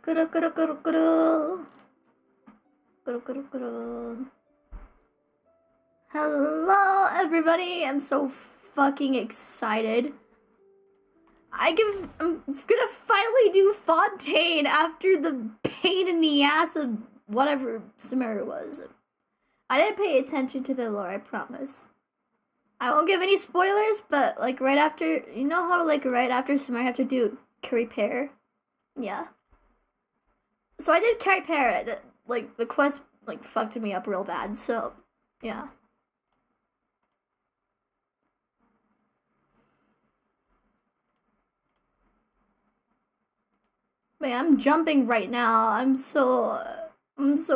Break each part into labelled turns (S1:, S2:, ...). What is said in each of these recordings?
S1: Kuru kuru kuru kuru. Kuru kuru kuru. Hello, everybody! I'm so fucking excited. I'm gonna finally do Fontaine after the pain in the ass of whatever Sumeru was. I didn't pay attention to the lore, I promise. I won't give any spoilers, but like right after, you know how like right after Sumeru I have to do Curry Pear? Yeah. So I did Curry Pear, like the quest like fucked me up real bad, so yeah. Man, I'm jumping right now. I'm so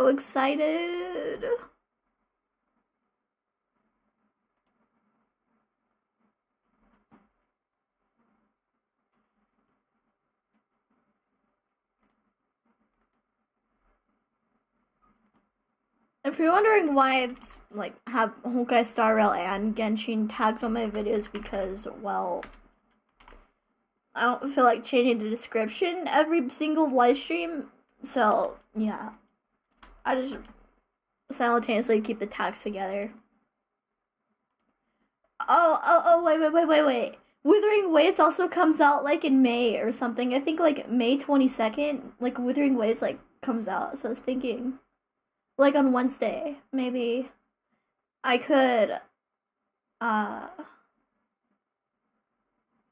S1: excited. If you're wondering why I like have Honkai Star Rail and Genshin tags on my videos, because well, I don't feel like changing the description every single live stream. So yeah, I just simultaneously keep the tags together. Oh, wait. Wuthering Waves also comes out like in May or something. I think like May 22nd, like Wuthering Waves like comes out. So I was thinking like on Wednesday, maybe I could on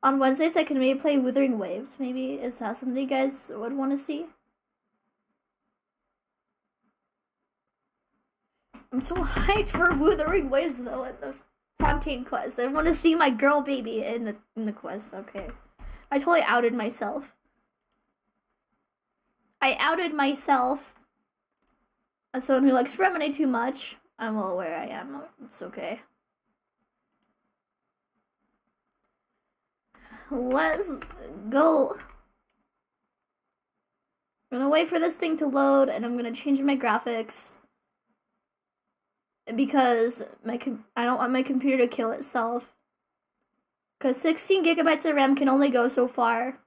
S1: Wednesdays I can maybe play Wuthering Waves. Maybe is that something you guys would want to see? I'm so hyped for Wuthering Waves though in the Fontaine quest. I want to see my girl baby in the quest. Okay, I totally outed myself. I outed myself as someone who likes Freminet too much. I'm well aware I am. It's okay. Let's go. I'm gonna wait for this thing to load, and I'm gonna change my graphics because I don't want my computer to kill itself. Because 16 gigabytes of RAM can only go so far.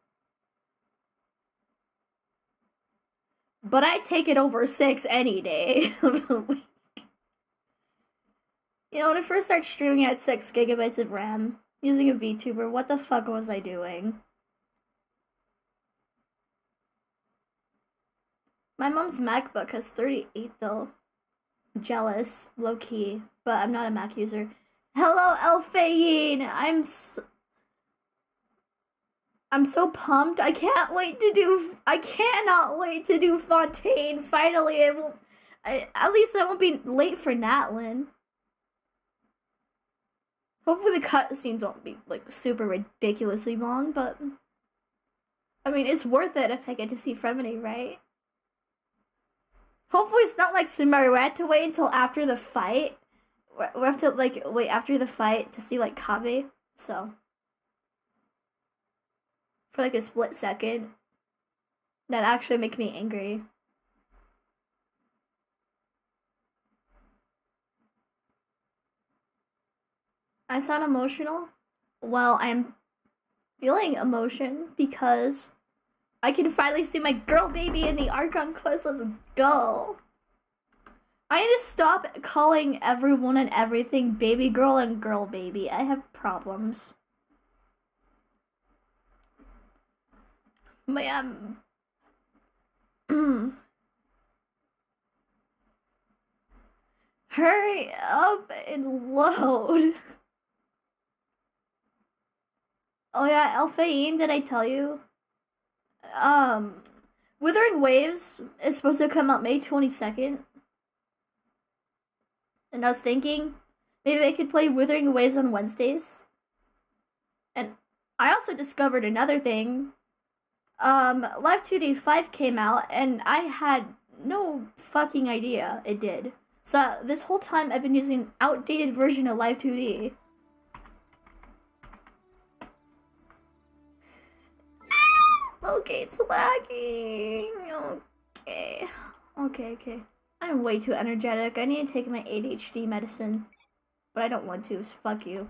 S1: But I'd take it over 6 any day of the week. You know, when I first started streaming at 6 gigabytes of RAM using a VTuber, what the fuck was I doing? My mom's MacBook has 38 though. Jealous, low key, but I'm not a Mac user. Hello, Elfayeen! I'm so pumped. I cannot wait to do Fontaine. Finally, at least I won't be late for Natlin. Hopefully the cutscenes won't be like super ridiculously long, but I mean it's worth it if I get to see Freminet, right? Hopefully it's not like Sumeru. We have to wait until after the fight. We have to like wait after the fight to see like Kabe. So for like a split second, that actually make me angry. I sound emotional. Well, I'm feeling emotion because I can finally see my girl baby in the Archon quest. Let's go. I need to stop calling everyone and everything baby girl and girl baby. I have problems. Man. Hurry up and load. Oh yeah, Alphaine, did I tell you? Wuthering Waves is supposed to come out May 22nd. And I was thinking, maybe I could play Wuthering Waves on Wednesdays. And I also discovered another thing. Live 2D 5 came out, and I had no fucking idea it did. So this whole time I've been using an outdated version of Live 2D. Okay, it's lagging. Okay. I'm way too energetic. I need to take my ADHD medicine. But I don't want to, so fuck you.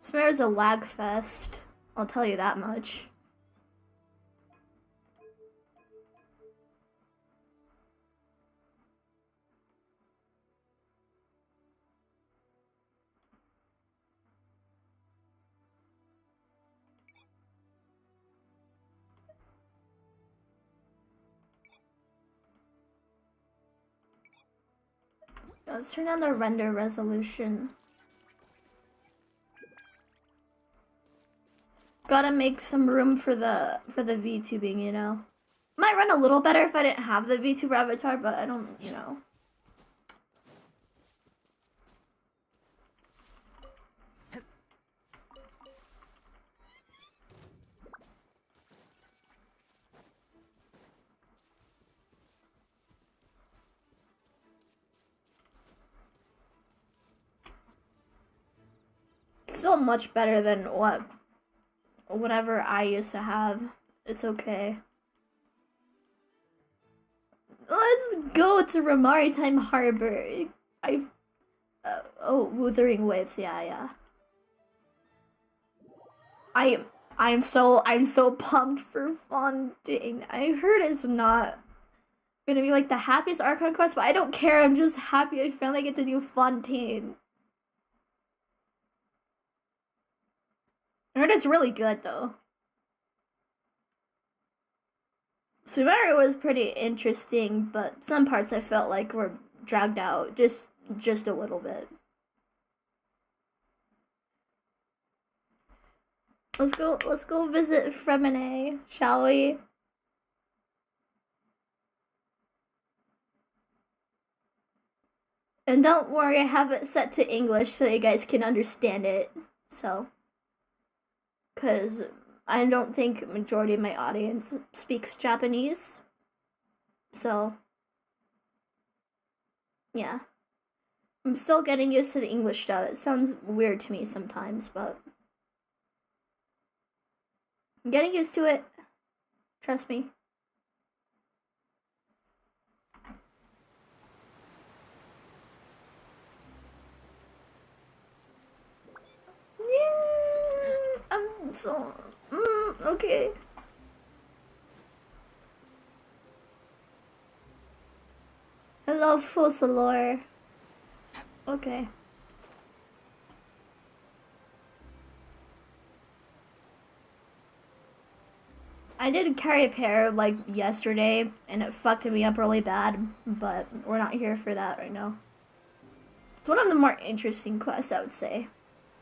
S1: Smear's a lag fest. I'll tell you that much. Let's turn on the render resolution. Gotta make some room for the VTubing, you know. Might run a little better if I didn't have the VTuber avatar, but I don't, you know. Still much better than whatever I used to have. It's okay. Let's go to Maritime Harbor. Oh, Wuthering Waves. Yeah. I'm so pumped for Fontaine. I heard it's not gonna be like the happiest Archon quest, but I don't care. I'm just happy I finally get to do Fontaine. I heard it's really good though. Sumeru was pretty interesting, but some parts I felt like were dragged out just a little bit. Let's go visit Freminet, shall we? And don't worry, I have it set to English so you guys can understand it. So, cause I don't think majority of my audience speaks Japanese. So, yeah. I'm still getting used to the English stuff. It sounds weird to me sometimes, but I'm getting used to it. Trust me. Yeah, I'm so... okay. Hello, Fussalor. Okay. I did carry a pair like yesterday, and it fucked me up really bad, but we're not here for that right now. It's one of the more interesting quests, I would say.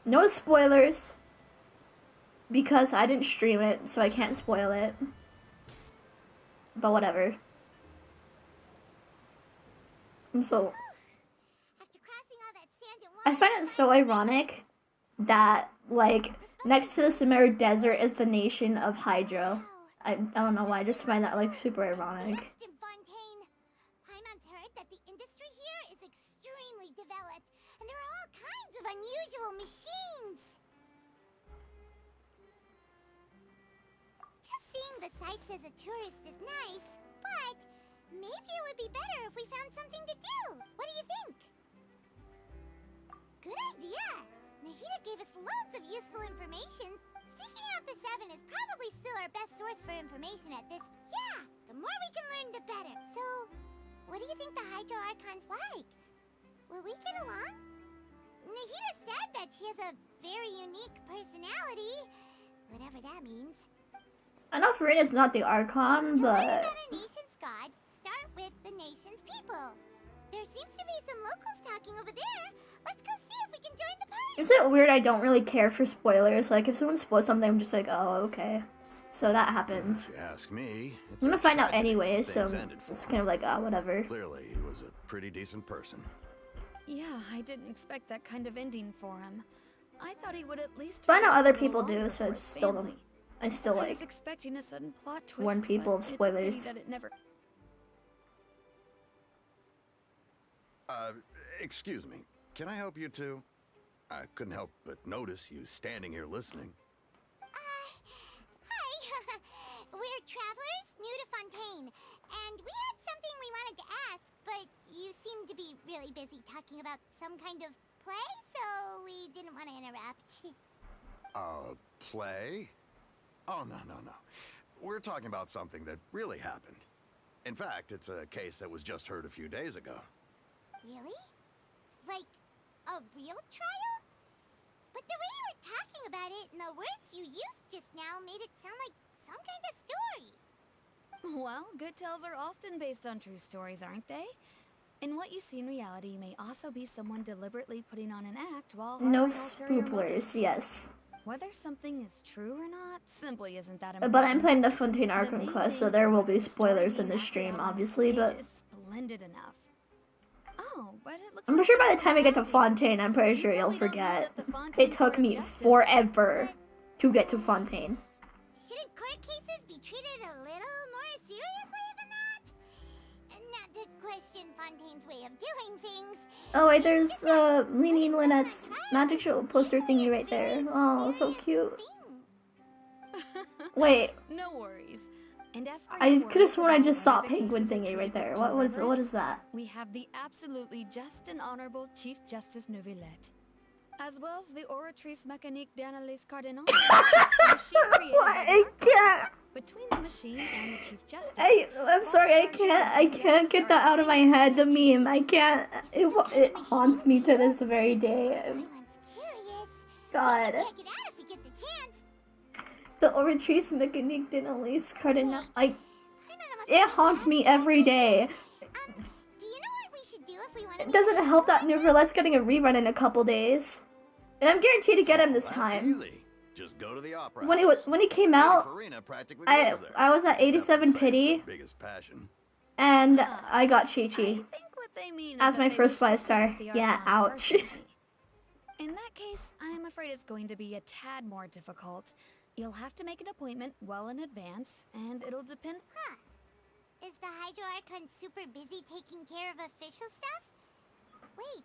S1: No spoilers, because I didn't stream it, so I can't spoil it. But whatever. So, I find it so ironic that, like, next to the Sumeru Desert is the nation of Hydro. I don't know why, I just find that, like, super ironic.
S2: Paimon's heard that the industry here is extremely developed, and there are all kinds of unusual machines. Just seeing the sights as a tourist is nice, but maybe it would be better if we found something to do. What do you think? Good idea! Nahida gave us loads of useful information. Seeking out the Seven is probably still our best source for information at this... Yeah! The more we can learn, the better. So, what do you think the Hydro Archon's like? Will we get along? Nahida said that she has a very unique personality. Whatever that means.
S1: I know Freminet is not the Archon,
S2: To learn
S1: but...
S2: about a nation's god, start with the nation's people. There seems to be some locals talking over there. Let's go see if we can join the party.
S1: Is it weird I don't really care for spoilers? Like, if someone spoils something, I'm just like, oh, okay. So that happens.
S3: If you ask me,
S1: I'm gonna find out anyway, so it's kind of like, ah, whatever.
S3: Clearly, he was a pretty decent person.
S4: Yeah, I didn't expect that kind of ending for him. I thought he would at least.
S1: But I know
S4: try to
S1: other
S4: get
S1: people
S4: along
S1: do,
S4: with
S1: so I
S4: our
S1: still don't.
S4: family.
S1: I still
S4: I
S1: like
S4: was expecting a sudden plot twist.
S1: warn people
S4: but
S1: of
S4: it's a
S1: spoilers.
S4: pity that it never.
S3: Excuse me. Can I help you two? I couldn't help but notice you standing here listening.
S2: Hi. We're travelers new to Fontaine, and we had something we wanted to ask, but you seem to be really busy talking about some kind of play, so we didn't want to interrupt.
S3: A play? Oh, no, no, no. We're talking about something that really happened. In fact, it's a case that was just heard a few days ago.
S2: Really? Like, a real trial? But the way you were talking about it and the words you used just now made it sound like some kind of story.
S4: Well, good tales are often based on true stories, aren't they? And what you see in reality may also be someone deliberately putting on an act while
S1: No
S4: harboring ulterior motives.
S1: spooplers, yes.
S4: Whether something is true or not simply isn't that
S1: But
S4: important.
S1: I'm playing the Fontaine
S4: The
S1: Arkham
S4: main
S1: quest, so
S4: thing
S1: there
S4: is
S1: will
S4: whether
S1: be
S4: the story
S1: spoilers in
S4: being
S1: the
S4: acted
S1: stream,
S4: out on
S1: obviously,
S4: stage
S1: but
S4: is splendid enough. Oh, but it looks
S1: I'm
S4: like
S1: pretty sure by
S4: you're
S1: the time we get to
S4: happy.
S1: Fontaine, I'm pretty
S4: You
S1: sure you'll
S4: probably don't know
S1: forget.
S4: that the Fontaine
S1: It took
S4: Court of
S1: me
S4: Justice is-
S1: forever to get to Fontaine.
S2: Shouldn't court cases be treated a little more seriously than that? And not to question Fontaine's way of doing things.
S1: Oh wait, there's Leaning Lynette's magic show poster thingy right there. Oh, so cute. Wait,
S4: No worries. And as for
S1: I
S4: your
S1: could have
S4: worries
S1: sworn I
S4: about
S1: just saw
S4: whether the
S1: Penguin
S4: cases are
S1: thingy right
S4: treated
S1: there.
S4: with
S1: What is
S4: reverence,
S1: that?
S4: We have the absolutely just and honorable Chief Justice Neuvillette, as well as the Oratrice Mécanique d'Analyse Cardinal, a machine created by the
S1: I
S4: Archon.
S1: can't.
S4: Between the machine and the Chief Justice,
S1: I'm sorry, I can't get that out of my head, the meme. I can't, it haunts me to this very day.
S2: Everyone's curious.
S1: God.
S2: We should check it out if we get the chance.
S1: The Oratrice Mécanique d'Analyse Cardinal,
S2: Paimon almost
S1: it haunts me every day.
S2: Do you know what we should do if we want to
S1: It doesn't help that Neuverlette's getting a rerun in a couple days. And I'm guaranteed to get him this
S3: That's
S1: time.
S3: easy. Just go to the opera
S1: When
S3: house.
S1: he came
S3: Lady
S1: out,
S3: Freminet practically
S1: I
S3: lives there.
S1: was at 87
S3: Definitely
S1: pity,
S3: her biggest passion.
S1: and I got
S4: I
S1: Chi-Chi.
S4: think what they mean
S1: As
S4: is
S1: my
S4: that they
S1: first
S4: wish to sit
S1: 5-star.
S4: with the
S1: Yeah,
S4: Archon
S1: ouch.
S4: personally. In that case, I'm afraid it's going to be a tad more difficult. You'll have to make an appointment well in advance, and it'll depend.
S2: Huh. Is the Hydro Archon super busy taking care of official stuff? Wait,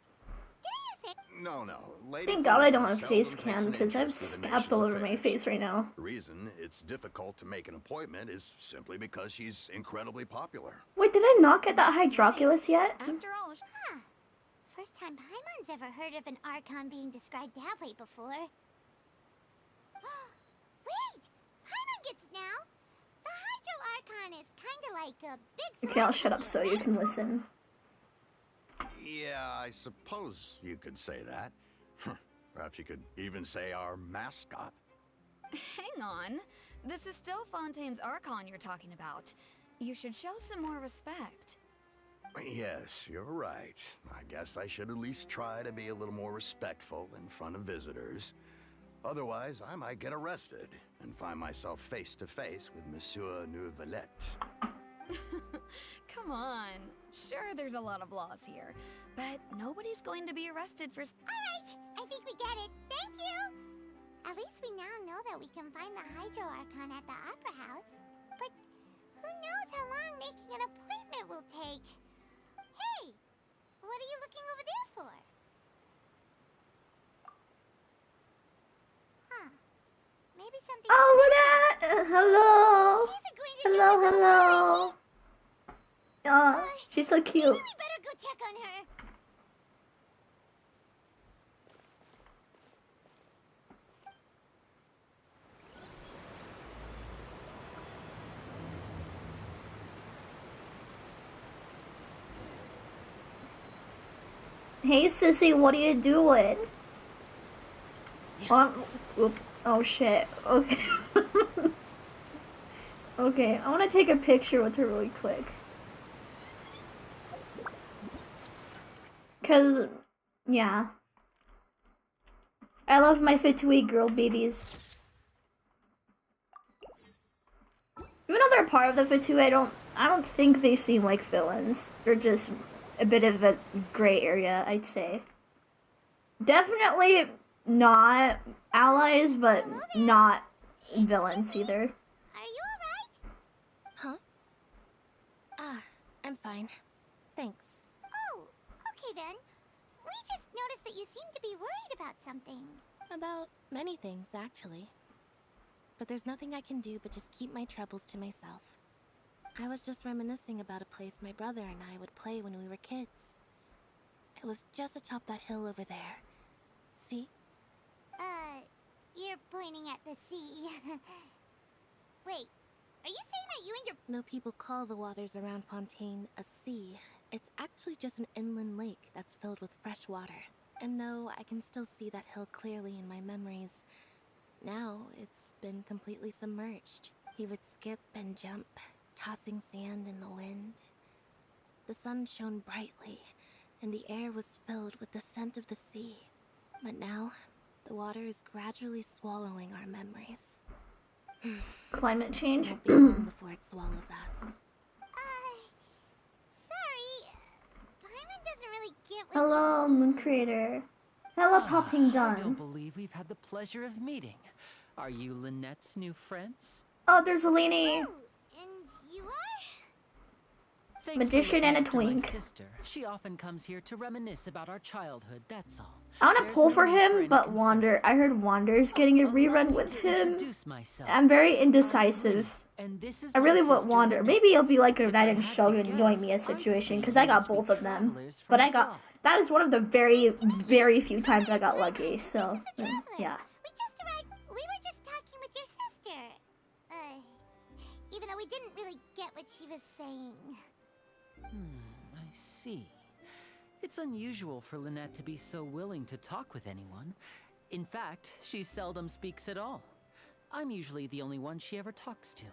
S2: did I say...
S3: No. Lady
S1: Thank God I don't
S3: Freminet
S1: have face
S3: seldom
S1: cam
S3: takes an
S1: because I have
S3: interest in the
S1: scabs all
S3: nation's
S1: over my
S3: affairs.
S1: face right now.
S3: The reason it's difficult to make an appointment is simply because she's incredibly popular.
S1: Wait, did I not get that Hydroculus yet?
S4: After all,
S2: Huh. First time Paimon's ever heard of an Archon being described that way before. Wait! Paimon gets now! The Hydro Archon is kinda like a big...
S1: Okay, I'll shut up so you
S2: right?
S1: can listen.
S3: Yeah, I suppose you could say that. Perhaps you could even say our mascot.
S4: hang on. This is still Fontaine's Archon you're talking about. You should show some more respect.
S3: Yes, you're right. I guess I should at least try to be a little more respectful in front of visitors. Otherwise, I might get arrested and find myself face to face with Monsieur Neuvillette.
S4: Come on. Sure, there's a lot of laws here, but nobody's going to be arrested for...
S2: Alright, I think we get it. Thank you! At least we now know that we can find the Hydro Archon at the Opera House. But who knows how long making an appointment will take? Hey! What are you looking over there for? Huh. Maybe something...
S1: Oh, look at hello.
S2: She isn't going to
S1: Hello,
S2: jump into the water, is
S1: hello. Oh, she's so
S2: she?
S1: cute.
S2: Maybe we better go check on her.
S1: Hey, sissy, what are you doing? Oh shit. Okay. Okay, I want to take a picture with her really quick. Cause, yeah. I love my Fit to Eat girl babies. Even though they're part of the Fit to Eat, I don't think they seem like villains. They're just a bit of a gray area, I'd say. Definitely not allies, but not villains either.
S2: Are you alright?
S5: Huh? I'm fine. Thanks.
S2: Oh, okay then. We just noticed that you seem to be worried about something.
S5: About many things, actually. But there's nothing I can do but just keep my troubles to myself. I was just reminiscing about a place my brother and I would play when we were kids. It was just atop that hill over there. See?
S2: You're pointing at the sea. Wait, are you saying that you and your...
S5: No, people call the waters around Fontaine a sea. It's actually just an inland lake that's filled with fresh water. And no, I can still see that hill clearly in my memories. Now, it's been completely submerged. He would skip and jump, tossing sand in the wind. The sun shone brightly, and the air was filled with the scent of the sea. But now, the water is gradually swallowing our memories.
S1: Climate
S5: It
S1: change.
S5: won't be long before it swallows us.
S2: Sorry. Paimon doesn't really get what...
S1: Hello, Moon Creator. Hello, Popping
S6: I don't
S1: Done.
S6: believe we've had the pleasure of meeting. Are you Lynette's new friends?
S1: Oh, there's a Lainey.
S2: Oh, and you are?
S6: Thanks
S1: Magician
S6: for
S1: and a
S6: looking after my
S1: twink.
S6: sister. She often comes here to reminisce about our childhood, that's all.
S1: I want to
S6: There's
S1: pull
S6: no
S1: for
S6: need
S1: him,
S6: any
S1: but
S6: concern.
S1: Wander. I heard Wander's getting a
S6: Allow
S1: rerun
S6: me
S1: with
S6: to
S1: him.
S6: introduce myself.
S1: I'm very
S6: I'm
S1: indecisive.
S6: Winnie, and this is
S1: I
S6: my
S1: really want
S6: sister,
S1: Wander.
S6: Lynette.
S1: Maybe it'll be like a
S6: If
S1: Knight
S6: I
S1: and
S6: had to
S1: Shogun Yoimiya
S6: guess, I'd
S1: situation,
S6: say
S1: because I
S6: you
S1: got
S6: must be
S1: both of them.
S6: travelers
S1: But
S6: from
S1: I got...
S6: abroad.
S1: That is one of the very few times I got lucky, so... Yeah.
S2: We just arrived. We were just talking with your sister. Even though we didn't really get what she was saying.
S6: I see. It's unusual for Lynette to be so willing to talk with anyone. In fact, she seldom speaks at all. I'm usually the only one she ever talks to.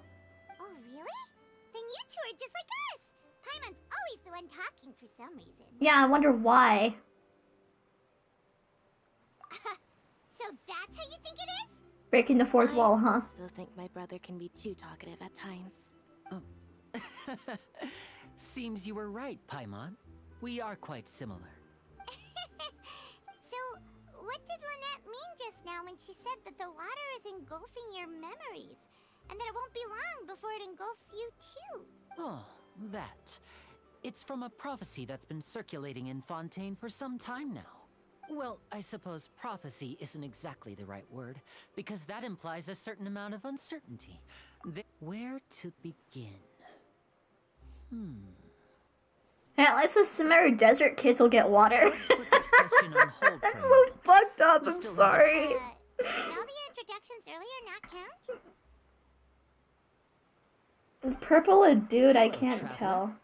S2: Oh, really? Then you two are just like us. Paimon's always the one talking for some reason.
S1: Yeah, I wonder why.
S2: So that's how you think it is?
S1: Breaking the fourth wall, huh?
S5: I also think my brother can be too talkative at times.
S6: Seems you were right, Paimon. We are quite similar.
S2: So, what did Lynette mean just now when she said that the water is engulfing your memories? And that it won't be long before it engulfs you too?
S6: Oh, that. It's from a prophecy that's been circulating in Fontaine for some time now. Well, I suppose prophecy isn't exactly the right word, because that implies a certain amount of uncertainty. Where to begin?
S1: Yeah, unless the Sumeru Desert kids will get water.
S6: Let's put that question on hold
S1: That's
S6: for a
S1: so
S6: moment.
S1: fucked up,
S6: We
S1: I'm
S6: still have
S1: sorry.
S2: Did all the introductions earlier not count?
S1: Is Purple a dude? I
S6: Hello,
S1: can't
S6: traveler.
S1: tell.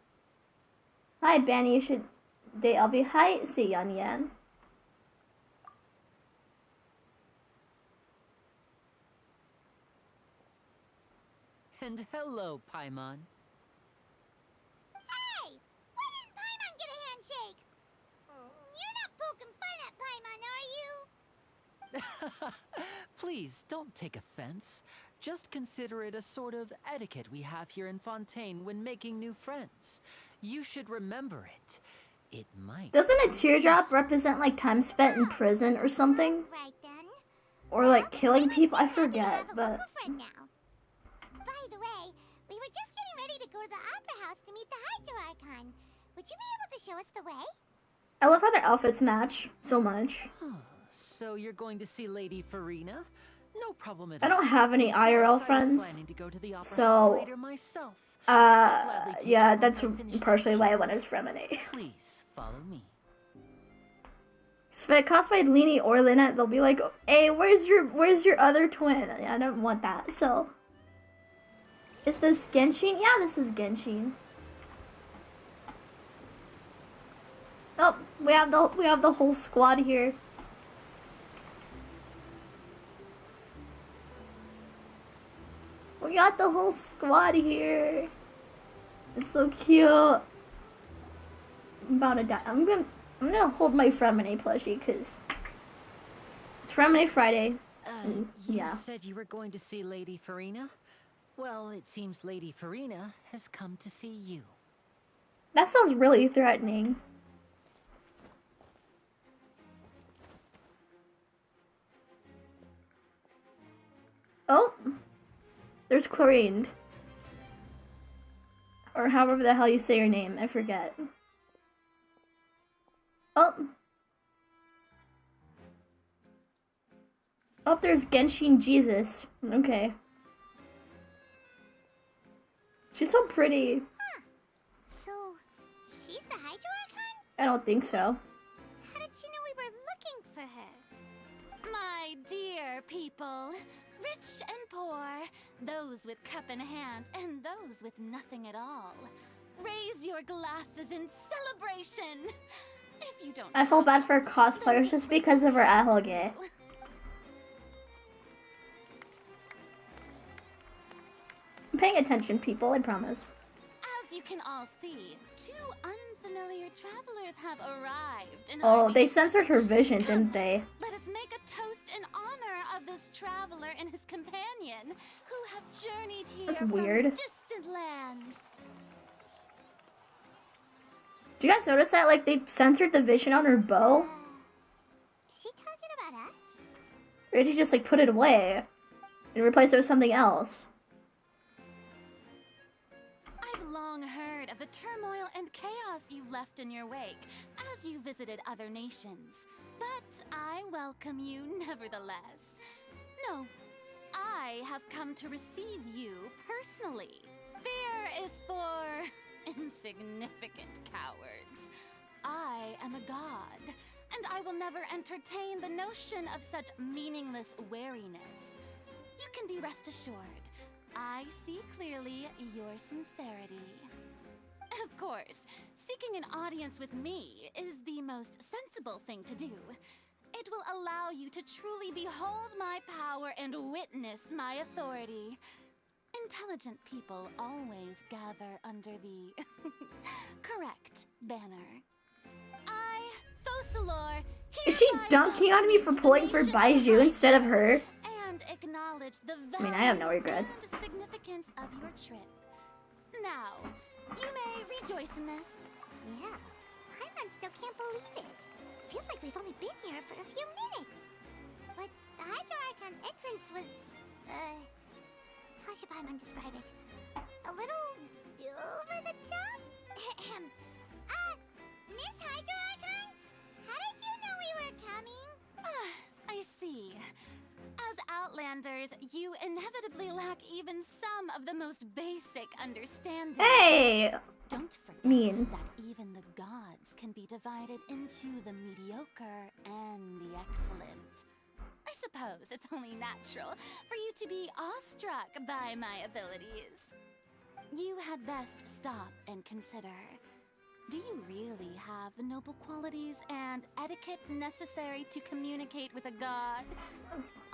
S1: Hi, Banny, you should date Elvie. Hi, see Yan Yan.
S6: And hello, Paimon.
S2: Hey! Why didn't Paimon get a handshake? You're not poking fun at Paimon, are you?
S6: Please, don't take offense. Just consider it a sort of etiquette we have here in Fontaine when making new friends. You should remember it. It might.
S1: Doesn't a teardrop represent like time spent in prison or something?
S2: Right then.
S1: Or like killing
S2: Paimon's
S1: people? I
S2: so happy to
S1: forget,
S2: have a
S1: but...
S2: local friend now. By the way, we were just getting ready to go to the Opera House to meet the Hydro Archon. Would you be able to show us the way?
S1: I love how their outfits match so much.
S6: So you're going to see Lady Farina? No problem at
S1: I
S6: all.
S1: don't have any
S6: In fact, I
S1: IRL
S6: was
S1: friends,
S6: planning to go to the opera
S1: so,
S6: house later myself. I'll gladly take
S1: yeah,
S6: you
S1: that's
S6: once I finish
S1: partially
S6: this
S1: why I
S6: here.
S1: went as Freminet.
S6: Please follow me.
S1: So if I cosplayed Leanie or Lynette, they'll be like, "Hey, where's your other twin?" I don't want that. So, is this Genshin? Yeah, this is Genshin. Oh, we have the whole squad here. We got the whole squad here. It's so cute. I'm about to die. I'm gonna hold my Freminet plushie because it's Freminet Friday.
S6: You
S1: yeah.
S6: said you were going to see Lady Farina? Well, it seems Lady Farina has come to see you.
S1: That sounds really threatening. Oh, there's Chlorine. Or however the hell you say your name, I forget. Oh. Oh, there's Genshin Jesus. Okay. She's so pretty.
S2: So, she's the Hydro Archon?
S1: I don't think so.
S2: How did she know we were looking for her?
S4: My dear,
S7: Together, people. Rich and poor. Those with cup in hand and those with nothing at all. Raise your glasses in celebration. If you don't
S1: I feel
S7: have
S1: bad for
S7: one,
S1: cosplayers
S7: then
S1: just because of her ahoge. I'm paying attention, people, I promise.
S7: As you can all see, 2 unfamiliar travelers have arrived in
S1: Oh,
S7: our
S1: they
S7: meeting.
S1: censored her vision,
S7: Come,
S1: didn't they?
S7: let us make a toast in honor of this traveler and his companion who have journeyed here
S1: That's
S7: from
S1: weird.
S7: distant lands.
S1: Did you guys notice that, like, they censored the vision on her bow?
S2: Is she talking about us?
S1: Or did she just, like, put it away and replace it with something else?
S7: I've long heard of the turmoil and chaos you left in your wake as you visited other nations. But I welcome you nevertheless. No, I have come to receive you personally. Fear is for insignificant cowards. I am a god, and I will never entertain the notion of such meaningless wariness. You can be rest assured. I see clearly your sincerity. Of course, seeking an audience with me is the most sensible thing to do. It will allow you to truly behold my power and witness my authority. Intelligent people always gather under the correct banner. I, Thosalor,
S1: Is she
S7: hereby
S1: dunking on me for
S7: welcome you to the
S1: pulling for
S7: nation of
S1: Baiju instead of her?
S7: and acknowledge the
S1: I mean, I have no
S7: value
S1: regrets.
S7: and significance of your trip. Now, you may rejoice in this.
S2: Yeah. Paimon still can't believe it. Feels like we've only been here for a few minutes. But the Hydro Archon's entrance was, how should Paimon describe it? A little over the top? Miss Hydro Archon? How did you know we were coming?
S7: I see. As Outlanders, you inevitably lack even some of the most basic understanding.
S1: Hey!
S7: Don't forget
S1: Mean.
S7: that even the gods can be divided into the mediocre and the excellent. I suppose it's only natural for you to be awestruck by my abilities. You had best stop and consider. Do you really have the noble qualities and etiquette necessary to communicate with a god?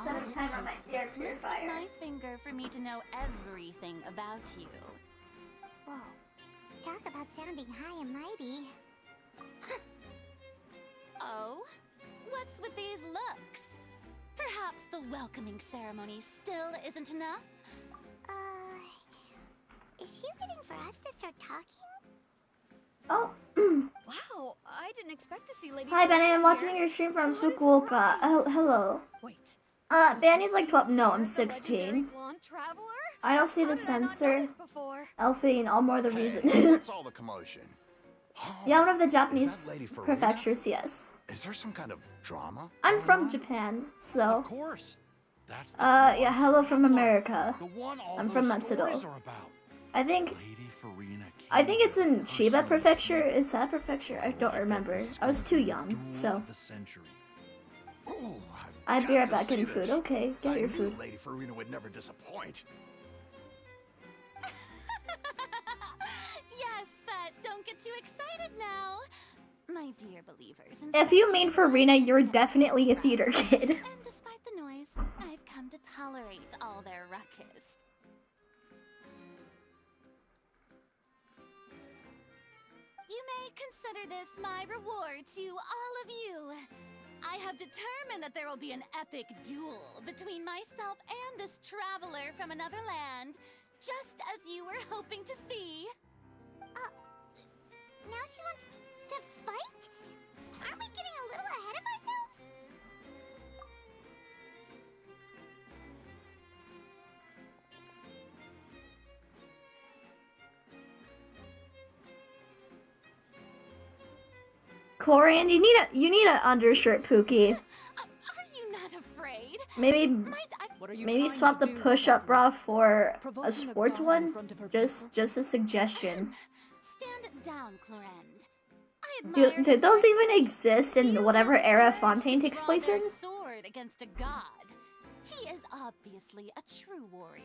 S1: Set a timer on my air
S7: Lift
S1: purifier.
S7: my finger for me to know everything about you.
S2: Whoa. Talk about sounding high and mighty.
S7: Oh? What's with these looks? Perhaps the welcoming ceremony still isn't enough?
S2: Is she waiting for us to start talking?
S1: Oh.
S4: Wow, I didn't expect to see Lady.
S1: Hi, Benny. I'm
S4: Freminet
S1: watching
S4: here.
S1: your stream from
S4: What a
S1: Fukuoka.
S4: surprise.
S1: Hello.
S4: Wait.
S1: Benny's like 12. No, I'm
S4: There's the legendary
S1: 16.
S4: blonde traveler?
S1: I don't see
S4: How
S1: the
S4: did I not
S1: censor.
S4: notice before?
S1: Elfie, and all more the
S3: Hey,
S1: reason.
S3: what's all the commotion? Oh,
S1: Yeah, one of the
S3: is
S1: Japanese
S3: that Lady Freminet?
S1: prefectures, yes.
S3: Is there some kind of drama?
S1: I'm
S3: going
S1: from
S3: on?
S1: Japan,
S8: Of
S1: so.
S8: course. That's the
S1: Yeah,
S8: blonde
S1: hello from
S8: traveler,
S1: America.
S8: The one all
S1: I'm
S8: those
S1: from Matsudo.
S8: stories are about.
S1: I think
S8: Lady Freminet
S1: I think it's in
S8: came
S1: Chiba
S8: personally
S1: Prefecture.
S8: to
S1: Is that prefecture? I don't remember. I was too young,
S8: Duel
S1: so.
S8: of the century.
S3: Ooh,
S1: I'd be
S3: got
S1: right
S3: to
S1: back
S3: see
S1: getting
S3: this.
S1: food. Okay, get
S3: I
S1: your
S3: knew
S1: food.
S3: Lady Farina would never disappoint.
S7: Yes, but don't get too excited now. My dear believers.
S1: If you mean Farina, you're definitely a theater kid.
S7: And despite the noise, I've come to tolerate all their ruckus. You may consider this my reward to all of you. I have determined that there will be an epic duel between myself and this traveler from another land, just as you were hoping to see.
S2: Now she wants to fight? Aren't we getting a little ahead of ourselves?
S1: Corian, you need an undershirt, Pookie.
S7: Are you not afraid?
S1: Maybe
S7: Might I?
S4: What are you
S1: maybe
S4: trying
S1: swap
S4: to
S1: the
S4: do,
S1: push-up bra for a
S4: Provoking a
S1: sports
S4: god in
S1: one.
S4: front of her
S1: Just a suggestion.
S7: Stand down, Clorend. I
S1: Do
S7: admire
S1: did those
S7: his
S1: even exist in
S7: You
S1: whatever
S7: have
S1: era
S7: courage
S1: Fontaine
S7: to
S1: takes
S7: draw
S1: place
S7: their
S1: in?
S7: sword against a god. He is obviously a true warrior.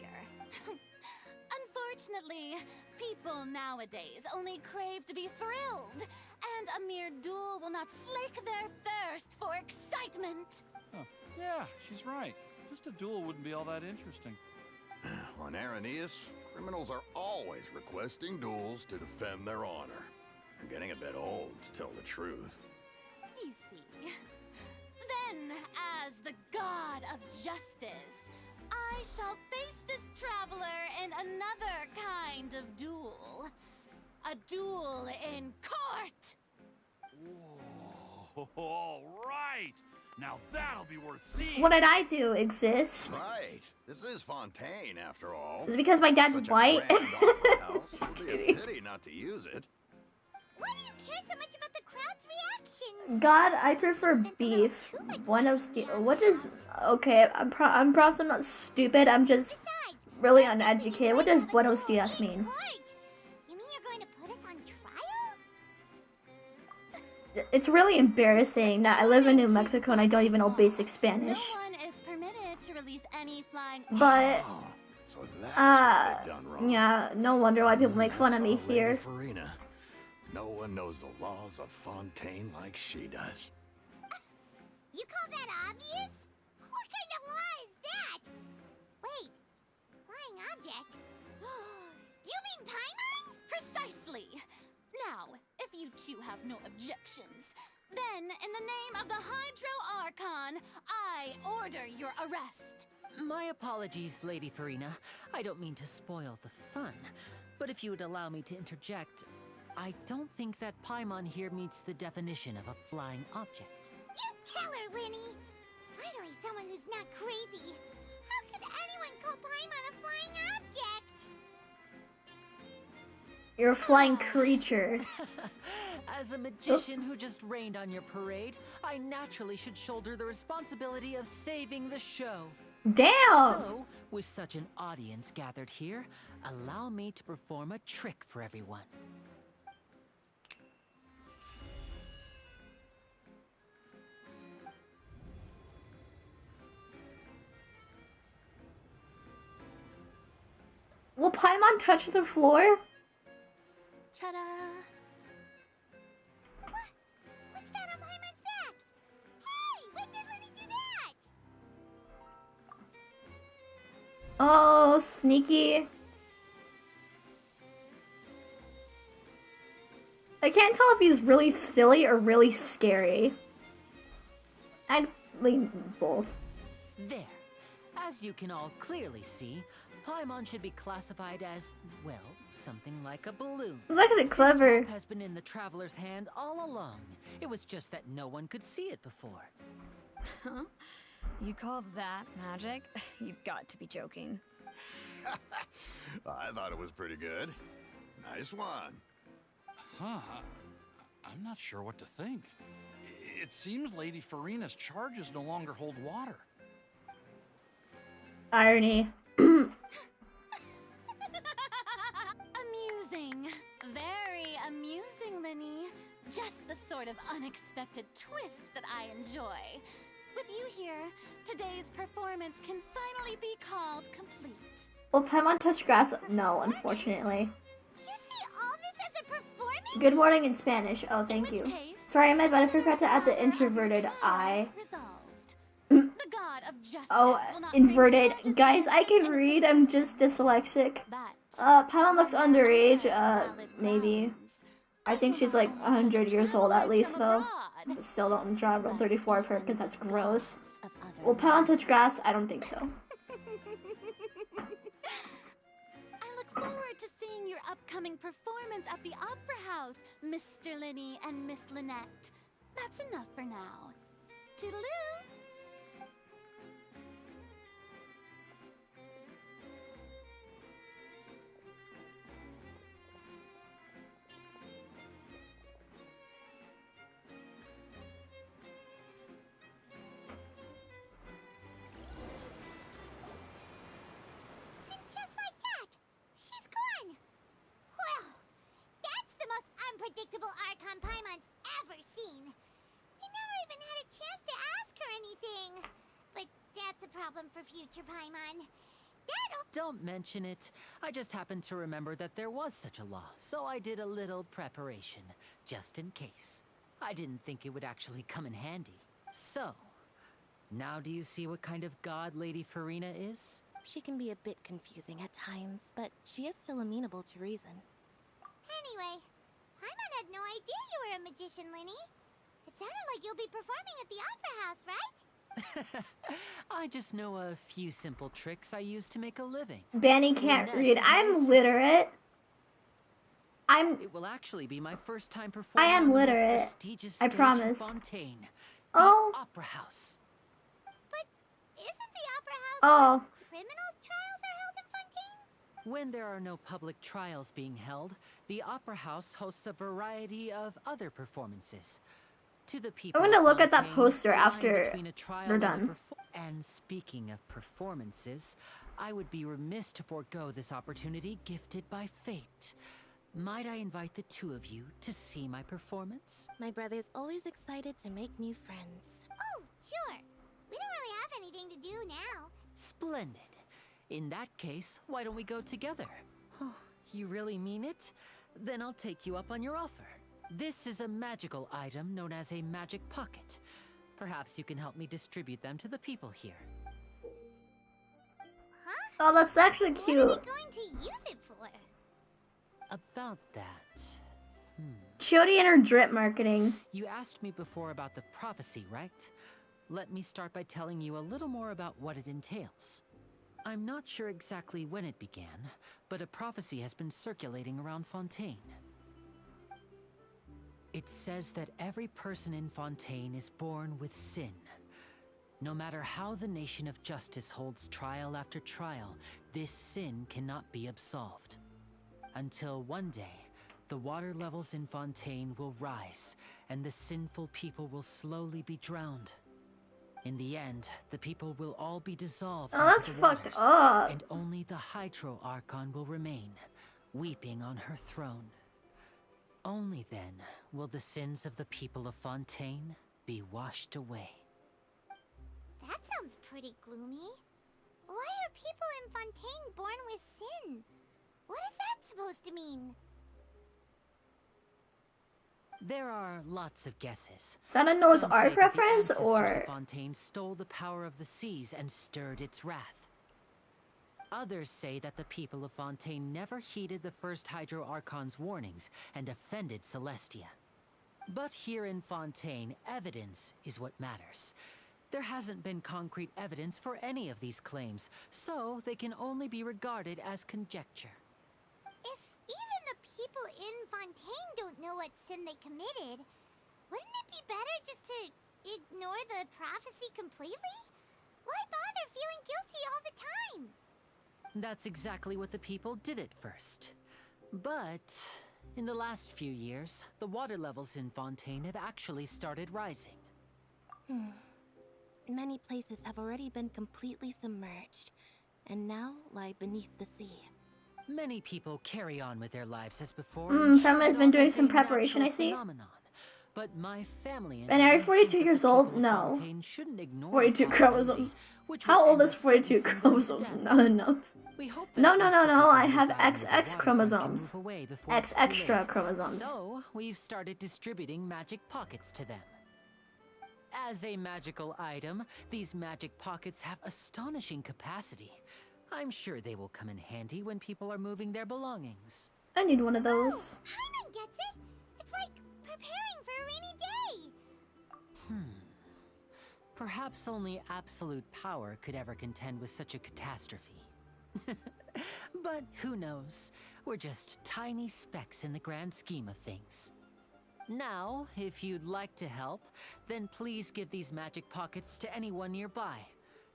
S7: Unfortunately, people nowadays only crave to be thrilled, and a mere duel will not slake their thirst for excitement.
S8: Huh. Yeah, she's right. Just a duel wouldn't be all that interesting.
S3: On Araneus, criminals are always requesting duels to defend their honor. I'm getting a bit old, to tell the truth.
S7: You see. Then, as the god of justice, I shall face this traveler in another kind of duel. A duel in court!
S8: Whoa, all right! Now that'll be worth seeing!
S1: What did I do? Exist?
S3: Right. This is Fontaine, after all.
S1: Is it because my dad's
S3: Such
S1: white?
S3: A grand opera house. It would be a pity not to use it.
S2: Why do you care so much about the crowd's reaction?
S1: God, I prefer beef. Buenos Dias. What is? Okay, I'm perhaps I'm not stupid. I'm just really uneducated. What does Buenos Dias mean?
S2: You mean you're going to put us on trial?
S1: It's really embarrassing that I live in New Mexico and I don't even know basic Spanish.
S7: No one is permitted to release any flying.
S1: But
S3: Oh, so that's what they've done wrong.
S1: yeah, no wonder why people make fun of me
S3: That's all
S1: here.
S3: Lady Freminet. No one knows the laws of Fontaine like she does.
S2: You call that obvious? What kind of law is that? Wait, flying object? You mean Paimon?
S7: Precisely. Now, if you two have no objections, then in the name of the Hydro Archon, I order your arrest.
S6: My apologies, Lady Farina. I don't mean to spoil the fun. But if you would allow me to interject, I don't think that Paimon here meets the definition of a flying object.
S2: You tell her, Linny! Finally someone who's not crazy. How could anyone call Paimon a flying object?
S1: You're a flying creature.
S6: As a magician who just rained on your parade, I naturally should shoulder the responsibility of saving the show.
S1: Damn!
S6: So, with such an audience gathered here, allow me to perform a trick for everyone.
S1: Will Paimon touch the floor?
S7: Ta-da!
S2: What's that on Paimon's back? Hey, when did Linny do that?
S1: Oh, sneaky. I can't tell if he's really silly or really scary. I'd lean both.
S6: There. As you can all clearly see, Paimon should be classified as, well, something like a balloon.
S1: It's actually clever.
S6: This has been in the traveler's hand all along. It was just that no one could see it before.
S4: Huh? You call that magic? You've got to be joking.
S3: I thought it was pretty good. Nice one.
S8: Huh. I'm not sure what to think. It seems Lady Farina's charges no longer hold water.
S1: Irony.
S7: Amusing. Very amusing, Linny. Just the sort of unexpected twist that I enjoy. With you here, today's performance can finally be called complete.
S1: Will Paimon touch grass? No, unfortunately.
S2: You see all this as a performance?
S1: Good morning in Spanish. Oh, thank
S7: In which
S1: you.
S7: case,
S1: Sorry, my bad. I forgot to add the
S7: our
S1: introverted
S7: trial
S1: I.
S7: Resolved. The god of justice
S1: Oh,
S7: will not bring
S1: inverted.
S7: charges
S1: Guys, I
S7: against
S1: can
S7: innocent
S1: read. I'm just dyslexic.
S7: But
S1: Paimon looks underage.
S7: valid
S1: Maybe.
S7: grounds.
S1: I think she's like 100 years old at least, though. But still don't draw around 34 of her because that's gross. Will Paimon touch grass? I don't think so.
S7: I look forward to seeing your upcoming performance at the Opera House, Mr. Linny and Miss Lynette. That's enough for now. Toodaloo!
S2: And just like that, she's gone. Well, that's the most unpredictable Archon Paimon's ever seen. You never even had a chance to ask her future, Paimon.
S6: Don't mention it. I just happened to remember that there was such a law, so I did a little preparation, just in case. I didn't think it would actually come in handy. So, now do you see what kind of god Lady Farina is?
S5: She can be a bit confusing at times, but she is still amenable to reason.
S2: Anyway, Paimon had no idea you were a magician, Linny. It sounded like you'll be performing at the Opera House, right?
S6: I just know a few simple tricks I use to make a living.
S1: Banny can't
S6: Lynette
S1: read.
S6: is my
S1: I'm
S6: assistant.
S1: literate.
S6: It will actually be my first time
S1: I
S6: performing
S1: am
S6: on the most
S1: literate.
S6: prestigious
S1: I
S6: stage
S1: promise.
S6: in Fontaine, the
S1: Oh.
S6: Opera House.
S2: But isn't the Opera House
S1: Oh.
S2: where criminal trials are held in Fontaine?
S6: When there are no public trials being held, the Opera House hosts a variety of other performances. To the people
S1: I'm gonna
S6: of
S1: look at that
S6: Fontaine,
S1: poster
S6: the line
S1: after
S6: between a trial
S1: we're
S6: and a
S1: done.
S6: And speaking of performances, I would be remiss to forego this opportunity gifted by fate. Might I invite the two of you to see my performance?
S5: My brother's always excited to make new friends.
S2: Oh, sure. We don't really have anything to do now.
S6: Splendid. In that case, why don't we go together? Oh, you really mean it? Then I'll take you up on your offer. This is a magical item known as a magic pocket. Perhaps you can help me distribute them to the people here.
S1: Oh, that's actually
S2: What are
S1: cute.
S2: we going to use it for?
S6: About that...
S1: Chody and her drip marketing.
S6: You asked me before about the prophecy, right? Let me start by telling you a little more about what it entails. I'm not sure exactly when it began, but a prophecy has been circulating around Fontaine. It says that every person in Fontaine is born with sin. No matter how the Nation of Justice holds trial after trial, this sin cannot be absolved. Until one day, the water levels in Fontaine will rise, and the sinful people will slowly be drowned. In the end, the people will all be dissolved
S1: Oh, that's
S6: into the
S1: fucked
S6: waters,
S1: up.
S6: and only the Hydro Archon will remain, weeping on her throne. Only then will the sins of the people of Fontaine be washed away.
S2: That sounds pretty gloomy. Why are people in Fontaine born with sin? What is that supposed to mean?
S6: There are lots of guesses.
S1: Is that a Noah's
S6: Some say
S1: Ark
S6: that the
S1: reference,
S6: ancestors
S1: or?
S6: of Fontaine stole the power of the seas and stirred its wrath. Others say that the people of Fontaine never heeded the first Hydro Archon's warnings and offended Celestia. But here in Fontaine, evidence is what matters. There hasn't been concrete evidence for any of these claims, so they can only be regarded as conjecture.
S2: If even the people in Fontaine don't know what sin they committed, wouldn't it be better just to ignore the prophecy completely? Why bother feeling guilty all the time?
S6: That's exactly what the people did at first. But in the last few years, the water levels in Fontaine have actually started rising.
S5: Many places have already been completely submerged, and now lie beneath the sea.
S6: Many people carry on with their lives as before.
S1: Family's been doing some preparation, I see.
S6: Phenomenon. But my family
S1: And are you
S6: I
S1: 42
S6: think that
S1: years
S6: the
S1: old?
S6: people of
S1: No.
S6: Fontaine shouldn't ignore
S1: 42
S6: the possibility,
S1: chromosomes.
S6: which
S1: How
S6: would
S1: old
S6: end
S1: is
S6: up
S1: 42
S6: sentencing them to
S1: chromosomes?
S6: death.
S1: Not enough.
S6: We hope that
S1: No,
S6: at
S1: no,
S6: least
S1: no,
S6: the
S1: no.
S6: people
S1: I
S6: who
S1: have
S6: reside near the
S1: XX
S6: waterfront can
S1: chromosomes.
S6: move away before it's
S1: X
S6: too
S1: extra
S6: late.
S1: chromosomes.
S6: So, we've started distributing magic pockets to them. As a magical item, these magic pockets have astonishing capacity. I'm sure they will come in handy when people are moving their belongings.
S1: I need one of those.
S2: Paimon gets it! It's like preparing for a rainy day!
S6: Perhaps only absolute power could ever contend with such a catastrophe. But who knows? We're just tiny specks in the grand scheme of things. Now, if you'd like to help, then please give these magic pockets to anyone nearby.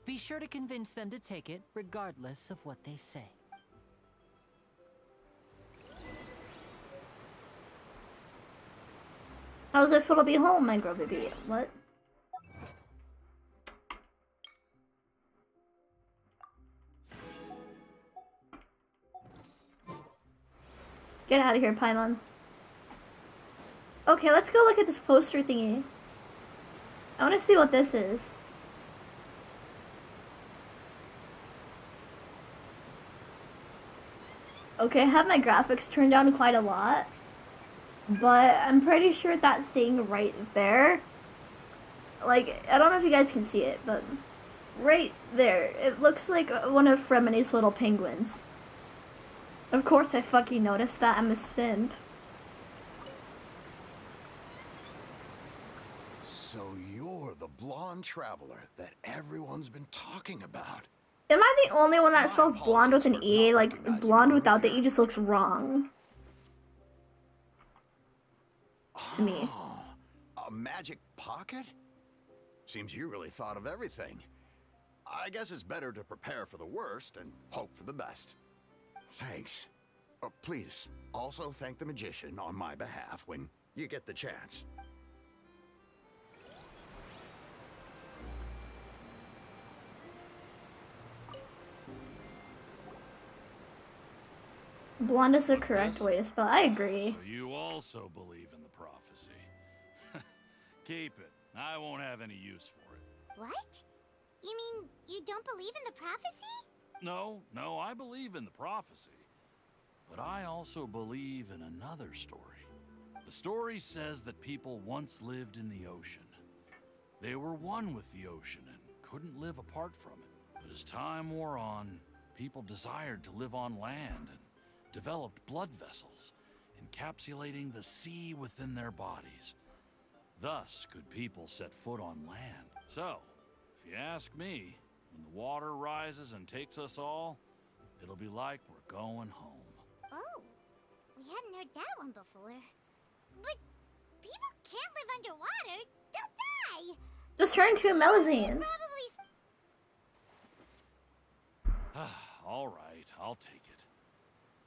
S6: Be sure to convince them to take it, regardless of what they say.
S1: How's it feel to be home, my girl baby? What? Get out of here, Paimon. Okay, let's go look at this poster thingy. I want to see what this is. Okay, I have my graphics turned down quite a lot. But I'm pretty sure that thing right there, like, I don't know if you guys can see it, but right there, it looks like one of Freminet's little penguins. Of course I fucking noticed that, I'm a simp.
S3: So you're the blonde traveler that everyone's been talking about.
S1: Am I the only one that
S3: My
S1: spells blonde with an
S3: apologies for
S1: E?
S3: not
S1: Like,
S3: recognizing
S1: blonde
S3: you
S1: without the
S3: earlier.
S1: E just looks wrong. To me.
S3: Oh, a magic pocket? Seems you really thought of everything. I guess it's better to prepare for the worst and hope for the best. Thanks. Please, also thank the magician on my behalf when you get the chance.
S1: Blonde is the correct way to spell. I agree.
S8: So you also believe in the prophecy. Keep it. I won't have any use for it.
S2: What? You mean you don't believe in the prophecy?
S8: No, I believe in the prophecy. But I also believe in another story. The story says that people once lived in the ocean. They were one with the ocean and couldn't live apart from it. But as time wore on, people desired to live on land and developed blood vessels, encapsulating the sea within their bodies. Thus could people set foot on land. So, if you ask me, when the water rises and takes us all, it'll be like we're going home.
S2: Oh, we hadn't heard that one before. But people can't live underwater. They'll die.
S1: Just turn to a Melazine.
S2: Probably.
S8: All right, I'll take it.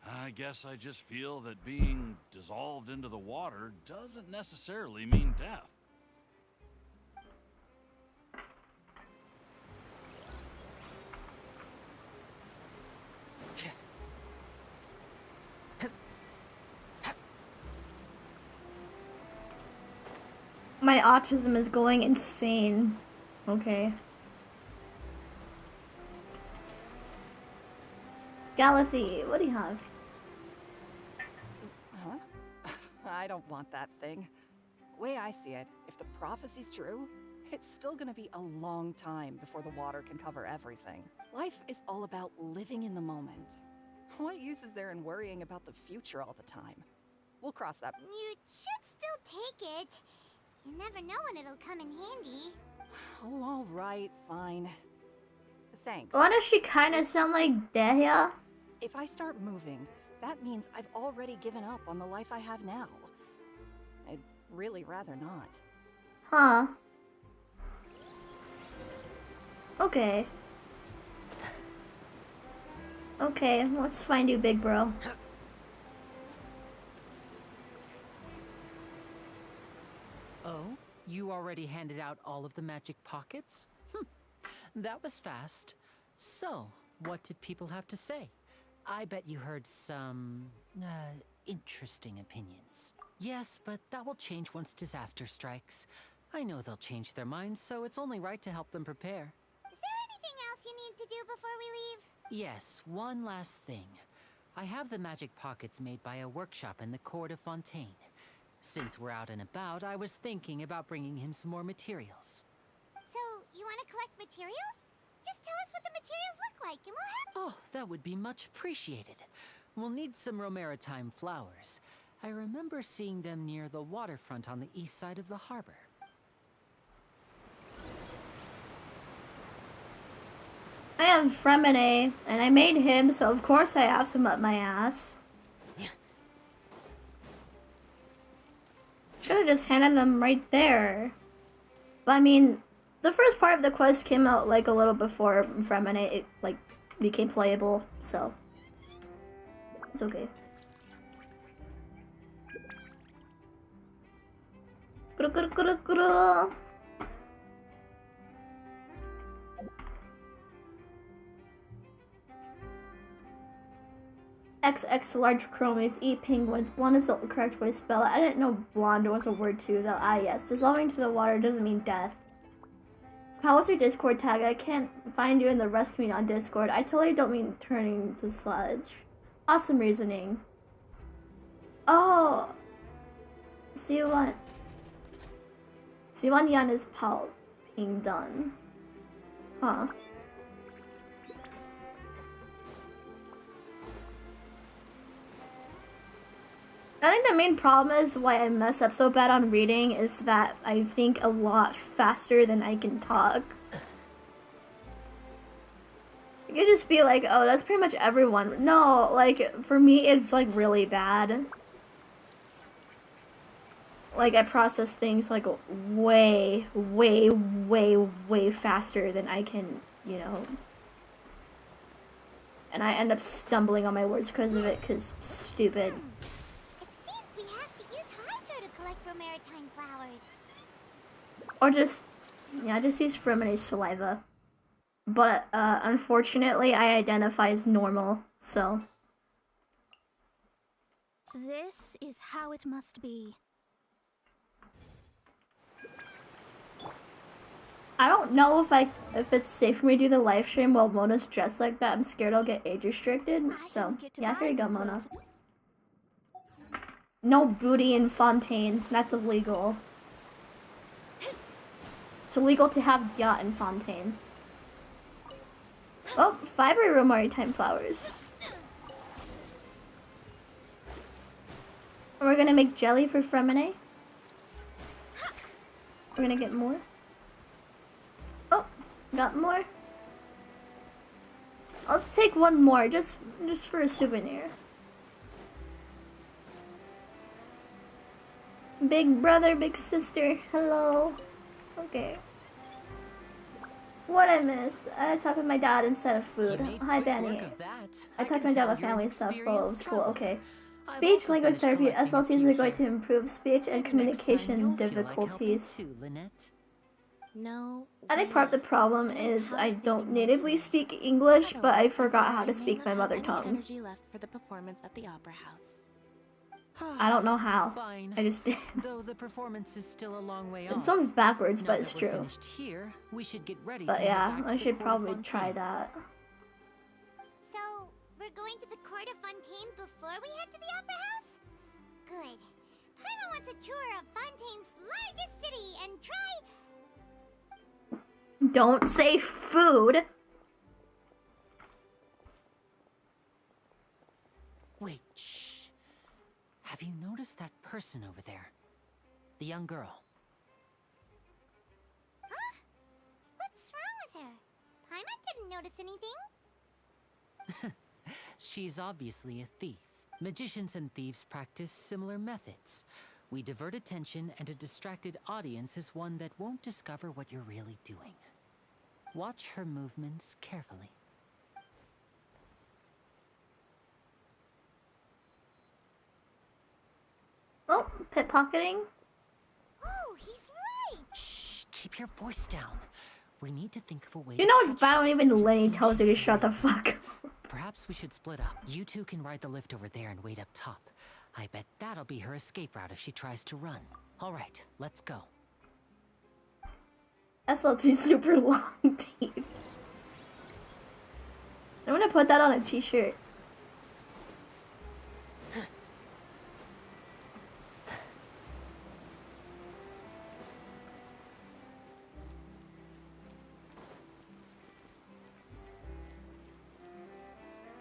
S8: I guess I just feel that being dissolved into the water doesn't necessarily mean death.
S1: My autism is going insane. Okay. Galathy, what do you have?
S9: Huh? I don't want that thing. Way I see it, if the prophecy's true, it's still gonna be a long time before the water can cover everything. Life is all about living in the moment. What use is there in worrying about the future all the time? We'll cross that.
S2: You should still take it. You never know when it'll come in handy.
S9: Oh, all right, fine. Thanks.
S1: Why does she kind of sound like Dehya?
S9: If I start moving, that means I've already given up on the life I have now. I'd really rather not.
S1: Huh. Okay. Okay, let's find you, big bro.
S6: Oh, you already handed out all of the magic pockets? That was fast. So, what did people have to say? I bet you heard some, interesting opinions. Yes, but that will change once disaster strikes. I know they'll change their minds, so it's only right to help them prepare.
S2: Is there anything else you need to do before we leave?
S6: Yes, one last thing. I have the magic pockets made by a workshop in the court of Fontaine. Since we're out and about, I was thinking about bringing him some more materials.
S2: So, you want to collect materials? Just tell us what the materials look like and we'll have...
S6: Oh, that would be much appreciated. We'll need some Romaritime flowers. I remember seeing them near the waterfront on the east side of the harbor.
S1: I have Freminet, and I made him, so of course I have some up my ass. Should've just handed them right there. But I mean, the first part of the quest came out like a little before Freminet, it like became playable, so it's okay. XX large chromies, eat penguins. Blonde is the correct way to spell it. I didn't know blonde was a word too, though. Ah, yes. Dissolving to the water doesn't mean death. Pal, what's your Discord tag? I can't find you in the rest community on Discord. I totally don't mean turning to sludge. Awesome reasoning. Oh! C1 Yan is Pao being done. Huh. I think the main problem is why I mess up so bad on reading is that I think a lot faster than I can talk. You could just be like, oh, that's pretty much everyone. No, like, for me, it's like really bad. Like, I process things like way, way, way, way faster than I can, you know. And I end up stumbling on my words because of it, because stupid.
S2: It seems we have to use Hydro to collect for maritime flowers.
S1: Or just, yeah, just use Freminet saliva. But, unfortunately, I identify as normal, so.
S7: This is how it must be.
S1: I don't know if it's safe for me to do the live stream while Mona's dressed like that. I'm scared I'll get age restricted. So, yeah, here you go, Mona. No booty in Fontaine. That's illegal. It's illegal to have yacht in Fontaine. Oh, fiber room maritime flowers. We're gonna make jelly for Freminet. We're gonna get more. Oh, got more. I'll take one more, just for a souvenir. Big brother, big sister, hello. Okay. What I miss? I talked with my dad instead of food. Hi, Benny. I talked to my dad about family stuff. Well, it was cool. Okay. Speech language therapy SLTs are going to improve speech and communication difficulties.
S5: No.
S1: I think part of the problem is I don't natively speak English, but I forgot how to speak my mother tongue.
S5: Energy left for the performance at the Opera House.
S1: I don't know how.
S6: Fine.
S1: I just did.
S6: Though the performance is still a long way off.
S1: It sounds backwards,
S6: Now
S1: but
S6: that
S1: it's
S6: we're
S1: true.
S6: finished here, we should get ready
S1: But
S6: to head
S1: yeah,
S6: back to
S1: I
S6: the
S1: should
S6: Court of
S1: probably try
S6: Fontaine.
S1: that.
S2: So, we're going to the Court of Fontaine before we head to the Opera House? Good. Paimon wants a tour of Fontaine's largest city and try...
S1: Don't say food!
S6: Wait, shh. Have you noticed that person over there? The young girl.
S2: Huh? What's wrong with her? Paimon didn't notice anything.
S6: She's obviously a thief. Magicians and thieves practice similar methods. We divert attention, and a distracted audience is one that won't discover what you're really doing. Watch her movements carefully.
S1: Oh, pickpocketing?
S2: Oh, he's right!
S6: Shh, keep your voice down. We need to think of a way
S1: You
S6: to
S1: know it's
S6: catch
S1: bad
S6: her.
S1: when even
S6: Just
S1: Lenny
S6: since
S1: tells you to
S6: she's
S1: shut the
S6: playing.
S1: fuck up.
S6: Perhaps we should split up. You two can ride the lift over there and wait up top. I bet that'll be her escape route if she tries to run. All right, let's go.
S1: SLT super long teeth. I'm gonna put that on a t-shirt.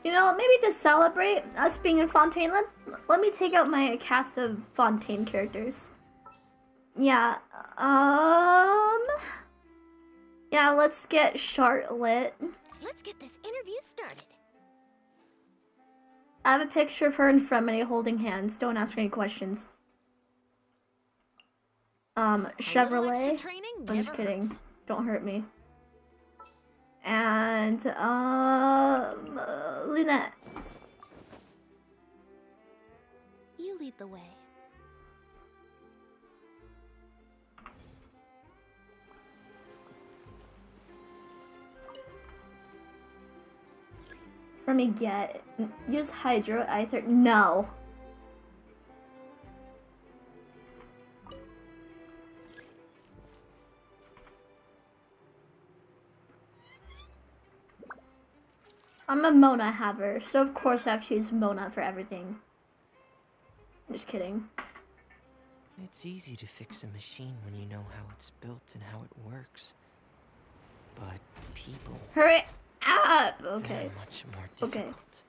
S1: You know, maybe to celebrate us being in Fontaine, let me take out my cast of Fontaine characters. Yeah, yeah, let's get Charlotte.
S2: Let's get this interview started.
S1: I have a picture of her and Freminet holding hands. Don't ask any questions. Chevrolet. I'm just kidding. Don't hurt me. And, Lynette.
S5: You lead the way.
S1: For me, get. Use Hydro Ether. No. I'm a Mona haver, so of course I have to use Mona for everything. I'm just kidding.
S10: It's easy to fix a machine when you know how it's built and how it works. But people...
S1: Hurry up! Okay.
S10: They're much more difficult.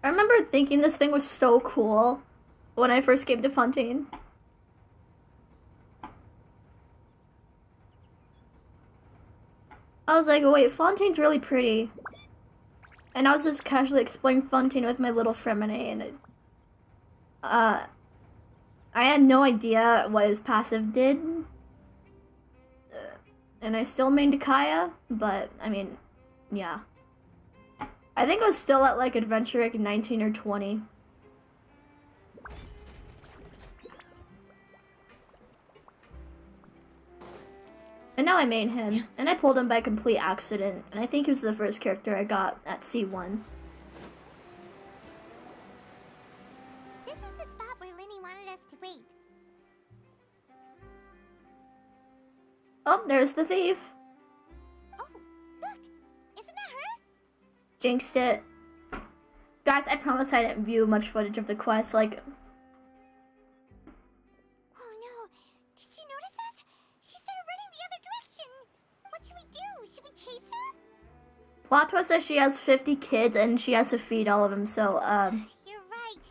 S1: I remember thinking this thing was so cool when I first came to Fontaine. I was like, wait, Fontaine's really pretty. And I was just casually exploring Fontaine with my little Freminet, and I had no idea what his passive did. And I still mained Kaya, but, I mean, yeah. I think I was still at, like, Adventure like 19 or 20. And now I main him, and I pulled him by complete accident, and I think he was the first character I got at C1.
S2: This is the spot where Linny wanted us to wait.
S1: Oh, there's the thief.
S2: Oh, look! Isn't that her?
S1: Jinxed it. Guys, I promise I didn't view much footage of the quest, like...
S2: Oh no! Did she notice us? She started running the other direction! What should we do? Should we chase her?
S1: Plot twist says she has 50 kids and she has to feed all of them, so,
S2: You're right.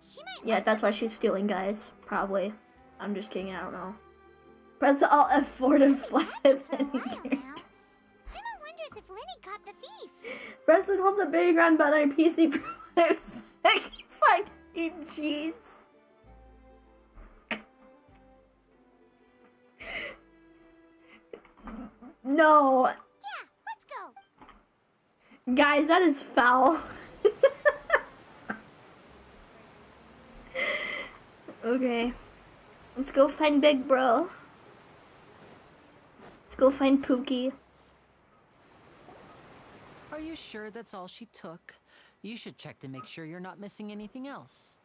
S2: She might
S1: yeah, that's why she's stealing, guys. Probably. I'm just kidding, I don't know. Press the Alt F4 to fly if any character.
S2: Paimon wonders if Linny caught the thief.
S1: Press and hold the big ground button on your PC for 5 seconds. It's like, jeez. No.
S2: Yeah, let's go.
S1: Guys, that is foul. Okay. Let's go find Big Bro. Let's go find Pookie.
S6: Are you sure that's all she took? You should check to make sure you're not missing anything else.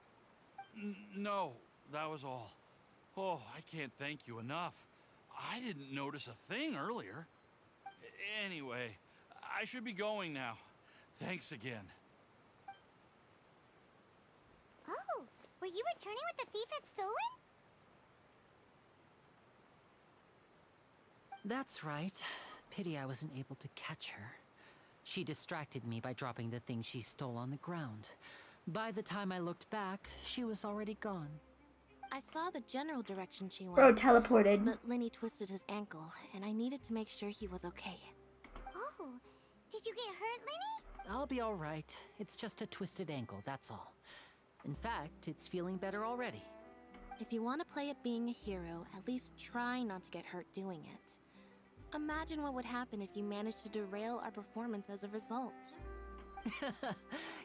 S8: No, that was all. Oh, I can't thank you enough. I didn't notice a thing earlier. Anyway, I should be going now. Thanks again.
S2: Oh, were you returning what the thief had stolen?
S6: That's right. Pity I wasn't able to catch her. She distracted me by dropping the thing she stole on the ground. By the time I looked back, she was already gone.
S5: I saw the general direction she went.
S1: Bro teleported.
S5: But Linny twisted his ankle, and I needed to make sure he was okay.
S2: Oh, did you get hurt, Linny?
S6: I'll be all right. It's just a twisted ankle, that's all. In fact, it's feeling better already.
S5: If you want to play at being a hero, at least try not to get hurt doing it. Imagine what would happen if you managed to derail our performance as a result.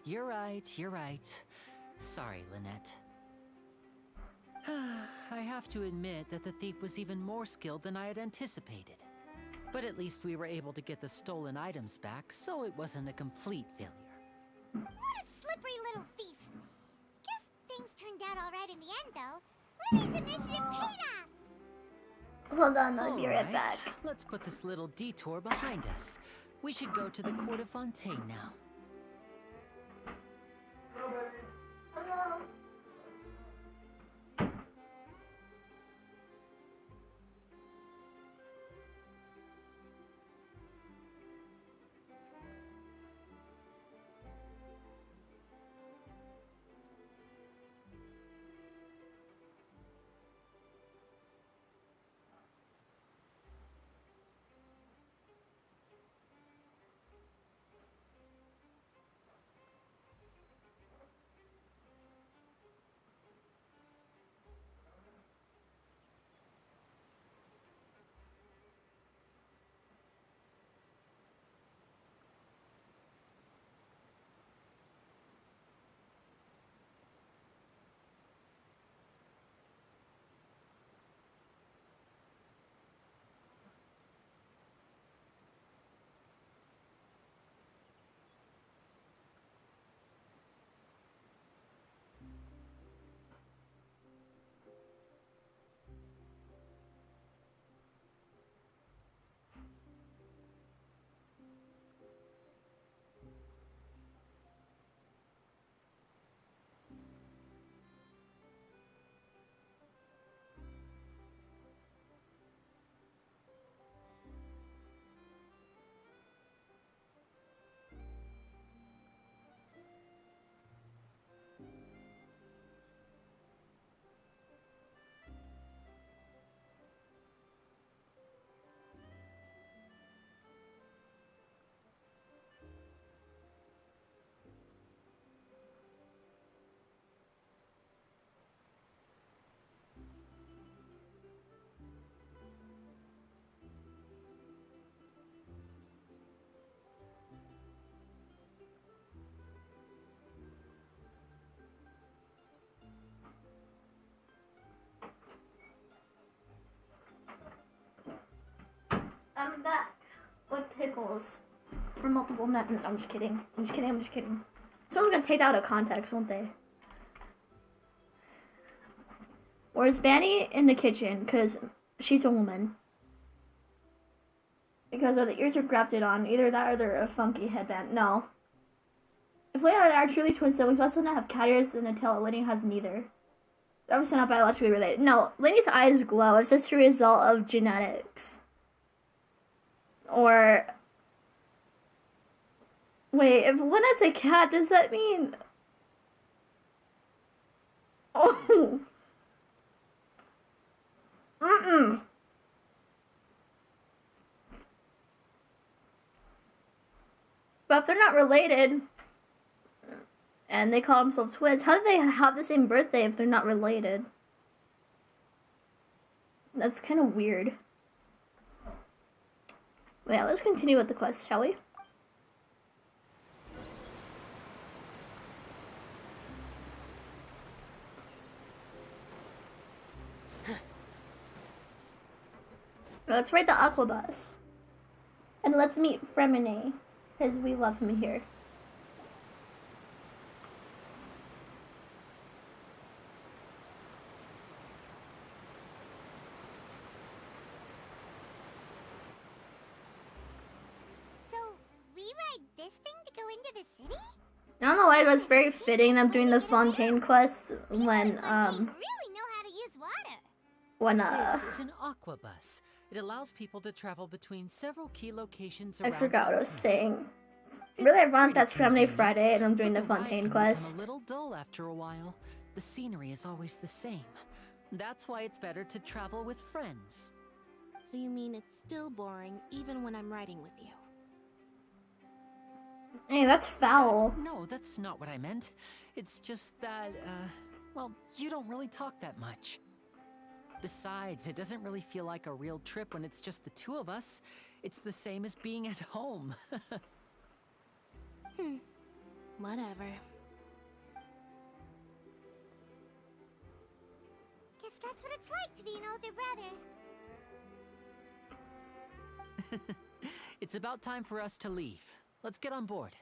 S6: You're right, you're right. Sorry, Lynette. I have to admit that the thief was even more skilled than I had anticipated. But at least we were able to get the stolen items back, so it wasn't a complete failure.
S2: What a slippery little thief. Guess things turned out all right in the end, though. Linny's initiative paid off.
S1: Hold on, I'll be right
S6: Alright,
S1: back.
S6: let's put this little detour behind us. We should go to the court of Fontaine now.
S1: Hello. I'm back with pickles for multiple men. No, I'm just kidding. I'm just kidding. I'm just kidding. Someone's gonna take that out of context, won't they? Or is Banny in the kitchen because she's a woman? Because the ears are grafted on. Either that or they're a funky headband. No. If Lena are truly twin siblings, also not have cat ears and a tail. Lenny has neither. They're obviously not biologically related. No, Lenny's eyes glow. It's just a result of genetics. Or... Wait, if Lena's a cat, does that mean... Oh... Mm-mm. But if they're not related, and they call themselves twins, how do they have the same birthday if they're not related? That's kind of weird. Well, yeah, let's continue with the quest, shall we? Let's ride the Aquabus. And let's meet Freminet, because we love him here.
S2: So, we ride this thing to go into the city?
S1: I don't know why it was very fitting them doing the Fontaine quest
S2: People
S1: when,
S2: in Fontaine really know how to use water.
S6: This is an aquabus. It allows people to travel between several key locations
S1: I
S6: around
S1: forgot what I was
S6: Fontaine.
S1: saying.
S6: It's
S1: Really ironic
S6: pretty
S1: that's Freminet
S6: convenient,
S1: Friday and I'm doing
S6: but
S1: the
S6: ride
S1: Fontaine
S6: can
S1: quest.
S6: become a little dull after a while. The scenery is always the same. That's why it's better to travel with friends.
S5: So you mean it's still boring even when I'm riding with you?
S1: Hey, that's foul.
S6: No, that's not what I meant. It's just that, well, you don't really talk that much. Besides, it doesn't really feel like a real trip when it's just the two of us. It's the same as being at home.
S5: Whatever.
S2: Guess that's what it's like to be an older brother.
S6: It's about time for us to leave. Let's get on board.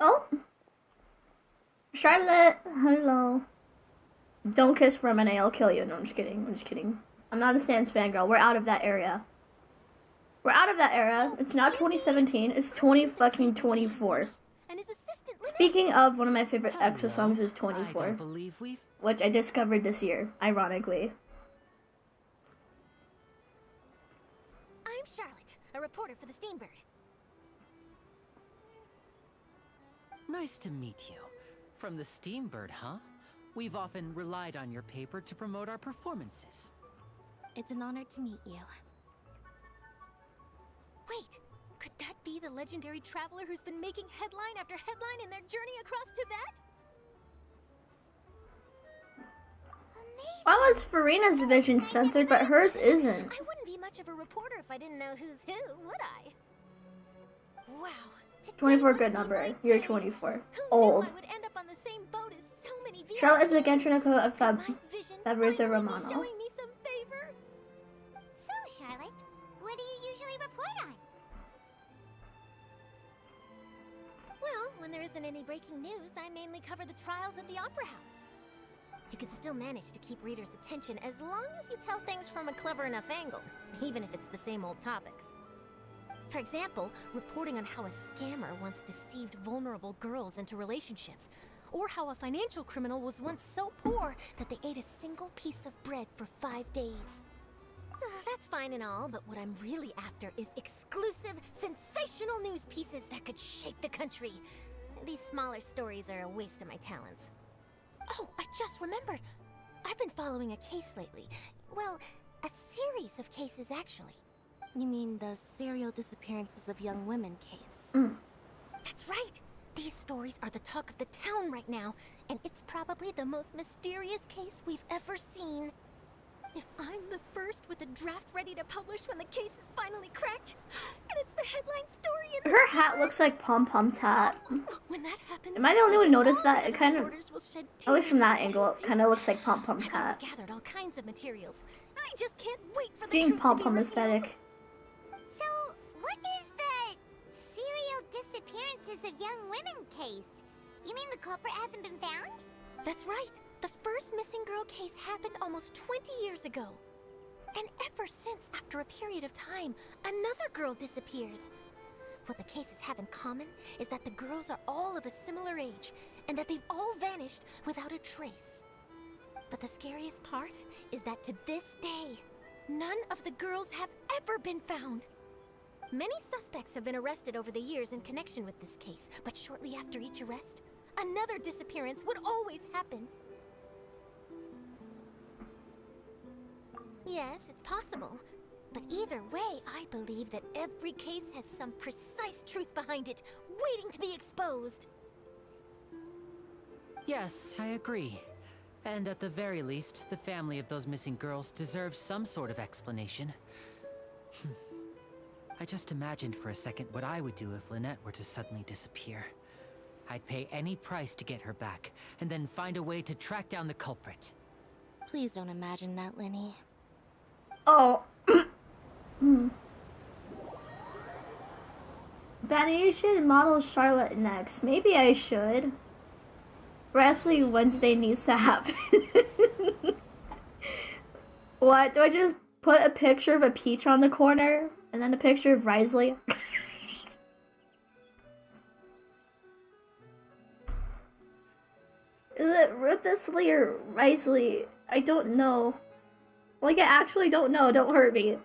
S1: Oh. Charlotte, hello. Don't kiss Freminet, I'll kill you. No, I'm just kidding. I'm just kidding. I'm not a Sans fangirl. We're out of that era. We're out of that era. It's not 2017. It's 2024.
S2: And his assistant Lynette.
S1: Speaking of, one of my favorite EXO
S6: Hello.
S1: songs is
S6: I
S1: 24,
S6: don't believe we've...
S1: which I discovered this year, ironically.
S2: I'm Charlotte, a reporter for the Steambird.
S6: Nice to meet you. From the Steambird, huh? We've often relied on your paper to promote our performances.
S5: It's an honor to meet you.
S11: Wait, could that be the legendary traveler who's been making headline after headline in their journey across Tibet?
S2: Amazing.
S1: Why was Farina's vision censored, but hers isn't?
S11: I wouldn't be much of a reporter if I didn't know who's who, would I? Wow. today
S1: 24
S11: must
S1: good
S11: be
S1: number.
S11: my
S1: You're
S11: day.
S1: 24.
S11: Who knew
S1: Old.
S11: I would end up on the same boat as so many VIPs?
S1: Charlotte is the Gentronico of
S11: My vision
S1: Fabrizio
S11: finally
S1: Romano.
S11: showing me some favor.
S2: So, Charlotte, what do you usually report on?
S11: Well, when there isn't any breaking news, I mainly cover the trials at the Opera House. You can still manage to keep readers' attention as long as you tell things from a clever enough angle, even if it's the same old topics. For example, reporting on how a scammer once deceived vulnerable girls into relationships, or how a financial criminal was once so poor that they ate a single piece of bread for 5 days. That's fine and all, but what I'm really after is exclusive, sensational news pieces that could shake the country. These smaller stories are a waste of my talents. Oh, I just remembered. I've been following a case lately. Well, a series of cases, actually.
S5: You mean the serial disappearances of young women case?
S11: That's right. These stories are the talk of the town right now, and it's probably the most mysterious case we've ever seen. If I'm the first with a draft ready to publish when the case is finally cracked, and it's the headline story in
S1: Her hat looks like Pom Pom's hat.
S11: when that happens,
S1: Am I the only one who noticed
S11: all
S1: that?
S11: the
S1: It
S11: other
S1: kind of,
S11: reporters will shed
S1: at least from
S11: tears
S1: that
S11: of
S1: angle, it
S11: envy.
S1: kind of looks like Pom Pom's
S11: I've
S1: hat.
S11: gathered all kinds of materials. I just can't wait for
S1: It's
S11: the
S1: getting
S11: truth
S1: Pom
S11: to be
S1: Pom
S11: revealed.
S1: aesthetic.
S2: So, what is the serial disappearances of young women case? You mean the culprit hasn't been found?
S11: That's right. The first missing girl case happened almost 20 years ago. And ever since, after a period of time, another girl disappears. What the cases have in common is that the girls are all of a similar age, and that they've all vanished without a trace. But the scariest part is that to this day, none of the girls have ever been found. Many suspects have been arrested over the years in connection with this case, but shortly after each arrest, another disappearance would always happen. Yes, it's possible. But either way, I believe that every case has some precise truth behind it, waiting to be exposed.
S6: Yes, I agree. And at the very least, the family of those missing girls deserves some sort of explanation. I just imagined for a second what I would do if Lynette were to suddenly disappear. I'd pay any price to get her back, and then find a way to track down the culprit.
S5: Please don't imagine that, Lenny.
S1: Oh. Benny, you should model Charlotte next. Maybe I should. Wrestling Wednesday needs to happen. What? Do I just put a picture of a peach on the corner? And then a picture of Risley? Is it Ruthlessly or Risley? I don't know. Like, I actually don't know. Don't hurt me.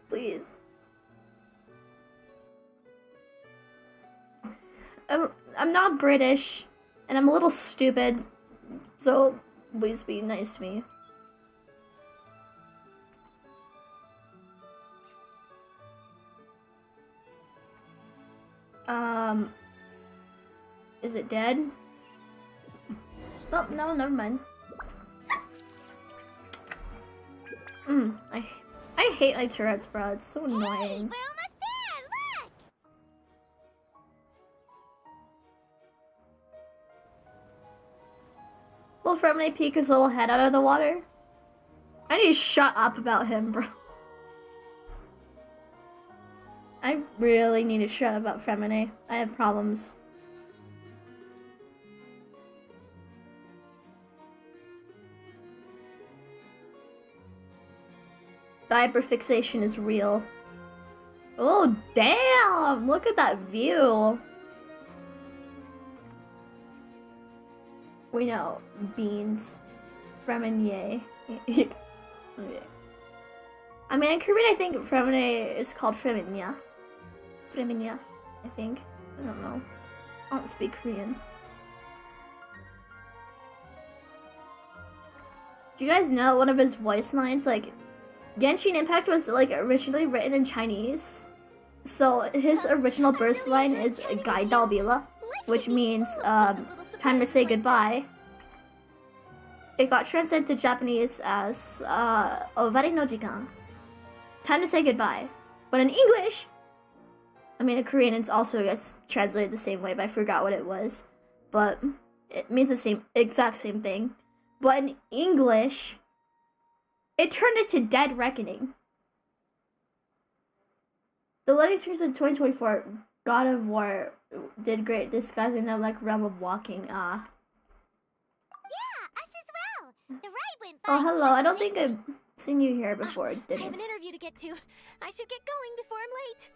S1: Please. I'm not British, and I'm a little stupid, so please be nice to me. Is it dead? Oh, no, never mind. I hate my Tourette's, bro. It's so annoying.
S2: Hey, we're almost there! Look!
S1: Will Freminet peek his little head out of the water? I need to shut up about him, bro. I really need to shut up about Freminet. I have problems. The hyperfixation is real. Oh, damn! Look at that view. We know. Beans. Freminet. I mean, in Korean, I think Freminet is called Freminia. Freminia, I think. I don't know. I don't speak Korean. Do you guys know one of his voice lines, like, Genshin Impact was, like, originally written in Chinese. So his original burst line is Gai Dalbila, which means, time to say goodbye. It got translated to Japanese as, Ovari no jikan. Time to say goodbye. But in English, I mean, in Korean, it's also, I guess, translated the same way, but I forgot what it was. But it means the exact same thing. But in English, it turned into Dead Reckoning. The Letting series in 2024, God of War did great disguising them like Realm of Walking.
S2: Yeah, us as well. The ride went by.
S1: Oh, hello. I don't think I've seen you here before,
S11: I have
S1: Dennis.
S11: an interview to get to. I should get going before I'm late.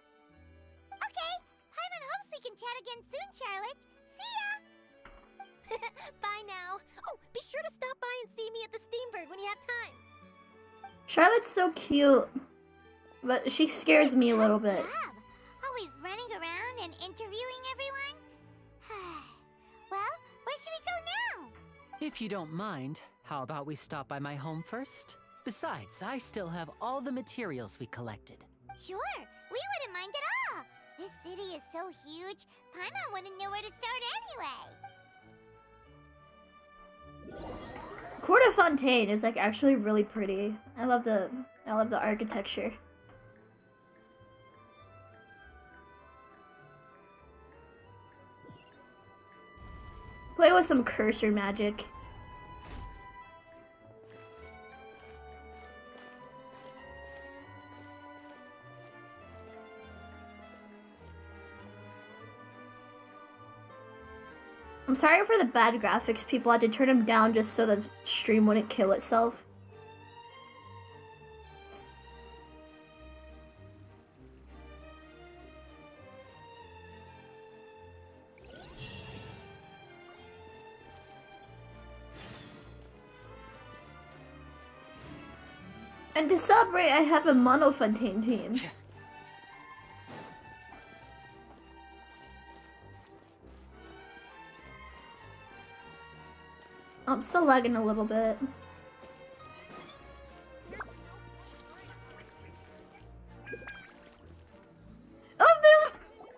S2: Okay, Hyman hopes we can chat again soon, Charlotte. See ya!
S11: Bye now. Oh, be sure to stop by and see me at the Steambird when you have time.
S1: Charlotte's so cute, but she scares me a little bit.
S2: Good job. Always running around and interviewing everyone. Well, where should we go now?
S6: If you don't mind, how about we stop by my home first? Besides, I still have all the materials we collected.
S2: Sure, we wouldn't mind at all. This city is so huge, Paimon wouldn't know where to start anyway.
S1: Court of Fontaine is like actually really pretty. I love the architecture. Play with some cursor magic. I'm sorry for the bad graphics. People had to turn them down just so the stream wouldn't kill itself. And to celebrate, I have a Mono Fontaine team. I'm still lagging a little bit. Oh,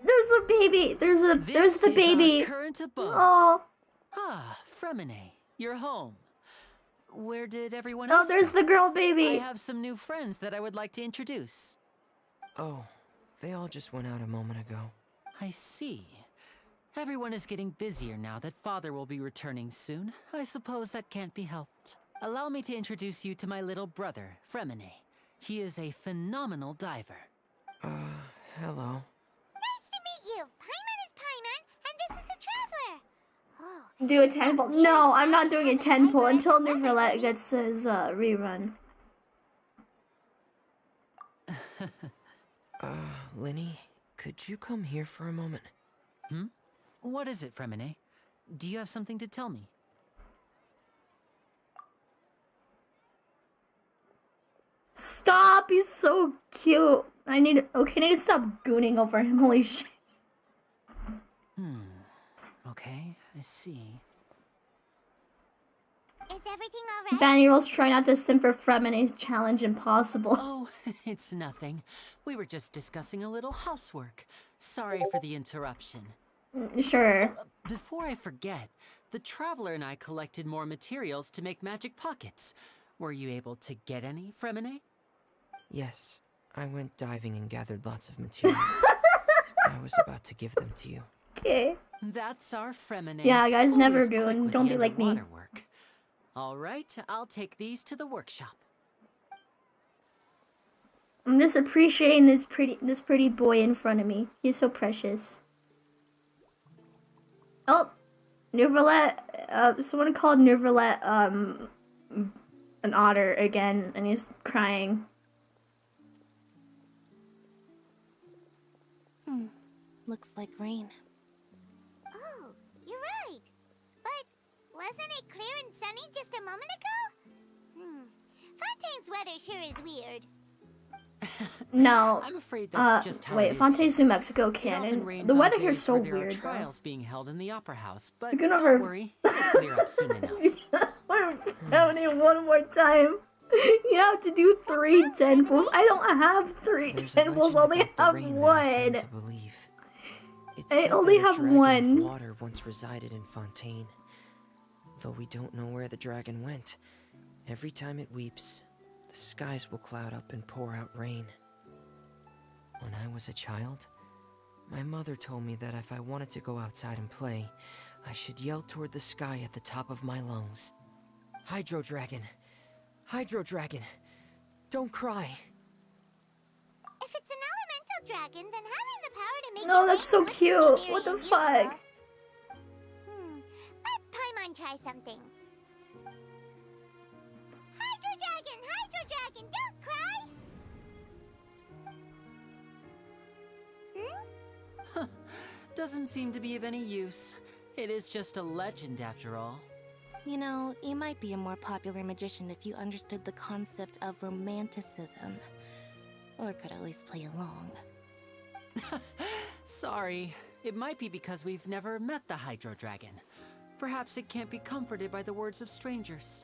S1: there's a baby. There's the baby.
S6: Current abode.
S1: Oh.
S6: Ah, Freminet, you're home. Where did everyone
S1: Oh,
S6: else
S1: there's
S6: go?
S1: the girl baby.
S6: I have some new friends that I would like to introduce.
S10: Oh, they all just went out a moment ago.
S6: I see. Everyone is getting busier now that Father will be returning soon. I suppose that can't be helped. Allow me to introduce you to my little brother, Freminet. He is a phenomenal diver.
S10: Hello.
S2: Nice to meet you. Paimon is Paimon, and this is the Traveler. Oh,
S1: Do a 10 pull. No, I'm not doing a 10 pull until Neverlet gets his rerun.
S10: Linny, could you come here for a moment?
S6: Hmm? What is it, Freminet? Do you have something to tell me?
S1: Stop! He's so cute. I need to stop gooning over him. Holy shit.
S6: Okay, I see.
S2: is everything alright?
S1: Bannerol's trying not to simp for Freminet's challenge impossible.
S6: Oh, it's nothing. We were just discussing a little housework. Sorry for the interruption.
S1: Sure.
S6: Before I forget, the Traveler and I collected more materials to make magic pockets. Were you able to get any, Freminet?
S10: Yes, I went diving and gathered lots of materials. I was about to give them to you.
S1: Okay.
S6: That's our Freminet.
S1: Yeah, guys, never
S6: Always
S1: do,
S6: quick
S1: and
S6: with
S1: don't
S6: the
S1: be like me.
S6: underwater work. All right, I'll take these to the workshop.
S1: I'm just appreciating this pretty boy in front of me. He's so precious. Oh, Neverlet. Someone called Neverlet an otter again, and he's crying.
S5: Looks like rain.
S2: Oh, you're right. But wasn't it clear and sunny just a moment ago? Fontaine's weather sure is weird.
S1: No.
S6: I'm afraid that's just how it
S1: wait,
S6: is
S1: Fontaine's
S6: here.
S1: New Mexico
S6: It often
S1: canon.
S6: rains
S1: The
S6: on
S1: weather here's
S6: days
S1: so
S6: where there are
S1: weird, though.
S6: trials being held in the Opera House, but
S1: You're gonna
S6: don't worry, it'll clear up soon enough.
S1: We're down it one more time. You have to do 3 temples. I don't have 3
S10: There's a
S1: temples.
S10: legend
S1: Only
S10: about the
S1: have
S10: rain that I tend
S1: one.
S10: to believe. It's
S1: I
S10: said
S1: only
S10: that a
S1: have
S10: dragon
S1: one.
S10: of water once resided in Fontaine. Though we don't know where the dragon went, every time it weeps, the skies will cloud up and pour out rain. When I was a child, my mother told me that if I wanted to go outside and play, I should yell toward the sky at the top of my lungs. Hydro Dragon! Hydro Dragon! Don't cry!
S2: If it's an elemental dragon, then having the power to make
S1: No,
S2: it
S1: that's
S2: rain
S1: so
S2: must be
S1: cute.
S2: very
S1: What the
S2: useful.
S1: fuck?
S2: Let Paimon try something. Hydro Dragon, don't cry!
S6: Doesn't seem to be of any use. It is just a legend after all.
S5: You know, you might be a more popular magician if you understood the concept of romanticism. Or could at least play along.
S6: Sorry, it might be because we've never met the Hydro Dragon. Perhaps it can't be comforted by the words of strangers.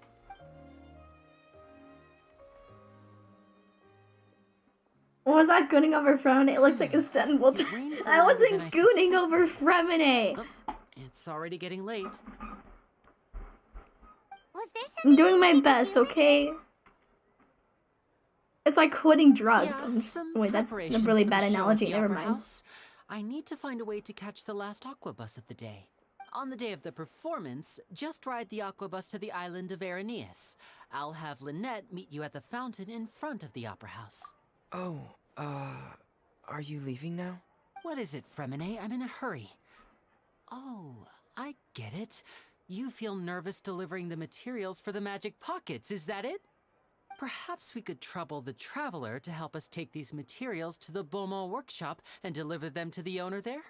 S1: What was that gooning over Freminet? It looks like a Istanbul.
S6: It rained for
S1: I
S6: longer
S1: wasn't
S6: than I
S1: gooning over
S6: suspected.
S1: Freminet.
S6: Oh, it's already getting late.
S2: Was Was there
S1: I'm
S2: something
S1: doing
S2: you
S1: my
S2: wanted to
S1: best,
S2: do with it?
S1: okay? It's like quitting drugs.
S6: Yeah,
S1: I'm just,
S6: some
S1: wait, that's a
S6: preparations
S1: really
S6: for the
S1: bad
S6: show at
S1: analogy.
S6: the
S1: Never
S6: Opera
S1: mind.
S6: House. I need to find a way to catch the last aqua bus of the day. On the day of the performance, just ride the aqua bus to the island of Aranius. I'll have Lynette meet you at the fountain in front of the Opera House.
S10: Oh, are you leaving now?
S6: What is it, Freminet? I'm in a hurry. Oh, I get it. You feel nervous delivering the materials for the magic pockets, is that it? Perhaps we could trouble the Traveler to help us take these materials to the Beaumont workshop and deliver them to the owner there?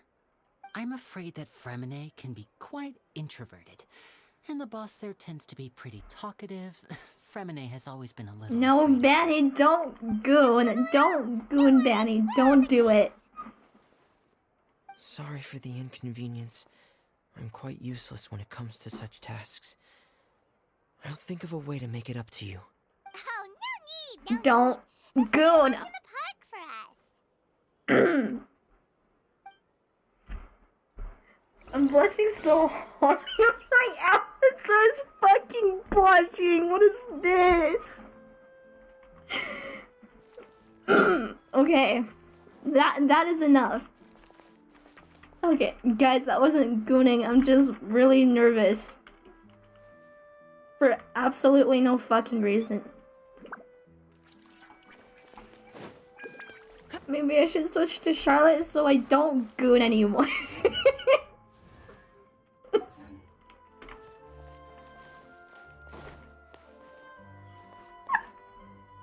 S6: I'm afraid that Freminet can be quite introverted, and the boss there tends to be pretty talkative. Freminet has always been a little
S1: No,
S6: afraid of-
S1: Banny, don't goon. Don't goon, Banny. Don't do it.
S10: Sorry for the inconvenience. I'm quite useless when it comes to such tasks. I'll think of a way to make it up to you.
S2: Oh, no need. No
S1: Don't
S2: need.
S1: goon.
S2: Walk in the park for us.
S1: I'm blushing so hard. My avatar is fucking blushing. What is this? Okay. That is enough. Okay, guys, that wasn't gooning. I'm just really nervous. For absolutely no fucking reason. Maybe I should switch to Charlotte so I don't goon anymore.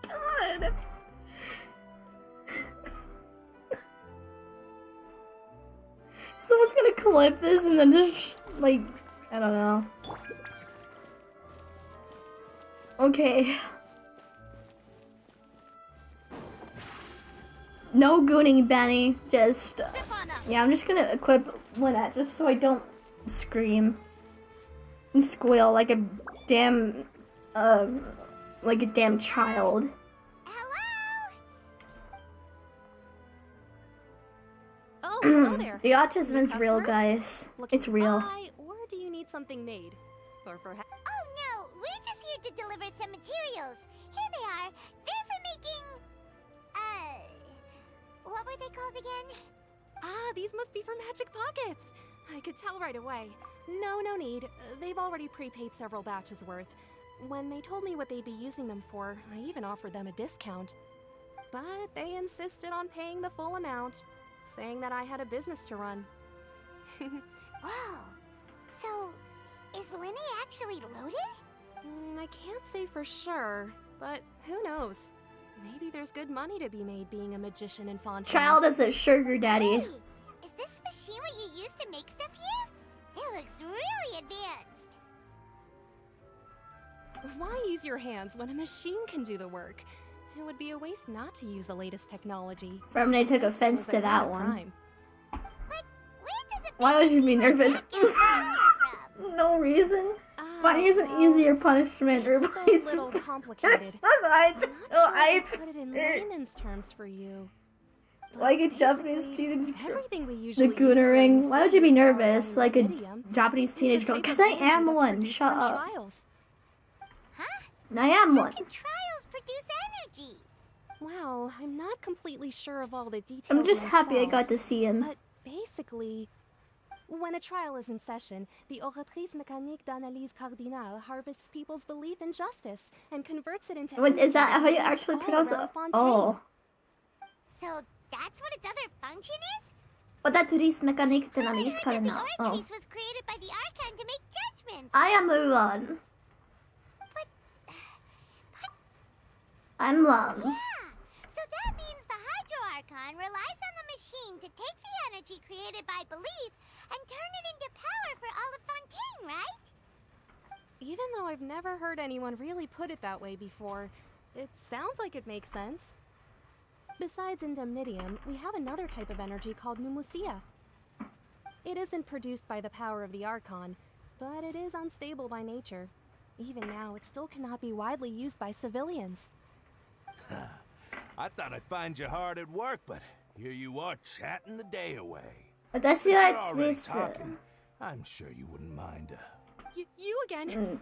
S1: God. Someone's gonna clip this and then just, like, I don't know. Okay. No gooning, Benny. Just, yeah, I'm just gonna equip Lynette just so I don't scream and squeal like a damn, child.
S2: Hello?
S11: Oh, hello there.
S1: The autism
S11: New
S1: is real,
S11: customers?
S1: guys.
S11: Looking
S1: It's real.
S11: by, or do you need something made? Or perhaps...
S2: Oh, no. We're just here to deliver some materials. Here they are. They're for making... What were they called again?
S11: Ah, these must be for magic pockets. I could tell right away. No need. They've already prepaid several batches worth. When they told me what they'd be using them for, I even offered them a discount. But they insisted on paying the full amount, saying that I had a business to run.
S2: Whoa. So, is Linny actually loaded?
S11: I can't say for sure, but who knows? Maybe there's good money to be made being a magician in Fontaine.
S1: Child is a sugar daddy.
S2: Hey, is this machine what you use to make stuff here? It looks really advanced.
S11: Why use your hands when a machine can do the work? It would be a waste not to use the latest technology.
S1: Freminet took
S11: This
S1: offense
S11: was a
S1: to that
S11: kind of
S1: one.
S11: crime.
S2: But where does it
S1: Why would you be nervous? No reason. Finding is an easier punishment.
S11: It's a
S1: Replace
S11: little complicated.
S1: I'm
S11: I'm not sure
S1: I
S11: how to put it in layman's terms for you. But
S1: like a Japanese
S11: basically,
S1: teenage girl.
S11: everything we
S1: The
S11: usually use for
S1: goonering. Why would you be
S11: studies are
S1: nervous? Like a
S11: idiom.
S1: Japanese
S11: It's a
S1: teenage girl?
S11: type
S1: Because
S11: of
S1: I
S11: energy
S1: am
S11: that's
S1: one.
S11: produced
S1: Shut
S11: from
S1: up.
S11: trials.
S1: I am
S2: How
S1: one.
S2: can trials produce energy?
S11: Wow, I'm not completely sure of all the details.
S1: I'm just happy I
S11: myself,
S1: got to see him.
S11: But basically, when a trial is in session, the Oratrice Mécanique d'Analyse Cardinale harvests people's belief in justice and converts it into
S1: What, is
S11: energy
S1: that how you
S11: moves
S1: actually
S11: all
S1: pronounce it?
S11: around Fontaine.
S1: Oh.
S2: So that's what its other function is?
S1: Oratrice mécanique
S2: I
S1: d'analyse
S2: heard that the
S1: cardinale. Oh.
S2: Oratrice was created by the Archon to make judgments.
S1: I am Mulan.
S2: But
S1: I'm Lan.
S2: yeah, so that means the Hydro Archon relies on the machine to take the energy created by belief and turn it into power for all of Fontaine, right?
S11: Even though I've never heard anyone really put it that way before, it sounds like it makes sense. Besides indemnitium, we have another type of energy called pneumosia. It isn't produced by the power of the Archon, but it is unstable by nature. Even now, it still cannot be widely used by civilians.
S12: I thought I'd find you hard at work, but here you are chatting the day away.
S1: 私
S12: Since
S1: は
S12: you're already
S1: です。
S12: talking, I'm sure you wouldn't mind.
S11: You again?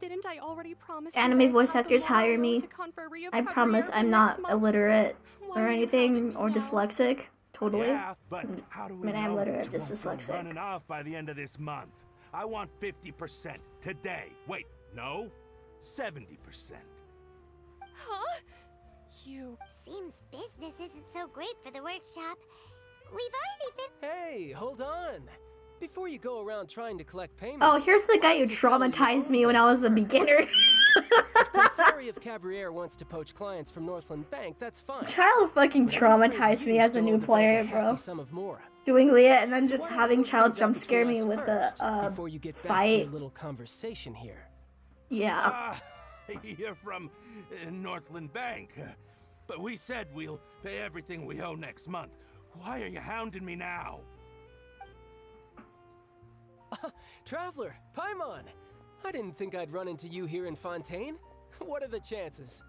S13: Didn't I already promise
S1: Anime
S13: you
S1: voice
S13: I'd have the
S1: actors hire
S13: monorail
S1: me.
S13: to Conferee of
S1: I promise
S13: Cabriere
S1: I'm
S13: by
S1: not
S13: next month?
S1: illiterate
S13: Why
S1: or
S13: are you
S1: anything
S13: hounding me
S1: or
S13: now?
S1: dyslexic. Totally.
S12: Yeah, but how do we
S1: I mean, I'm
S12: know
S1: literate,
S12: that you
S1: just
S12: won't go
S1: dyslexic.
S12: running off by the end of this month? I want 50% today. Wait, no, 70%.
S13: Huh? You...
S2: Seems business isn't so great for the workshop. We've already been...
S14: Hey, hold on. Before you go around trying to collect payments...
S1: Oh, here's the
S14: why
S1: guy
S14: don't
S1: who
S14: you settle your
S1: traumatized
S14: own
S1: me when I
S14: debts
S1: was a
S14: first?
S1: beginner.
S14: If Conferee of Cabriere wants to poach clients from Northland Bank, that's fine.
S1: Child fucking
S14: But I'm afraid
S1: traumatized
S14: you
S1: me as a
S14: still
S1: new
S14: owe the bank
S1: player,
S14: a hefty
S1: bro.
S14: sum of Mora.
S1: Doing Leah and then
S14: So
S1: just
S14: why don't
S1: having
S14: we work
S1: child
S14: things out
S1: jump scare
S14: between
S1: me
S14: us
S1: with the
S14: first, before you get back to
S1: fight.
S14: your little conversation here.
S1: Yeah.
S12: You're from Northland Bank. But we said we'll pay everything we owe next month. Why are you hounding me now?
S14: Traveler, Paimon! I didn't think I'd run into you here in Fontaine. What are the chances?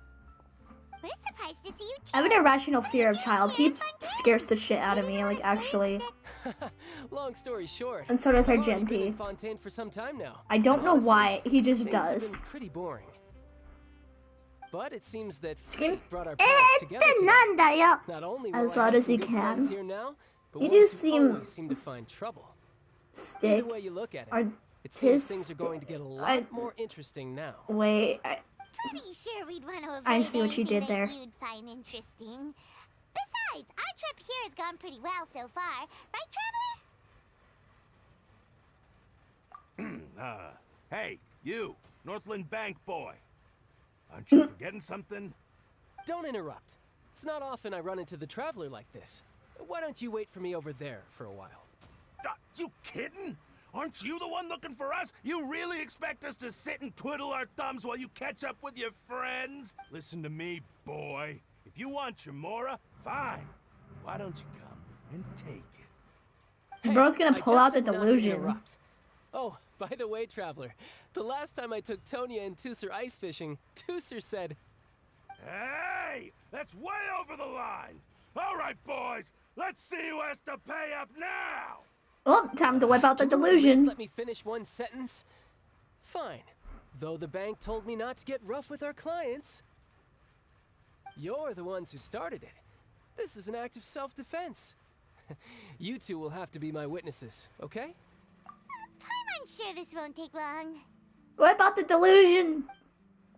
S2: We're surprised to see you too.
S1: I have an irrational fear of child. He scares the shit out of me, like, actually.
S14: Long story short,
S1: And so does
S14: I've already been
S1: Argenti.
S14: in Fontaine for some time now.
S1: I don't
S14: And
S1: know
S14: honestly,
S1: why, he just
S14: things have
S1: does.
S14: been pretty boring. But it seems that
S1: Scream.
S14: fate brought our paths together today. Not only will
S1: As
S14: I
S1: loud
S14: have
S1: as
S14: some
S1: you
S14: good friends
S1: can.
S14: here now, but
S1: You
S14: ones
S1: just
S14: who
S1: seem
S14: always seem to find trouble.
S1: Stick.
S14: Either way you look at it, it seems things are going to get a lot more interesting now.
S1: Wait,
S2: Pretty sure we'd want to avoid
S1: I see what you
S2: anything
S1: did there.
S2: that you'd find interesting. Besides, our trip here has gone pretty well so far. Right, Traveler?
S12: Hey, you, Northland Bank boy. Aren't you forgetting something?
S14: Don't interrupt. It's not often I run into the Traveler like this. Why don't you wait for me over there for a while?
S12: You kidding? Aren't you the one looking for us? You really expect us to sit and twiddle our thumbs while you catch up with your friends? Listen to me, boy. If you want your Mora, fine. Why don't you come and take it?
S14: Hey,
S1: bro's gonna
S14: I
S1: pull
S14: just
S1: out the
S14: said not to
S1: delusion.
S14: interrupt. Oh, by the way, Traveler, the last time I took Tonya and Tooser ice fishing, Tooser said,
S12: Hey! That's way over the line! All right, boys, let's see who has to pay up now!
S1: Well, time to wipe out the
S14: "Can you at least
S1: delusion.
S14: let me finish one sentence? Fine. Though the bank told me not to get rough with our clients. You're the ones who started it. This is an act of self-defense. You two will have to be my witnesses, okay?
S2: I'm sure this won't take long.
S1: Wipe out the delusion.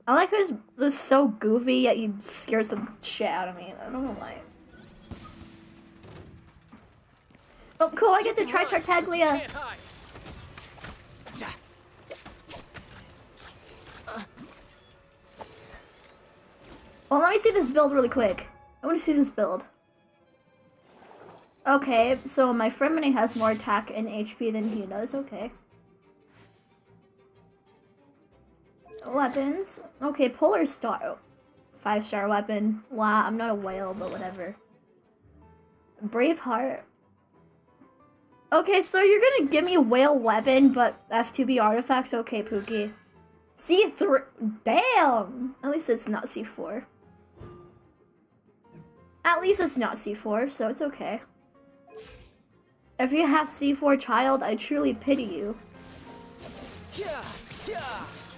S1: I like who's just so goofy yet he scares the shit out of me. I don't know why. Oh, cool! I get to try Tartaglia.
S14: Can't hide.
S1: Well, let me see this build really quick. I want to see this build. Okay, so my Freminet has more attack and HP than he does. Okay. Weapons. Okay, Polar Star. 5-star weapon. Wow, I'm not a whale, but whatever. Braveheart. Okay, so you're gonna give me a whale weapon, but F2B artifacts? Okay, Pookie. C3. Damn! At least it's not C4. At least it's not C4, so it's okay. If you have C4 child, I truly pity you.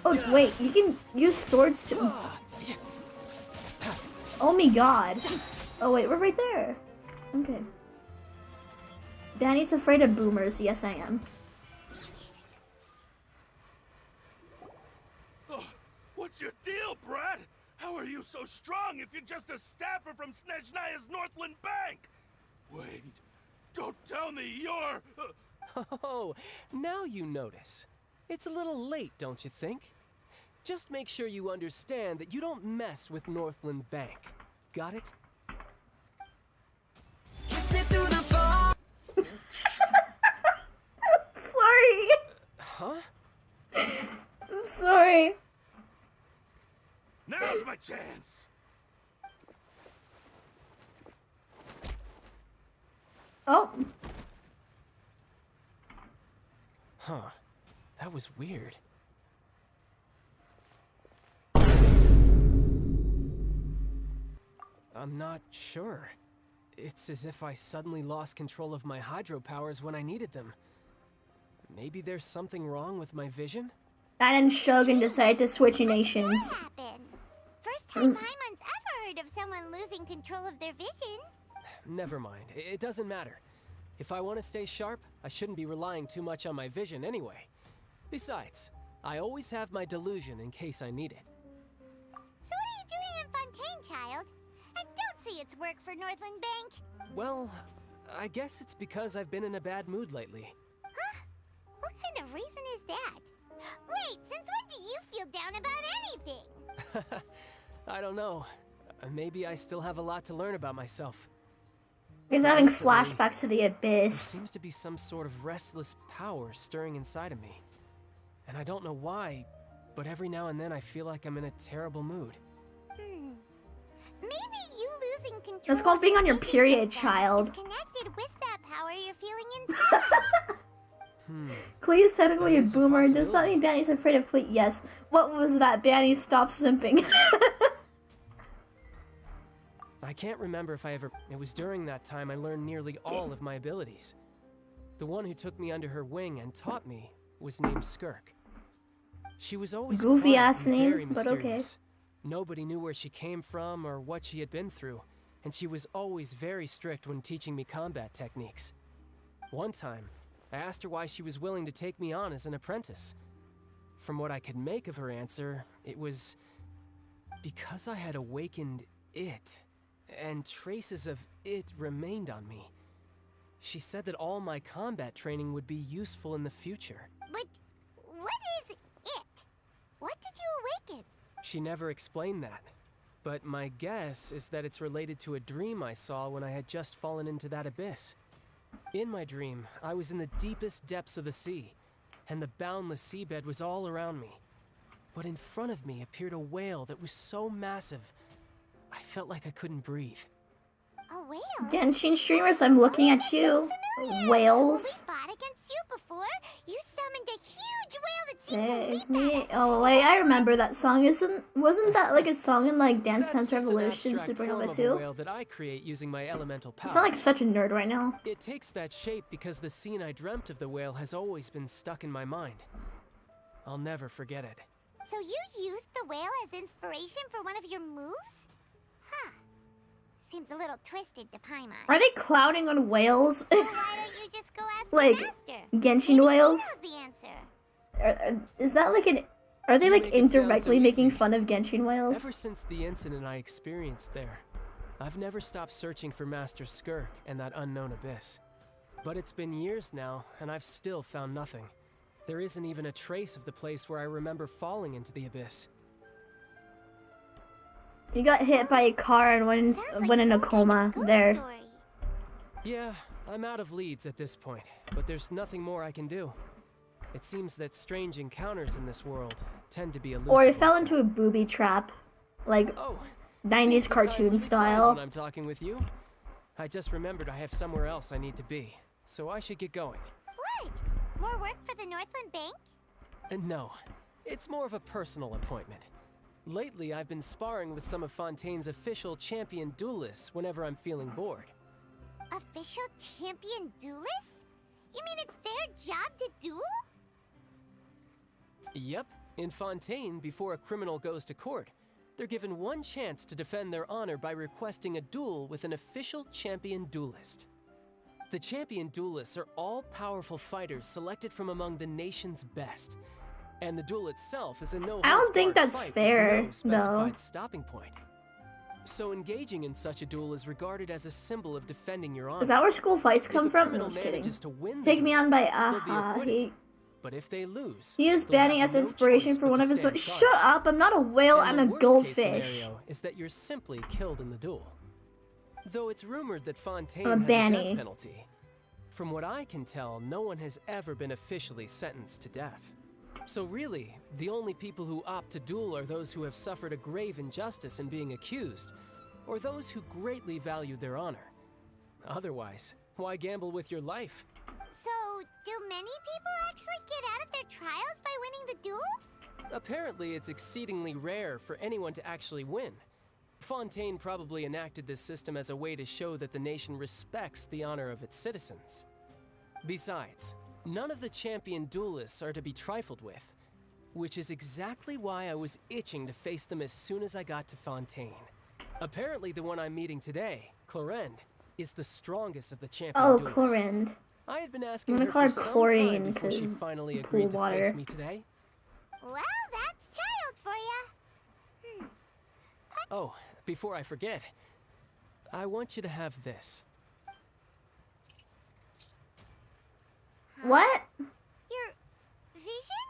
S1: Oh, wait, you can use swords too. Oh my god. Oh wait, we're right there. Okay. Danny's afraid of boomers. Yes, I am.
S12: Oh, what's your deal, Brad? How are you so strong if you're just a staffer from Snezhnaya's Northland Bank? Wait, don't tell me you're...
S14: Oh, now you notice. It's a little late, don't you think? Just make sure you understand that you don't mess with Northland Bank. Got it?
S1: Sorry.
S14: Huh?
S1: I'm sorry.
S12: Now's my chance!
S1: Oh.
S14: Huh. That was weird. I'm not sure. It's as if I suddenly lost control of my hydro powers when I needed them. Maybe there's something wrong with my vision?
S1: And then Shogun decided to switch nations.
S2: What happened? First time Paimon's ever heard of someone losing control of their vision.
S14: Never mind. It doesn't matter. If I want to stay sharp, I shouldn't be relying too much on my vision anyway. Besides, I always have my delusion in case I need it.
S2: So what are you doing in Fontaine, child? I don't see its work for Northland Bank.
S14: Well, I guess it's because I've been in a bad mood lately.
S2: Huh? What kind of reason is that? Wait, since when do you feel down about anything?
S14: I don't know. Maybe I still have a lot to learn about myself.
S1: He's having
S14: Recently,
S1: flashbacks to the
S14: There
S1: abyss.
S14: seems to be some sort of restless power stirring inside of me. And I don't know why, but every now and then I feel like I'm in a terrible mood.
S2: Maybe you losing control.
S1: It's called being on your
S2: of vision
S1: period,
S2: system
S1: child.
S2: is connected with that power you're feeling inside.
S1: Clee is technically a
S14: That is a
S1: boomer. Does that
S14: possibility.
S1: mean Banny's afraid of Clee? Yes. What was that? Banny, stop simping.
S14: I can't remember if I ever... It was during that time I learned nearly all of my abilities. The one who took me under her wing and taught me was named Skirk. She was always
S1: Goofy
S14: quiet
S1: ass
S14: and
S1: name,
S14: very
S1: but okay.
S14: mysterious. Nobody knew where she came from or what she had been through, and she was always very strict when teaching me combat techniques. One time, I asked her why she was willing to take me on as an apprentice. From what I could make of her answer, it was because I had awakened it, and traces of it remained on me. She said that all my combat training would be useful in the future.
S2: But what is it? What did you awaken?
S14: She never explained that, but my guess is that it's related to a dream I saw when I had just fallen into that abyss. In my dream, I was in the deepest depths of the sea, and the boundless seabed was all around me. But in front of me appeared a whale that was so massive, I felt like I couldn't breathe.
S2: A whale?
S1: Genshin streamers, I'm looking at you. Whales.
S2: We fought against you before. You summoned a huge whale that seemed to
S1: Take
S2: leap
S1: me.
S2: at us.
S1: Oh wait, I remember that song. Wasn't that like a song in like Dance
S14: That's
S1: Dance
S14: just an
S1: Revolution
S14: abstract form
S1: Supernova
S14: of a
S1: 2?
S14: whale that I create using my elemental powers.
S1: I sound like such a nerd right now.
S14: It takes that shape because the scene I dreamt of the whale has always been stuck in my mind. I'll never forget it.
S2: So you used the whale as inspiration for one of your moves? Huh. Seems a little twisted to Paimon.
S1: Are they clowning on whales?
S2: So why don't you just go ask
S1: Like,
S2: your master?
S1: Genshin
S2: Maybe
S1: whales?
S2: he knows the answer.
S1: Is that like an... Are they
S14: You
S1: like
S14: make it sound so
S1: indirectly making
S14: easy.
S1: fun of Genshin whales?
S14: Ever since the incident I experienced there, I've never stopped searching for Master Skirk and that unknown abyss. But it's been years now, and I've still found nothing. There isn't even a trace of the place where I remember falling into the abyss.
S1: You got hit by a car and went in a coma there.
S2: Story.
S14: Yeah, I'm out of leads at this point, but there's nothing more I can do. It seems that strange encounters in this world tend to be elusive.
S1: Or he fell
S14: like
S1: into
S14: that.
S1: a booby trap. Like
S14: Oh,
S1: 90s
S14: seems the time
S1: cartoon
S14: really flies
S1: style.
S14: When I'm talking with you, I just remembered I have somewhere else I need to be, so I should get going.
S2: What? More work for the Northland Bank?
S14: And no, it's more of a personal appointment. Lately, I've been sparring with some of Fontaine's official champion duelists whenever I'm feeling bored.
S2: Official champion duelists? You mean it's their job to duel?
S14: Yep, in Fontaine, before a criminal goes to court, they're given one chance to defend their honor by requesting a duel with an official champion duelist. The champion duelists are all-powerful fighters selected from among the nation's best. And the duel itself is a no
S1: I don't think that's fair,
S14: no specified
S1: though.
S14: stopping point. So engaging in such a duel is regarded as a symbol of defending your honor.
S1: Is that where school fights
S14: If
S1: come
S14: a
S1: from? No,
S14: criminal
S1: I'm just kidding.
S14: manages to win the
S1: Take Me
S14: duel,
S1: On by
S14: they'll be
S1: Aha.
S14: acquitted. But if they lose,
S1: He used
S14: they'll
S1: Banning
S14: have
S1: as
S14: no
S1: inspiration
S14: choice
S1: for
S14: but
S1: one
S14: to
S1: of his...
S14: stand
S1: Shut
S14: trial.
S1: up! I'm not a whale,
S14: And
S1: I'm a
S14: the worst-case
S1: goldfish.
S14: scenario is that you're simply killed in the duel. Though it's rumored that Fontaine
S1: I'm a
S14: has a death
S1: Banny.
S14: penalty. From what I can tell, no one has ever been officially sentenced to death. So really, the only people who opt to duel are those who have suffered a grave injustice in being accused, or those who greatly value their honor. Otherwise, why gamble with your life?
S2: So, do many people actually get out of their trials by winning the duel?
S14: Apparently, it's exceedingly rare for anyone to actually win. Fontaine probably enacted this system as a way to show that the nation respects the honor of its citizens. Besides, none of the champion duelists are to be trifled with. which is exactly why I was itching to face them as soon as I got to Fontaine. Apparently the one I'm meeting today, Chlorinde, is the strongest of the champion
S1: Oh,
S14: duelists.
S1: Chlorinde.
S14: I had been asking
S1: I'm
S14: her
S1: gonna call
S14: for
S1: her
S14: some
S1: chlorine
S14: time before she
S1: 'cause
S14: finally
S1: pool
S14: agreed to face
S1: water.
S14: me today.
S2: Well, that's child for ya.
S14: Oh, before I forget, I want you to have this.
S1: What?
S2: Your vision?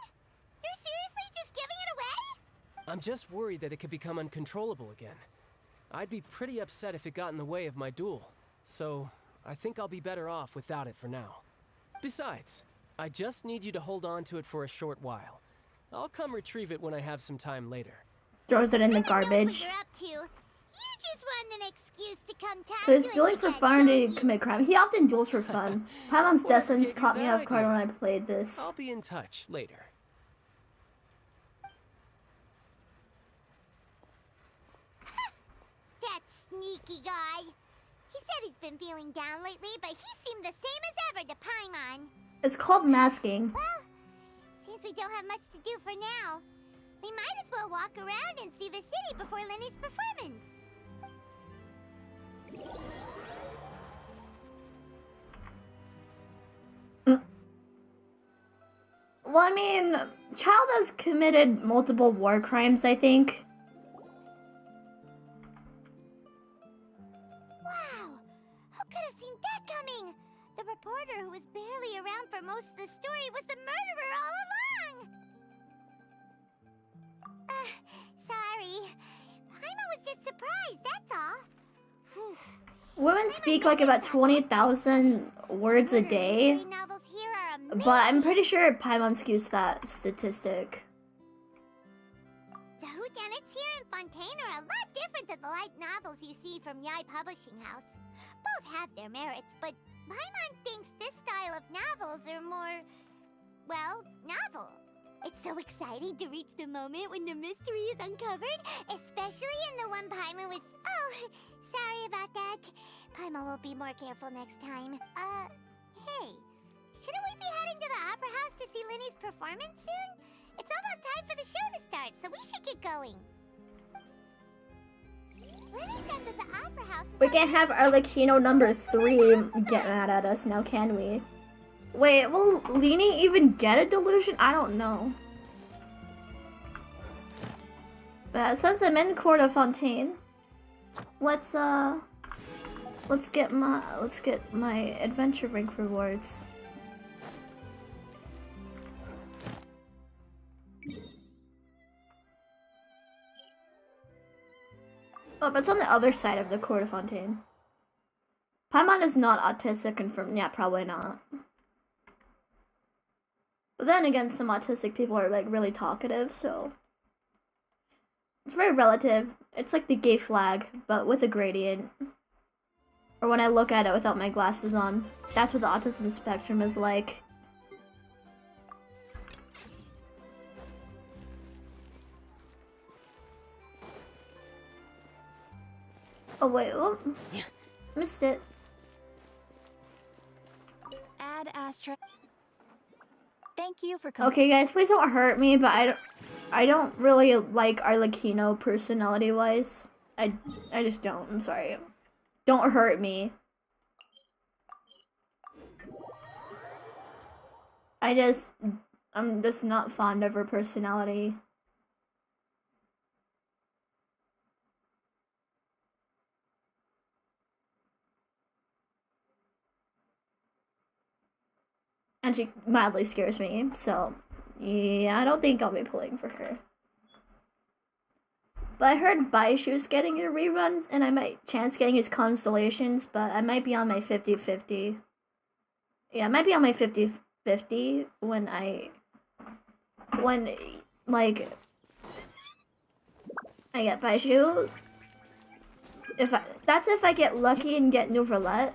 S2: You're seriously just giving it away?
S14: I'm just worried that it could become uncontrollable again. I'd be pretty upset if it got in the way of my duel, so I think I'll be better off without it for now. Besides, I just need you to hold on to it for a short while. I'll come retrieve it when I have some time later.
S1: Throws it in the
S2: Heaven knows what
S1: garbage.
S2: you're up to. You just want an excuse to come talk
S1: So he's
S2: to
S1: dueling
S2: us
S1: for
S2: again,
S1: fun
S2: don't
S1: to
S2: you?
S1: commit crime. He often duels for fun. Paimon's
S14: Whatever
S1: Destins
S14: gave you
S1: caught me
S14: that
S1: off guard
S14: idea?
S1: when I played this.
S14: I'll be in touch later.
S2: That sneaky guy. He said he's been feeling down lately, but he seemed the same as ever to Paimon.
S1: It's called masking.
S2: Well, since we don't have much to do for now, we might as well walk around and see the city before Lenny's performance.
S1: Well, I mean, Child has committed multiple war crimes, I think.
S2: Wow! Who could have seen that coming? The reporter who was barely around for most of the story was the murderer all along! Sorry. Paimon was just surprised, that's all. Whew.
S1: Women speak like about 20,000 words a day,
S2: Mystery novels here are amazing.
S1: but I'm pretty sure Paimon skews that statistic.
S2: The whodunits here in Fontaine are a lot different than the light novels you see from Yai Publishing House. Both have their merits, but Paimon thinks this style of novels are more, well, novel. It's so exciting to reach the moment when the mystery is uncovered, especially in the one Paimon was... Oh, sorry about that. Paimon will be more careful next time. Hey, shouldn't we be heading to the Opera House to see Lenny's performance soon? It's almost time for the show to start, so we should get going. Lenny said that the Opera House is
S1: We can't have Arlecchino number 3 get mad at us now, can we? Wait, will Lini even get a delusion? I don't know. But it says I'm in Court of Fontaine. Let's get my adventure rank rewards. Oh, but it's on the other side of the Court of Fontaine. Paimon is not autistic confirmed. Yeah, probably not. But then again, some autistic people are like really talkative, so it's very relative. It's like the gay flag, but with a gradient. Or when I look at it without my glasses on. That's what the autism spectrum is like. Oh wait, oh, missed it.
S7: Ad Astra. Thank you for coming.
S1: Okay, guys, please don't hurt me, but I don't really like Arlecchino personality-wise. I just don't. I'm sorry. Don't hurt me. I'm just not fond of her personality. And she mildly scares me, so yeah, I don't think I'll be pulling for her. But I heard Baishu's getting your reruns, and I might chance getting his constellations, but I might be on my 50-50. Yeah, I might be on my 50-50 when, like, I get Baishu. That's if I get lucky and get Nouvelette.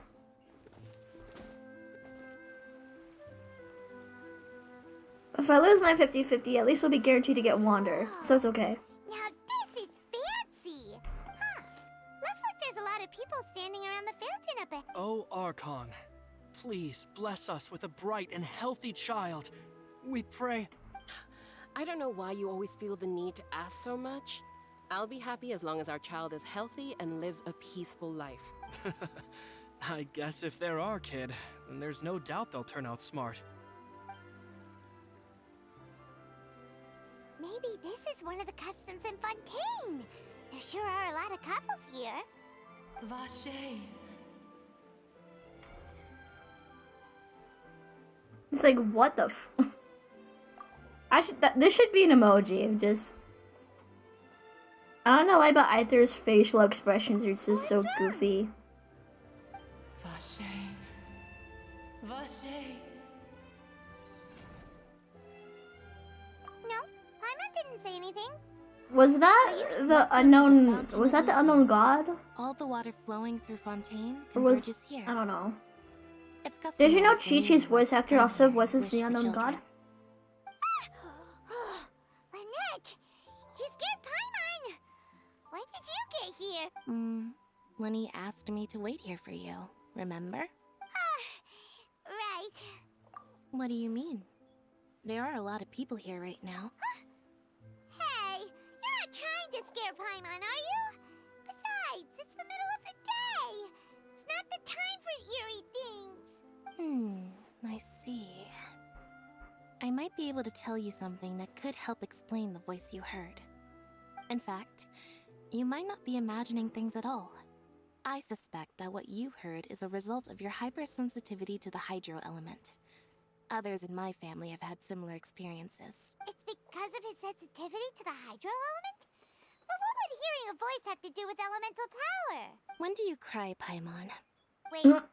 S1: If I lose my 50-50, at least I'll be guaranteed to get Wander, so it's okay.
S2: Now this is fancy! Huh. Looks like there's a lot of people standing around the fountain up ahead.
S15: Oh, Archon, please bless us with a bright and healthy child. We pray. I don't know why you always feel the need to ask so much. I'll be happy as long as our child is healthy and lives a peaceful life.
S14: I guess if they're our kid, then there's no doubt they'll turn out smart.
S2: Maybe this is one of the customs in Fontaine. There sure are a lot of couples here.
S4: Vache.
S1: It's like, what the f- this should be an emoji of just... I don't know why, but Aether's facial expressions are just so goofy.
S4: Vache. Vache.
S2: No, Paimon didn't say anything.
S1: Was that the unknown... Was that the unknown god?
S5: All the water flowing through Fontaine
S1: Or was...
S5: converges here.
S1: I don't know.
S5: It's
S1: Did you know
S5: customary for
S1: Chi-Chi's
S5: newlyweds
S1: voice
S5: to
S1: actor
S5: come
S1: also
S5: here
S1: voices
S5: and
S1: the
S5: wish for
S1: unknown god?
S5: children.
S2: Lynette, you scared Paimon. When did you get here?
S5: Lenny asked me to wait here for you, remember?
S2: Right.
S5: What do you mean? There are a lot of people here right now.
S2: Hey, you're not trying to scare Paimon, are you? Besides, it's the middle of the day. It's not the time for eerie things.
S5: I see. I might be able to tell you something that could help explain the voice you heard. In fact, you might not be imagining things at all. I suspect that what you heard is a result of your hypersensitivity to the hydro element. Others in my family have had similar experiences.
S2: It's because of his sensitivity to the hydro element? But what would hearing a voice have to do with elemental power?
S5: When do you cry, Paimon?
S2: Wait, what?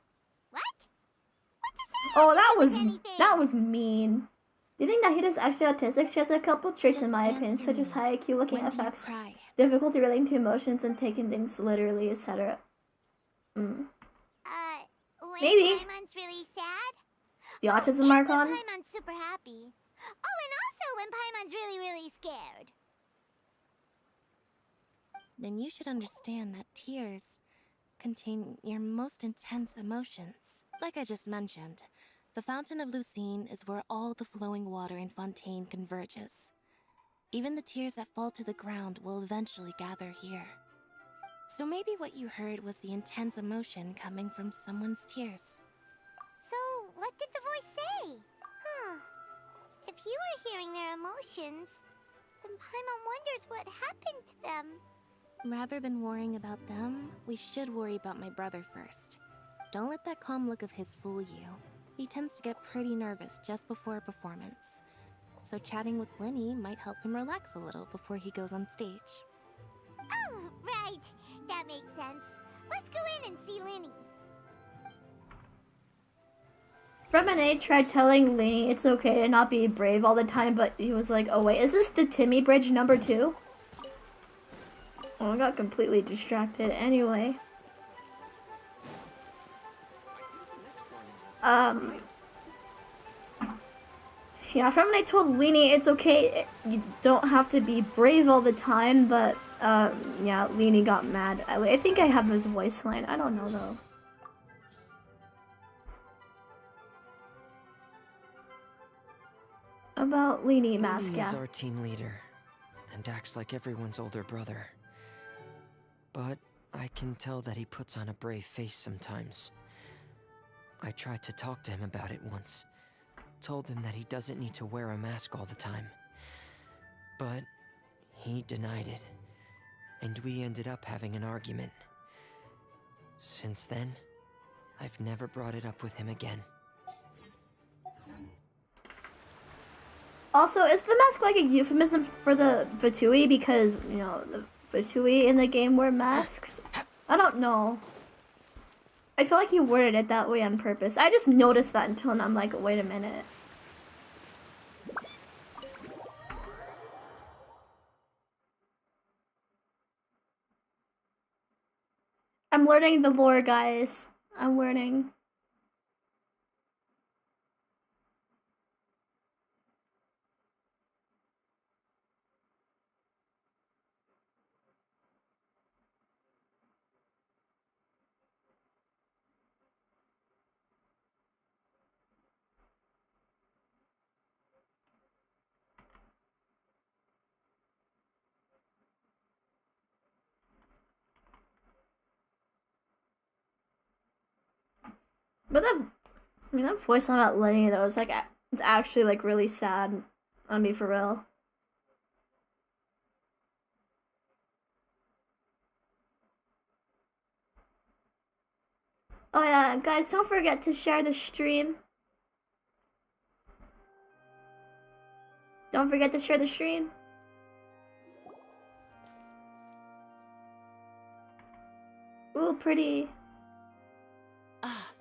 S1: Oh, that was mean. Do you think that he is actually autistic? She has a couple traits in my opinion, such as high IQ, looking at facts, difficulty relating to emotions, and taking things literally, etc.
S2: When
S1: Maybe.
S2: Paimon's really sad?
S1: The autism Archon?
S2: When Paimon's super happy. Oh, and also when Paimon's really scared.
S5: Then you should understand that tears contain your most intense emotions. Like I just mentioned, the Fountain of Lucine is where all the flowing water in Fontaine converges. Even the tears that fall to the ground will eventually gather here. So maybe what you heard was the intense emotion coming from someone's tears.
S2: So, what did the voice say? If you were hearing their emotions, then Paimon wonders what happened to them.
S5: Rather than worrying about them, we should worry about my brother first. Don't let that calm look of his fool you. He tends to get pretty nervous just before a performance. So chatting with Lenny might help him relax a little before he goes on stage.
S2: Oh, right. That makes sense. Let's go in and see Linny.
S1: Freminet tried telling Lainey it's okay to not be brave all the time, but he was like, oh wait, is this the Timmy Bridge number 2? Oh, I got completely distracted. Anyway. Yeah, Freminet told Lainey it's okay, you don't have to be brave all the time, but, yeah, Lainey got mad. I think I have his voice line. I don't know, though. About Lainey Mask,
S10: Lenny
S1: yeah.
S10: is our team leader, and acts like everyone's older brother. But I can tell that he puts on a brave face sometimes. I tried to talk to him about it once. Told him that he doesn't need to wear a mask all the time. But he denied it, and we ended up having an argument. Since then, I've never brought it up with him again.
S1: Also, is the mask like a euphemism for the Vatui because, you know, the Vatui in the game wear masks? I don't know. I feel like he worded it that way on purpose. I just noticed that until I'm like, wait a minute. I'm learning the lore, guys. I'm learning. But that voice line about Lenny though is like it's actually like really sad on me for real. Oh yeah, guys, don't forget to share the stream. Don't forget to share the stream. Ooh, pretty.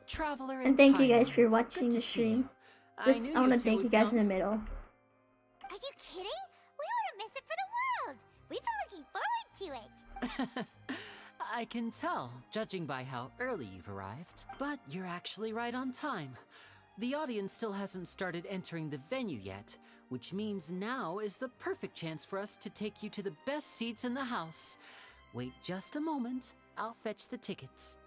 S6: Traveler
S1: And thank you guys
S6: Paimon,
S1: for watching
S6: good to
S1: the
S6: see
S1: stream.
S6: you.
S1: Just
S6: knew
S1: I want
S6: you
S1: to
S6: two
S1: thank you
S6: would
S1: guys in
S6: come.
S1: the middle.
S2: Are you kidding? We wouldn't miss it for the world. We've been looking forward to it.
S6: I can tell, judging by how early you've arrived. But you're actually right on time. The audience still hasn't started entering the venue yet, which means now is the perfect chance for us to take you to the best seats in the house. Wait just a moment. I'll fetch the tickets.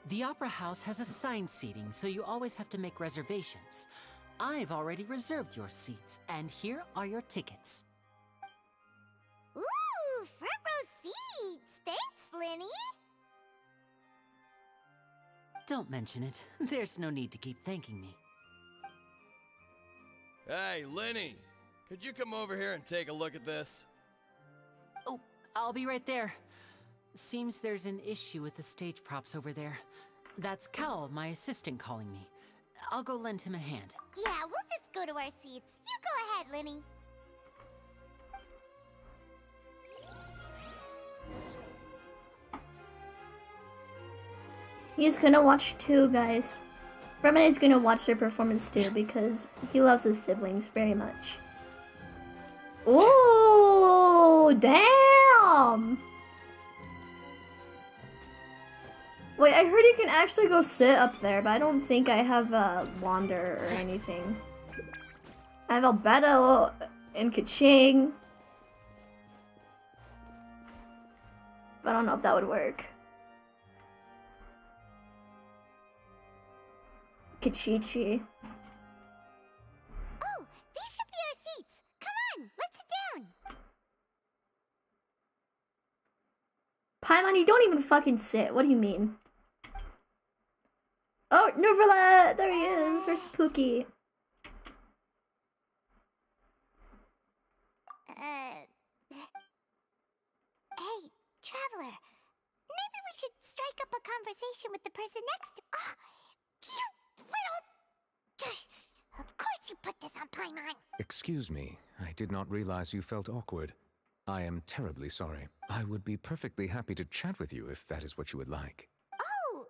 S6: The Opera House has assigned seating, so you always have to make reservations. I've already reserved your seats, and here are your tickets.
S2: Ooh, front row seats. Thanks, Lenny.
S6: Don't mention it. There's no need to keep thanking me.
S16: Hey, Lenny! Could you come over here and take a look at this?
S6: Oh, I'll be right there. Seems there's an issue with the stage props over there. That's Cal, my assistant, calling me. I'll go lend him a hand.
S2: Yeah, we'll just go to our seats. You go ahead, Lenny.
S1: He's gonna watch too, guys. Freminet's gonna watch their performance too because he loves his siblings very much. Ooh, damn! Wait, I heard you can actually go sit up there, but I don't think I have Wander or anything. I have Albedo and Kaching. But I don't know if that would work. Kachichi.
S2: Oh, these should be our seats. Come on, let's sit down.
S1: Paimon, you don't even fucking sit. What do you mean? Oh, Nervalet! There he is. Where's Pookie?
S2: Hey, Traveler. Maybe we should strike up a conversation with the person next to... Oh, you little... Of course you put this on Paimon.
S17: Excuse me, I did not realize you felt awkward. I am terribly sorry. I would be perfectly happy to chat with you if that is what you would like.
S2: Oh,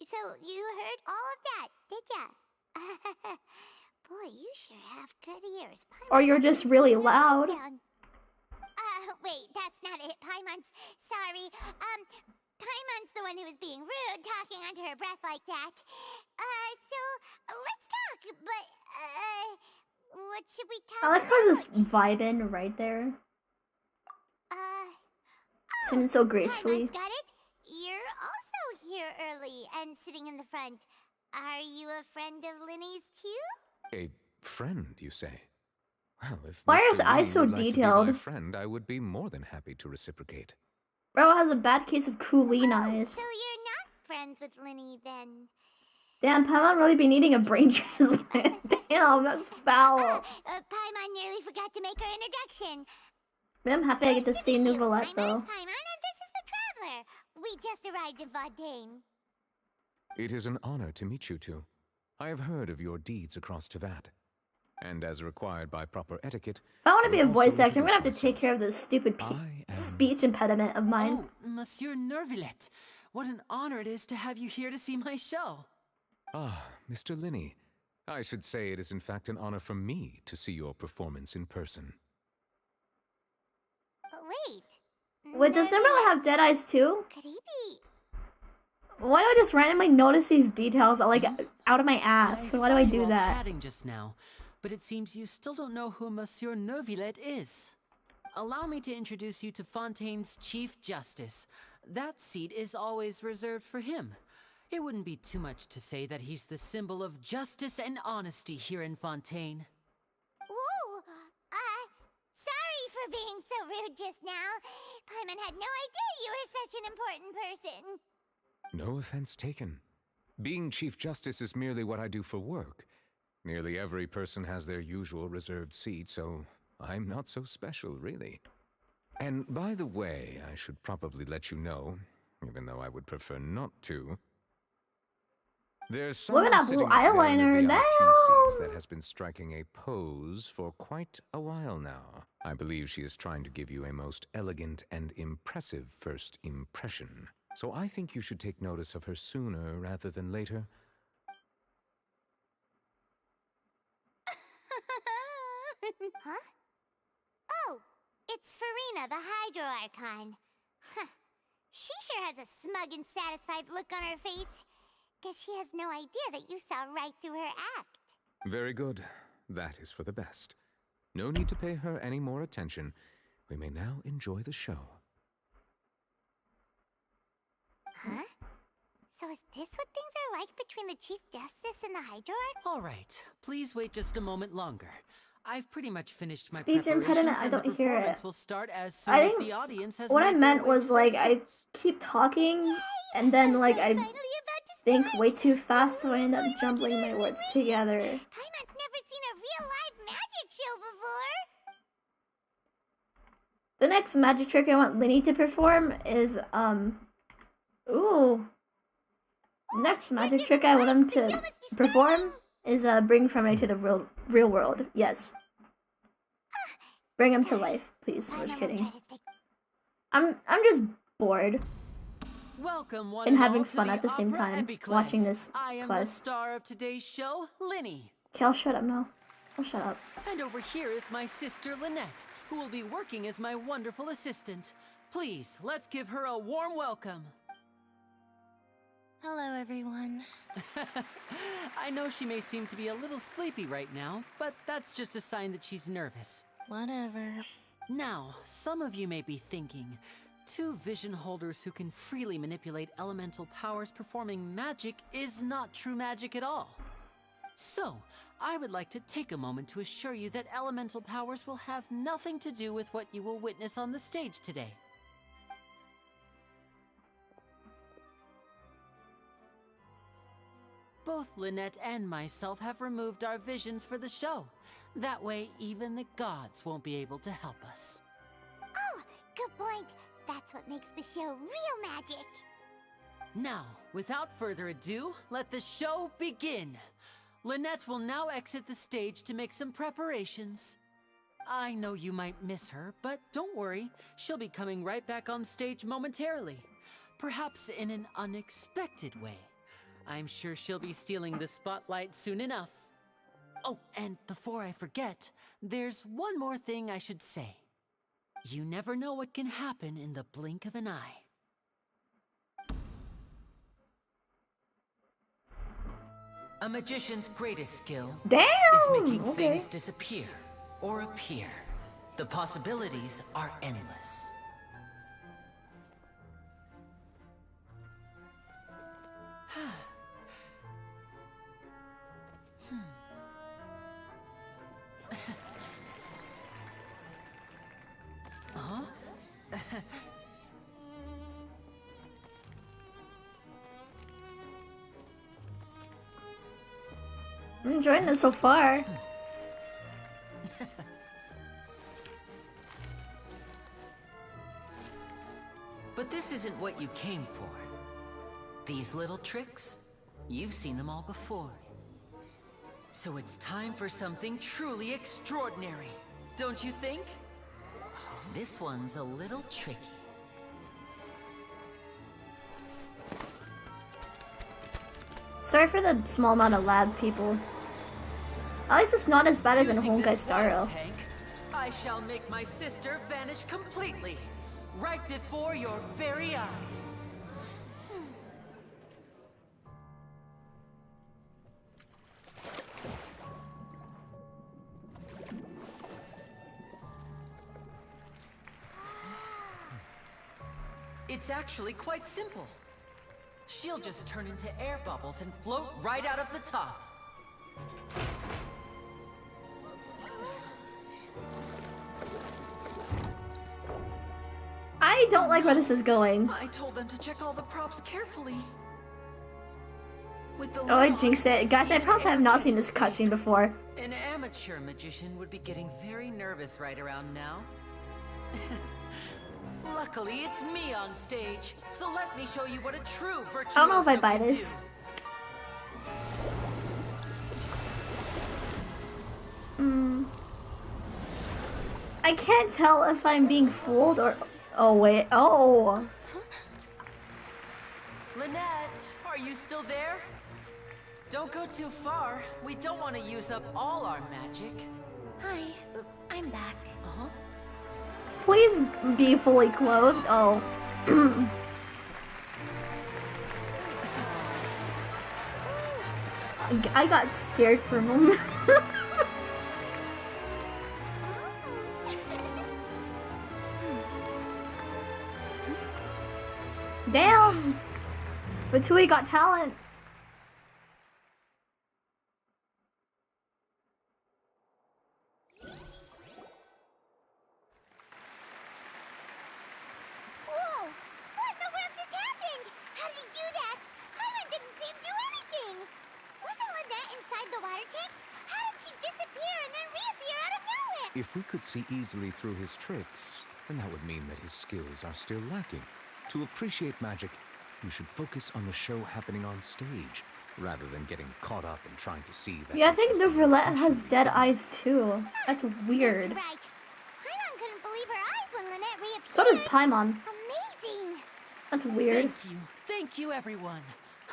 S2: so you heard all of that, did ya? Boy, you sure have good ears.
S1: Or you're just really loud.
S2: Wait, that's not it, Paimon's. Sorry. Paimon's the one who was being rude, talking under her breath like that. So, let's talk, but, what should we talk
S1: I like how
S2: about?
S1: he's just vibing right there. Sitting so gracefully.
S2: Paimon's got it. You're also here early and sitting in the front. Are you a friend of Linny's too?
S17: A friend, you say? Well, if
S1: Why are
S17: Mr.
S1: his eyes
S17: Lee
S1: so
S17: would like to be
S1: detailed?
S17: my friend, I would be more than happy to reciprocate.
S1: Bro has a bad case of Coolene eyes.
S2: So you're not friends with Linny then?
S1: Damn, Paimon really be needing a brain transplant. Damn, that's foul.
S2: Paimon nearly forgot to make her introduction.
S1: I'm happy I get to see Nouvelette
S2: My
S1: though.
S2: name's Paimon and this is the Traveler. We just arrived in Fontaine.
S17: It is an honor to meet you two. I have heard of your deeds across Tevat. And as required by proper etiquette,
S1: If I want to be a
S17: will
S1: voice
S17: also
S1: actor, I'm gonna have to
S17: introduce
S1: take care of this stupid speech impediment of mine.
S6: Oh, Monsieur Nervillet. What an honor it is to have you here to see my show.
S17: Ah, Mr. Linney. I should say it is in fact an honor for me to see your performance in person.
S1: Wait, does Nervalet have dead eyes too?
S2: Could he be?
S1: Why do I just randomly notice these details like out of my ass? Why do I
S6: saw you
S1: do
S6: all
S1: that?
S6: Chatting just now, but it seems you still don't know who Monsieur Nervillet is. Allow me to introduce you to Fontaine's Chief Justice. That seat is always reserved for him. It wouldn't be too much to say that he's the symbol of justice and honesty here in Fontaine.
S2: for being so rude just now. Paimon had no idea you were such an important person.
S17: No offense taken. Being Chief Justice is merely what I do for work. Nearly every person has their usual reserved seat, so I'm not so special, really. And by the way, I should probably let you know, even though I would prefer not to. There's
S1: Look at
S17: someone
S1: that blue
S17: sitting up there in
S1: eyeliner.
S17: the VIP seats
S1: Damn.
S17: that has been striking a pose for quite a while now. I believe she is trying to give you a most elegant and impressive first impression. So I think you should take notice of her sooner rather than later.
S2: Huh? Oh, it's Farina, the Hydro Archon. Huh. She sure has a smug and satisfied look on her face. Guess she has no idea that you saw right through her act.
S17: Very good. That is for the best. No need to pay her any more attention. We may now enjoy the show.
S2: Huh? So is this what things are like between the Chief Justice and the Hydro Archon?
S6: All right, please wait just a moment longer. I've pretty much finished my
S1: Speech impediment,
S6: preparations,
S1: I
S6: and the
S1: don't hear
S6: performance
S1: it.
S6: will start as soon
S1: I
S6: as
S1: think
S6: the audience has
S1: what I
S6: made
S1: meant
S6: their way
S1: was
S6: to their
S1: like I
S6: seats.
S1: keep talking and then like I think way too fast, so I end up jumbling my words together.
S2: Paimon's never seen a real live magic show before.
S1: The next magic trick I want Linny to perform is ooh. Next magic trick I want him to perform is bring Freminet to the real world. Yes. Bring him to life, please. I'm just kidding. I'm just bored.
S6: Welcome, one
S1: And
S6: and
S1: having
S6: all, to
S1: fun at the same
S6: Opera
S1: time
S6: Epiclese.
S1: watching this
S6: I am
S1: quest.
S6: the star of today's show, Linny.
S1: Cal, shut up now. Oh, shut up.
S6: And over here is my sister Lynette, who will be working as my wonderful assistant. Please, let's give her a warm welcome.
S5: Hello, everyone.
S6: I know she may seem to be a little sleepy right now, but that's just a sign that she's nervous.
S5: Whatever.
S6: Now, some of you may be thinking, two vision holders who can freely manipulate elemental powers performing magic is not true magic at all. So, I would like to take a moment to assure you that elemental powers will have nothing to do with what you will witness on the stage today. Both Lynette and myself have removed our visions for the show. That way, even the gods won't be able to help us.
S2: Oh, good point. That's what makes the show real magic.
S6: Now, without further ado, let the show begin. Lynette will now exit the stage to make some preparations. I know you might miss her, but don't worry. She'll be coming right back on stage momentarily. Perhaps in an unexpected way. I'm sure she'll be stealing the spotlight soon enough. Oh, and before I forget, there's one more thing I should say. You never know what can happen in the blink of an eye. A magician's greatest skill is making things disappear or appear. The possibilities are endless. Huh?
S1: I'm enjoying this so far.
S6: But this isn't what you came for. These little tricks, you've seen them all before. So it's time for something truly extraordinary, don't you think? This one's a little tricky.
S1: Sorry for the small amount of lag, people. At least it's not as bad as in
S6: Using
S1: Honkai
S6: this water
S1: Star.
S6: tank, I shall make my sister vanish completely, right before your very eyes. It's actually quite simple. She'll just turn into air bubbles and float right out of the top.
S1: I don't like where this is going.
S6: I told them to check all the props carefully. With the
S1: Oh, I
S6: little
S1: jinxed it. Guys, I promise I have not seen this cutscene before.
S6: An amateur magician would be getting very nervous right around now. Luckily, it's me on stage, so let me show you what a true virtuoso
S1: I don't know if I buy
S6: can
S1: this. I can't tell if I'm being fooled or... Oh, wait. Oh.
S6: Lynette, are you still there? Don't go too far. We don't want to use up all our magic.
S11: Hi, I'm back.
S6: Uh-huh.
S1: Please be fully clothed. Oh. I got scared for a moment. Damn! Fatui got talent.
S2: Whoa! What in the world just happened? How did he do that? Carmen didn't see him do anything. Wasn't Lynette inside the water tank? How did she disappear and then reappear out of nowhere?
S17: If we could see easily through his tricks, then that would mean that his skills are still lacking. To appreciate magic, you should focus on the show happening on stage, rather than getting caught up in trying to see that.
S1: Yeah, I think the roulette has dead eyes too. That's weird.
S2: That's right. Paimon couldn't believe her eyes when Lynette reappeared.
S1: So does Paimon.
S2: Amazing.
S1: That's weird.
S6: Thank you, everyone.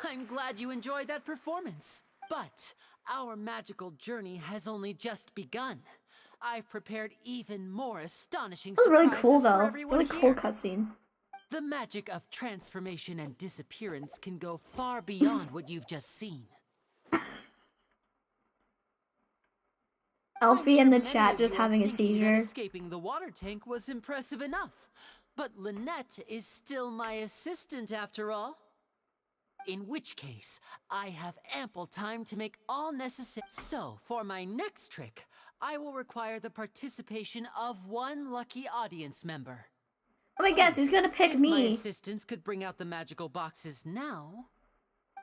S6: I'm glad you enjoyed that performance. But our magical journey has only just begun. I've prepared even more astonishing
S1: That was really
S6: surprises
S1: cool
S6: for
S1: though.
S6: everyone
S1: Really cool
S6: here.
S1: cutscene.
S6: The magic of transformation and disappearance can go far beyond what you've just seen.
S1: Elfie in the
S6: Many
S1: chat
S6: of
S1: just
S6: you are
S1: having a
S6: thinking that
S1: seizure.
S6: escaping the water tank was impressive enough. But Lynette is still my assistant after all. In which case, I have ample time to make all necessary. So, for my next trick, I will require the participation of one lucky audience member.
S1: Oh my gosh, who's gonna pick
S6: If my
S1: me?
S6: assistants could bring out the magical boxes now.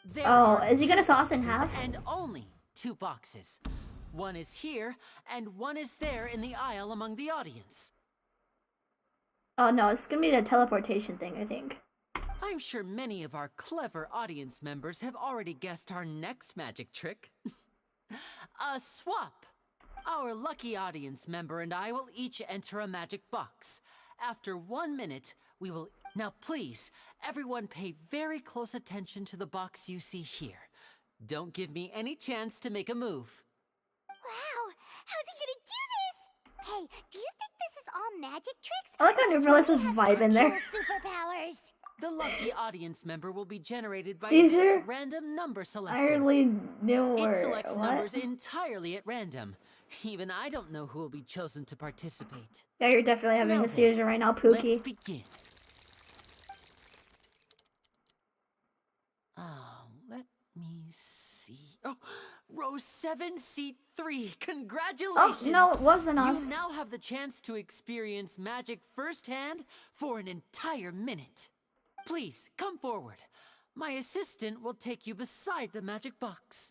S6: There
S1: Oh,
S6: are
S1: is he gonna
S6: two
S1: saw us in
S6: boxes
S1: half?
S6: And only two boxes. One is here, and one is there in the aisle among the audience.
S1: Oh no, it's gonna be the teleportation thing, I think.
S6: I'm sure many of our clever audience members have already guessed our next magic trick. A swap! Our lucky audience member and I will each enter a magic box. After 1 minute, we will... Now please, everyone pay very close attention to the box you see here. Don't give me any chance to make a move.
S2: Wow, how's he gonna do this? Hey, do you think this is all magic tricks?
S1: I like how New Realis's vibe in there.
S2: Actual superpowers.
S6: The lucky audience member will be generated by
S1: Caesar?
S6: this random number
S1: I
S6: selector.
S1: hardly knew
S6: It
S1: where.
S6: selects
S1: What?
S6: numbers entirely at random. Even I don't know who will be chosen to participate.
S1: Yeah, you're definitely having
S6: Now
S1: a
S6: then,
S1: seizure right now,
S6: Let's
S1: Pookie.
S6: begin. Let me see. Oh, row 7, seat 3. Congratulations!
S1: Oh, no, it wasn't us.
S6: You now have the chance to experience magic firsthand for an entire minute. Please, come forward. My assistant will take you beside the magic box.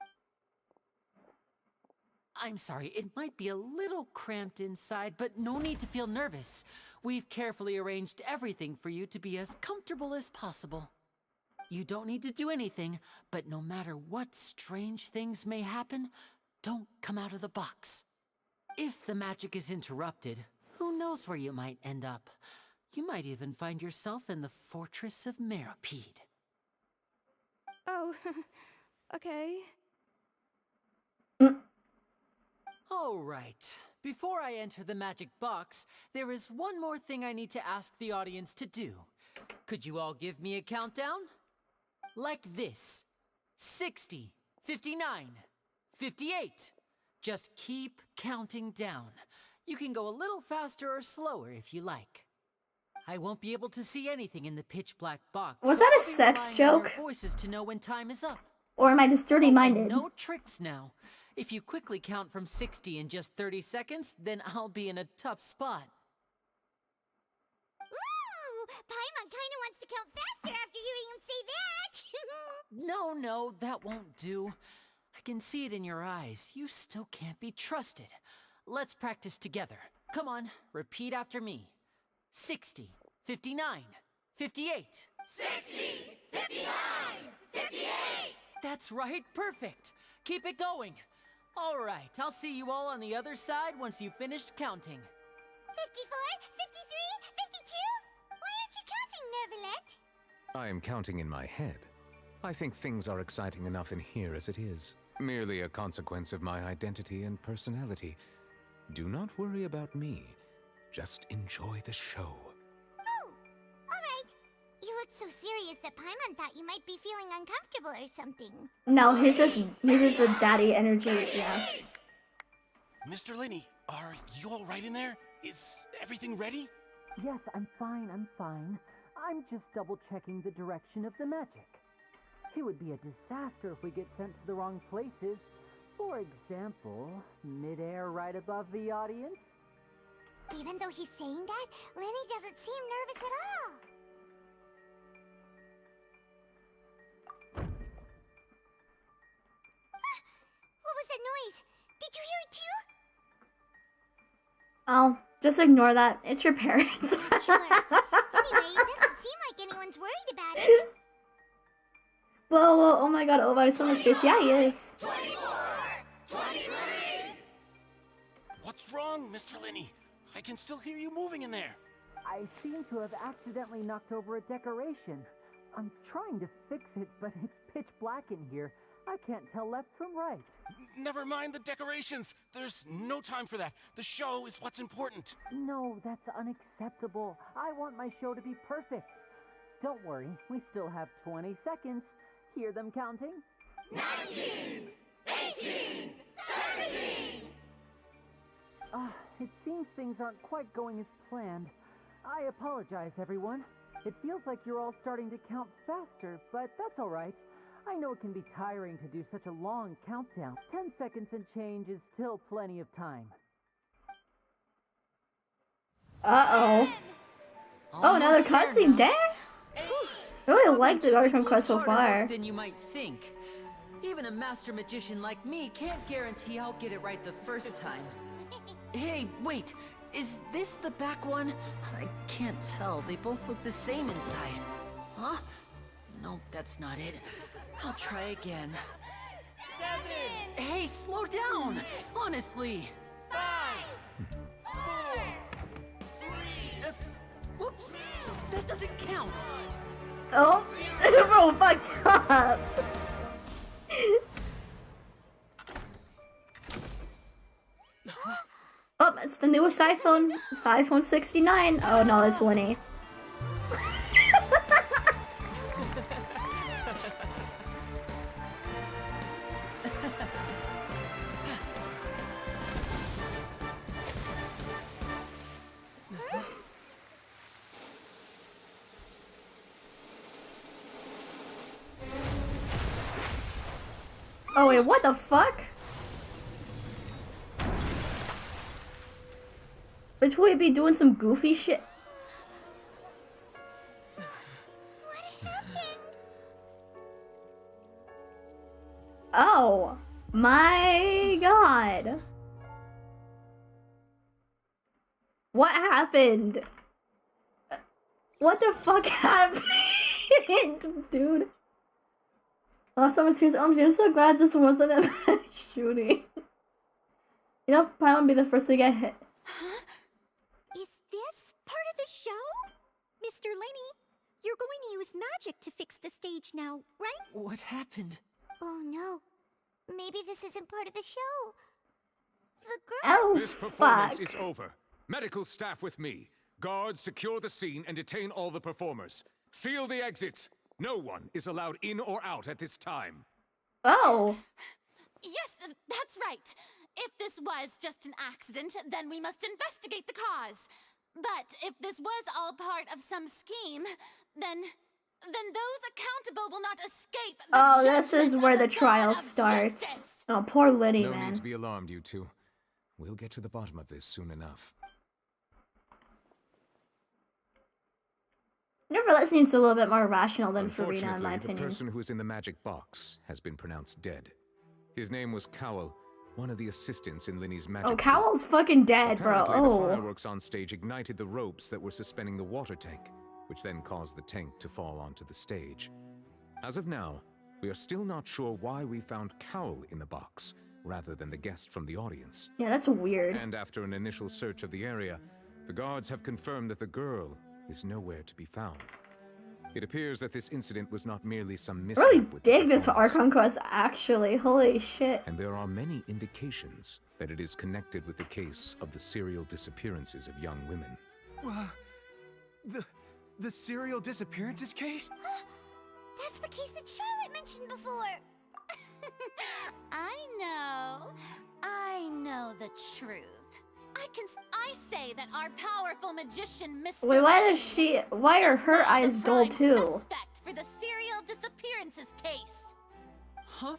S6: I'm sorry, it might be a little cramped inside, but no need to feel nervous. We've carefully arranged everything for you to be as comfortable as possible. You don't need to do anything, but no matter what strange things may happen, don't come out of the box. If the magic is interrupted, who knows where you might end up? You might even find yourself in the Fortress of Meripede.
S13: Oh, okay.
S6: All right. Before I enter the magic box, there is one more thing I need to ask the audience to do. Could you all give me a countdown? Like this. 60, 59, 58. Just keep counting down. You can go a little faster or slower if you like. I won't be able to see anything in the pitch black box.
S1: Was
S6: so
S1: that a
S6: I'll be
S1: sex
S6: relying on
S1: joke?
S6: your voices to know when time is up.
S1: Or am I just dirty-minded?
S6: And no tricks now. If you quickly count from 60 in just 30 seconds, then I'll be in a tough spot.
S2: Ooh, Paimon kinda wants to count faster after hearing him say that.
S6: No, that won't do. I can see it in your eyes. You still can't be trusted. Let's practice together. Come on, repeat after me. 60, 59, 58.
S2: 60, 59, 58!
S6: That's right, perfect. Keep it going. All right, I'll see you all on the other side once you've finished counting.
S2: 54, 53, 52? Why aren't you counting, Nervalet?
S17: I am counting in my head. I think things are exciting enough in here as it is. Merely a consequence of my identity and personality. Do not worry about me. Just enjoy the show.
S2: Oh, alright. You look so serious that Paimon thought you might be feeling uncomfortable or something.
S1: No, he's just a daddy energy, yeah.
S12: Mr. Linney, are you all right in there? Is everything ready?
S6: Yes, I'm fine. I'm just double-checking the direction of the magic. It would be a disaster if we get sent to the wrong places. For example, midair right above the audience.
S2: Even though he's saying that, Lenny doesn't seem nervous at all. What was that noise? Did you hear it too?
S1: Oh, just ignore that. It's your parents.
S2: Sure. Anyway, it doesn't seem like anyone's worried about it.
S1: Whoa, oh my god, so mysterious. Yeah, he is.
S12: 24, 23! What's wrong, Mr. Linney? I can still hear you moving in there.
S6: I seem to have accidentally knocked over a decoration. I'm trying to fix it, but it's pitch black in here. I can't tell left from right.
S12: Never mind the decorations. There's no time for that. The show is what's important.
S6: No, that's unacceptable. I want my show to be perfect. Don't worry, we still have 20 seconds. Hear them counting?
S2: 19, 18, 17!
S6: It seems things aren't quite going as planned. I apologize, everyone. It feels like you're all starting to count faster, but that's all right. I know it can be tiring to do such a long countdown. 10 seconds and change is still plenty of time.
S1: Uh-oh. Oh, another cutscene. Dang! I really like the Garden Quest so far.
S6: Than you might think. Even a master magician like me can't guarantee I'll get it right the first time. Hey, wait. Is this the back one? I can't tell. They both look the same inside. Huh? No, that's not it. I'll try again.
S2: 7!
S6: Hey, slow down! Honestly!
S2: 5! 4! 3!
S6: Whoops! That doesn't count!
S1: Oh, bro, fucked up. Oh, it's the newest iPhone. It's the iPhone 69. Oh no, that's Winnie. Oh wait, what the fuck? But would be doing some goofy shit?
S2: What happened?
S1: Oh my god. What happened? What the fuck happened, dude? Oh, someone says, I'm so glad this wasn't a shooting. You know, Paimon would be the first to get hit.
S11: Huh? Is this part of the show? Mr. Linney, you're going to use magic to fix the stage now, right?
S6: What happened?
S2: Oh no. Maybe this isn't part of the show. The girl.
S1: Oh,
S17: This performance
S1: fuck.
S17: is over. Medical staff with me. Guards, secure the scene and detain all the performers. Seal the exits. No one is allowed in or out at this time.
S1: Oh.
S7: Yes, that's right. If this was just an accident, then we must investigate the cause. But if this was all part of some scheme, then those accountable will not escape the
S1: Oh, this
S7: judgment
S1: is
S7: of
S1: where the
S7: God
S1: trial
S7: of
S1: starts.
S7: justice.
S1: Oh, poor Liddy,
S17: No
S1: man.
S17: need to be alarmed, you two. We'll get to the bottom of this soon enough.
S1: Nevertheless seems a little bit more rational than Freminet, in my
S17: Unfortunately, the
S1: opinion.
S17: person who is in the magic box has been pronounced dead. His name was Cowell, one of the assistants in Linny's magic
S1: Oh,
S17: troupe.
S1: Cowell's fucking dead, bro.
S17: Apparently, the
S1: Oh.
S17: fireworks on stage ignited the ropes that were suspending the water tank, which then caused the tank to fall onto the stage. As of now, we are still not sure why we found Cowell in the box, rather than the guest from the audience.
S1: Yeah, that's weird.
S17: And after an initial search of the area, the guards have confirmed that the girl is nowhere to be found. It appears that this incident was not merely some
S1: I
S17: mishap
S1: really
S17: with the
S1: dig this
S17: performance.
S1: Archon quest, actually. Holy shit.
S17: And there are many indications that it is connected with the case of the serial disappearances of young women.
S12: The serial disappearances case?
S2: That's the case that Charlotte mentioned before.
S7: I know the truth. I say that our powerful magician, Mr.
S1: Wait,
S7: Lenny,
S1: why are her
S7: is
S1: eyes
S7: the
S1: dull
S7: prime
S1: too?
S7: suspect for the serial disappearances case.
S6: Huh?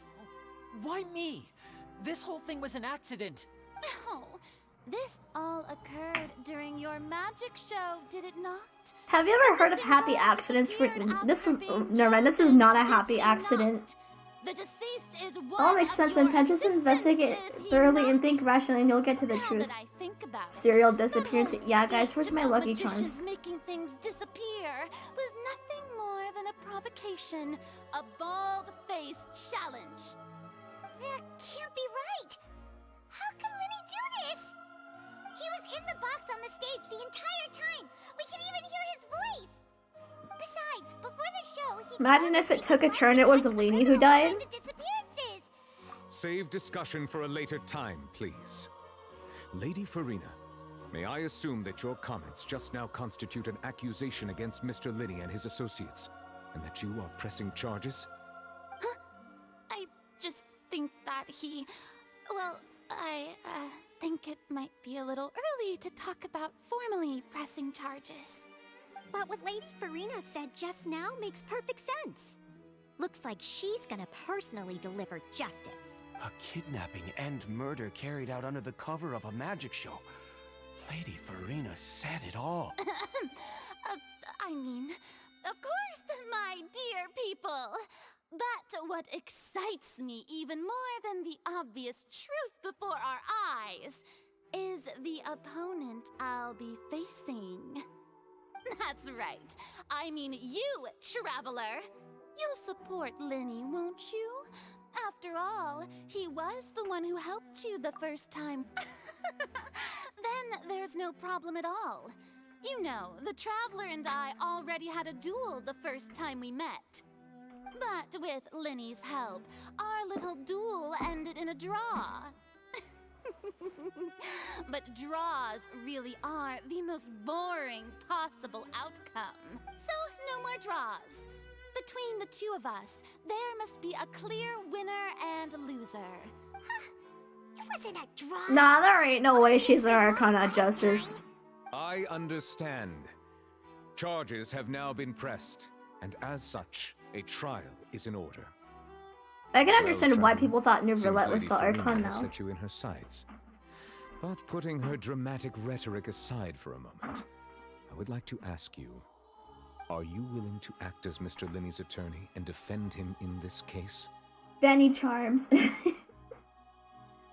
S6: Why me? This whole thing was an accident.
S7: Oh, this all occurred during your magic show, did it not?
S1: Have you ever heard of happy accidents for this is never mind, this is not a happy accident.
S7: The deceased is
S1: It
S7: one
S1: all makes
S7: of
S1: sense
S7: your
S1: and just investigate
S7: assistants, is he
S1: thoroughly
S7: not?
S1: and think rationally and you'll get to the
S7: Now
S1: truth.
S7: that I think about it,
S1: Serial
S7: the
S1: disappearance.
S7: whole
S1: Yeah, guys,
S7: scheme
S1: where's my
S7: about
S1: Lucky
S7: magicians
S1: Charms?
S7: making things disappear was nothing more than a provocation, a bald-faced challenge.
S2: That can't be right. How can Lenny do this? He was in the box on the stage the entire time. We could even hear his voice. Besides, before the show, he
S1: Imagine if it took a turn it was Lenny who died.
S2: the disappearances.
S17: Save discussion for a later time, please. Lady Farina, may I assume that your comments just now constitute an accusation against Mr. Linny and his associates, and that you are pressing charges?
S7: I just think that I think it might be a little early to talk about formally pressing charges.
S18: But what Lady Farina said just now makes perfect sense. Looks like she's gonna personally deliver justice.
S12: A kidnapping and murder carried out under the cover of a magic show. Lady Farina said it all.
S7: I mean, of course, my dear people. But what excites me even more than the obvious truth before our eyes is the opponent I'll be facing. That's right. I mean you, Traveler. You'll support Lenny, won't you? After all, he was the one who helped you the first time. Then there's no problem at all. You know, the Traveler and I already had a duel the first time we met. But with Lenny's help, our little duel ended in a draw. But draws really are the most boring possible outcome. So, no more draws. Between the two of us, there must be a clear winner and loser.
S2: It wasn't a draw.
S1: Nah, there ain't no way she's an Arcana Justice.
S17: I understand. Charges have now been pressed, and as such, a trial is in order.
S1: I can understand why
S17: Traveler,
S1: people thought
S17: seems
S1: Neuvillette was
S17: Lady
S1: the
S17: Farina
S1: Archon
S17: has
S1: now.
S17: set you in her sights. But putting her dramatic rhetoric aside for a moment, I would like to ask you, are you willing to act as Mr. Linny's attorney and defend him in this case?
S1: Danny Charms.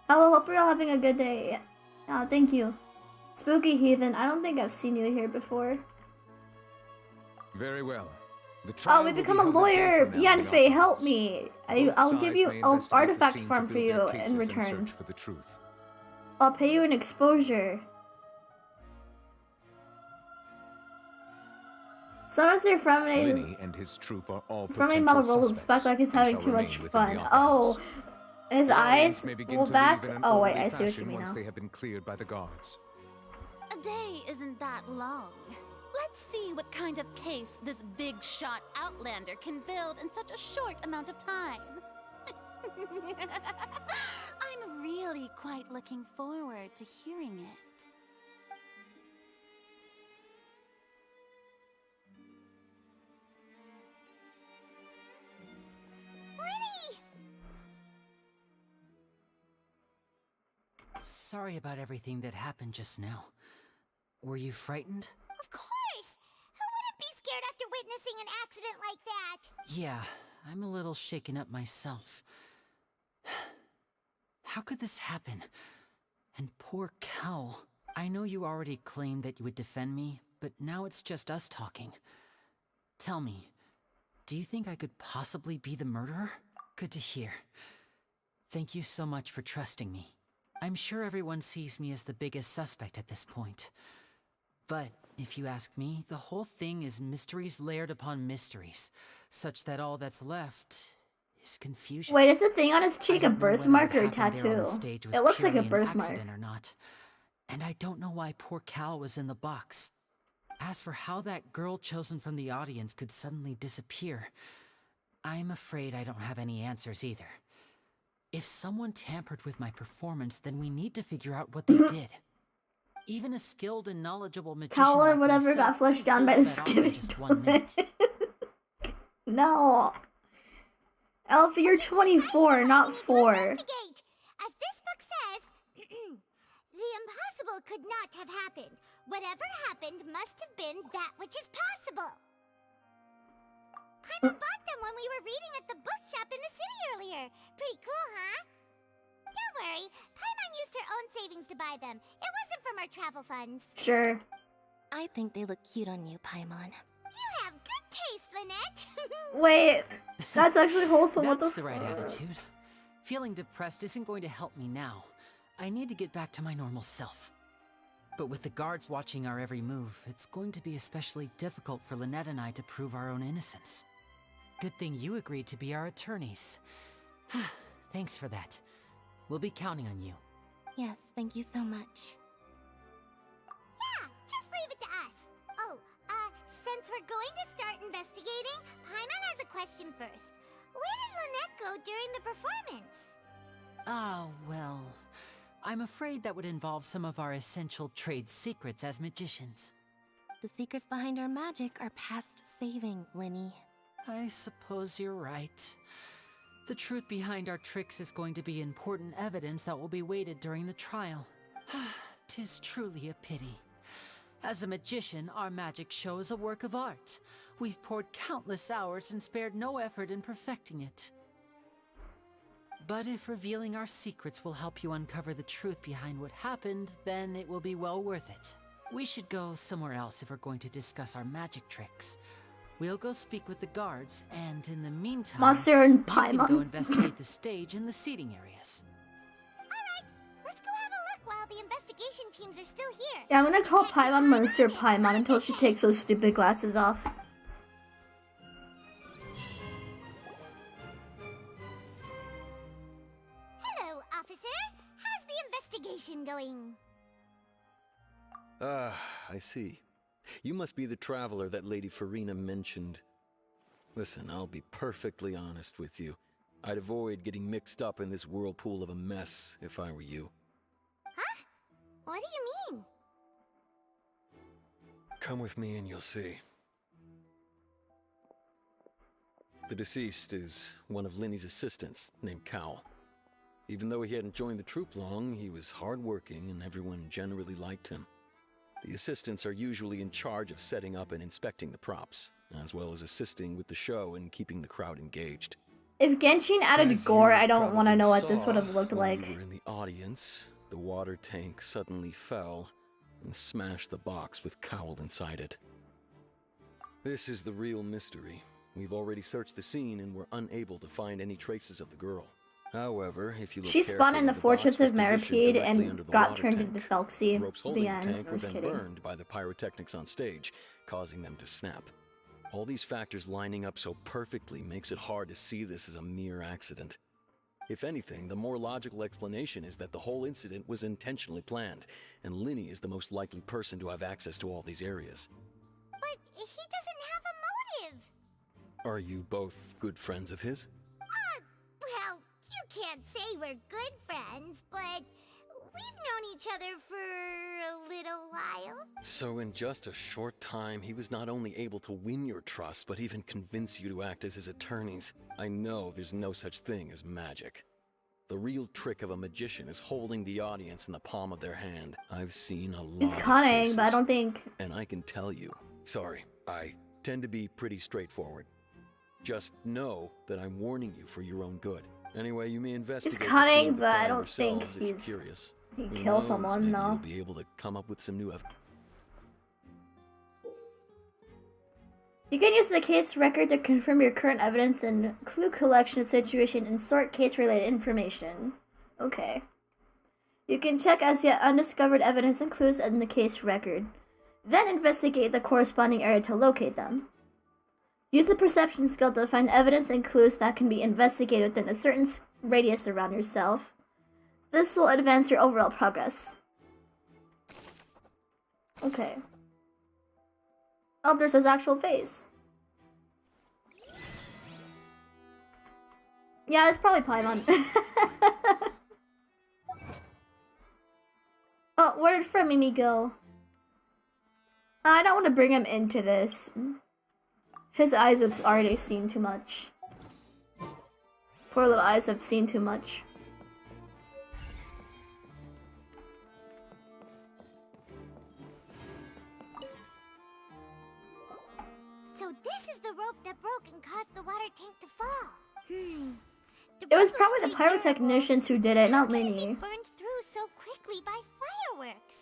S1: Hello, hope you're all having a good day. Thank you. Spooky Heathen, I don't think I've seen you here before.
S17: Very well. The
S1: Oh,
S17: trial
S1: we
S17: will be
S1: become a
S17: held a day
S1: lawyer!
S17: from now in the
S1: Yanfei, help
S17: office.
S1: me!
S17: Both
S1: I'll
S17: sides
S1: give you
S17: may
S1: an
S17: investigate the
S1: artifact
S17: scene
S1: farm
S17: to
S1: for
S17: build their
S1: you
S17: cases
S1: in
S17: and
S1: return.
S17: search for the truth.
S1: I'll pay you an exposure. Sometimes your Freminet
S17: Linny and his troop are all
S1: Freminet model
S17: potential
S1: will
S17: suspects
S1: back like he's
S17: and
S1: having
S17: shall
S1: too
S17: remain
S1: much
S17: within
S1: fun.
S17: the opera
S1: Oh,
S17: house.
S1: his
S17: The
S1: eyes
S17: audience may begin
S1: will
S17: to
S1: back.
S17: leave in an
S1: Oh wait,
S17: orderly
S1: I see what you
S17: fashion
S1: mean
S17: once
S1: now.
S17: they have been cleared by the guards.
S7: A day isn't that long. Let's see what kind of case this big shot Outlander can build in such a short amount of time. I'm really quite looking forward to hearing it.
S2: Lenny!
S6: Sorry about everything that happened just now. Were you frightened?
S2: Of course! Who wouldn't be scared after an accident like that.
S6: Yeah, I'm a little shaken up myself. How could this happen? And poor Cal. I know you already claimed that you would defend me, but now it's just us talking. Tell me, do you think I could possibly be the murderer? Good to hear. Thank you so much for trusting me. I'm sure everyone sees me as the biggest suspect at this point. But if you ask me, the whole thing is mysteries layered upon mysteries, such that all that's left is confusion.
S1: Wait, is the thing on his cheek a
S6: I don't know whether
S1: birthmark
S6: what
S1: or a
S6: happened there on
S1: tattoo?
S6: the stage was
S1: It looks like a
S6: purely an
S1: birthmark.
S6: accident or not. And I don't know why poor Cal was in the box. As for how that girl chosen from the audience could suddenly disappear, I'm afraid I don't have any answers either. If someone tampered with my performance, then we need to figure out what they did. Even a skilled and knowledgeable magician
S1: Cal or
S6: like
S1: whatever
S6: myself
S1: got flushed
S6: couldn't
S1: down by
S6: pull
S1: the
S6: that off in
S1: skivvy
S6: just 1 minute.
S1: No. Alpha, you're 24, not 4.
S2: Investigate. As this book says, the impossible could not have happened. Whatever happened must have been that which is possible. Paimon bought them when we were reading at the bookshop in the city earlier. Pretty cool, huh? Don't worry, Paimon used her own savings to buy them. It wasn't from our travel funds.
S1: Sure.
S5: I think they look cute on you, Paimon.
S2: You have good taste, Lynette.
S1: Wait, that's actually wholesome. What the
S6: That's the right attitude. Feeling depressed isn't going to help me now. I need to get back to my normal self. But with the guards watching our every move, it's going to be especially difficult for Lynette and I to prove our own innocence. Good thing you agreed to be our attorneys. Thanks for that. We'll be counting on you.
S5: Yes, thank you so much.
S2: Yeah, just leave it to us. Oh, since we're going to start investigating, Paimon has a question first. Where did Lynette go during the performance?
S6: Ah, well, I'm afraid that would involve some of our essential trade secrets as magicians.
S5: The secrets behind our magic are past saving, Linny.
S6: I suppose you're right. The truth behind our tricks is going to be important evidence that will be weighted during the trial. 'Tis truly a pity. As a magician, our magic show is a work of art. We've poured countless hours and spared no effort in perfecting it. But if revealing our secrets will help you uncover the truth behind what happened, then it will be well worth it. We should go somewhere else if we're going to discuss our magic tricks. We'll go speak with the guards, and in the meantime,
S1: Monster and
S6: you can go
S1: Paimon.
S6: investigate the stage and the seating areas.
S2: Alright, let's go have a look while the investigation teams are still here.
S1: Yeah, I'm gonna call Paimon Monster Paimon until she takes those stupid glasses off.
S2: Hello, officer. How's the investigation going?
S19: Ah, I see. You must be the traveler that Lady Freminet mentioned. Listen, I'll be perfectly honest with you. I'd avoid getting mixed up in this whirlpool of a mess if I were you.
S2: Huh? What do you mean?
S19: Come with me and you'll see. The deceased is one of Linny's assistants, named Cal. Even though he hadn't joined the troupe long, he was hardworking and everyone generally liked him. The assistants are usually in charge of setting up and inspecting the props, as well as assisting with the show and keeping the crowd engaged.
S1: If Genshin added
S19: As
S1: gore,
S19: you
S1: I don't want to
S19: probably
S1: know what this
S19: saw
S1: would have looked
S19: when
S1: like.
S19: you were in the audience, the water tank suddenly fell and smashed the box with Cowl inside it. This is the real mystery. We've already searched the scene and were unable to find any traces of the girl. However, if you look
S1: She spun in the
S19: carefully,
S1: Fortress
S19: box
S1: of
S19: was positioned
S1: Meripede
S19: directly
S1: and
S19: under the
S1: got
S19: water
S1: turned
S19: tank.
S1: into Felxie
S19: The ropes
S1: at
S19: holding
S1: the
S19: the
S1: end.
S19: tank
S1: I
S19: were
S1: was
S19: then
S1: kidding.
S19: burned by the pyrotechnics on stage, causing them to snap. All these factors lining up so perfectly makes it hard to see this as a mere accident. If anything, the more logical explanation is that the whole incident was intentionally planned, and Linny is the most likely person to have access to all these areas.
S2: But he doesn't have a motive.
S19: Are you both good friends of his?
S2: Well, you can't say we're good friends, but we've known each other for a little while.
S19: So in just a short time, he was not only able to win your trust, but even convince you to act as his attorneys. I know there's no such thing as magic. The real trick of a magician is holding the audience in the palm of their hand. I've seen a lot
S1: He's
S19: of
S1: cunning,
S19: cases,
S1: but I don't think...
S19: and I can tell you, sorry, I tend to be pretty straightforward. Just know that I'm warning you for your own good. Anyway, you may investigate the
S1: cunning,
S19: scene of the
S1: but I
S19: crime
S1: don't think
S19: yourselves if you're
S1: he's-
S19: curious.
S1: he'd
S19: Who
S1: kill
S19: knows,
S1: someone,
S19: maybe
S1: no.
S19: you'll be able to come up with some new evidence.
S1: You can use the case record to confirm your current evidence and clue collection situation and sort case-related information. Okay. You can check as yet undiscovered evidence and clues in the case record. Then investigate the corresponding area to locate them. Use the perception skill to find evidence and clues that can be investigated within a certain radius around yourself. This will advance your overall progress. Okay. Oh, there's his actual face. Yeah, it's probably Paimon. Oh, where did Freminet go? I don't want to bring him into this. His eyes have already seen too much. Poor little eyes have seen too much.
S2: So this is the rope that broke and caused the water tank to fall. The
S1: It was
S2: rope
S1: probably the
S2: pretty durable.
S1: pyrotechnicians who did it, not
S2: How can it
S1: Lenny.
S2: be burned through so quickly by fireworks?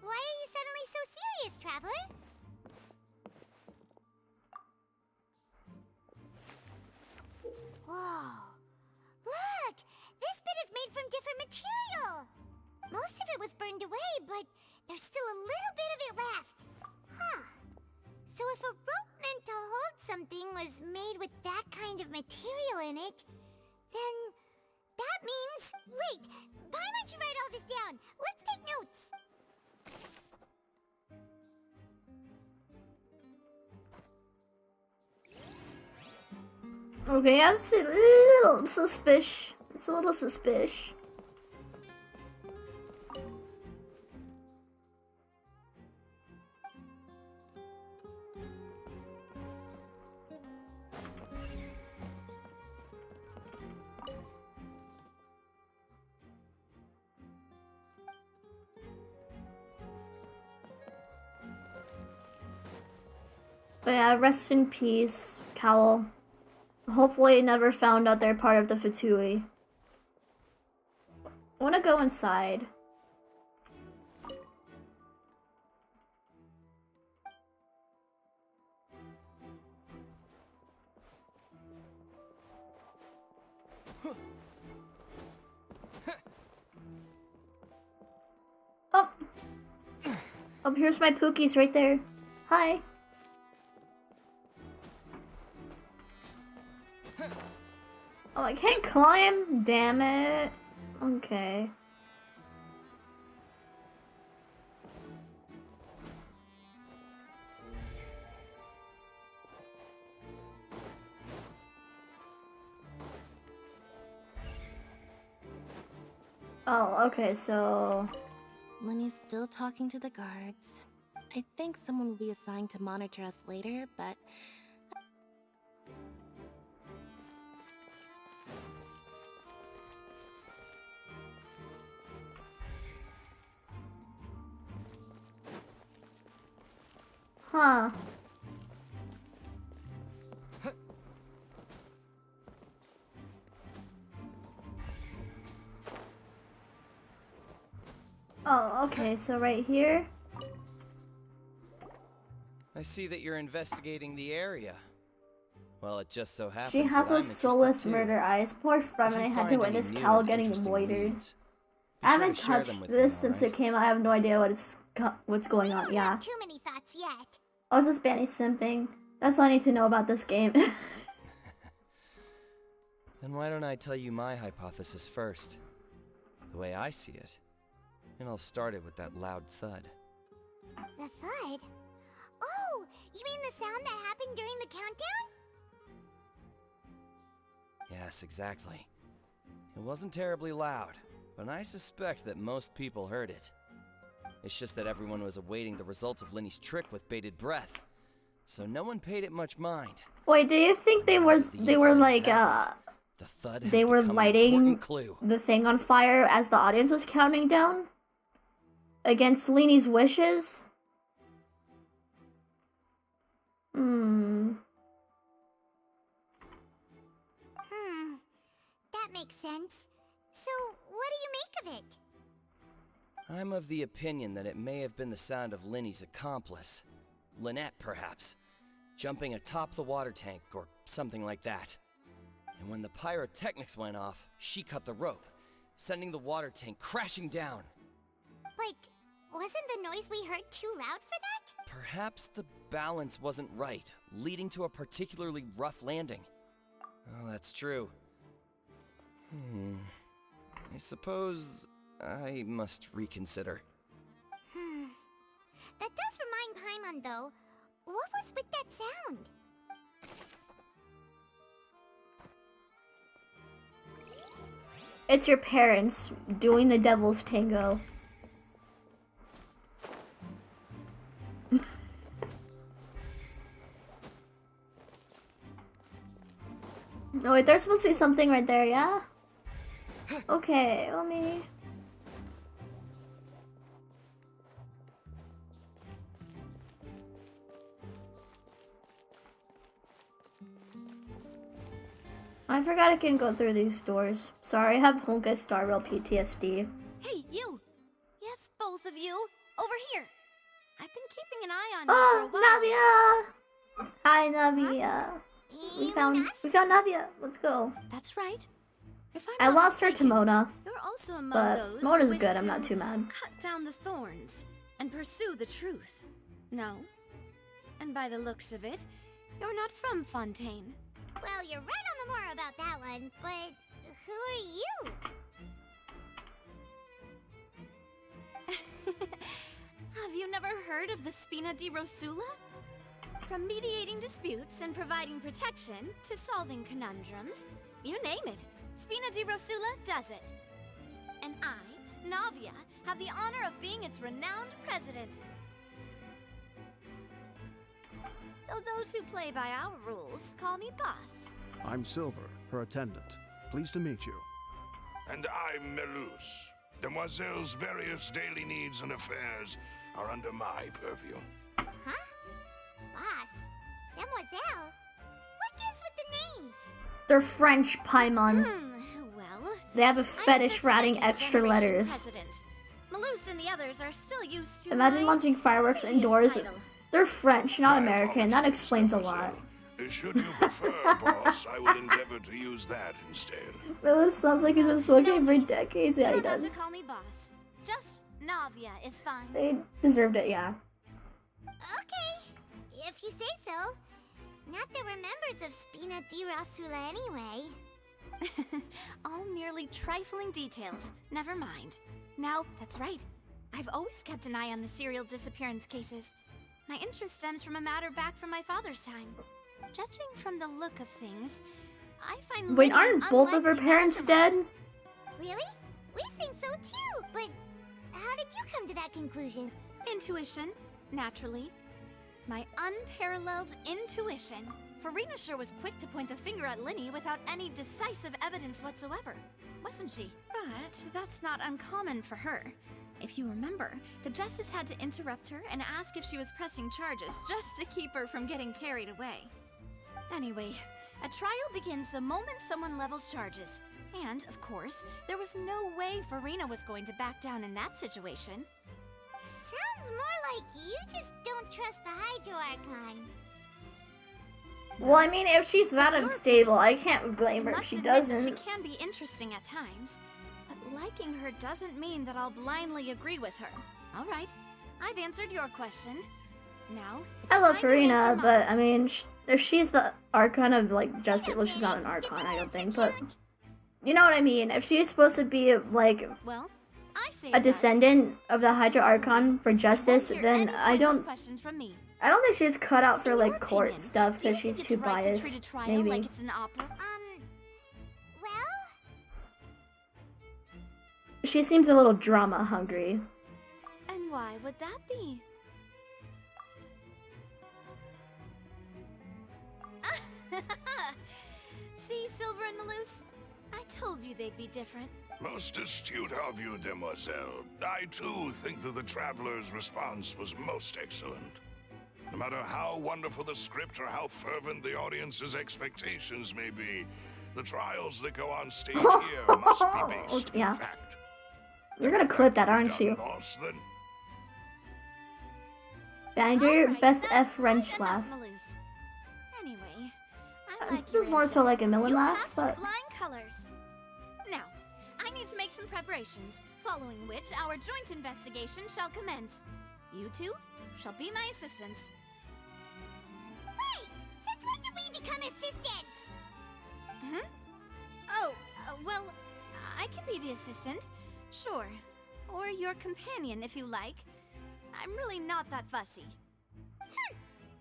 S2: Why are you suddenly so serious, Traveler? Whoa. Look! This bit is made from different material! Most of it was burned away, but there's still a little bit of it left. Huh. So if a rope meant to hold something was made with that kind of material in it, then that means... Wait! Why don't you write all this down? Let's take notes!
S1: Okay, that's a little suspicious. It's a little suspicious. But yeah, rest in peace, Cowl. Hopefully never found out they're part of the Fatui. I wanna go inside. Oh! Oh, here's my Pookies right there. Hi. Oh, I can't climb? Damn it. Okay. Oh, okay, so...
S5: Lenny's still talking to the guards. I think someone will be assigned to monitor us later, but...
S1: Huh. Oh, okay, so right here.
S20: I see that you're investigating the area. Well, it just so happens
S1: She has
S20: that I'm
S1: those soulless
S20: interested too.
S1: murder eyes. Poor Freminet had
S20: find
S1: to
S20: any
S1: witness
S20: new
S1: Cal
S20: and
S1: getting
S20: interesting
S1: loitered.
S20: leads, be
S1: I
S20: sure
S1: haven't
S20: to share them
S1: touched
S20: with me,
S1: this since
S20: alright?
S1: it came out. I have no idea what's going on. Yeah.
S2: Too many thoughts yet.
S1: Oh, it's just Banny simping. That's all I need to know about this game.
S20: Then why don't I tell you my hypothesis first? The way I see it. And I'll start it with that loud thud.
S2: The thud? Oh, you mean the sound that happened during the countdown?
S20: Yes, exactly. It wasn't terribly loud, but I suspect that most people heard it. It's just that everyone was awaiting the results of Lenny's trick with bated breath, so no one paid it much mind.
S1: Wait, do you think they were like
S20: The thud
S1: they
S20: has
S1: were
S20: become an
S1: lighting
S20: important clue.
S1: the thing on fire as the audience was counting down against Lenny's wishes?
S2: That makes sense. So, what do you make of it?
S20: I'm of the opinion that it may have been the sound of Linny's accomplice. Lynette, perhaps. Jumping atop the water tank or something like that. And when the pyrotechnics went off, she cut the rope, sending the water tank crashing down.
S2: But wasn't the noise we heard too loud for that?
S20: Perhaps the balance wasn't right, leading to a particularly rough landing. Oh, that's true. I suppose I must reconsider.
S2: That does remind Paimon, though. What was with that sound?
S1: It's your parents doing the devil's tango. Oh wait, there's supposed to be something right there, yeah? Okay, let me... I forgot I can go through these doors. Sorry, I have Honka Star Rail PTSD.
S11: Hey, you! Yes, both of you! Over here! I've been keeping an eye on
S1: Oh,
S11: you for a while.
S1: Navia! Hi, Navia. We found Navia. Let's go.
S11: That's right. If
S1: I
S11: I'm not
S1: lost her to
S11: mistaken,
S1: Mona.
S11: You're also among
S1: But
S11: those
S1: Mona's
S11: who wish
S1: good, I'm
S11: to
S1: not too mad.
S11: Cut down the thorns and pursue the truth. No? And by the looks of it, you're not from Fontaine.
S2: Well, you're right on the more about that one, but who are you?
S11: Have you never heard of the Spina di Rosula? From mediating disputes and providing protection to solving conundrums, you name it, Spina di Rosula does it. And I, Navia, have the honor of being its renowned president. Though those who play by our rules call me boss.
S21: I'm Silver, her attendant. Pleased to meet you.
S12: And I'm Melus. Demoiselle's various daily needs and affairs are under my purview.
S2: Huh? Boss? Demoiselle? What gives with the names?
S1: They're French, Paimon.
S11: Well,
S1: They have a fetish for adding extra letters.
S11: President. Malus and the others are still used to
S1: Imagine
S11: my
S1: launching fireworks
S11: previous
S1: indoors.
S11: title.
S1: They're French, not American. That explains a lot.
S12: Should you prefer, boss, I will endeavor to use that instead.
S1: This sounds like he's been smoking for decades. Yeah, he
S11: You're allowed
S1: does.
S11: to call me boss. Just Navia is fine.
S1: They deserved it, yeah.
S2: Okay, if you say so. Not that we're members of Spina di Rosula anyway.
S11: All merely trifling details. Never mind. Now, that's right. I've always kept an eye on the serial disappearance cases. My interest stems from a matter back from my father's time. Judging from the look of things, I find
S1: Wait,
S11: Lydia
S1: aren't both of her
S11: unlikely
S1: parents
S11: mastermind.
S1: dead?
S2: Really? We think so too, but how did you come to that conclusion?
S11: Intuition, naturally. My unparalleled intuition. Farina sure was quick to point the finger at Linny without any decisive evidence whatsoever, wasn't she? But that's not uncommon for her. If you remember, the Justice had to interrupt her and ask if she was pressing charges just to keep her from getting carried away. Anyway, a trial begins the moment someone levels charges. And, of course, there was no way Farina was going to back down in that situation.
S2: Sounds more like you just don't trust the Hydro Archon.
S1: Well, I mean, if she's that
S11: It's your
S1: unstable, I can't blame her if
S11: Must
S1: she
S11: admit that
S1: doesn't.
S11: She can be interesting at times, but liking her doesn't mean that I'll blindly agree with her. All right, I've answered your question. Now, it's
S1: I love
S11: time to answer
S1: Farina,
S11: mine.
S1: but I mean, if she's the Archon of like Justice, well, she's not an Archon, I don't think, but you know what I mean. If she's supposed to be like
S11: Well, I say
S1: a
S11: it does.
S1: descendant of the Hydra Archon for Justice,
S11: Hear
S1: then
S11: any
S1: I
S11: pointless
S1: don't.
S11: questions from me.
S1: I don't think she's cut out for like court
S11: opinion,
S1: stuff
S11: do you
S1: because
S11: think
S1: she's
S11: it's
S1: too
S11: right
S1: biased.
S11: to treat a trial
S1: Maybe.
S11: like it's an opera?
S2: Well,
S1: She seems a little drama hungry.
S11: And why would that be? See, Silver and Malus? I told you they'd be different.
S12: Most astute of you, Demoiselle. I too think that the Traveler's response was most excellent. No matter how wonderful the script or how fervent the audience's expectations may be, the trials that go on stage here must be based
S1: Yeah.
S12: in fact.
S1: You're gonna clip that, aren't you?
S12: Boss, then?
S1: Danny, do your best F wrench laugh.
S7: Anyway, I like
S1: This is more so like a Millen laugh, but
S7: flying colors. Now, I need to make some preparations, following which our joint investigation shall commence. You two shall be my assistants.
S2: Wait! Since when did we become assistants?
S7: Hmm? Oh, well, I can be the assistant, sure. Or your companion, if you like. I'm really not that fussy.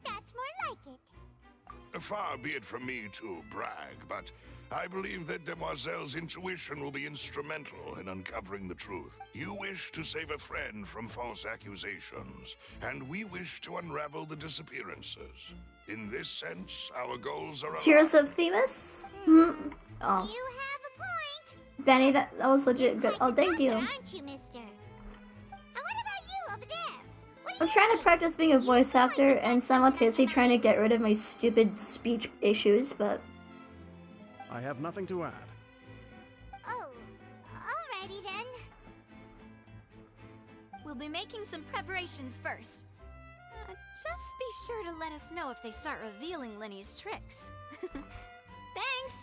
S2: That's more like it.
S12: Far be it from me to brag, but I believe that Demoiselle's intuition will be instrumental in uncovering the truth. You wish to save a friend from false accusations, and we wish to unravel the disappearances. In this sense, our goals are
S1: Tears of Themis? Hmm. Oh.
S2: You have a point.
S1: Benny, that was legit good. Oh, thank you.
S2: Aren't you, mister? And what about you over there?
S1: I'm trying to practice being a voice actor and simultaneously trying to get rid of my stupid speech issues, but
S21: I have nothing to add.
S2: Oh, alrighty then.
S7: We'll be making some preparations first. Just be sure to let us know if they start revealing Lenny's tricks. Thanks!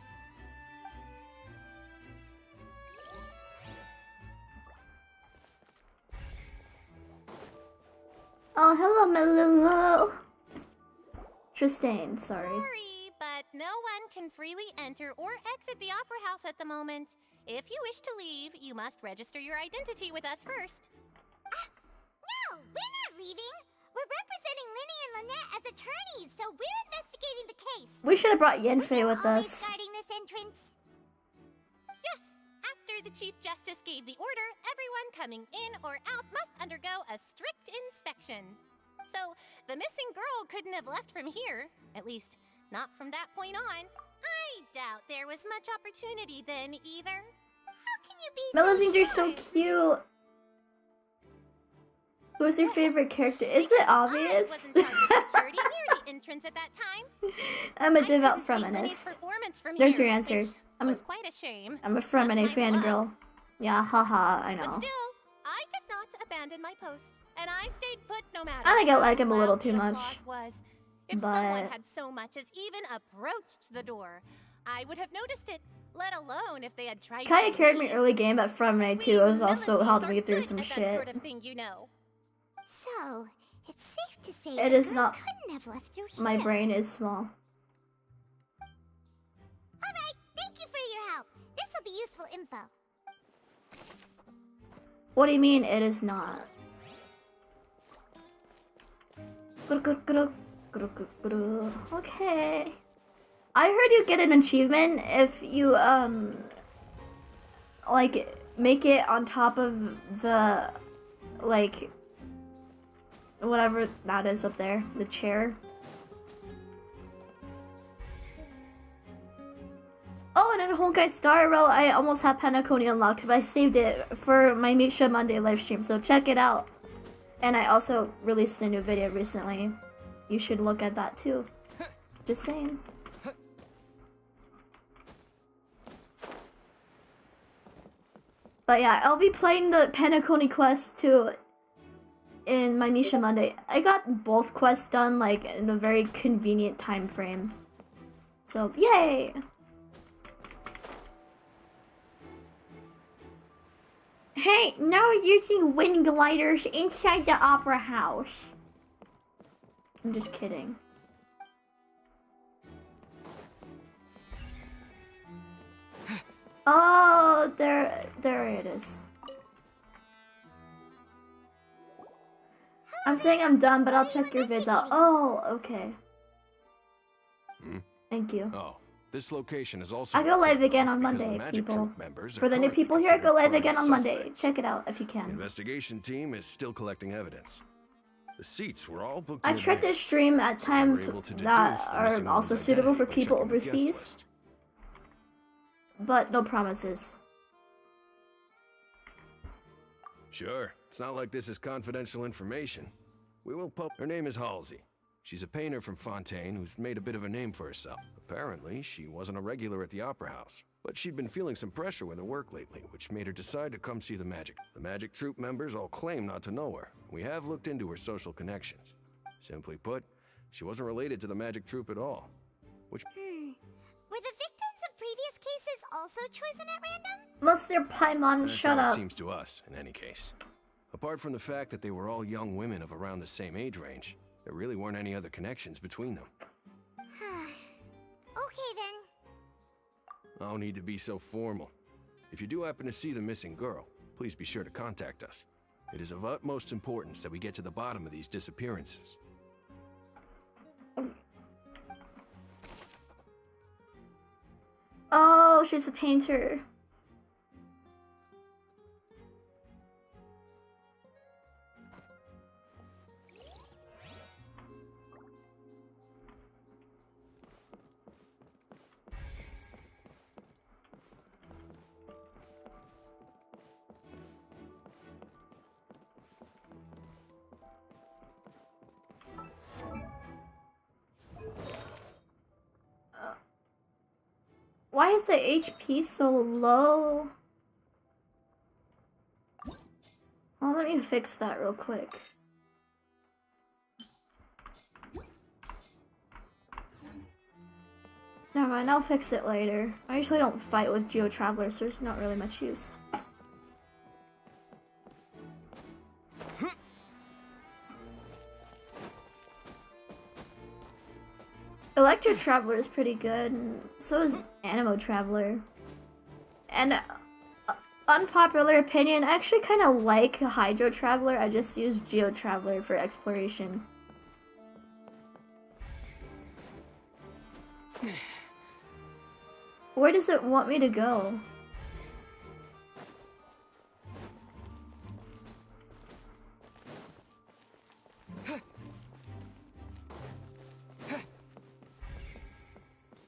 S1: oh, hello, my little Tristan. Sorry.
S3: Sorry, but no one can freely enter or exit the Opera House at the moment. If you wish to leave, you must register your identity with us first.
S2: No, we're not leaving. We're representing Linny and Lynette as attorneys, so we're investigating the case.
S1: We should have brought Yenfei with us.
S2: Guarding this entrance.
S3: Yes, after the Chief Justice gave the order, everyone coming in or out must undergo a strict inspection. So, the missing girl couldn't have left from here. At least, not from that point on. I doubt there was much opportunity then, either.
S2: How can you be
S1: Melusines are
S2: so
S1: so cute. Who's your favorite character? Is it obvious?
S3: Security near the entrance at that time.
S1: I'm a devout feminist. There's your answer. I'm
S3: Quite a shame.
S1: a Freminet fangirl. Yeah, haha, I
S3: But
S1: know.
S3: still, I did not abandon my post, and I stayed put no matter.
S1: I think I
S3: how
S1: like him a little
S3: loud
S1: too
S3: the
S1: much.
S3: applause was. If someone
S1: But
S3: had so much as even approached the door, I would have noticed it. Let alone if they had tried.
S1: Kaya
S3: to
S1: carried me
S3: leave.
S1: early game, but Freminet too was also helping me through some
S3: At that
S1: shit.
S3: sort of thing, you know.
S2: So, it's safe to say
S1: It
S2: the
S1: is
S2: girl
S1: not.
S2: couldn't have left through here.
S1: My brain is small.
S2: Alright, thank you for your help. This will be useful info.
S1: What do you mean it is not? Okay. I heard you get an achievement if you like make it on top of the like whatever that is up there, the chair. Oh, and in Honkai Star Rail, I almost have Penacony unlocked, but I saved it for my Misha Monday livestream, so check it out. And I also released a new video recently. You should look at that too. Just saying. But yeah, I'll be playing the Penacony quest too in my Misha Monday. I got both quests done like in a very convenient time frame. So, yay! Hey, now using wind gliders inside the opera house. I'm just kidding. Oh, there it is. I'm saying I'm done, but I'll check your vids out. Oh, okay. Thank you.
S22: Oh, this location is also.
S1: I go live again on
S22: because the
S1: Monday,
S22: Magic
S1: people.
S22: Troop members are
S1: For the new
S22: currently
S1: people here, I go live
S22: considered
S1: again on
S22: prime
S1: Monday.
S22: suspects.
S1: Check it out if you
S22: The
S1: can.
S22: investigation team is still collecting evidence. The seats were all booked.
S1: I
S22: in
S1: try to
S22: advance,
S1: stream at
S22: so we were
S1: times
S22: able to deduce
S1: that
S22: the
S1: are
S22: missing
S1: also
S22: woman's
S1: suitable for
S22: identity by
S1: people
S22: checking the guest
S1: overseas.
S22: list.
S1: But no promises.
S22: Sure, it's not like this is confidential information. We will Her name is Halsey. She's a painter from Fontaine who's made a bit of a name for herself. Apparently, she wasn't a regular at the Opera House, but she'd been feeling some pressure with her work lately, which made her decide to come see the magic. The magic troupe members all claim not to know her. We have looked into her social connections. Simply put, she wasn't related to the magic troupe at all. Which...
S2: Were the victims of previous cases also chosen at random?
S1: Unless they're Paimon,
S22: That's
S1: shut
S22: how
S1: up.
S22: it seems to us, in any case. Apart from the fact that they were all young women of around the same age range, there really weren't any other connections between them.
S2: Okay then.
S22: No need to be so formal. If you do happen to see the missing girl, please be sure to contact us. It is of utmost importance that we get to the bottom of these disappearances.
S1: Oh, she's a painter. Why is the HP so low? Oh, let me fix that real quick. Never mind, I'll fix it later. I usually don't fight with Geo Travelers, so there's not really much use. Electro Traveler is pretty good, and so is Animo Traveler. And unpopular opinion, I actually kind of like Hydro Traveler. I just use Geo Traveler for exploration. Where does it want me to go?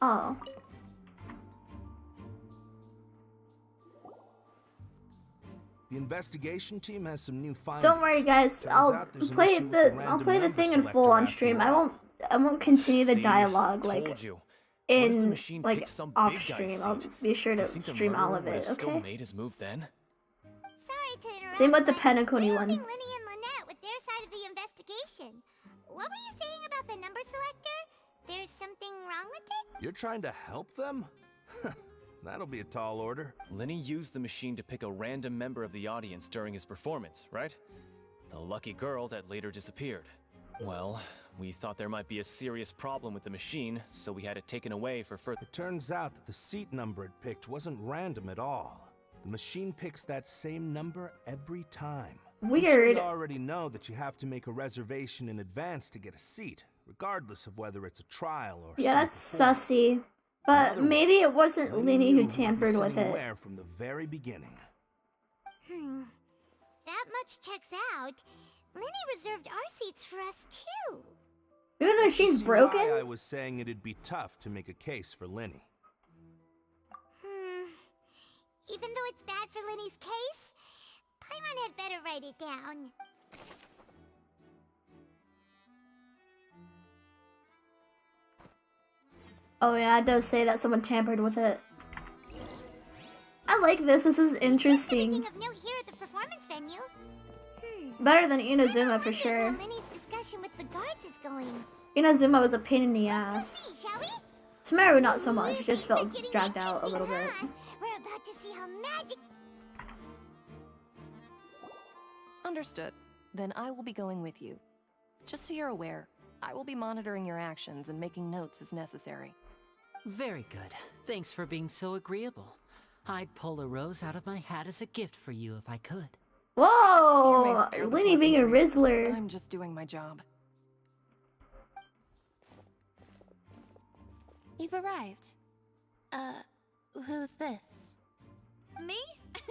S1: Oh.
S12: The investigation team has some new findings.
S1: Don't worry, guys. I'll play the thing in full on stream. I won't continue the dialogue like in like off stream. I'll be sure to stream all of it. Okay.
S8: Made his move then?
S2: Sorry to interrupt.
S1: Same with the Penacony one.
S2: Lenny and Lynette with their side of the investigation. What were you saying about the number selector? There's something wrong with it?
S12: You're trying to help them? That'll be a tall order.
S8: Lenny used the machine to pick a random member of the audience during his performance, right? The lucky girl that later disappeared. Well, we thought there might be a serious problem with the machine, so we had it taken away for further...
S12: It turns out that the seat number it picked wasn't random at all. The machine picks that same number every time.
S1: Weird.
S12: I'm sure you already know that you have to make a reservation in advance to get a seat, regardless of whether it's a trial or...
S1: Yeah, that's sussy. But maybe it wasn't Lenny who tampered with it.
S12: From the very beginning.
S2: That much checks out. Lenny reserved our seats for us too.
S1: Maybe the machine's broken?
S12: Why I was saying it'd be tough to make a case for Lenny.
S2: Even though it's bad for Lenny's case, Paimon had better write it down.
S1: Oh yeah, it does say that someone tampered with it. I like this. This is interesting.
S2: Of note here at the performance venue.
S1: Better than Inazuma for sure.
S2: Lenny's discussion with the guards is going.
S1: Inazuma was a pain in the ass. Sumeru not so much. It just felt dragged out a little bit.
S2: We're about to see how magic...
S9: Understood. Then I will be going with you. Just so you're aware, I will be monitoring your actions and making notes as necessary.
S6: Very good. Thanks for being so agreeable. I'd pull a rose out of my hat as a gift for you if I could.
S1: Whoa! Lenny being a Rizzler.
S9: I'm just doing my job.
S5: You've arrived. Who's this?
S7: Me?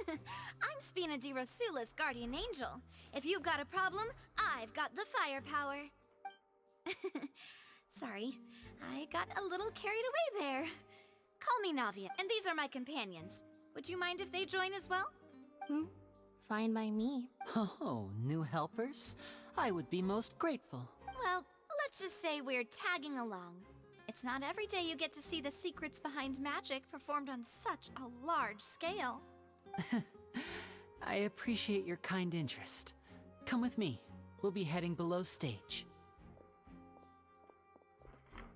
S7: I'm Spina di Rosula's guardian angel. If you've got a problem, I've got the firepower. Sorry, I got a little carried away there. Call me Navia, and these are my companions. Would you mind if they join as well?
S5: Fine by me.
S6: Oh, new helpers? I would be most grateful.
S7: Well,
S14: Let's just say we're tagging along. It's not every day you get to see the secrets behind magic performed on such a large scale.
S6: I appreciate your kind interest. Come with me. We'll be heading below stage.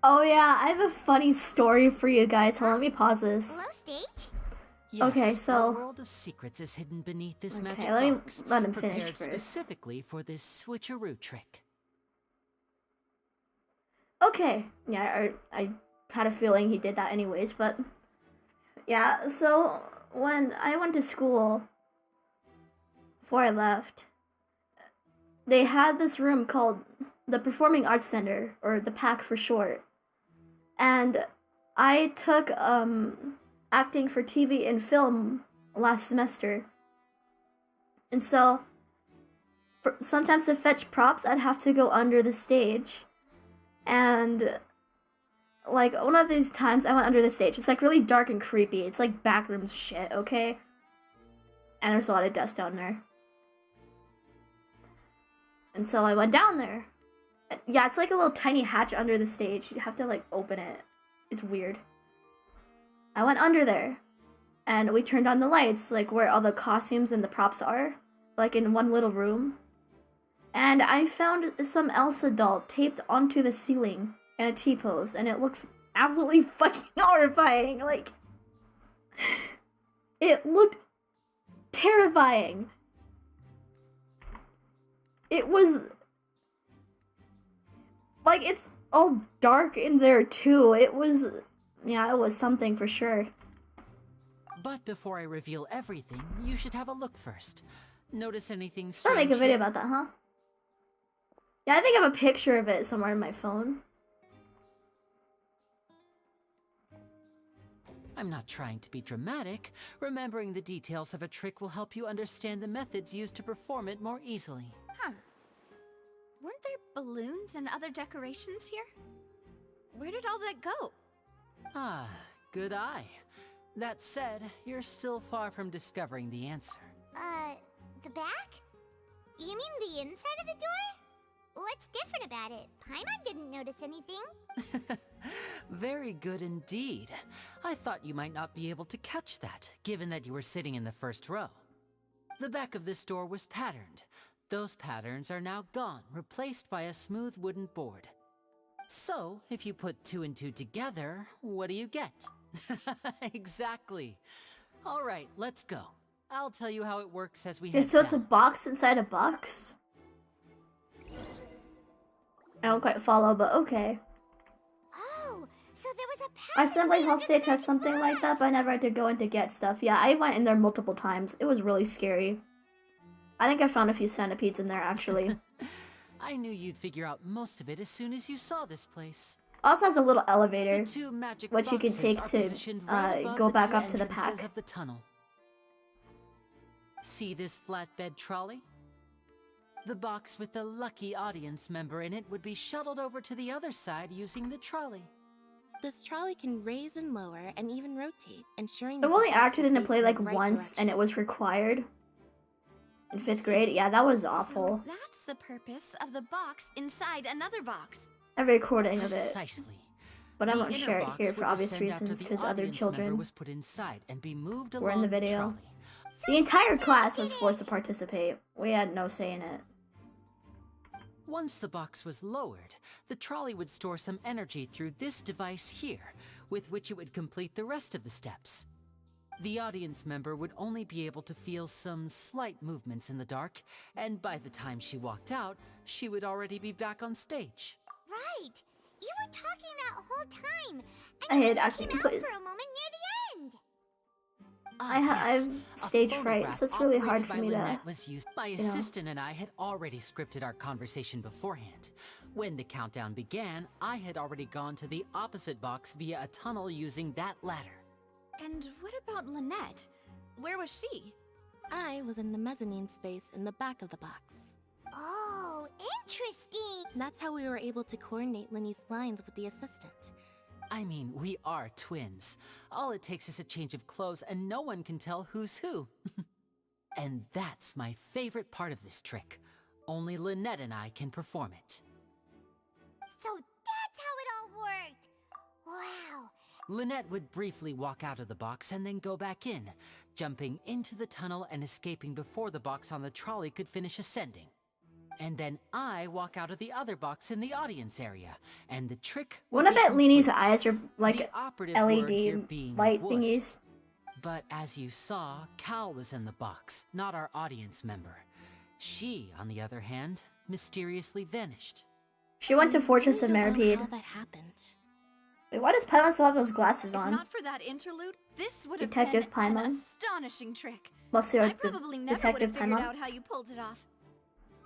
S1: Oh yeah, I have a funny story for you guys. Hold on, let me pause this.
S2: Below stage?
S6: Yes,
S1: Okay, so
S6: our world of secrets is hidden beneath this magic
S1: let me
S6: box,
S1: let him finish
S6: prepared
S1: first.
S6: specifically for this switcheroo trick.
S1: Okay, yeah, I had a feeling he did that anyways, but yeah, so when I went to school, before I left, they had this room called the Performing Arts Center, or the PAC for short, and I took acting for TV and film last semester, and so sometimes to fetch props, I'd have to go under the stage. And like one of these times I went under the stage. It's like really dark and creepy. It's like backrooms shit, okay? And there's a lot of dust down there. And so I went down there. Yeah, it's like a little tiny hatch under the stage. You have to like open it. It's weird. I went under there. And we turned on the lights, like where all the costumes and the props are. Like in one little room. And I found some Elsa doll taped onto the ceiling in a T-pose, and it looks absolutely fucking horrifying. Like, it looked terrifying. It was like, it's all dark in there too. It was something for sure.
S6: But before I reveal everything, you should have a look first. Notice anything
S1: I'll
S6: strange?
S1: make a video
S6: here?
S1: about that, huh? Yeah, I think I have a picture of it somewhere in my phone.
S6: I'm not trying to be dramatic. Remembering the details of a trick will help you understand the methods used to perform it more easily.
S14: Huh. Weren't there balloons and other decorations here? Where did all that go?
S6: Ah, good eye. That said, you're still far from discovering the answer.
S2: The back? You mean the inside of the door? What's different about it? Paimon didn't notice anything.
S6: Very good indeed. I thought you might not be able to catch that, given that you were sitting in the first row. The back of this door was patterned. Those patterns are now gone, replaced by a smooth wooden board. So, if you put 2 and 2 together, what do you get? Exactly. All right, let's go. I'll tell you how it works as we head
S1: So it's a
S6: down.
S1: box inside a box? I don't quite follow, but okay.
S2: Oh, so there was a
S1: Our assembly hall stage has something like that, but I never had to go in to get stuff. Yeah, I went in there multiple times. It was really scary. I think I found a few centipedes in there, actually.
S6: I knew you'd figure out most of it as soon as you saw this place.
S1: Also has a little elevator,
S6: The 2 magic
S1: which you can
S6: boxes
S1: take
S6: are
S1: to
S6: positioned right above
S1: go
S6: the
S1: back
S6: 2
S1: up to the
S6: entrances
S1: pack.
S6: of the tunnel. See this flatbed trolley? The box with the lucky audience member in it would be shuttled over to the other side using the trolley.
S5: This trolley can raise and lower and even rotate, ensuring
S1: I've
S5: that the
S1: only
S5: box
S1: acted
S5: is
S1: in a
S5: facing
S1: play
S5: the
S1: like
S5: right
S1: once,
S5: direction.
S1: and it was required. In 5th grade? Yeah, that was awful.
S14: So that's the purpose of the box inside another box.
S1: I have a recording of it.
S6: Precisely.
S1: But I
S6: The
S1: won't
S6: inner
S1: share it
S6: box
S1: here for
S6: would
S1: obvious
S6: descend after
S1: reasons,
S6: the
S1: because other
S6: audience member
S1: children
S6: was put inside and be moved
S1: were in the
S6: along
S1: video.
S6: trolley.
S1: The entire class was forced to participate. We had no say in it.
S6: Once the box was lowered, the trolley would store some energy through this device here, with which it would complete the rest of the steps. The audience member would only be able to feel some slight movements in the dark, and by the time she walked out, she would already be back on stage.
S2: Right. You were talking that whole time.
S1: I
S2: And
S1: hate
S2: you
S1: acting
S2: came out
S1: plays.
S2: for a moment near the end.
S1: I've stage fright, so it's really hard for me to.
S6: Lynette was used. My
S1: you know.
S6: assistant and I had already scripted our conversation beforehand. When the countdown began, I had already gone to the opposite box via a tunnel using that ladder.
S14: And what about Lynette? Where was she?
S5: I was in the mezzanine space in the back of the box.
S2: Oh, interesting.
S5: That's how we were able to coordinate Linny's lines with the assistant.
S6: I mean, we are twins. All it takes is a change of clothes and no one can tell who's who. And that's my favorite part of this trick. Only Lynette and I can perform it.
S2: So
S6: Lynette would briefly walk out of the box and then go back in, jumping into the tunnel and escaping before the box on the trolley could finish ascending. And then I walk out of the other box in the audience area, and the trick would
S1: Wanna
S6: be
S1: bet Leanie's
S6: complete.
S1: eyes are like
S6: The operative word here
S1: LED
S6: being
S1: light
S6: would.
S1: thingies?
S6: But as you saw, Cal was in the box, not our audience member. She, on the other hand, mysteriously vanished.
S1: She went to Fortress of Meripede.
S5: How that happened.
S1: Wait, why does Paimon still have those glasses
S14: If
S1: on?
S14: not for that interlude, this would have
S1: Detective
S14: been
S1: Paimon?
S14: an astonishing trick.
S1: Monsieur,
S14: I probably never would
S1: Detective
S14: have figured
S1: Paimon?
S14: out how you pulled it off.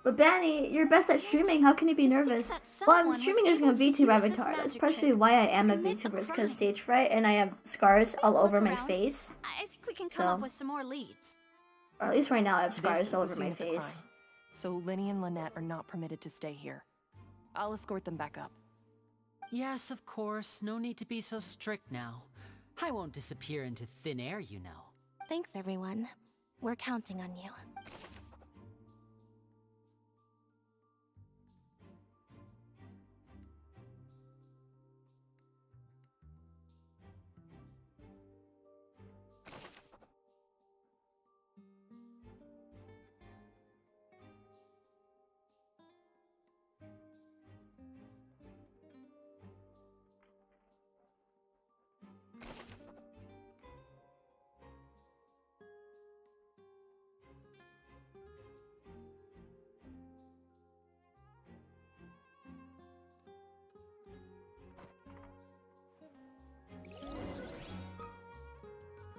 S1: But Banny, you're best at streaming. How can you be nervous? Well, I'm
S14: someone
S1: streaming
S14: was
S1: using a
S14: able to
S1: VTuber
S14: use
S1: avatar.
S14: this
S1: That's
S14: magic
S1: partially
S14: trick
S1: why I
S14: to
S1: am a
S14: commit a
S1: VTuber, because
S14: crime.
S1: stage fright and I have scars all over my
S14: around.
S1: face.
S14: I think we can come up
S1: So-
S14: with some more leads.
S1: Or at least right now I have
S9: This
S1: scars
S9: is
S1: all
S9: the
S1: over
S9: scene
S1: my
S9: of the
S1: face.
S9: crime. So Linny and Lynette are not permitted to stay here. I'll escort them back up.
S6: Yes, of course. No need to be so strict now. I won't disappear into thin air, you know.
S5: Thanks, everyone. We're counting on you.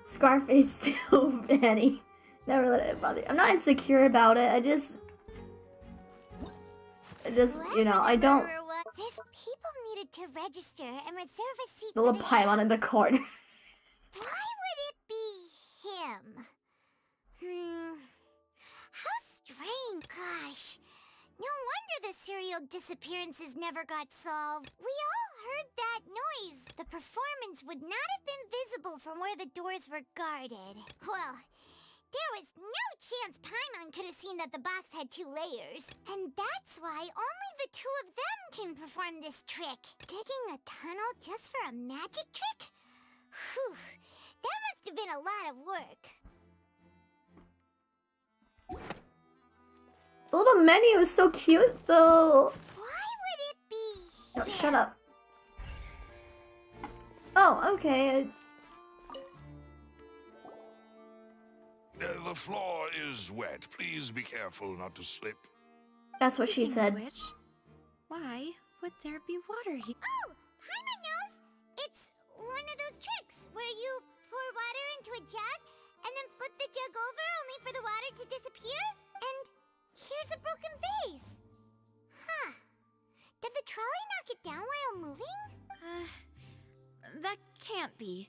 S1: Scarface too, Banny. Never let it bother you. I'm not insecure about it. I just, you know, I don't.
S2: These people needed to register and reserve a seat
S1: The
S2: for
S1: little
S2: the
S1: pylon in the corner.
S2: Why would it be him? How strange, gosh. No wonder the serial disappearances never got solved. We all heard that noise. The performance would not have been visible from where the doors were guarded. Well, there was no chance Paimon could have seen that the box had 2 layers. And that's why only the 2 of them can perform this trick. Digging a tunnel just for a magic trick? Whew, that must have been a lot of work.
S1: The little menu is so cute, though.
S2: Why would it be?
S1: No, shut up. Oh, okay.
S4: The floor is wet. Please be careful not to slip.
S1: That's what she said.
S14: Why would there be water here?
S2: Oh, Paimon knows. It's one of those tricks where you pour water into a jug and then flip the jug over only for the water to disappear. And here's a broken vase. Huh. Did the trolley knock it down while moving?
S14: That can't be.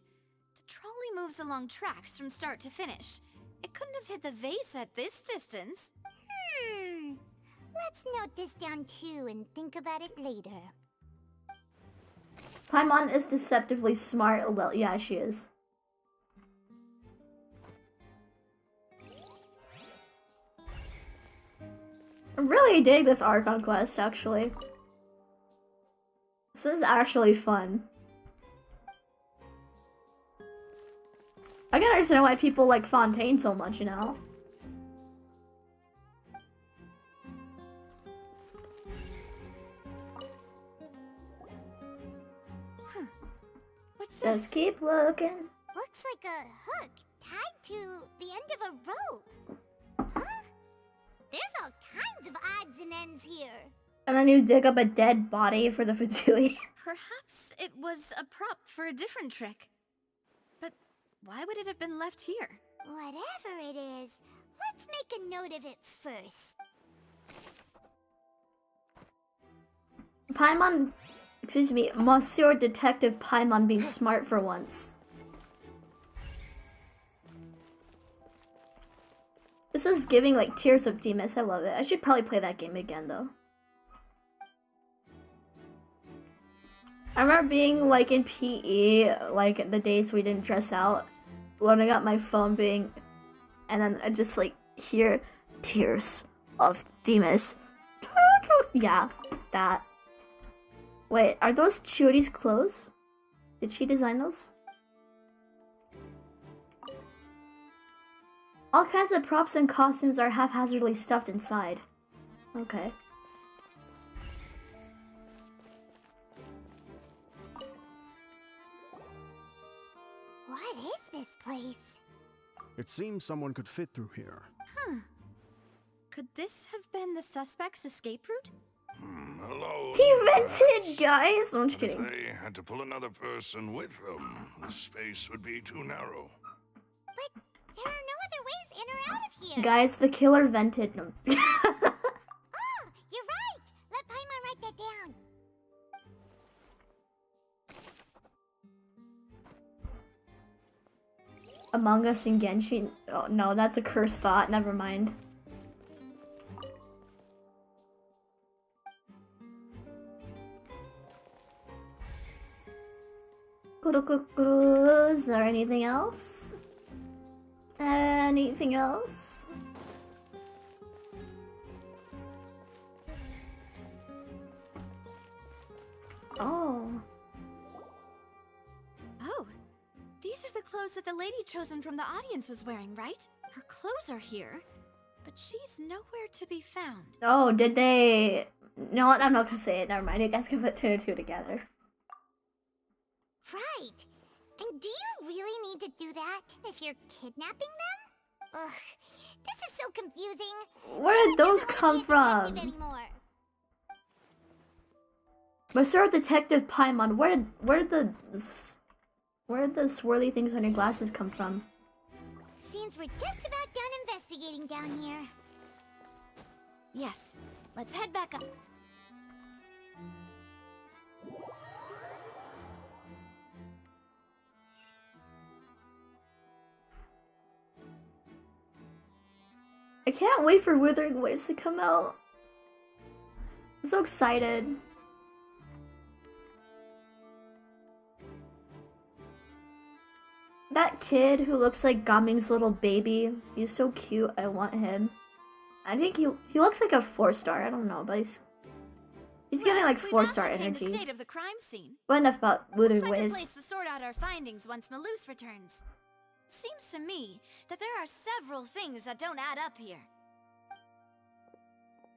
S14: The trolley moves along tracks from start to finish. It couldn't have hit the vase at this distance.
S2: Let's note this down too and think about it later.
S1: Paimon is deceptively smart. Well, yeah, she is. I really dig this Archon quest, actually. This is actually fun. I can understand why people like Fontaine so much, you know?
S2: What's
S1: Just keep looking.
S2: Looks like a hook tied to the end of a rope. Huh? There's all kinds of odds and ends here.
S1: And then you dig up a dead body for the Fatui.
S14: Perhaps it was a prop for a different trick. But why would it have been left here?
S2: Whatever it is, let's make a note of it first.
S1: Paimon, excuse me, Monsieur Detective Paimon being smart for once. This is giving like Tears of Demas. I love it. I should probably play that game again though. I remember being like in PE, like the days we didn't dress out, loading up my phone being, and then I just like hear Tears of Demas. Yeah, that. Wait, are those Chiody's clothes? Did she design those? All kinds of props and costumes are haphazardly stuffed inside. Okay.
S2: What is this place?
S21: It seems someone could fit through here.
S14: Huh. Could this have been the suspect's escape route?
S4: Hello.
S1: He vented, guys! No, I'm just
S4: If
S1: kidding.
S4: they had to pull another person with them, the space would be too narrow.
S2: But there are no other ways in or out of here.
S1: Guys, the killer vented. No.
S2: Oh, you're right. Let Paimon write that down.
S1: Among Us and Genshin. Oh no, that's a cursed thought. Never mind. Is there anything else? Anything else? Oh.
S14: Oh, these are the clothes that the lady chosen from the audience was wearing, right? Her clothes are here, but she's nowhere to be found.
S1: Oh, did they? No, I'm not gonna say it. Never mind. You guys can put two and two together.
S2: Right. And do you really need to do that if you're kidnapping them? Ugh, this is so confusing.
S1: Where did those come from? Mr. Detective Paimon, where did the swirly things on your glasses come from?
S2: Seems we're just about done investigating down here.
S14: Yes, let's head back up.
S1: I can't wait for Withering Waves to come out. I'm so excited. That kid who looks like Gaming's little baby, he's so cute. I want him. I think he looks like a 4-star. I don't know, but he's giving like 4-star energy.
S14: The state of the crime scene.
S1: But enough about Withering
S14: Let's find a
S1: Waves.
S14: place to sort out our findings once Malus returns. Seems to me that there are several things that don't add up here.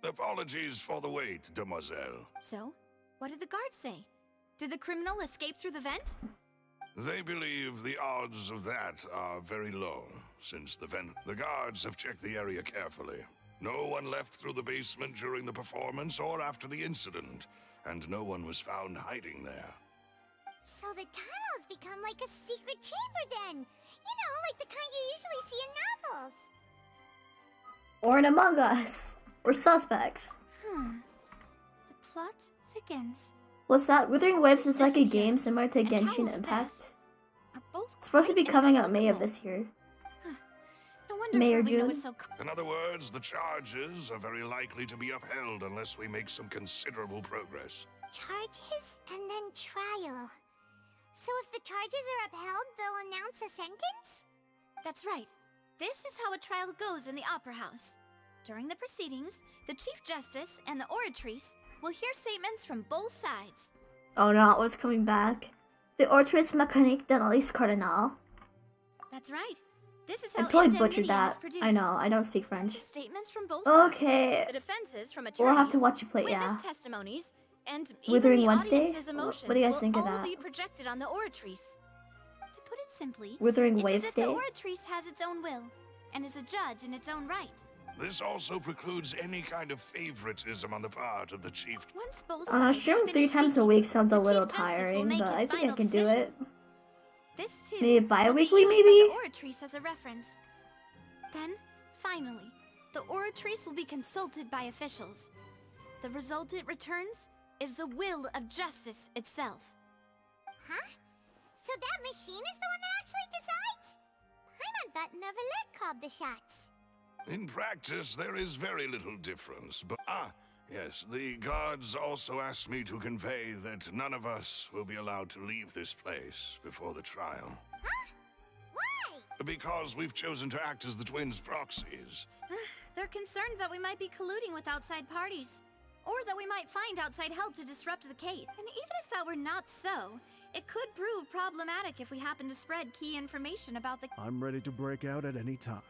S4: Apologies for the wait, demoiselle.
S14: So, what did the guards say? Did the criminal escape through the vent?
S4: They believe the odds of that are very low, since the guards have checked the area carefully. No one left through the basement during the performance or after the incident, and no one was found hiding there.
S2: So the tunnels become like a secret chamber then. You know, like the kind you usually see in novels.
S1: Or in Among Us. Or Suspects.
S14: The plot thickens.
S1: What's that? Withering Waves is like a game similar to Genshin Impact. It's supposed to be coming out May of this year.
S14: No wonder
S1: May or
S14: Freminet
S1: June.
S14: was so
S4: In other words, the charges are very likely to be upheld unless we make some considerable progress.
S2: Charges and then trial. So if the charges are upheld, they'll announce a sentence?
S14: That's right. This is how a trial goes in the Opera House. During the proceedings, the Chief Justice and the Oratrice will hear statements from both sides.
S1: Oh no, what's coming back? The Ortrice Mécanique d'Analyse Cardinal.
S14: That's right. This is
S1: I
S14: how
S1: totally
S14: Indemnity
S1: butchered
S14: is
S1: that.
S14: produced.
S1: I know, I don't speak French.
S14: Statements from both
S1: Okay.
S14: sides. The defenses from attorneys,
S1: We'll have to watch you play,
S14: witness
S1: yeah.
S14: testimonies, and
S1: Withering
S14: even the
S1: Wednesday?
S14: audience's emotions
S1: What do you guys
S14: will
S1: think of
S14: all
S1: that?
S14: be projected on the Oratrice. To put it simply,
S1: Withering
S14: it's
S1: Waves
S14: as if the
S1: Day?
S14: Oratrice has its own will and is a judge in its own right.
S4: This also precludes any kind of favoritism on the part of the chief.
S14: Once both
S1: Stream
S14: sides
S1: 3
S14: finish
S1: times a
S14: speaking,
S1: week sounds a
S14: the
S1: little
S14: Chief Justice will
S1: tiring,
S14: make
S1: but
S14: his
S1: I think I
S14: final
S1: can do
S14: decision.
S1: it.
S14: This too
S1: Maybe
S14: will be
S1: bi-weekly,
S14: used by
S1: maybe?
S14: the Oratrice as a reference. Then, finally, the Oratrice will be consulted by officials. The result it returns is the will of justice itself.
S2: Huh? So that machine is the one that actually decides? Paimon thought Neuvillette called the shots.
S4: In practice, there is very little difference, but yes, the guards also asked me to convey that none of us will be allowed to leave this place before the trial.
S2: Huh? Why?
S4: Because we've chosen to act as the twins' proxies.
S14: They're concerned that we might be colluding with outside parties, or that we might find outside help to disrupt the Kate. And even if that were not so, it could prove problematic if we happen to spread key information about the...
S21: I'm ready to break out at any time.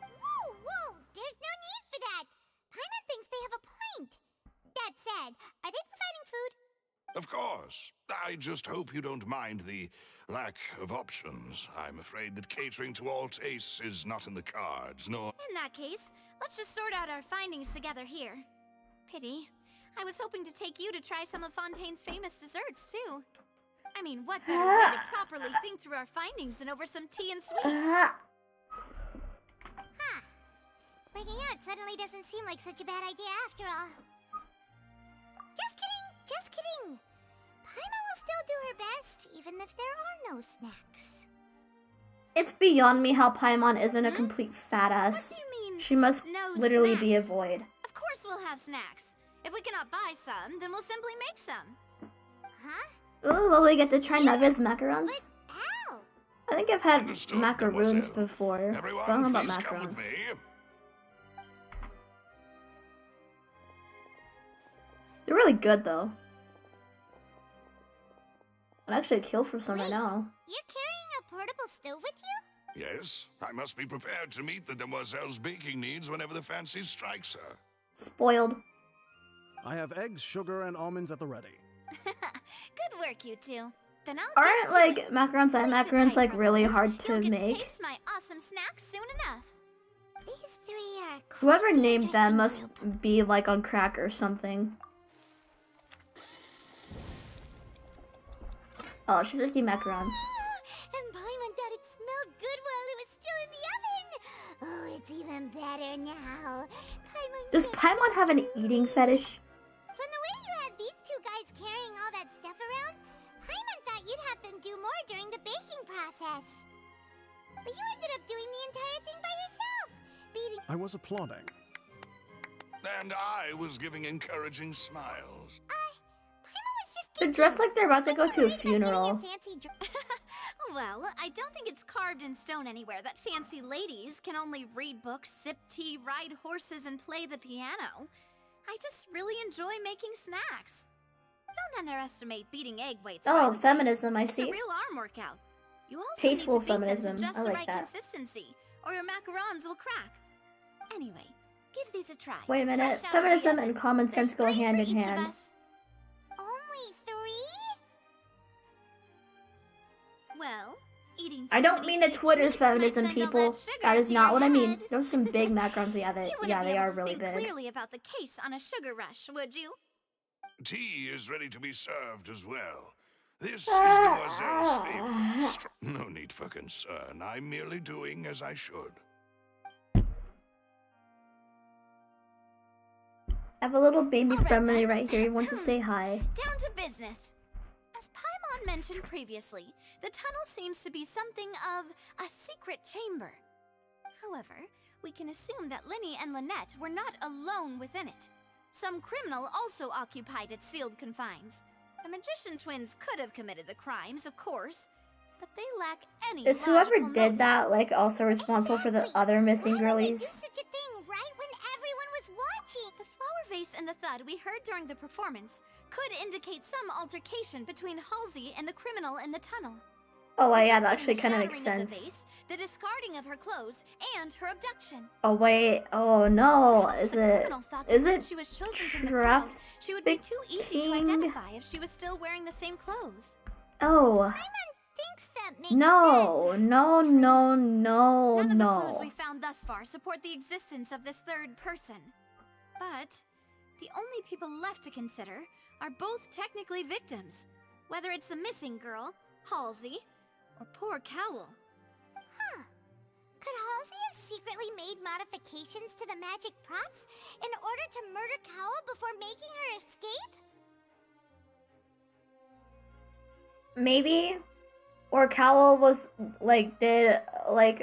S2: Whoa, whoa! There's no need for that! Paimon thinks they have a point. That said, are they providing food?
S4: Of course. I just hope you don't mind the lack of options. I'm afraid that catering to all tastes is not in the cards, nor...
S14: In that case, let's just sort out our findings together here. Pity. I was hoping to take you to try some of Fontaine's famous desserts, too. I mean, what better way to properly think through our findings than over some tea and sweets?
S2: Huh. Breaking out suddenly doesn't seem like such a bad idea after all. Just kidding, just kidding. Paimon will still do her best, even if there are no snacks.
S1: It's beyond me how Paimon isn't a complete fat ass.
S14: What do you mean,
S1: She must
S14: no
S1: literally be a
S14: snacks?
S1: void.
S14: Of course we'll have snacks. If we cannot buy some, then we'll simply make some.
S2: Huh?
S1: Ooh, will we get to try Naga's macarons?
S2: How?
S1: I think I've had
S4: Understood,
S1: macaroons
S4: mademoiselle.
S1: before. I don't know
S4: Everyone,
S1: about
S4: please come with
S1: macarons.
S4: me.
S1: They're really good though. I'd actually kill for some right now.
S2: You're carrying a portable stove with you?
S4: Yes, I must be prepared to meet the demoiselle's baking needs whenever the fancy strikes her.
S1: Spoiled.
S21: I have eggs, sugar, and almonds at the ready.
S14: Good work, you two. Then I'll
S1: Aren't
S14: get to
S1: like
S14: it.
S1: macarons and
S14: Please sit
S1: macarons
S14: tight,
S1: like really
S14: brothers.
S1: hard to
S14: You'll get
S1: make?
S14: to taste my awesome snack soon enough.
S2: These three are
S1: Whoever
S2: quite the
S1: named them
S2: interesting
S1: must
S2: group.
S1: be like on crack or something. Oh, she's making macarons.
S2: And Paimon thought it smelled good while it was still in the oven. Oh, it's even better now. Paimon
S1: Does
S2: gets
S1: Paimon have an eating fetish?
S2: From the way you had these two guys carrying all that stuff around, Paimon thought you'd have them do more during the baking process. But you ended up doing the entire thing by yourself, beating...
S21: I was applauding.
S4: And I was giving encouraging smiles.
S2: Paimon was just
S1: They're dressed like they're about to go to a funeral.
S2: fancy
S14: Well, I don't think it's carved in stone anywhere that fancy ladies can only read books, sip tea, ride horses, and play the piano. I just really enjoy making snacks. Don't underestimate beating egg whites.
S1: Oh,
S14: by the way.
S1: feminism, I
S14: It's a
S1: see.
S14: real arm workout. You also
S1: Tasteful
S14: need to beat them
S1: feminism,
S14: to just
S1: I
S14: the
S1: like
S14: right
S1: that.
S14: consistency, or your macarons will crack. Anyway, give these a try.
S1: Wait a minute,
S14: Fresh out of the
S1: feminism
S14: oven.
S1: and common sense
S14: There's
S1: go
S14: 3
S1: hand
S14: for
S1: in
S14: each of
S1: hand.
S14: us.
S2: Only 3?
S14: Well, eating
S1: I
S14: too
S1: don't
S14: many
S1: mean to
S14: sweet
S1: Twitter
S14: treats might
S1: feminism,
S14: send all
S1: people.
S14: that sugar
S1: That is
S14: to
S1: not
S14: your
S1: what I mean.
S14: head.
S1: Those are some big macarons, yeah,
S14: You wouldn't
S1: yeah,
S14: be
S1: they
S14: able
S1: are
S14: to
S1: really
S14: think
S1: big.
S14: clearly about the case on a sugar rush, would you?
S4: Tea is ready to be served as well. This is Demoiselle's favorite. No need for concern. I'm merely doing as I should.
S1: I have a little baby Freminet right here. He wants to say hi.
S14: Down to business. As Paimon mentioned previously, the tunnel seems to be something of a secret chamber. However, we can assume that Linny and Lynette were not alone within it. Some criminal also occupied its sealed confines. The magician twins could have committed the crimes, of course, but they lack any
S1: Is whoever
S14: logical
S1: did
S14: motive.
S1: that like also responsible for the other missing
S2: Why would they do
S1: girlies?
S2: such a thing right when everyone was watching?
S14: The flower vase and the thud we heard during the performance could indicate some altercation between Halsey and the criminal in the tunnel.
S1: Oh, well, yeah, that
S14: Resulting
S1: actually
S14: in
S1: kind of
S14: the
S1: makes
S14: shattering of
S1: sense.
S14: the vase, the discarding of her clothes, and her abduction.
S1: Oh wait, oh no,
S14: Perhaps
S1: is
S14: the
S1: it?
S14: criminal thought that
S1: Is
S14: since
S1: it
S14: she was chosen from the crowd, she would be too easy to
S1: trafficking?
S14: identify if she was still wearing the same clothes.
S1: Oh.
S2: Thinks that makes
S1: No, no, no, no,
S14: None of the clues
S1: no.
S14: we found thus far support the existence of this third person. But the only people left to consider are both technically victims, whether it's the missing girl, Halsey, or poor Cowell.
S2: Huh. Could Halsey have secretly made modifications to the magic props in order to murder Cowell before making her escape?
S1: Maybe, or Cowell was like did like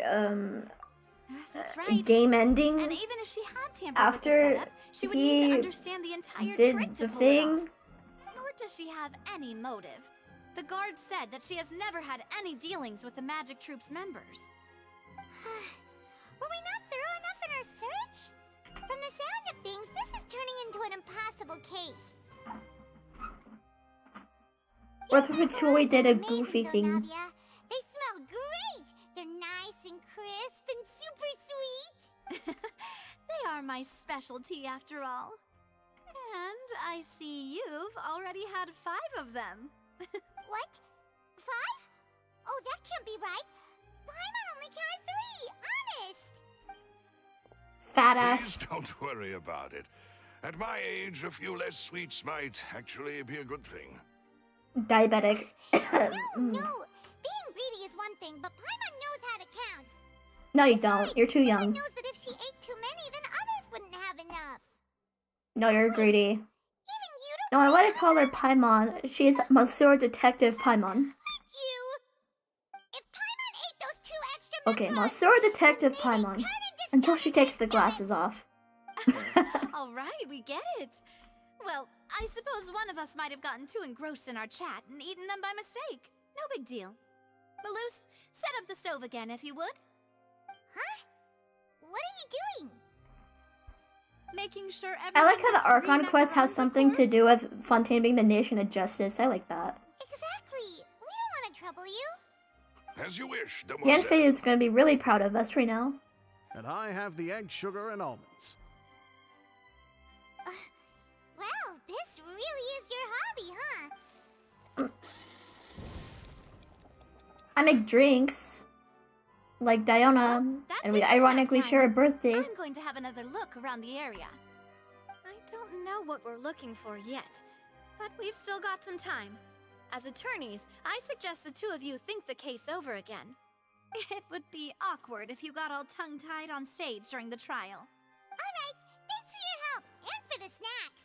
S14: That's right.
S1: game ending
S14: And even if she had tampered with
S1: after
S14: the setup, she would need to
S1: he
S14: understand the entire
S1: did
S14: trick to
S1: the
S14: pull
S1: thing.
S14: it off. Nor does she have any motive. The guard said that she has never had any dealings with the Magic Troop's members.
S2: Were we not thorough enough in our search? From the sound of things, this is turning into an impossible case.
S1: Breath of a Toy did a goofy
S2: Amazing,
S1: thing.
S2: Navia. They smell great. They're nice and crisp and super sweet.
S14: They are my specialty after all. And I see you've already had 5 of them.
S2: What? 5? Oh, that can't be right. Paimon only counted 3, honest.
S1: Fat
S4: Please
S1: ass.
S4: don't worry about it. At my age, a few less sweets might actually be a good thing.
S1: Diabetic.
S2: No, being greedy is one thing, but Paimon knows how to count.
S1: No, you don't. You're too young.
S2: Knows that if she ate too many, then others wouldn't have enough.
S1: No, you're greedy. No, I want to call her Paimon. She's Monsieur Detective Paimon.
S2: You. If Paimon ate those 2 extra
S1: Okay, Monsieur Detective Paimon. Until she takes the glasses off.
S14: All right, we get it. Well, I suppose one of us might have gotten too engrossed in our chat and eaten them by mistake. No big deal. Malus, set up the stove again if you would.
S2: Huh? What are you doing?
S14: Making sure
S1: I
S14: everyone
S1: like how the
S14: gets
S1: Archon
S14: 3
S1: quest has
S14: macarons, of
S1: something to
S14: course.
S1: do with Fontaine being the nation of justice. I like that.
S2: Exactly. We don't want to trouble you.
S4: As you wish, demoiselle.
S1: Yanfei is going to be really proud of us right now.
S21: And I have the egg, sugar, and almonds.
S2: Well, this really is your hobby, huh?
S1: I make drinks. Like Diona. And we ironically share a birthday.
S14: I'm going to have another look around the area. I don't know what we're looking for yet, but we've still got some time. As attorneys, I suggest the 2 of you think the case over again. It would be awkward if you got all tongue-tied on stage during the trial.
S2: Alright, thanks for your help, and for the snacks.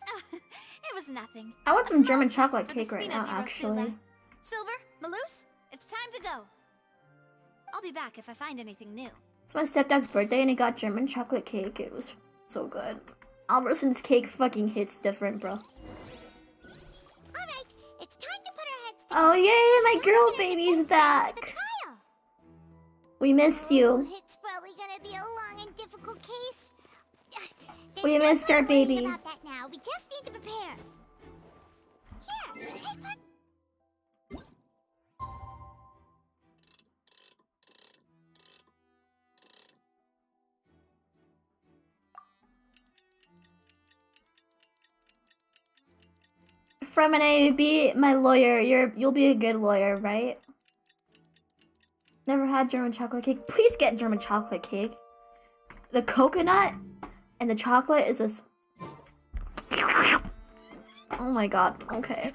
S14: It was nothing.
S1: I want
S14: A
S1: some
S14: small
S1: German
S14: taste
S1: chocolate
S14: for the
S1: cake right
S14: Spina
S1: now,
S14: di
S1: actually.
S14: Rosula. Silver, Malus, it's time to go. I'll be back if I find anything new.
S1: It's my stepdad's birthday and he got German chocolate cake. It was so good. Almerson's cake fucking hits different, bro.
S2: Alright, it's time to put our heads
S1: Oh yay, my girl baby's back. We missed you.
S2: It's probably gonna be a long and difficult case.
S1: We missed our baby.
S2: About that now. We just need to prepare. Here, take one.
S1: Freminet, be my lawyer. You'll be a good lawyer, right? Never had German chocolate cake. Please get German chocolate cake. The coconut and the chocolate is this. Oh my god. Okay.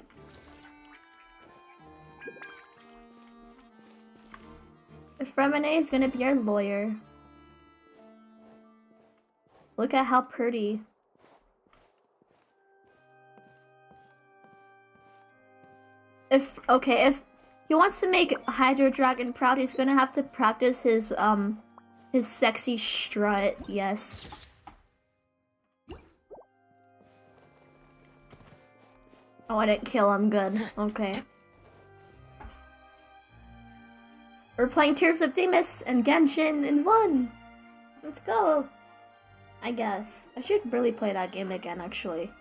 S1: Freminet is gonna be our lawyer. Look at how pretty. If he wants to make Hydro Dragon proud, he's gonna have to practice his sexy strut. Yes. Oh, I didn't kill him. Good. Okay. We're playing Tears of Demus and Genshin in 1. Let's go. I guess I should really play that game again. Actually.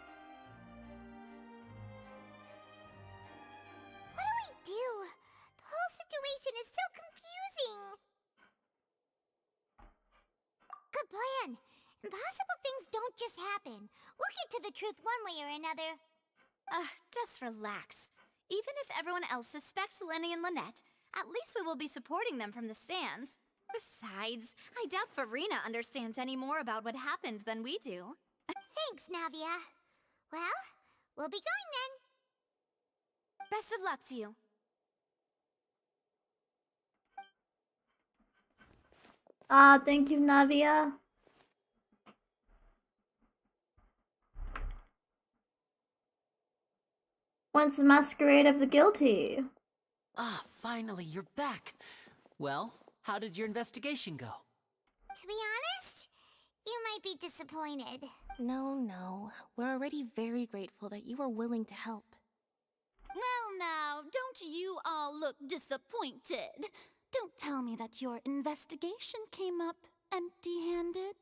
S2: What do we do? The whole situation is so confusing. Good plan. Impossible things don't just happen. We'll get to the truth one way or another.
S14: Just relax. Even if everyone else suspects Lenny and Lynette, at least we will be supporting them from the stands. Besides, I doubt Farina understands any more about what happened than we do.
S2: Thanks, Navia. Well, we'll be going then.
S14: Best of luck to you.
S1: Thank you, Navia. When's the masquerade of the guilty?
S6: Ah, finally, you're back. Well, how did your investigation go?
S2: To be honest, you might be disappointed.
S5: No. We're already very grateful that you were willing to help.
S7: Well now, don't you all look disappointed? Don't tell me that your investigation came up empty-handed.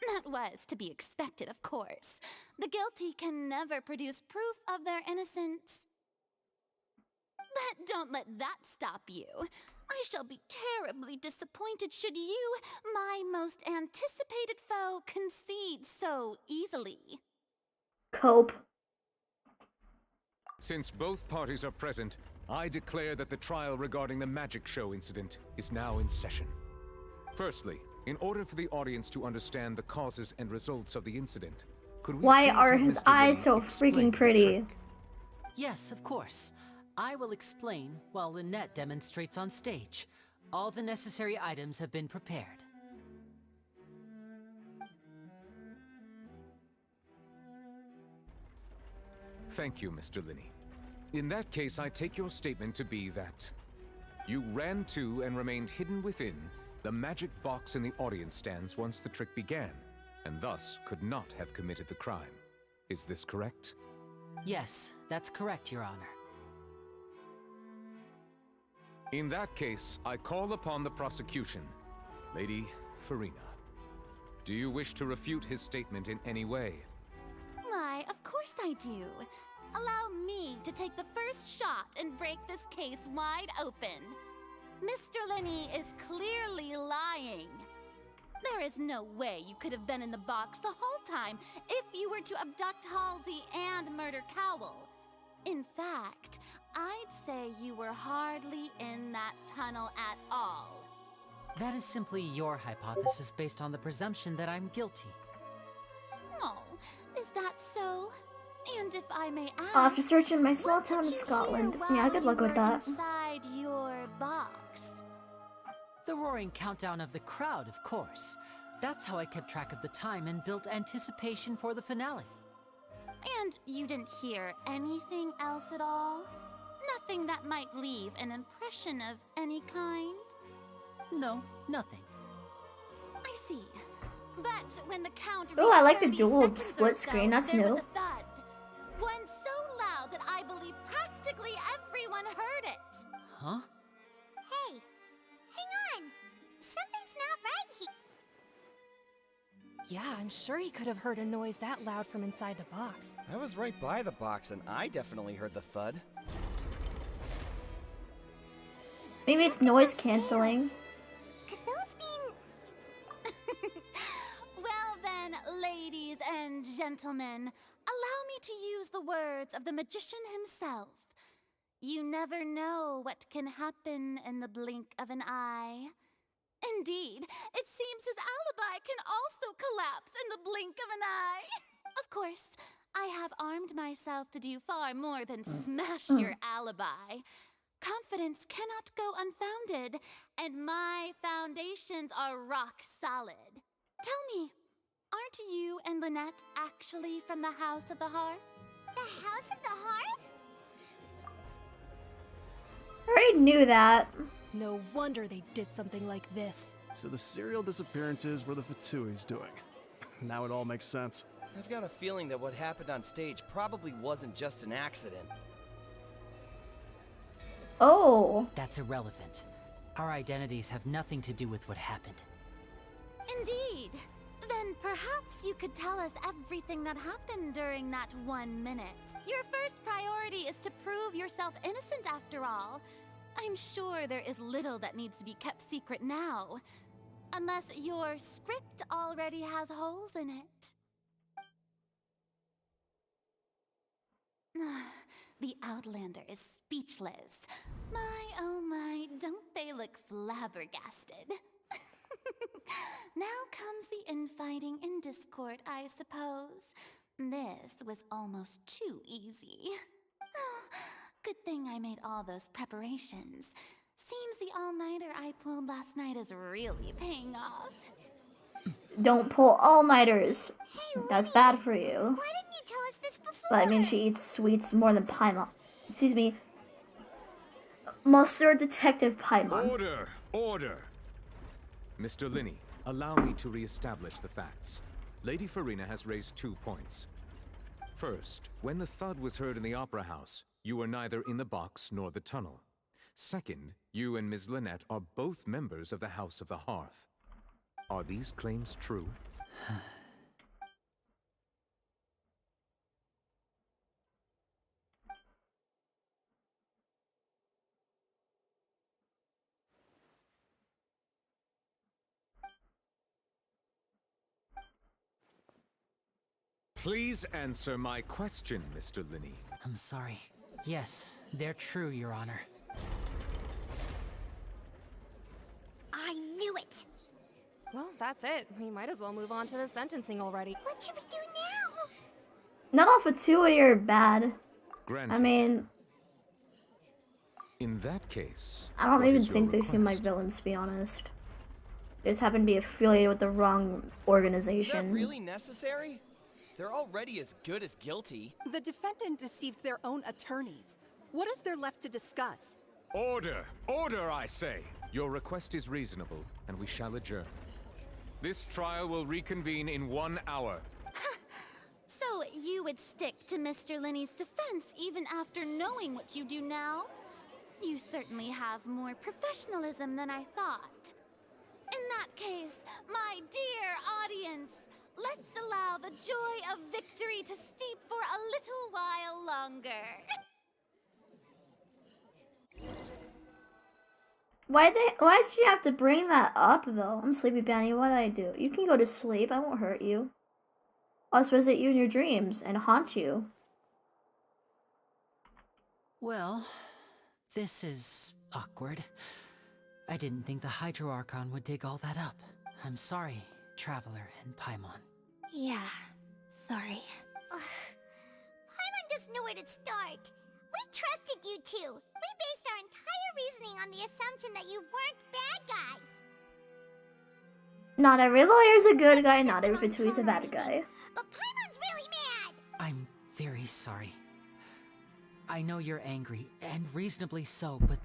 S7: That was to be expected, of course. The guilty can never produce proof of their innocence. But don't let that stop you. I shall be terribly disappointed should you, my most anticipated foe, concede so easily.
S1: Cope.
S17: Since both parties are present, I declare that the trial regarding the magic show incident is now in session. Firstly, in order for the audience to understand the causes and results of the incident, could we
S1: Why
S17: please
S1: are
S17: have
S1: his
S17: Mr.
S1: eyes
S17: Linney
S1: so
S17: explain
S1: freaking
S17: the
S1: pretty?
S17: trick?
S6: Yes, of course. I will explain while Lynette demonstrates on stage. All the necessary items have been prepared.
S17: Thank you, Mr. Linney. In that case, I take your statement to be that you ran to and remained hidden within the magic box in the audience stands once the trick began, and thus could not have committed the crime. Is this correct?
S6: Yes, that's correct, Your Honor.
S17: In that case, I call upon the prosecution. Lady Freminet, do you wish to refute his statement in any way?
S7: Why, of course I do. Allow me to take the first shot and break this case wide open. Mr. Linney is clearly lying. There is no way you could have been in the box the whole time if you were to abduct Halsey and murder Cowell. In fact, I'd say you were hardly in that tunnel at all.
S6: That is simply your hypothesis based on the presumption that I'm guilty.
S7: Oh, is that so? And if I may ask,
S1: I'll have to search in my small town in Scotland. Yeah, good luck with that.
S7: Inside your box.
S6: The roaring countdown of the crowd, of course. That's how I kept track of the time and built anticipation for the finale.
S7: And you didn't hear anything else at all? Nothing that might leave an impression of any kind?
S6: No, nothing.
S7: I see. But when the count
S1: Oh, I like
S7: reached
S1: the
S7: 30
S1: dual
S7: seconds or
S1: split
S7: so,
S1: screen. That's
S7: there
S1: new.
S7: was a thud. One so loud that I believe practically everyone heard it.
S6: Huh?
S2: Hey, hang on. Something's not right here.
S9: Yeah, I'm sure he could have heard a noise that loud from inside the box.
S20: I was right by the box and I definitely heard the thud.
S1: Maybe it's noise canceling.
S2: Could those mean...
S7: Well then, ladies and gentlemen, allow me to use the words of the magician himself. You never know what can happen in the blink of an eye. Indeed, it seems his alibi can also collapse in the blink of an eye. Of course, I have armed myself to do far more than smash your alibi. Confidence cannot go unfounded, and my foundations are rock solid. Tell me, aren't you and Lynette actually from the House of the Hearth?
S2: The House of the Hearth?
S1: I already knew that.
S9: No wonder they did something like this.
S21: So the serial disappearances were the Fatui's doing. Now it all makes sense.
S20: I've got a feeling that what happened on stage probably wasn't just an accident.
S1: Oh.
S6: That's irrelevant. Our identities have nothing to do with what happened.
S7: Indeed. Then perhaps you could tell us everything that happened during that 1 minute. Your first priority is to prove yourself innocent after all. I'm sure there is little that needs to be kept secret now. Unless your script already has holes in it. The Outlander is speechless. My, oh my, don't they look flabbergasted? Now comes the infighting and discord, I suppose. This was almost too easy. Good thing I made all those preparations. Seems the all-nighter I pulled last night is really paying off.
S1: Don't pull all-nighters. That's bad for you.
S2: Why didn't you tell us this before?
S1: But I mean, she eats sweets more than Paimon. Excuse me. Monsieur Detective Paimon.
S17: Order! Order! Mr. Linney, allow me to re-establish the facts. Lady Freminet has raised 2 points. First, when the thud was heard in the Opera House, you were neither in the box nor the tunnel. Second, you and Ms. Lynette are both members of the House of the Hearth. Are these claims true? Please answer my question, Mr. Linney.
S6: I'm sorry. Yes, they're true, Your Honor.
S18: I knew it!
S13: Well, that's it. We might as well move on to the sentencing already.
S2: What should we do now?
S1: Not all Fatui are bad.
S17: Granted.
S1: I mean,
S17: In that case,
S1: I don't
S17: what
S1: even
S17: is your
S1: think they seem like
S17: request?
S1: villains, to be honest. They just happen to be affiliated with the wrong
S20: Is that
S1: organization.
S20: really necessary? They're already as good as guilty.
S10: The defendant deceived their own attorneys. What is there left to discuss?
S17: Order! Order, I say! Your request is reasonable, and we shall adjourn. This trial will reconvene in 1 hour.
S7: So you would stick to Mr. Linney's defense even after knowing what you do now? You certainly have more professionalism than I thought. In that case, my dear audience, let's allow the joy of victory to steep for a little while longer.
S1: Why did she have to bring that up, though? I'm sleepy, Benny. What did I do? You can go to sleep. I won't hurt you. I'll just visit you in your dreams and haunt you.
S6: Well, this is awkward. I didn't think the Hydro Archon would dig all that up. I'm sorry, Traveler and Paimon.
S18: Yeah, sorry.
S2: Paimon doesn't know where to start. We trusted you two. We based our entire reasoning on the assumption that you weren't bad guys.
S1: Not every lawyer's a good guy, not every Fatui's a bad guy.
S2: But Paimon's really mad!
S6: I'm very sorry. I know you're angry, and reasonably so, but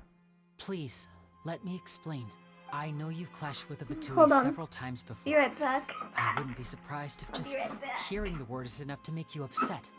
S6: please, let me explain. I know you've clashed with the
S1: Hold
S6: Fatui
S1: on.
S6: several times before.
S1: Be right back.
S6: I wouldn't be surprised if just
S1: be right back.
S6: hearing the word is enough to make you upset.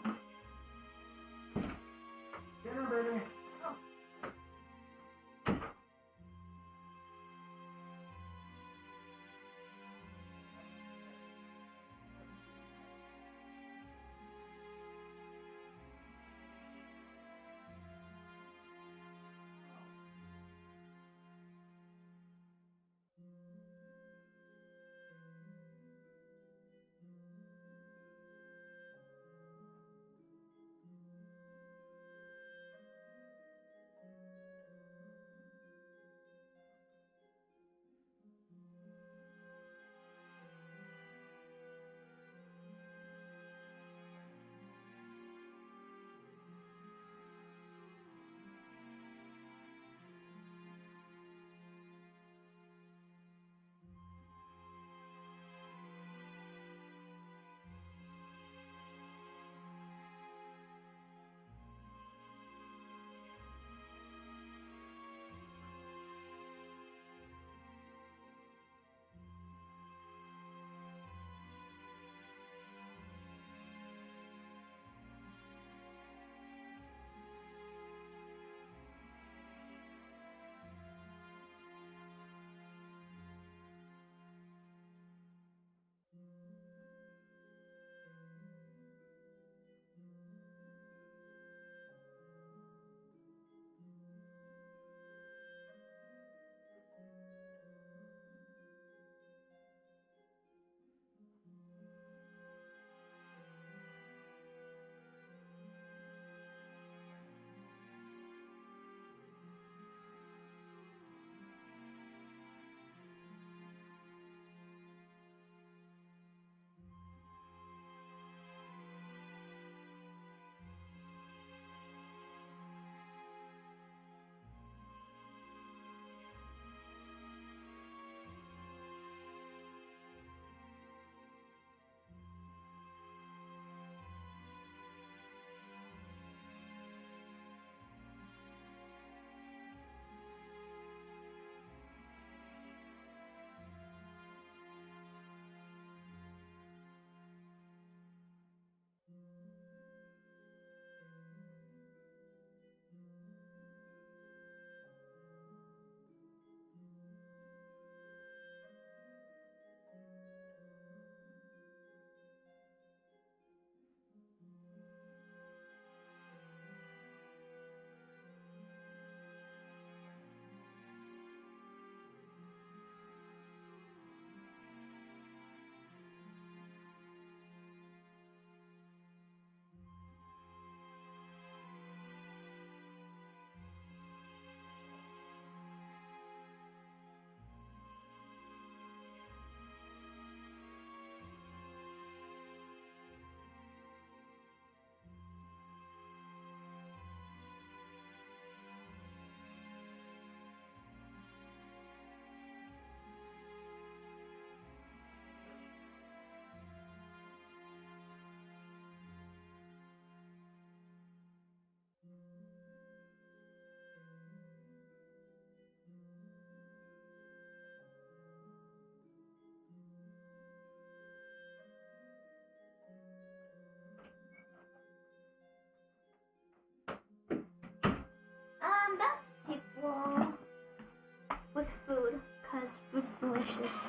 S1: it's delicious.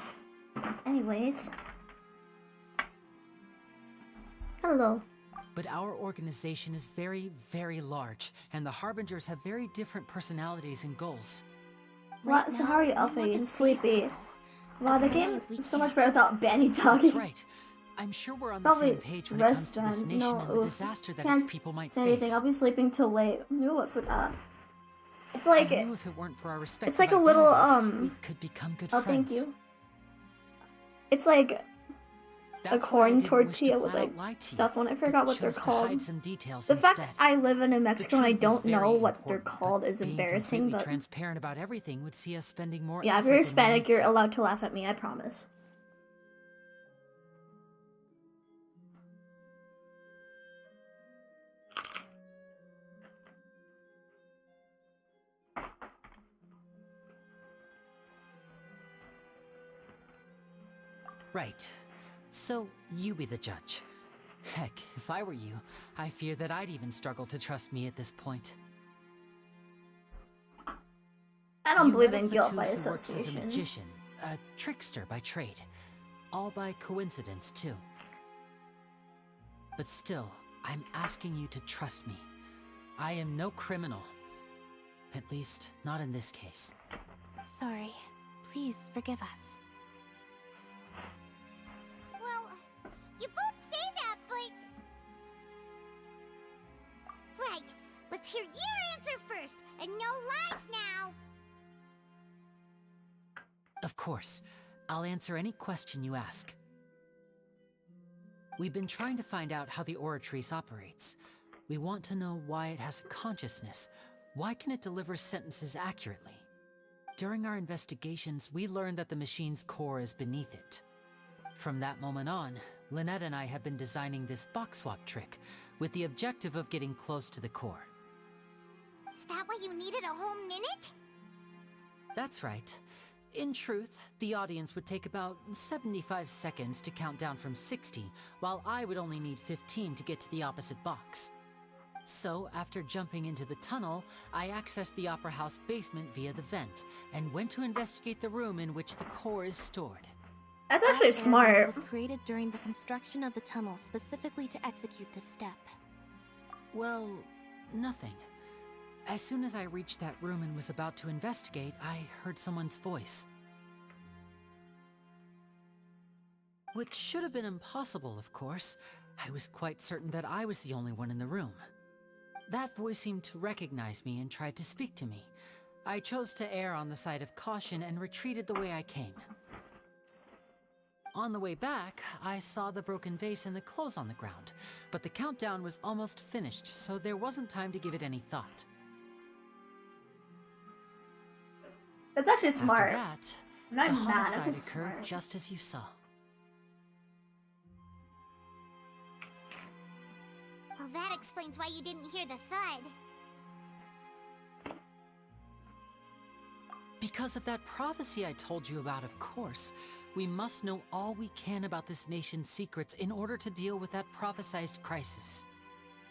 S1: Anyways. Hello.
S6: But our organization is very, very large, and the Harbingers have very different personalities and goals.
S1: What? So how are you, Alfie? You sleepy? Wow, the game is so much better without Benny talking.
S6: That's right. I'm sure we're on the
S1: Probably
S6: same page when it comes
S1: rest
S6: to this
S1: then.
S6: nation
S1: No,
S6: and the disaster that
S1: can't
S6: its people might
S1: say
S6: face.
S1: anything. I'll be sleeping till late. Ooh, what food? It's
S6: I
S1: like
S6: knew if it weren't for our respective
S1: it's like a little
S6: identities, we could become good
S1: oh,
S6: friends.
S1: thank you. It's like a corn tortilla with like stuff on it. I forgot what they're called. The fact that I live in New Mexico and I don't know what they're called is embarrassing, but
S6: transparent about everything would see us spending more
S1: yeah, if
S6: effort
S1: you're
S6: than we
S1: Hispanic,
S6: need
S1: you're
S6: to.
S1: allowed to laugh at me, I promise.
S6: Right. So, you be the judge. Heck, if I were you, I fear that I'd even struggle to trust me at this point.
S1: I don't believe
S6: met a
S1: in guilt by
S6: Fatuus who works as a
S1: association.
S6: magician, a trickster by trade. All by coincidence, too. But still, I'm asking you to trust me. I am no criminal. At least, not in this case.
S5: Sorry. Please forgive us.
S2: Well, you both say that, but... Right. Let's hear your answer first, and no lies now.
S6: Of course. I'll answer any question you ask. We've been trying to find out how the Oratrice operates. We want to know why it has a consciousness. Why can it deliver sentences accurately? During our investigations, we learned that the machine's core is beneath it. From that moment on, Lynette and I have been designing this box swap trick with the objective of getting close to the core.
S2: Is that why you needed a whole minute?
S6: That's right. In truth, the audience would take about 75 seconds to count down from 60, while I would only need 15 to get to the opposite box. So, after jumping into the tunnel, I accessed the Opera House basement via the vent, and went to investigate the room in which the core is stored.
S1: That's actually
S5: That
S1: smart.
S5: area was created during the construction of the tunnel specifically to execute this step.
S6: Well, nothing. As soon as I reached that room and was about to investigate, I heard someone's voice. Which should have been impossible, of course. I was quite certain that I was the only one in the room. That voice seemed to recognize me and tried to speak to me. I chose to err on the side of caution and retreated the way I came. On the way back, I saw the broken vase and the clothes on the ground, but the countdown was almost finished, so there wasn't time to give it any thought.
S1: That's actually smart.
S6: After that,
S1: I'm not
S6: the
S1: even mad, that's
S6: homicide
S1: just
S6: occurred
S1: smart.
S6: just as you saw.
S2: Well, that explains why you didn't hear the thud.
S6: Because of that prophecy I told you about, of course. We must know all we can about this nation's secrets in order to deal with that prophesized crisis.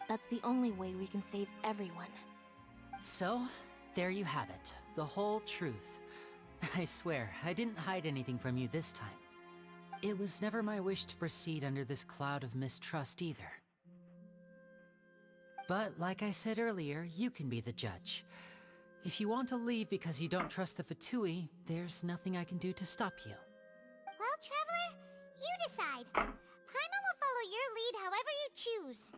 S5: That's the only way we can save everyone.
S6: So, there you have it. The whole truth. I swear, I didn't hide anything from you this time. It was never my wish to proceed under this cloud of mistrust either. But, like I said earlier, you can be the judge. If you want to leave because you don't trust the Fatui, there's nothing I can do to stop you.
S2: Well, Traveler, you decide. Paimon will follow your lead however you choose.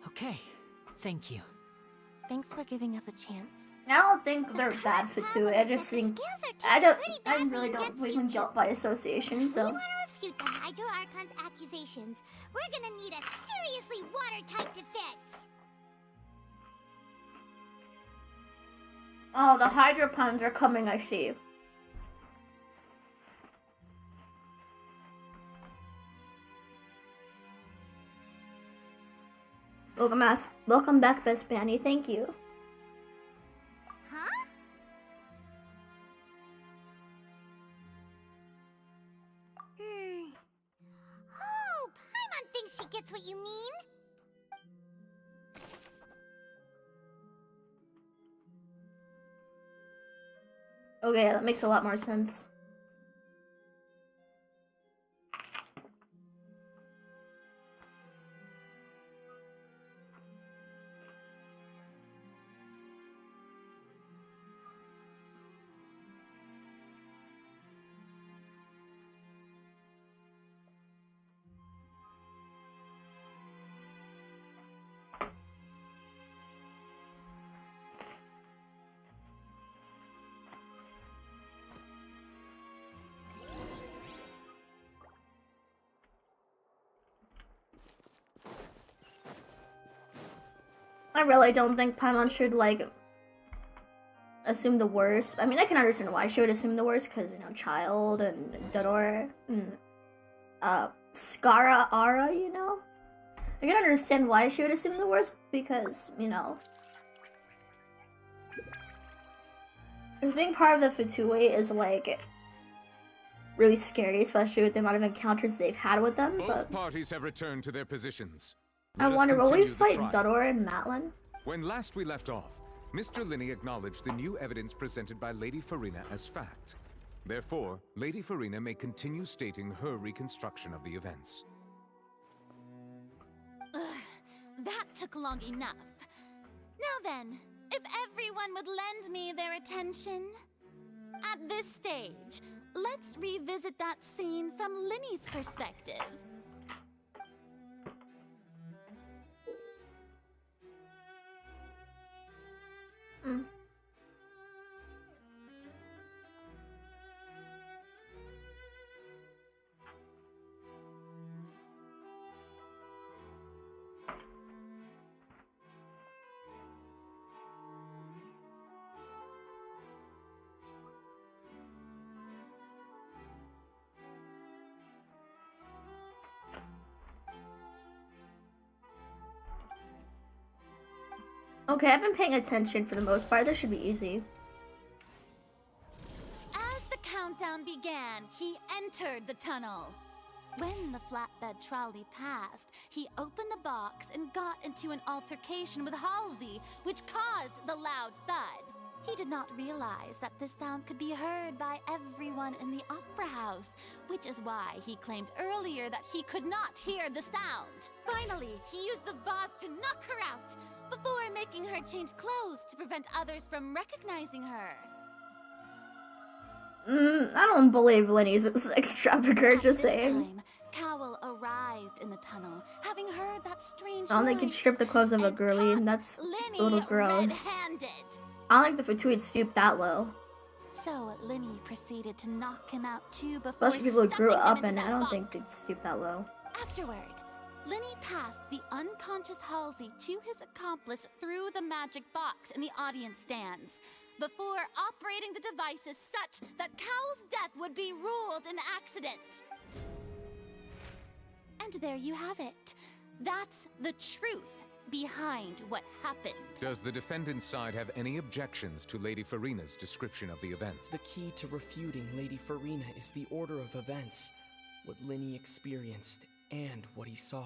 S6: Okay, thank you.
S5: Thanks for giving us a chance.
S1: I don't think they're bad for two. I just think I really don't believe in guilt by association. So
S2: We want to refute the Hydro Archon's accusations. We're gonna need a seriously watertight defense.
S1: oh, the Hydro puns are coming. I see. Welcome back, Best Banny. Thank you.
S2: Huh? Oh, Paimon thinks she gets what you mean.
S1: Okay, that makes a lot more sense. I really don't think Paimon should, like, assume the worst. I mean, I can understand why she would assume the worst, because, you know, Child and Dodor and, Skara Ara, you know? I can understand why she would assume the worst, because, you know... Because being part of the Fatui is, like, really scary, especially with the amount of encounters they've had with them,
S17: Both parties have returned to their positions.
S1: I
S17: Let us
S1: wonder, will we
S17: continue the
S1: fight
S17: trial.
S1: Dodor and Matlin?
S17: When last we left off, Mr. Linney acknowledged the new evidence presented by Lady Farina as fact. Therefore, Lady Farina may continue stating her reconstruction of the events.
S7: Ugh, that took long enough. Now then, if everyone would lend me their attention. At this stage, let's revisit that scene from Linney's perspective.
S1: Okay, I've been paying attention for the most part. This should be easy.
S7: As the countdown began, he entered the tunnel. When the flatbed trolley passed, he opened the box and got into an altercation with Halsey, which caused the loud thud. He did not realize that this sound could be heard by everyone in the opera house, which is why he claimed earlier that he could not hear the sound. Finally, he used the vase to knock her out, before making her change clothes to prevent others from recognizing her.
S1: I don't believe Lenny's sex trafficker, just saying.
S7: Time, Cowell arrived in the tunnel, having heard that strange
S1: I don't think he'd strip the clothes of a girlie, that's
S7: Linny
S1: a little gross.
S7: red-handed.
S1: I don't think the Fatui would stoop that low.
S7: So Linny proceeded to knock him out too before
S1: Especially people who grew
S7: stuffing him
S1: up
S7: into
S1: in it,
S7: that
S1: I don't
S7: box.
S1: think they'd stoop that low.
S7: Afterward, Linny passed the unconscious Halsey to his accomplice through the magic box in the audience stands, before operating the devices such that Cowell's death would be ruled an accident. And there you have it. That's the truth behind what happened.
S17: Does the defendant's side have any objections to Lady Farina's description of the events?
S15: The key to refuting Lady Farina is the order of events, what Linny experienced and what he saw.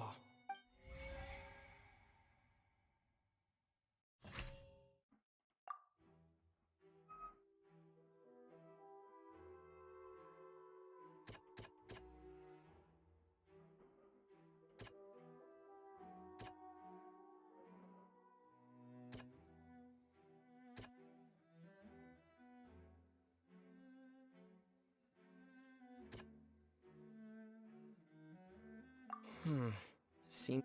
S15: Seem.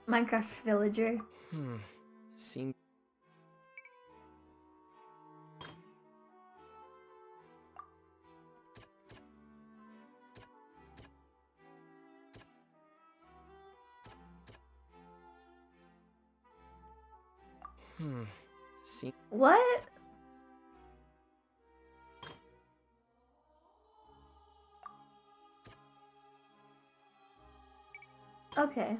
S1: Minecraft villager.
S15: Seem. See.
S1: What? Okay.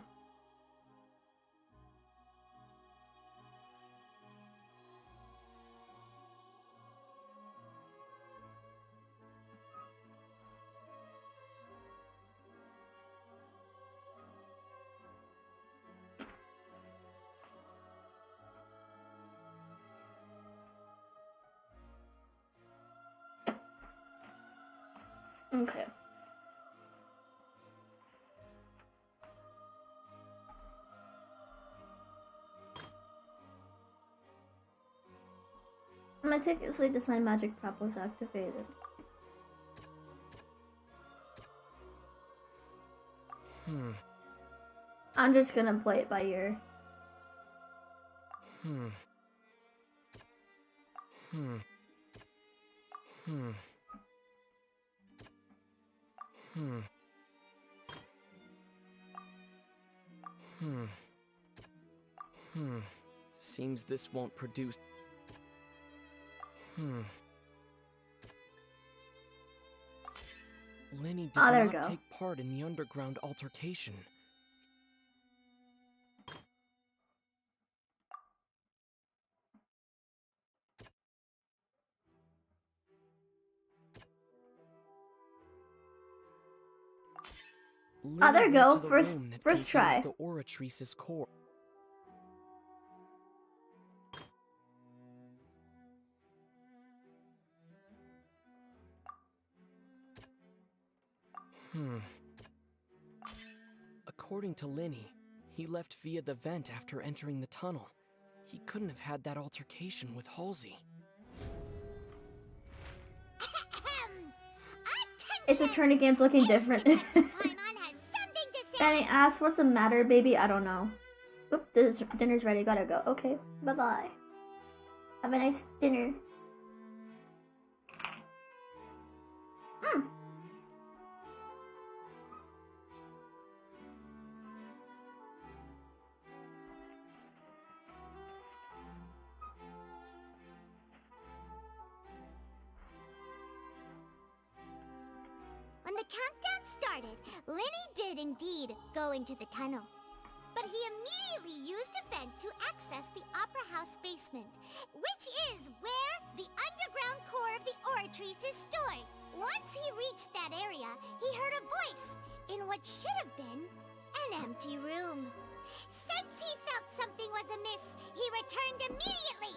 S1: Okay. Meticulously designed magic prop was activated. I'm just gonna play it by ear.
S15: Seems this won't produce. Lenny did
S1: Ah, there we
S15: not
S1: go.
S15: take part in the underground altercation.
S1: Ah, there
S15: Lenny
S1: we
S15: went
S1: go.
S15: to the
S1: First
S15: room that
S1: first
S15: contains
S1: try.
S15: the Oratrice's core. According to Lenny, he left via the vent after entering the tunnel. He couldn't have had that altercation with Halsey.
S1: It's a turn of games looking different. Benny asks, "What's the matter, baby?" I don't know. Oop, dinner's ready. Gotta go. Okay, bye bye. Have a nice dinner.
S2: When the countdown started, Lenny did indeed go into the tunnel. But he immediately used a vent to access the Opera House basement, which is where the underground core of the Oratrice is stored. Once he reached that area, he heard a voice in what should have been an empty room. Since he felt something was amiss, he returned immediately.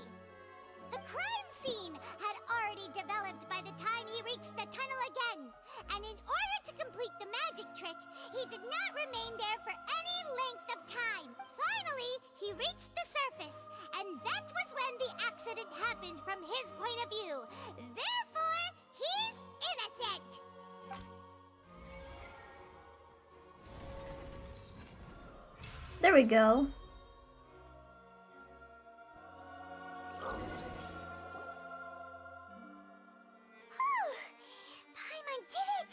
S2: The crime scene had already developed by the time he reached the tunnel again, and in order to complete the magic trick, he did not remain there for any length of time. Finally, he reached the surface, and that was when the accident happened from his point of view. Therefore, he's innocent!
S1: There we go.
S2: Paimon did it!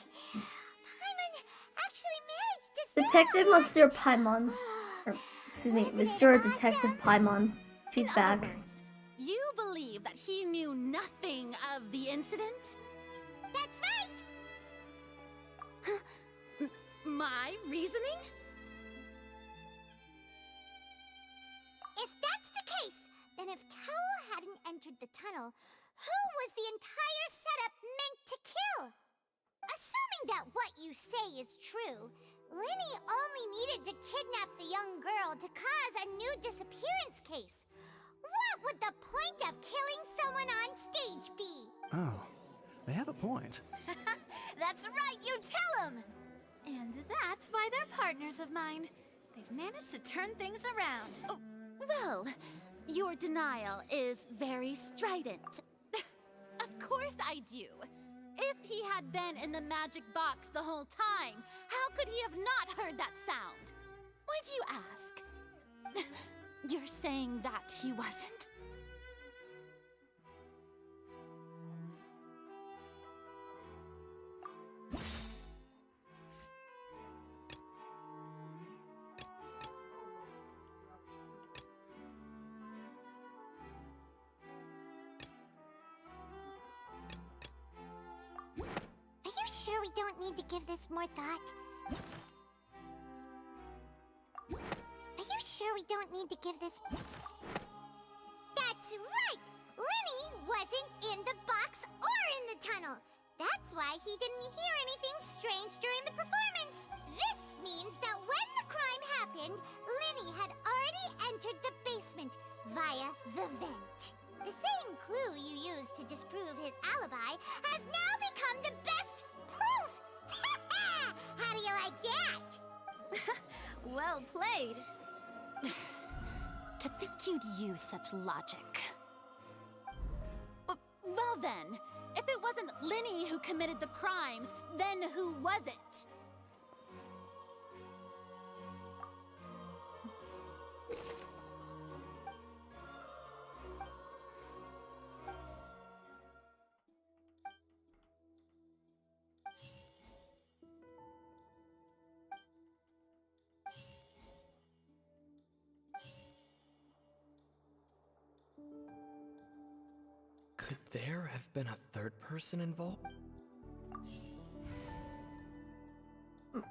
S2: Paimon actually managed to
S1: Detective Monsieur Paimon. Or, excuse me, Monsieur Detective Paimon. She's back.
S7: You believe that he knew nothing of the incident?
S2: That's right!
S7: My reasoning?
S2: If that's the case, then if Cowell hadn't entered the tunnel, who was the entire setup meant to kill? Assuming that what you say is true, Lenny only needed to kidnap the young girl to cause a new disappearance case. What would the point of killing someone on stage be?
S21: Oh, they have a point.
S14: That's right, you tell him! And that's why they're partners of mine. They've managed to turn things around.
S7: Oh, well, your denial is very strident. Of course I do. If he had been in the magic box the whole time, how could he have not heard that sound? Why do you ask? You're saying that he wasn't?
S2: Are you sure we don't need to give this more thought? Are you sure we don't need to give this... That's right! Lenny wasn't in the box or in the tunnel. That's why he didn't hear anything strange during the performance. This means that when the crime happened, Lenny had already entered the basement via the vent. The same clue you used to disprove his alibi has now become the best proof do you like that?
S7: Well played. To think you'd use such logic. Well then, if it wasn't Linny who committed the crimes, then who was it?
S15: Could there have been a third person involved?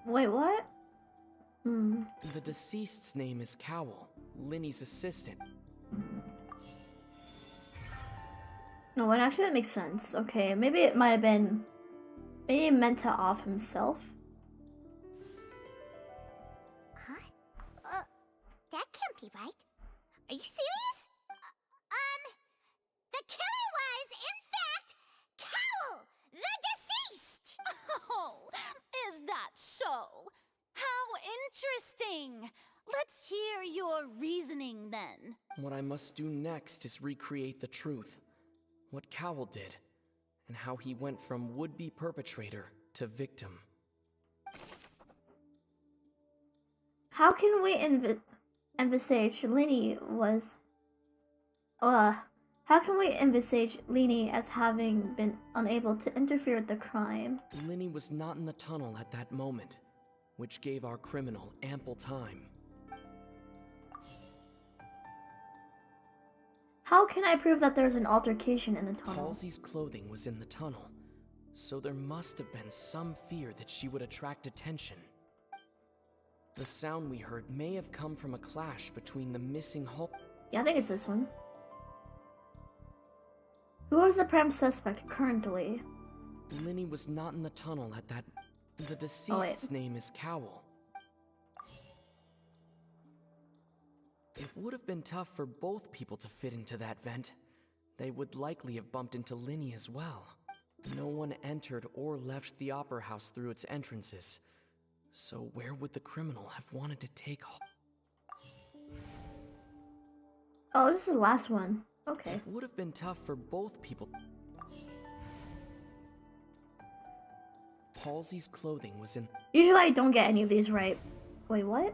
S1: Wait, what?
S15: The deceased's name is Cowell, Linny's assistant.
S1: No, and actually that makes sense. Okay, maybe it might have been... Maybe he meant to off himself.
S2: Huh? That can't be right. Are you serious? The killer was, in fact, Cowell, the deceased!
S7: Oh, is that so? How interesting! Let's hear your reasoning then.
S15: What I must do next is recreate the truth. What Cowell did, and how he went from would-be perpetrator to victim.
S1: How can we envisage Linny was... How can we envisage Linny as having been unable to interfere with the crime?
S15: Linny was not in the tunnel at that moment, which gave our criminal ample time.
S1: How can I prove that there's an altercation in the tunnel?
S15: Halsey's clothing was in the tunnel, so there must have been some fear that she would attract attention. The sound we heard may have come from a clash between the missing Hal-
S1: Yeah, I think it's this one. Who is the prime suspect currently?
S15: Linny was not in the tunnel at that... The deceased's name is Cowell. It would have been tough for both people to fit into that vent. They would likely have bumped into Linny as well. No one entered or left the Opera House through its entrances. So where would the criminal have wanted to take...
S1: Oh, this is the last one. Okay.
S15: It would have been tough for both people. Halsey's clothing was in...
S1: Usually I don't get any of these right. Wait, what?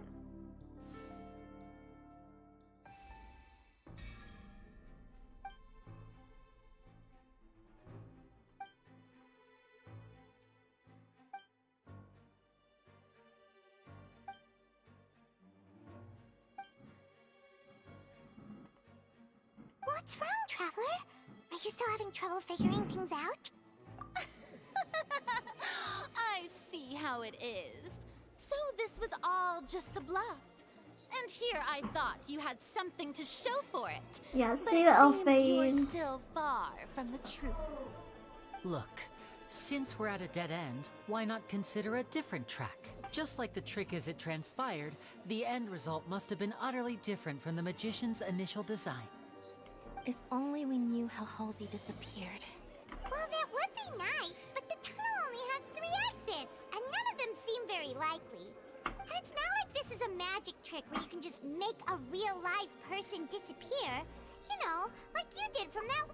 S2: What's wrong, Traveler? Are you still having trouble figuring things out?
S7: I see how it is. So this was all just a bluff. And here I thought you had something to show for it.
S1: Yeah,
S7: But
S1: see
S7: it
S1: the
S7: seems you're
S1: Elfane.
S7: still far from the truth.
S6: Look, since we're at a dead end, why not consider a different track? Just like the trick as it transpired, the end result must have been utterly different from the magician's initial design.
S5: If only we knew how Halsey disappeared.
S2: Well, that would be nice, but the tunnel only has 3 exits, and none of them seem very likely. And it's not like this is a magic trick where you can just make a real live person disappear. You know, like you did from that...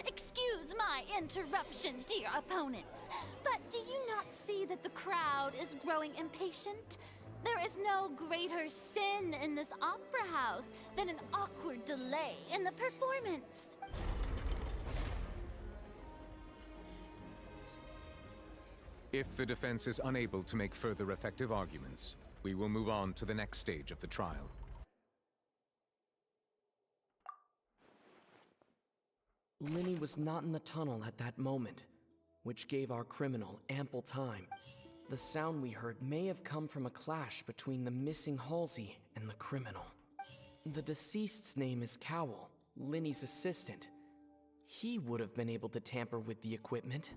S7: Excuse my interruption, dear opponents, but do you not see that the crowd is growing impatient? There is no greater sin in this opera house than an awkward delay in the performance.
S17: If the defense is unable to make further effective arguments, we will move on to the next stage of the trial.
S15: Linny was not in the tunnel at that moment, which gave our criminal ample time. The sound we heard may have come from a clash between the missing Halsey and the criminal. The deceased's name is Cowell, Linny's assistant. He would have been able to tamper with the equipment.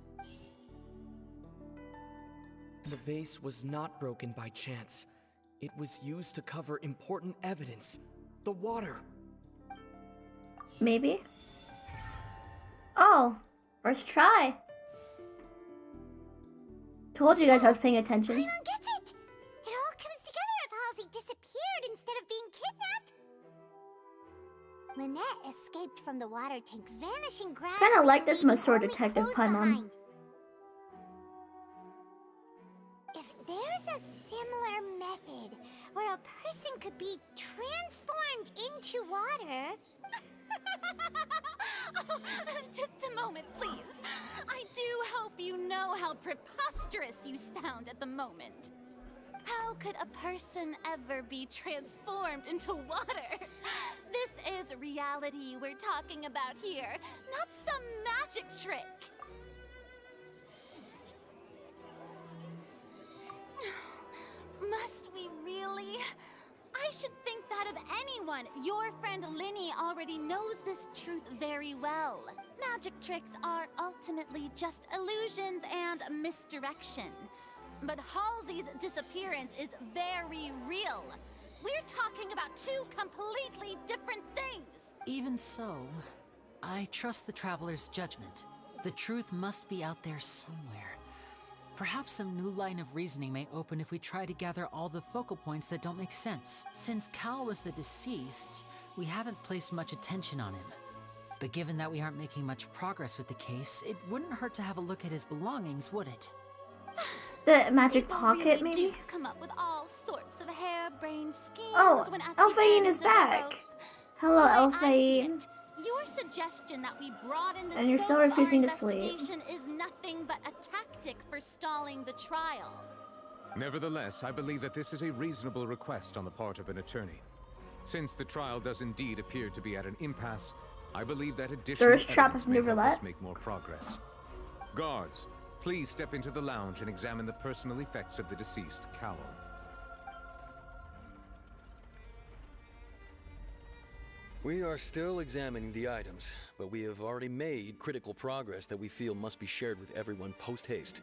S15: The vase was not broken by chance. It was used to cover important evidence. The water.
S1: Maybe? Oh, first try. Told you guys I was paying attention.
S2: Paimon gets it! It all comes together if Halsey disappeared instead of being kidnapped. Lynette escaped from the water tank, vanishing gradually.
S1: Kinda like this
S2: leaving
S1: Masoor
S2: only
S1: detective
S2: clothes
S1: Paimon.
S2: behind. If there's a similar method where a person could be transformed into water...
S7: Oh, just a moment, please. I do hope you know how preposterous you sound at the moment. How could a person ever be transformed into water? This is reality we're talking about here, not some magic trick. Must we really? I should think that of anyone. Your friend Linny already knows this truth very well. Magic tricks are ultimately just illusions and misdirection. But Halsey's disappearance is very real. We're talking about two completely different things.
S6: Even so, I trust the Traveler's judgment. The truth must be out there somewhere. Perhaps some new line of reasoning may open if we try to gather all the focal points that don't make sense. Since Cal was the deceased, we haven't placed much attention on him. But given that we aren't making much progress with the case, it wouldn't hurt to have a look at his belongings, would it?
S1: The magic
S7: People
S1: pocket,
S7: really
S1: maybe?
S7: do come up with all sorts of harebrained schemes
S1: Oh,
S7: when at the
S1: Elfayne
S7: end
S1: is
S7: of the
S1: back.
S7: rope.
S1: Hello,
S7: The way I see
S1: Elfayne.
S7: it, your suggestion that we broaden the
S1: And you're
S7: scope
S1: still
S7: of our
S1: refusing to sleep.
S7: investigation is nothing but a tactic for stalling the trial.
S17: Nevertheless, I believe that this is a reasonable request on the part of an attorney. Since the trial does indeed appear to be at an impasse, I believe that additional
S1: Thirst trap
S17: evidence
S1: of
S17: may help
S1: Neverlet.
S17: us make more progress. Guards, please step into the lounge and examine the personal effects of the deceased Cowell.
S16: We are still examining the items, but we have already made critical progress that we feel must be shared with everyone post-haste.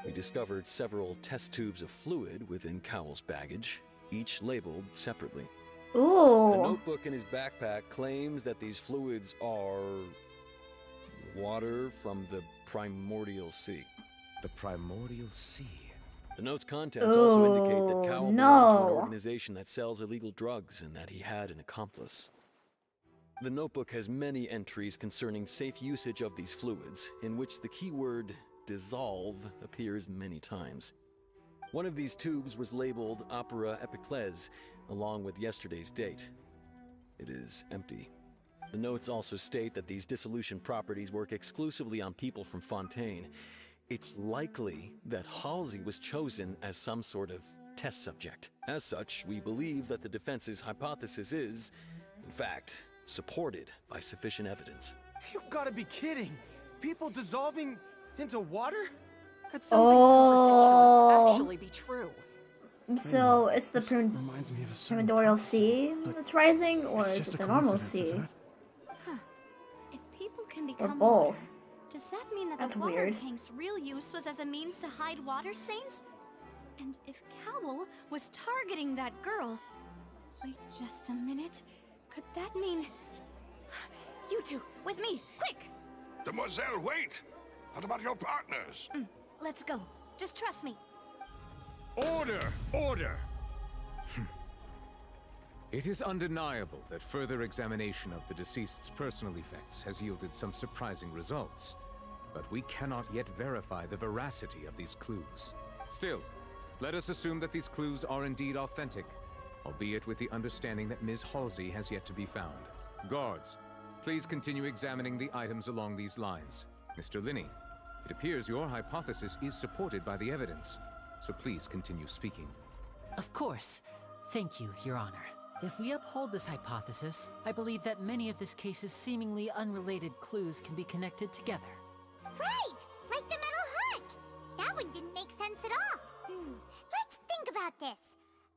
S16: We discovered several test tubes of fluid within Cowell's baggage, each labeled separately.
S1: Ooh.
S16: The notebook in his backpack claims that these fluids are water from the primordial sea.
S17: The primordial sea?
S16: The note's contents also indicate that Cowell belonged to an organization that sells illegal drugs and that he had an accomplice. The notebook has many entries concerning safe usage of these fluids, in which the keyword dissolve appears many times. One of these tubes was labeled Opera Epiclese, along with yesterday's date. It is empty. The notes also state that these dissolution properties work exclusively on people from Fontaine. It's likely that Halsey was chosen as some sort of test subject. As such, we believe that the defense's hypothesis is, in fact, supported by sufficient evidence.
S19: You gotta be kidding! People dissolving into water?
S9: Could something so ridiculous actually be true?
S1: So it's the
S19: reminds me of a certain
S1: primordial sea that's rising, or
S19: it's
S1: is
S19: just
S1: it
S19: a
S1: the normal
S19: coincidence,
S1: sea?
S19: isn't it?
S14: Huh. If people can
S1: Or
S14: become
S1: both?
S14: water, does that mean that
S1: That's
S14: the water
S1: weird.
S14: tank's real use was as a means to hide water stains? And if Cowell was targeting that girl... Wait just a minute. Could that mean... You two, with me, quick!
S4: Demoiselle, wait! What about your partners?
S14: Let's go. Just trust me.
S17: Order! Order! It is undeniable that further examination of the deceased's personal effects has yielded some surprising results, but we cannot yet verify the veracity of these clues. Still, let us assume that these clues are indeed authentic, albeit with the understanding that Ms. Halsey has yet to be found. Guards, please continue examining the items along these lines. Mr. Linney, it appears your hypothesis is supported by the evidence, so please continue speaking.
S6: Of course. Thank you, Your Honor. If we uphold this hypothesis, I believe that many of this case's seemingly unrelated clues can be connected together.
S2: Right! Like the metal hook! That one didn't make sense at all. Let's think about this.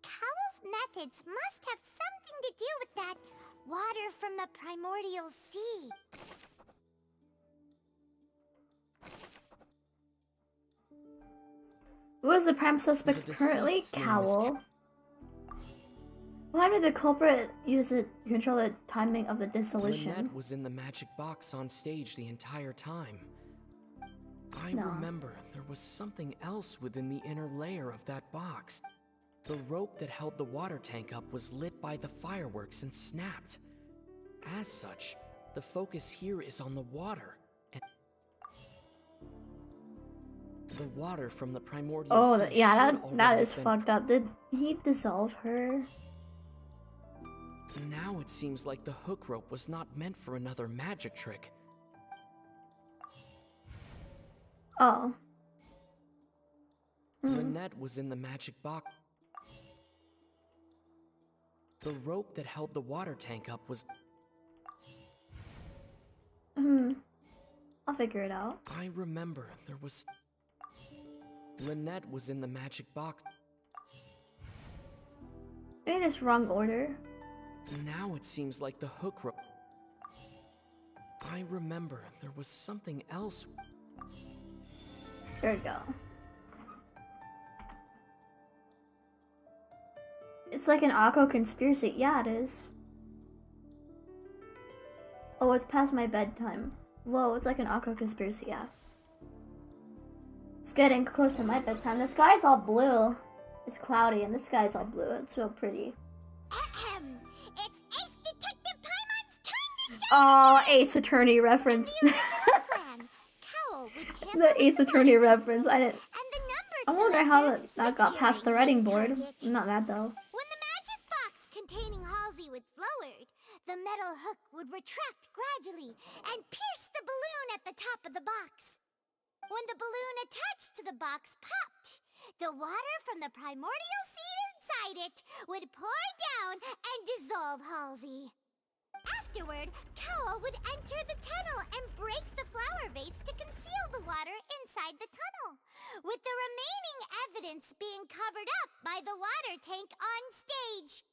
S2: Cowell's methods must have something to do with that water from the primordial sea.
S1: Who is the prime suspect
S15: The
S1: currently?
S15: deceased's name is
S1: Cowell. Why did the culprit use it to control the timing of the dissolution?
S15: Lynette was in the magic box on stage the entire time. I remember there was something else within the inner layer of that box. The rope that held the water tank up was lit by the fireworks and snapped. As such, the focus here is on the water. And the water from the primordial sea
S1: yeah,
S15: should
S1: that
S15: already
S1: is
S15: have
S1: fucked up. Did he dissolve her?
S15: Now it seems like the hook rope was not meant for another magic trick.
S1: Oh.
S15: Lynette was in the magic box. The rope that held the water tank up was...
S1: I'll figure it out.
S15: I remember there was... Lynette was in the magic box.
S1: In its wrong order.
S15: Now it seems like the hook rope... I remember there was something else...
S1: There we go. It's like an Akko conspiracy. Yeah, it is. Oh, it's past my bedtime. Whoa, it's like an Akko conspiracy, yeah. It's getting close to my bedtime. The sky's all blue. It's cloudy and the sky's all blue. It's so pretty.
S2: It's Ace Detective Paimon's time to shine!
S1: Oh, Ace Attorney reference. The Ace Attorney reference. I wonder how that got past the writing board. I'm not mad though.
S2: When the magic box containing Halsey was lowered, the metal hook would retract gradually and pierce the balloon at the top of the box. When the balloon attached to the box popped, the water from the primordial seed inside it would pour down and dissolve Halsey. Afterward, Cowell would enter the tunnel and break the flower vase to conceal the water inside the tunnel, with the remaining evidence being covered up by the water tank on stage.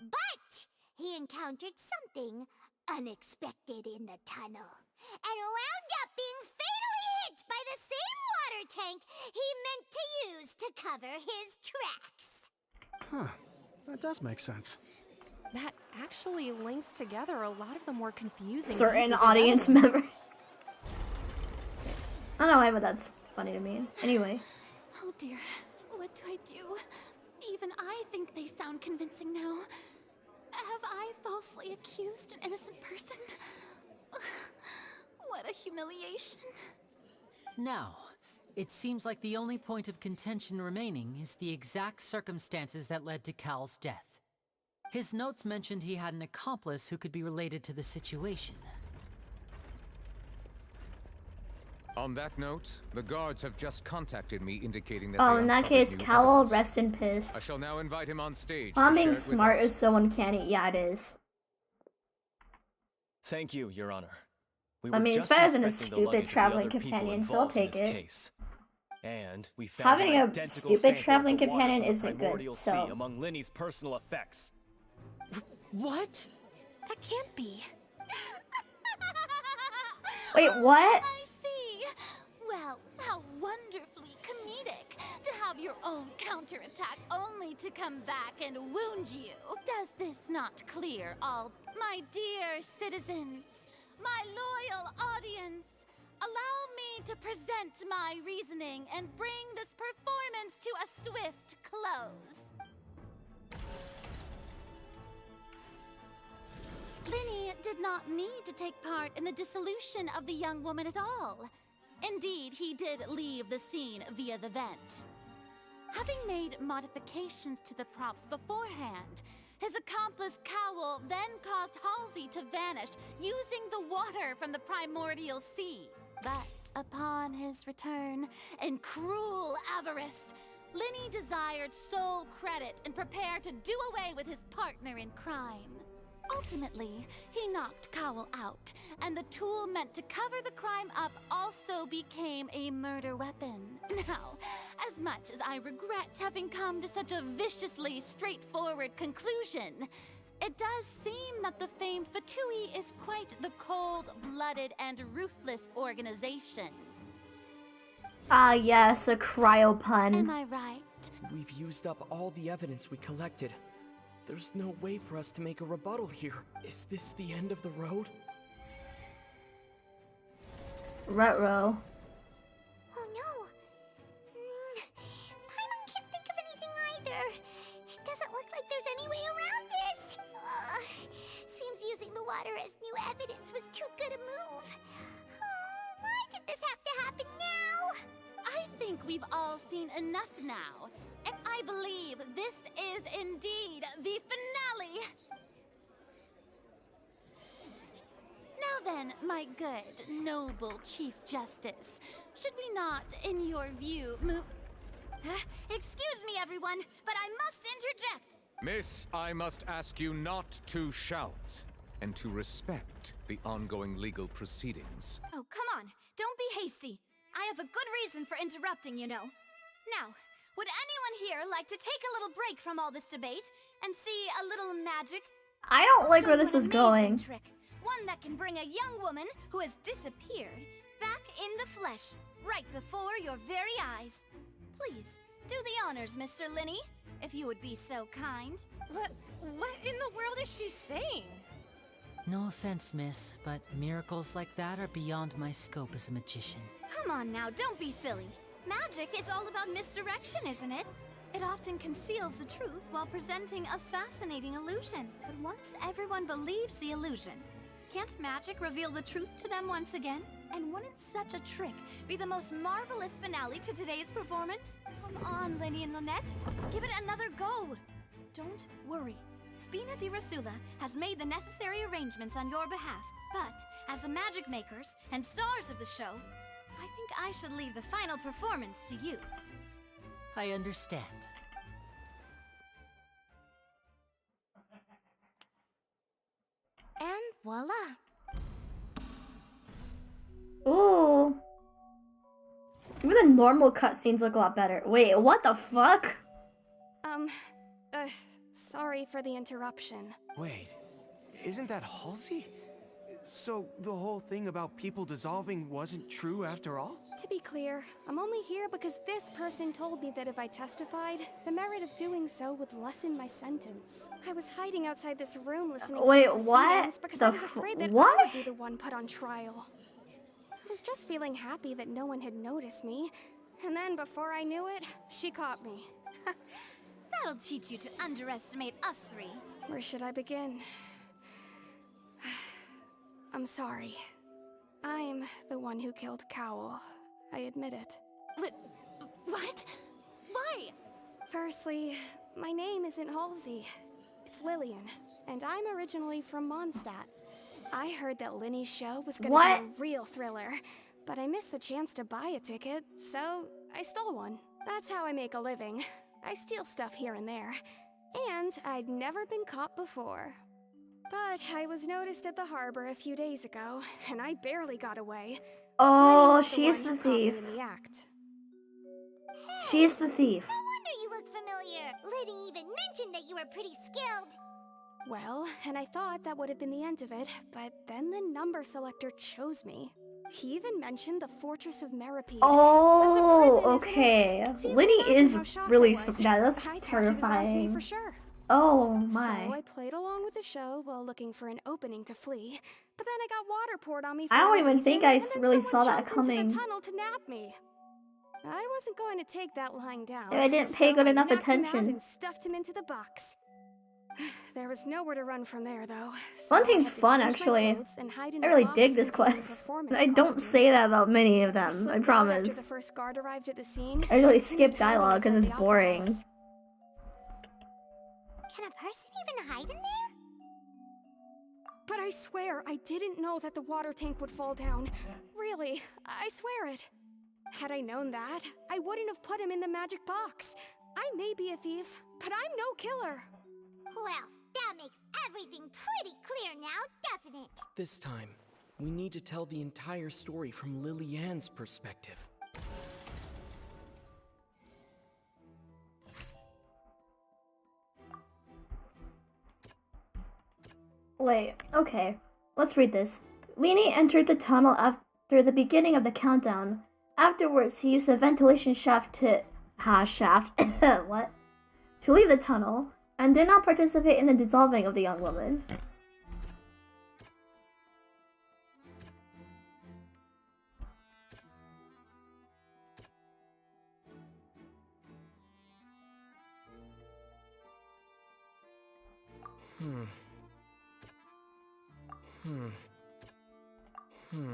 S2: But he encountered something unexpected in the tunnel, and wound up being fatally hit by the same water tank he meant to use to cover his tracks.
S21: Huh. That does make sense.
S13: That actually links together a lot of the more confusing
S1: Certain
S13: pieces of
S1: audience
S13: evidence.
S1: member. I don't know why, but that's funny to me. Anyway.
S7: Oh dear, what do I do? Even I think they sound convincing now. Have I falsely accused an innocent person? What a humiliation.
S6: Now, it seems like the only point of contention remaining is the exact circumstances that led to Cal's death. His notes mentioned he had an accomplice who could be related to the situation.
S17: On that note, the guards have just contacted me indicating that
S1: Oh,
S17: they
S1: in that
S17: uncovered
S1: case,
S17: new
S1: Cowell,
S17: evidence.
S1: rest in peace.
S17: I shall now invite him on stage.
S1: Mom
S17: to
S1: being
S17: share it with
S1: smart
S17: us.
S1: is so uncanny. Yeah, it is.
S8: Thank you, Your Honor. We
S1: I
S8: were
S1: mean, it's
S8: just
S1: better than a
S8: inspecting the
S1: stupid
S8: luggage of the
S1: traveling
S8: other people
S1: companion, so I'll
S8: involved in
S1: take
S8: this
S1: it.
S8: case. And we found
S1: Having
S8: an
S1: a
S8: identical
S1: stupid
S8: sample
S1: traveling
S8: of the water
S1: companion
S8: from the
S1: isn't good,
S8: primordial
S1: so-
S8: sea among Linny's personal effects.
S6: What?
S13: That can't be.
S1: Wait, what?
S7: I see. Well, how wonderfully comedic to have your own counterattack only to come back and wound you. Does this not clear all? My dear citizens, my loyal audience, allow me to present my reasoning and bring this performance to a swift close. Linny did not need to take part in the dissolution of the young woman at all. Indeed, he did leave the scene via the vent. Having made modifications to the props beforehand, his accomplice Cowell then caused Halsey to vanish using the water from the primordial sea. But upon his return, in cruel avarice, Linny desired sole credit and prepared to do away with his partner in crime. Ultimately, he knocked Cowell out, and the tool meant to cover the crime up also became a murder weapon. Now, as much as I regret having come to such a viciously straightforward conclusion, it does seem that the famed Fatui is quite the cold-blooded and ruthless organization.
S1: Ah, yes, a cryo pun.
S7: Am I right?
S15: We've used up all the evidence we collected. There's no way for us to make a rebuttal here. Is this the end of the road?
S1: Retro.
S2: there's any way around this. Seems using the water as new evidence was too good a move. Why did this have to happen now?
S7: I think we've all seen enough now. And I believe this is indeed the finale. Now then, my good, noble Chief Justice, should we not, in your view, move...
S14: Excuse me, everyone, but I must interject.
S17: Miss, I must ask you not to shout, and to respect the ongoing legal proceedings.
S14: Oh, come on. Don't be hasty. I have a good reason for interrupting, you know. Now, would anyone here like to take a little break from all this debate and see a little magic?
S1: I don't like where this is
S14: An
S1: going.
S14: amazing trick. One that can bring a young woman who has disappeared back in the flesh, right before your very eyes. Please, do the honors, Mr. Linney, if you would be so kind.
S13: What in the world is she saying?
S6: No offense, miss, but miracles like that are beyond my scope as a magician.
S14: Come on now, don't be silly. Magic is all about misdirection, isn't it? It often conceals the truth while presenting a fascinating illusion. But once everyone believes the illusion, can't magic reveal the truth to them once again? And wouldn't such a trick be the most marvelous finale to today's performance? Come on, Lenny and Lynette. Give it another go. Don't worry. Spina di Rasula has made the necessary arrangements on your behalf. But as the magic makers and stars of the show, I think I should leave the final performance to you.
S6: I understand.
S5: And voila.
S1: Ooh. Even the normal cutscenes look a lot better. Wait, what the fuck?
S13: Sorry for the interruption.
S19: Wait, isn't that Halsey? So the whole thing about people dissolving wasn't true after all?
S13: To be clear, I'm only here because this person told me that if I testified, the merit of doing so would lessen my sentence. I was hiding outside this room listening
S1: Wait,
S13: to the
S1: what?
S13: proceedings because I was afraid that I
S1: what?
S13: would be the one put on trial. I was just feeling happy that no one had noticed me, and then before I knew it, she caught me.
S14: That'll teach you to underestimate us three.
S13: Where should I begin? I'm sorry. I'm the one who killed Cowell. I admit it.
S14: What? Why?
S13: Firstly, my name isn't Halsey. It's Lillian, and I'm originally from Mondstadt. I heard that Linny's show was gonna be a real thriller, but I missed the chance to buy a ticket, so I stole one. That's how I make a living. I steal stuff here and there. And I'd never been caught before. But I was noticed at the harbor a few days ago, and I barely got away.
S1: Oh, she's the thief.
S13: In the act.
S1: She's the thief.
S2: No wonder you look familiar. Liddy even mentioned that you were pretty skilled.
S13: Well, and I thought that would have been the end of it, but then the number selector chose me. He even mentioned the Fortress of Meripede.
S1: Oh, okay. Linny is really
S13: yeah,
S1: that's terrifying.
S13: For sure.
S1: Oh my.
S13: So I played along with the show while looking for an opening to flee, but then I got water poured on me.
S1: I don't even think I really
S13: someone
S1: saw that
S13: jumped
S1: coming.
S13: Into the tunnel to nap me. I wasn't going to take that lying down.
S1: I didn't pay good
S13: I
S1: enough
S13: knocked him out
S1: attention.
S13: and stuffed him into the box. There was nowhere to run from there, though.
S1: Fontaine's fun, actually. I really dig this quest. And I don't say that about many of them, I promise.
S13: After the first guard arrived at the scene,
S1: I usually skip dialogue because it's boring.
S2: Can a person even hide in there?
S13: But I swear, I didn't know that the water tank would fall down. Really, I swear it. Had I known that, I wouldn't have put him in the magic box. I may be a thief, but I'm no killer.
S2: Well, that makes everything pretty clear now, doesn't it?
S15: This time, we need to tell the entire story from Lily-Ann's perspective.
S1: Wait, okay. Let's read this. Leanie entered the tunnel after the beginning of the countdown. Afterwards, he used a ventilation shaft to... what? To leave the tunnel, and did not participate in the dissolving of the young woman.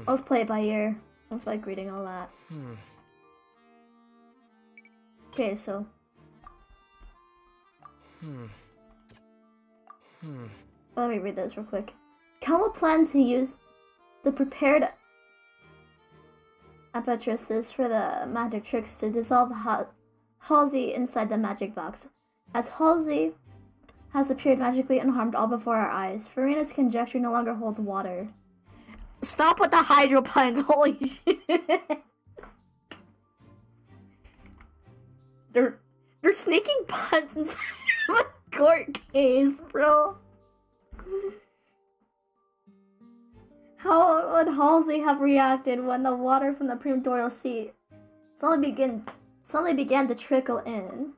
S1: Let's play it by ear. I don't feel like reading all that. Okay, so. Let me read this real quick. Cowell plans to use the prepared apertuses for the magic tricks to dissolve Halsey inside the magic box. As Halsey has appeared magically unharmed all before our eyes, Freminet conjecture no longer holds water. Stop with the hydro puns, holy shit. They're sneaking puns inside of a court case, bro. How would Halsey have reacted when the water from the prematorial seat suddenly began to trickle in?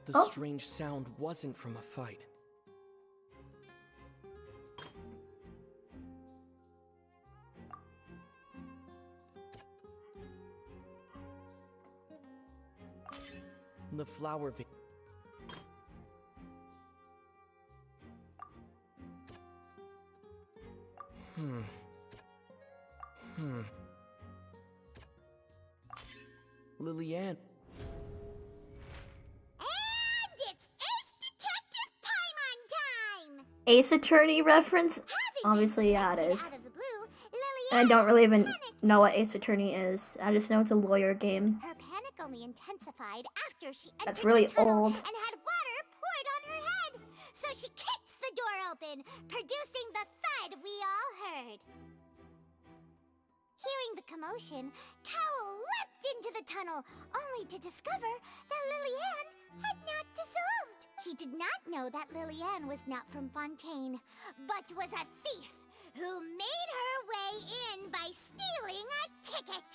S15: The strange sound wasn't from a fight. The flower Lillian.
S2: And it's Ace Detective Paimon time!
S1: Ace Attorney reference? Obviously, yeah, it is. And I don't really even know what Ace Attorney is. I just know it's a lawyer game.
S2: Her panic only intensified after she entered
S1: That's really
S2: the tunnel
S1: old.
S2: and had water poured on her head. So she kicked the door open, producing the thud we all heard. Hearing the commotion, Cowell leapt into the tunnel, only to discover that Lillian had not dissolved. He did not know that Lillian was not from Fontaine, but was a thief who made her way in by stealing a ticket.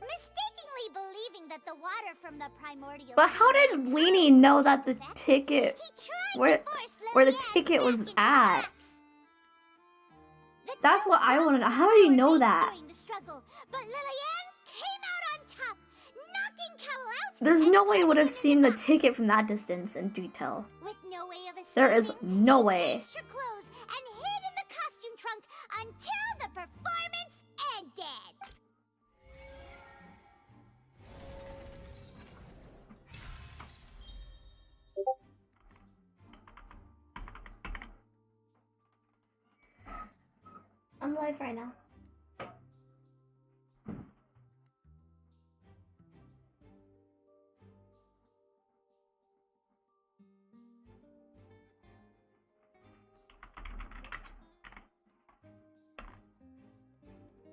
S2: Mistakenly believing that the water from the primordial...
S1: But how did Leanie know that the ticket... where the ticket was at? That's what I want to know. How did he know that?
S2: But Lillian came out on top, knocking Cowell out.
S1: There's no way he would have seen the ticket from that distance in detail.
S2: With no way of escaping,
S1: There is no
S2: she
S1: way.
S2: changed her clothes and hid in the costume trunk until the performance ended.
S1: I'm live right now.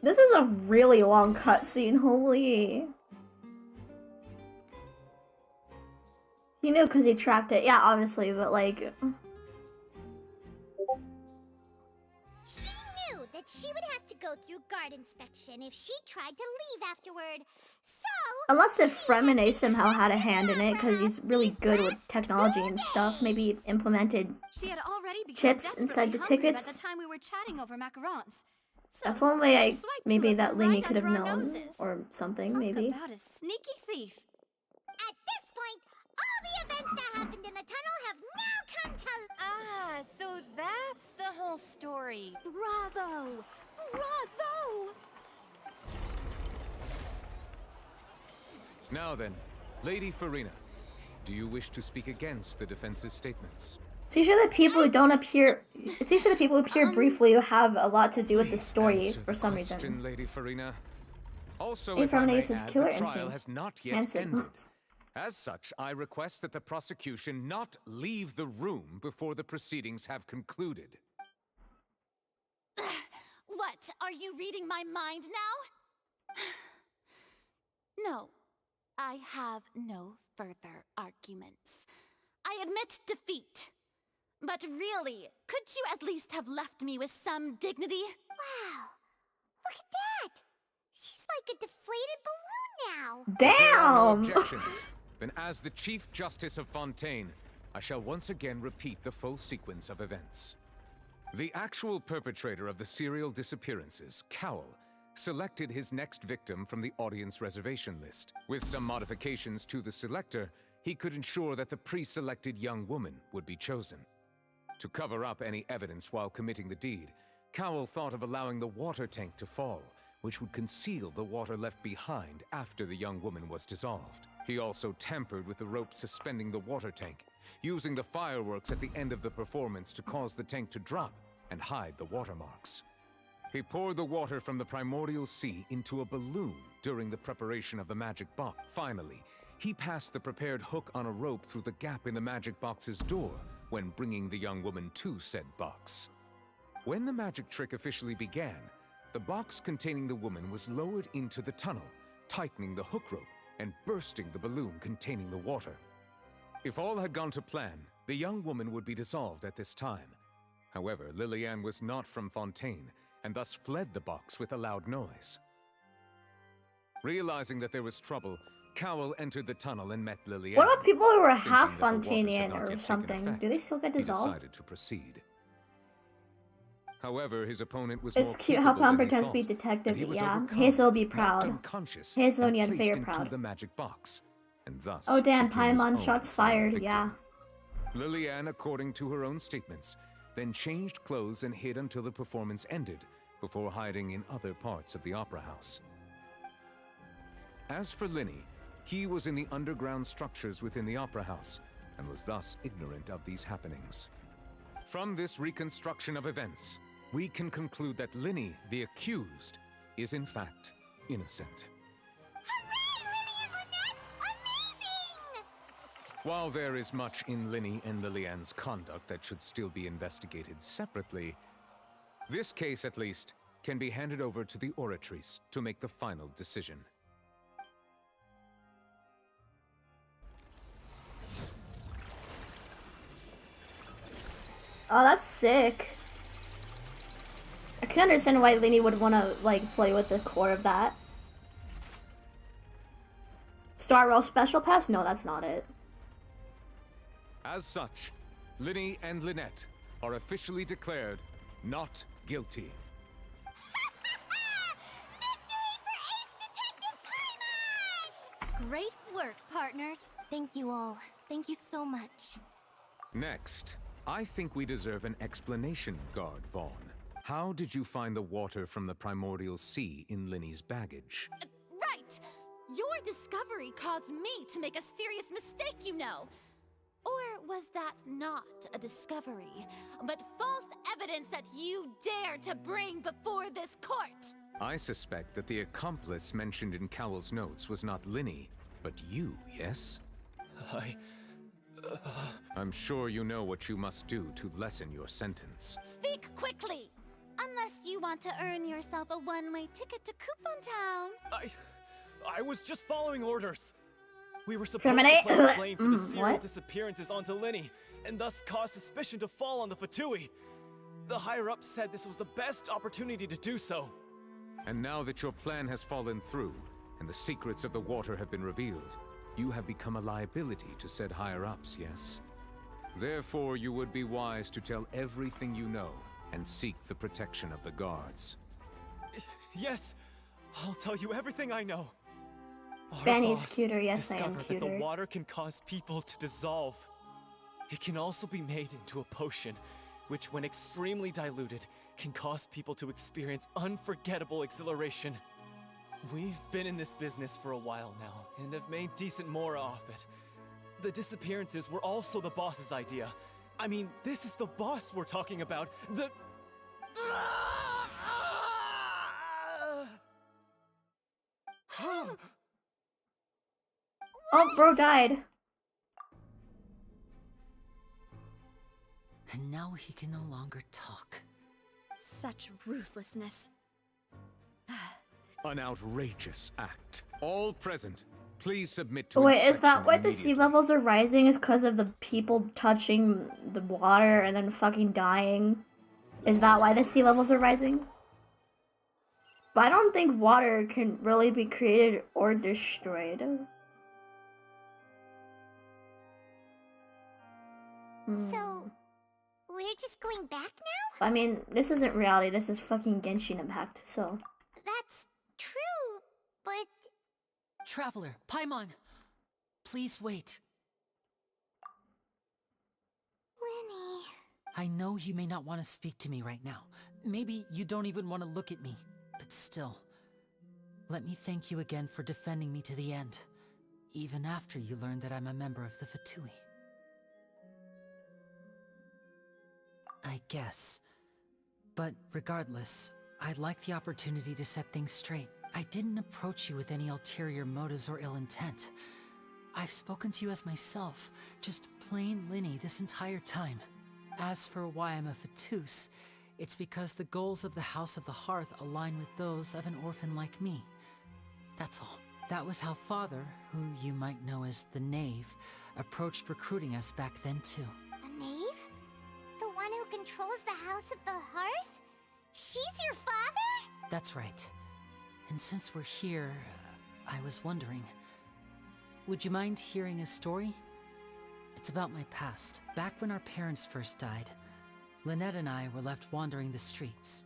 S1: This is a really long cutscene, holy. He knew because he tracked it. Yeah, obviously, but like...
S2: She knew that she would have to go through guard inspection if she tried to leave afterward. So...
S1: Unless if Freminet somehow had a hand in it, because he's really good with technology and stuff. Maybe he implemented
S3: She had already become
S1: chips inside the
S3: desperately hungry
S1: tickets.
S3: By the time we were chatting over macarons. So
S1: That's one way
S3: she swiped
S1: maybe
S3: two of
S1: that
S3: them
S1: Leanie
S3: right
S1: could have
S3: under our
S1: known.
S3: noses.
S1: Or something,
S3: Talk
S1: maybe.
S3: about a sneaky thief.
S2: At this point, all the events that happened in the tunnel have now come to...
S3: Ah, so that's the whole story.
S18: Bravo! Bravo!
S17: Now then, Lady Farina, do you wish to speak against the defense's statements?
S1: It's usually the people who don't appear. It's usually the people who appear briefly who have a lot to do with the story
S17: Answer
S1: for
S17: the
S1: some
S17: question,
S1: reason.
S17: Lady Farina. Also,
S1: Hey,
S17: if I may
S1: Freminet says
S17: add,
S1: killer
S17: the trial
S1: instinct.
S17: has not yet
S1: Hand signals.
S17: ended. As such, I request that the prosecution not leave the room before the proceedings have concluded.
S7: What? Are you reading my mind now? No, I have no further arguments. I admit defeat. But really, could you at least have left me with some dignity?
S2: Wow, look at that! She's like a deflated balloon now.
S17: If there are no
S1: Damn!
S17: objections, then as the Chief Justice of Fontaine, I shall once again repeat the full sequence of events. The actual perpetrator of the serial disappearances, Cowell, selected his next victim from the audience reservation list. With some modifications to the selector, he could ensure that the pre-selected young woman would be chosen. To cover up any evidence while committing the deed, Cowell thought of allowing the water tank to fall, which would conceal the water left behind after the young woman was dissolved. He also tampered with the rope suspending the water tank, using the fireworks at the end of the performance to cause the tank to drop and hide the watermarks. He poured the water from the primordial sea into a balloon during the preparation of the magic box. Finally, he passed the prepared hook on a rope through the gap in the magic box's door when bringing the young woman to said box. When the magic trick officially began, the box containing the woman was lowered into the tunnel, tightening the hook rope and bursting the balloon containing the water. If all had gone to plan, the young woman would be dissolved at this time. However, Lillian was not from Fontaine, and thus fled the box with a loud noise. Realizing that there was trouble, Cowell entered the tunnel and met Lillian.
S1: What about people who are half
S17: Thinking that the waters had
S1: Fontanian
S17: not
S1: or
S17: yet
S1: something?
S17: taken
S1: Do they still get
S17: effect, he
S1: dissolved?
S17: decided to proceed. However, his opponent was
S1: It's
S17: more
S1: cute how
S17: capable
S1: Pom
S17: than he
S1: pretends to be
S17: thought,
S1: detective.
S17: and he was
S1: Yeah,
S17: overcome,
S1: Hazel will be
S17: knocked
S1: proud.
S17: unconscious,
S1: Hazel and
S17: and
S1: Yanfei
S17: placed
S1: are
S17: into
S1: proud.
S17: the magic box, and thus
S1: Oh damn,
S17: became his
S1: Paimon
S17: own
S1: shots
S17: final
S1: fired.
S17: victim.
S1: Yeah.
S17: Lillian, according to her own statements, then changed clothes and hid until the performance ended, before hiding in other parts of the opera house. As for Linny, he was in the underground structures within the opera house, and was thus ignorant of these happenings. From this reconstruction of events, we can conclude that Linny, the accused, is in fact innocent. While there is much in Linny and Lillian's conduct that should still be investigated separately, this case, at least, can be handed over to the Oratrice to make the final decision.
S1: Oh, that's sick. I can understand why Linny would want to, like, play with the core of that. Star Rail Special Pass? No, that's not it.
S17: As such, Linny and Lynette are officially declared not guilty.
S18: Great work, partners. Thank you all. Thank you so much.
S17: Next, I think we deserve an explanation, Guard Vaughn. How did you find the water from the primordial sea in Linny's baggage?
S7: Right! Your discovery caused me to make a serious mistake, you know. Or was that not a discovery, but false evidence that you dared to bring before this court?
S17: I suspect that the accomplice mentioned in Cowell's notes was not Linny, but you, yes? I'm sure you know what you must do to lessen your sentence.
S7: Speak quickly! Unless you want to earn yourself a one-way ticket to Coupon Town.
S8: I was just following orders. We were supposed
S1: Freminet?
S8: to place blame for the serial
S1: What?
S8: disappearances onto Linny, and thus cause suspicion to fall on the Fatui. The higher-ups said this was the best opportunity to do so.
S17: And now that your plan has fallen through, and the secrets of the water have been revealed, you have become a liability to said higher-ups, yes? Therefore, you would be wise to tell everything you know, and seek the protection of the guards.
S8: Yes, I'll tell you everything I know. Our
S1: Fanny's
S8: boss
S1: cuter, yes, I am
S8: discovered that
S1: cuter.
S8: the water can cause people to dissolve. It can also be made into a potion, which when extremely diluted, can cause people to experience unforgettable exhilaration. We've been in this business for a while now, and have made decent mora off it. The disappearances were also the boss's idea. I mean, this is the boss we're talking about. The...
S1: Oh, bro died.
S6: And now he can no longer talk.
S14: Such ruthlessness.
S17: An outrageous act. All present, please submit to
S1: Wait, is that
S17: inspection
S1: why the sea
S17: immediately.
S1: levels are rising? Is because of the people touching the water and then fucking dying? Is that why the sea levels are rising? But I don't think water can really be created or destroyed.
S2: So, we're just going back now?
S1: I mean, this isn't reality, this is fucking Genshin Impact, so...
S2: That's true, but...
S6: Traveler, Paimon, please wait. I know you may not want to speak to me right now. Maybe you don't even want to look at me. But still, let me thank you again for defending me to the end, even after you learned that I'm a member of the Fatui. I guess. But regardless, I'd like the opportunity to set things straight. I didn't approach you with any ulterior motives or ill intent. I've spoken to you as myself, just plain Linny this entire time. As for why I'm a Fatus, it's because the goals of the House of the Hearth align with those of an orphan like me. That's all. That was how Father, who you might know as the Knave, approached recruiting us back then too.
S2: The Knave? The one who controls the House of the Hearth? She's your father?
S6: That's right. And since we're here, I was wondering, would you mind hearing a story? It's about my past. Back when our parents first died, Lynette and I were left wandering the streets.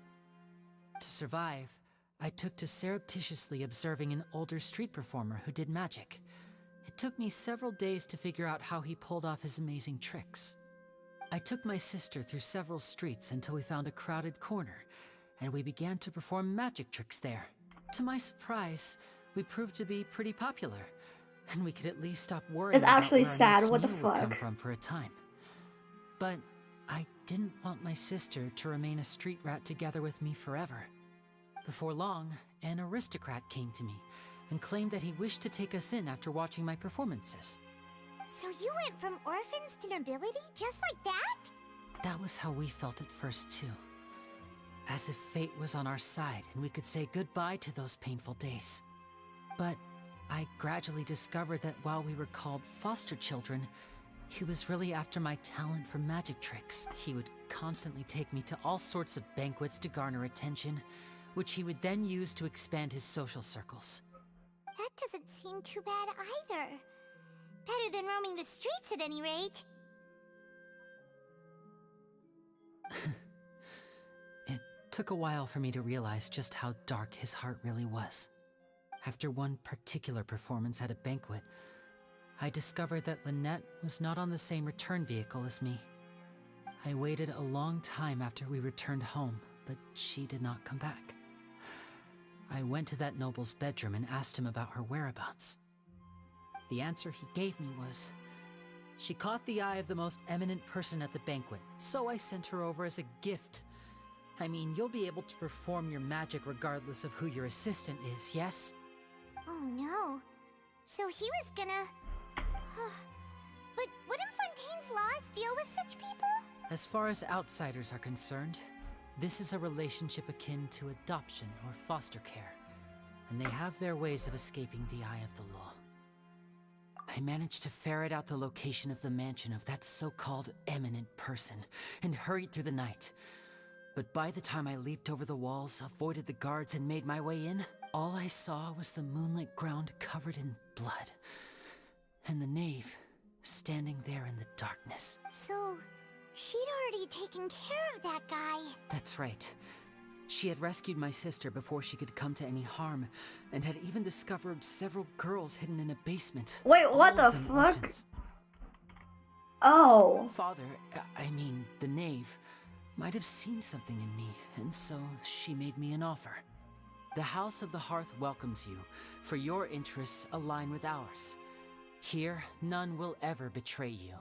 S6: To survive, I took to surreptitiously observing an older street performer who did magic. It took me several days to figure out how he pulled off his amazing tricks. I took my sister through several streets until we found a crowded corner, and we began to perform magic tricks there. To my surprise, we proved to be pretty popular, and we could at least stop worrying
S1: It's
S6: about
S1: actually
S6: where our
S1: sad.
S6: next
S1: What the
S6: meal would come
S1: fuck?
S6: from for a time. But I didn't want my sister to remain a street rat together with me forever. Before long, an aristocrat came to me and claimed that he wished to take us in after watching my performances.
S2: So you went from orphans to nobility just like that?
S6: That was how we felt at first too. As if fate was on our side and we could say goodbye to those painful days. But I gradually discovered that while we were called foster children, he was really after my talent for magic tricks. He would constantly take me to all sorts of banquets to garner attention, which he would then use to expand his social circles.
S2: That doesn't seem too bad either. Better than roaming the streets at any rate.
S6: It took a while for me to realize just how dark his heart really was. After one particular performance at a banquet, I discovered that Lynette was not on the same return vehicle as me. I waited a long time after we returned home, but she did not come back. I went to that noble's bedroom and asked him about her whereabouts. The answer he gave me was, she caught the eye of the most eminent person at the banquet, so I sent her over as a gift. I mean, you'll be able to perform your magic regardless of who your assistant is, yes?
S2: Oh no. So he was gonna... But wouldn't Fontaine's laws deal with such people?
S6: As far as outsiders are concerned, this is a relationship akin to adoption or foster care, and they have their ways of escaping the eye of the law. I managed to ferret out the location of the mansion of that so-called eminent person and hurried through the night. But by the time I leaped over the walls, avoided the guards, and made my way in, all I saw was the moonlit ground covered in blood, and the knave standing there in the darkness.
S2: So, she'd already taken care of that guy.
S6: That's right. She had rescued my sister before she could come to any harm, and had even discovered several girls hidden in a basement.
S1: Wait, what the fuck?
S6: Orphans.
S1: Oh.
S6: Father, I mean, the knave, might have seen something in me, and so she made me an offer. The House of the Hearth welcomes you, for your interests align with ours. Here, none will ever betray you.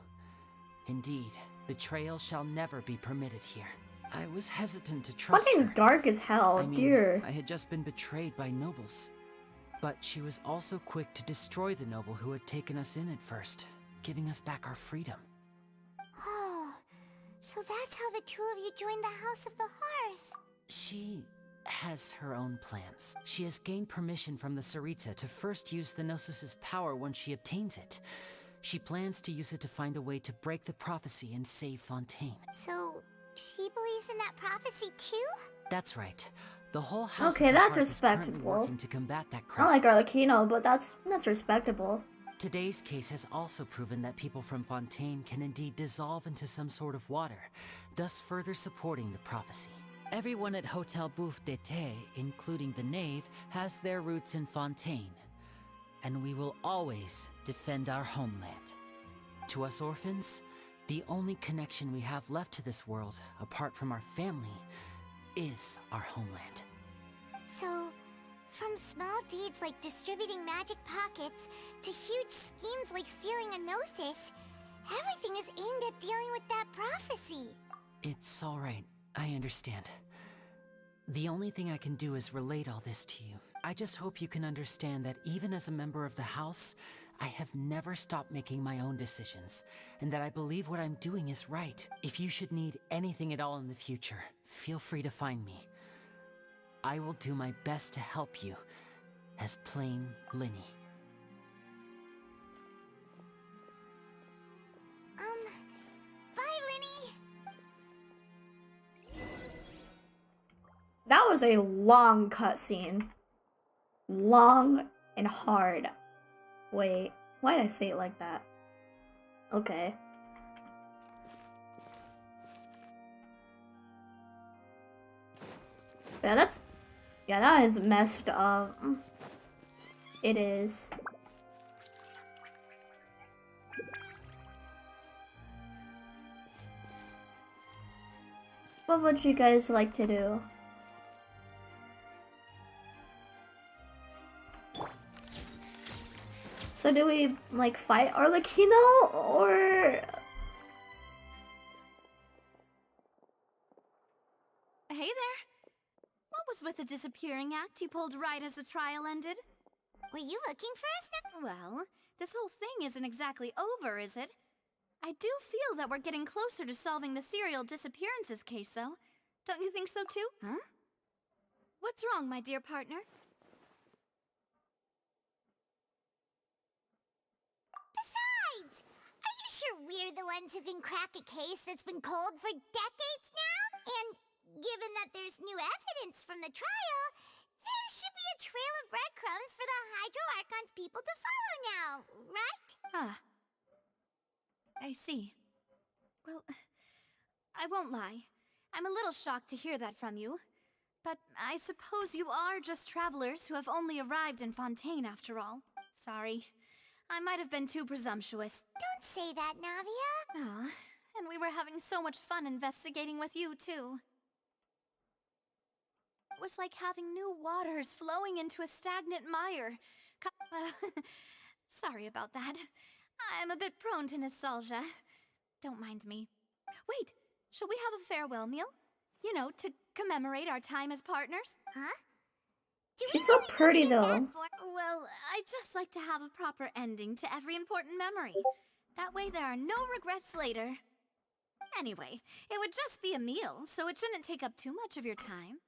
S6: Indeed, betrayal shall never be permitted here. I was hesitant to trust her.
S1: Fontaine's dark as hell,
S6: I mean,
S1: dear.
S6: I had just been betrayed by nobles. But she was also quick to destroy the noble who had taken us in at first, giving us back our freedom.
S2: Oh, so that's how the two of you joined the House of the Hearth.
S6: She has her own plans. She has gained permission from the Sarita to first use the Gnosis' power once she obtains it. She plans to use it to find a way to break the prophecy and save Fontaine.
S2: So, she believes in that prophecy too?
S6: That's right. The whole House
S1: Okay,
S6: of the
S1: that's
S6: Hearth is currently
S1: respectable.
S6: working to combat that
S1: I don't
S6: crisis.
S1: like Arlecchino, but that's respectable.
S6: Today's case has also proven that people from Fontaine can indeed dissolve into some sort of water, thus further supporting the prophecy. Everyone at Hotel Bouffe d'été, including the knave, has their roots in Fontaine. And we will always defend our homeland. To us orphans, The only connection we have left to this world, apart from our family, is our homeland.
S2: So, from small deeds like distributing magic pockets to huge schemes like stealing a Gnosis, everything is aimed at dealing with that prophecy.
S6: It's alright, I understand. The only thing I can do is relate all this to you. I just hope you can understand that even as a member of the House, I have never stopped making my own decisions, and that I believe what I'm doing is right. If you should need anything at all in the future, feel free to find me. I will do my best to help you, as plain Linny.
S2: Bye, Linny!
S1: That was a long cutscene. Long and hard. Wait, why did I say it like that? Okay. Yeah, that is messed up. It is. What would you guys like to do? So do we, like, fight Arlecchino, or...
S14: Hey there. What was with the disappearing act you pulled right as the trial ended?
S2: Were you looking for us now?
S14: Well, this whole thing isn't exactly over, is it? I do feel that we're getting closer to solving the serial disappearances case, though. Don't you think so, too? Huh? What's wrong, my dear partner?
S2: Besides, are you sure we're the ones who can crack a case that's been cold for decades now? And given that there's new evidence from the trial, there should be a trail of breadcrumbs for the Hydro Archon's people to follow now, right?
S14: Ah. I see. Well, I won't lie. I'm a little shocked to hear that from you. But I suppose you are just travelers who have only arrived in Fontaine after all. Sorry. I might have been too presumptuous.
S2: Don't say that, Navia.
S14: Aw, and we were having so much fun investigating with you, too. It was like having new waters flowing into a stagnant mire. Sorry about that. I'm a bit prone to nostalgia. Don't mind me. Wait, shall we have a farewell meal? You know, to commemorate our time as partners?
S2: Huh?
S1: She's so pretty, though.
S14: Well, I just like to have a proper ending to every important memory. That way there are no regrets later. Anyway, it would just be a meal, so it shouldn't take up too much of your time.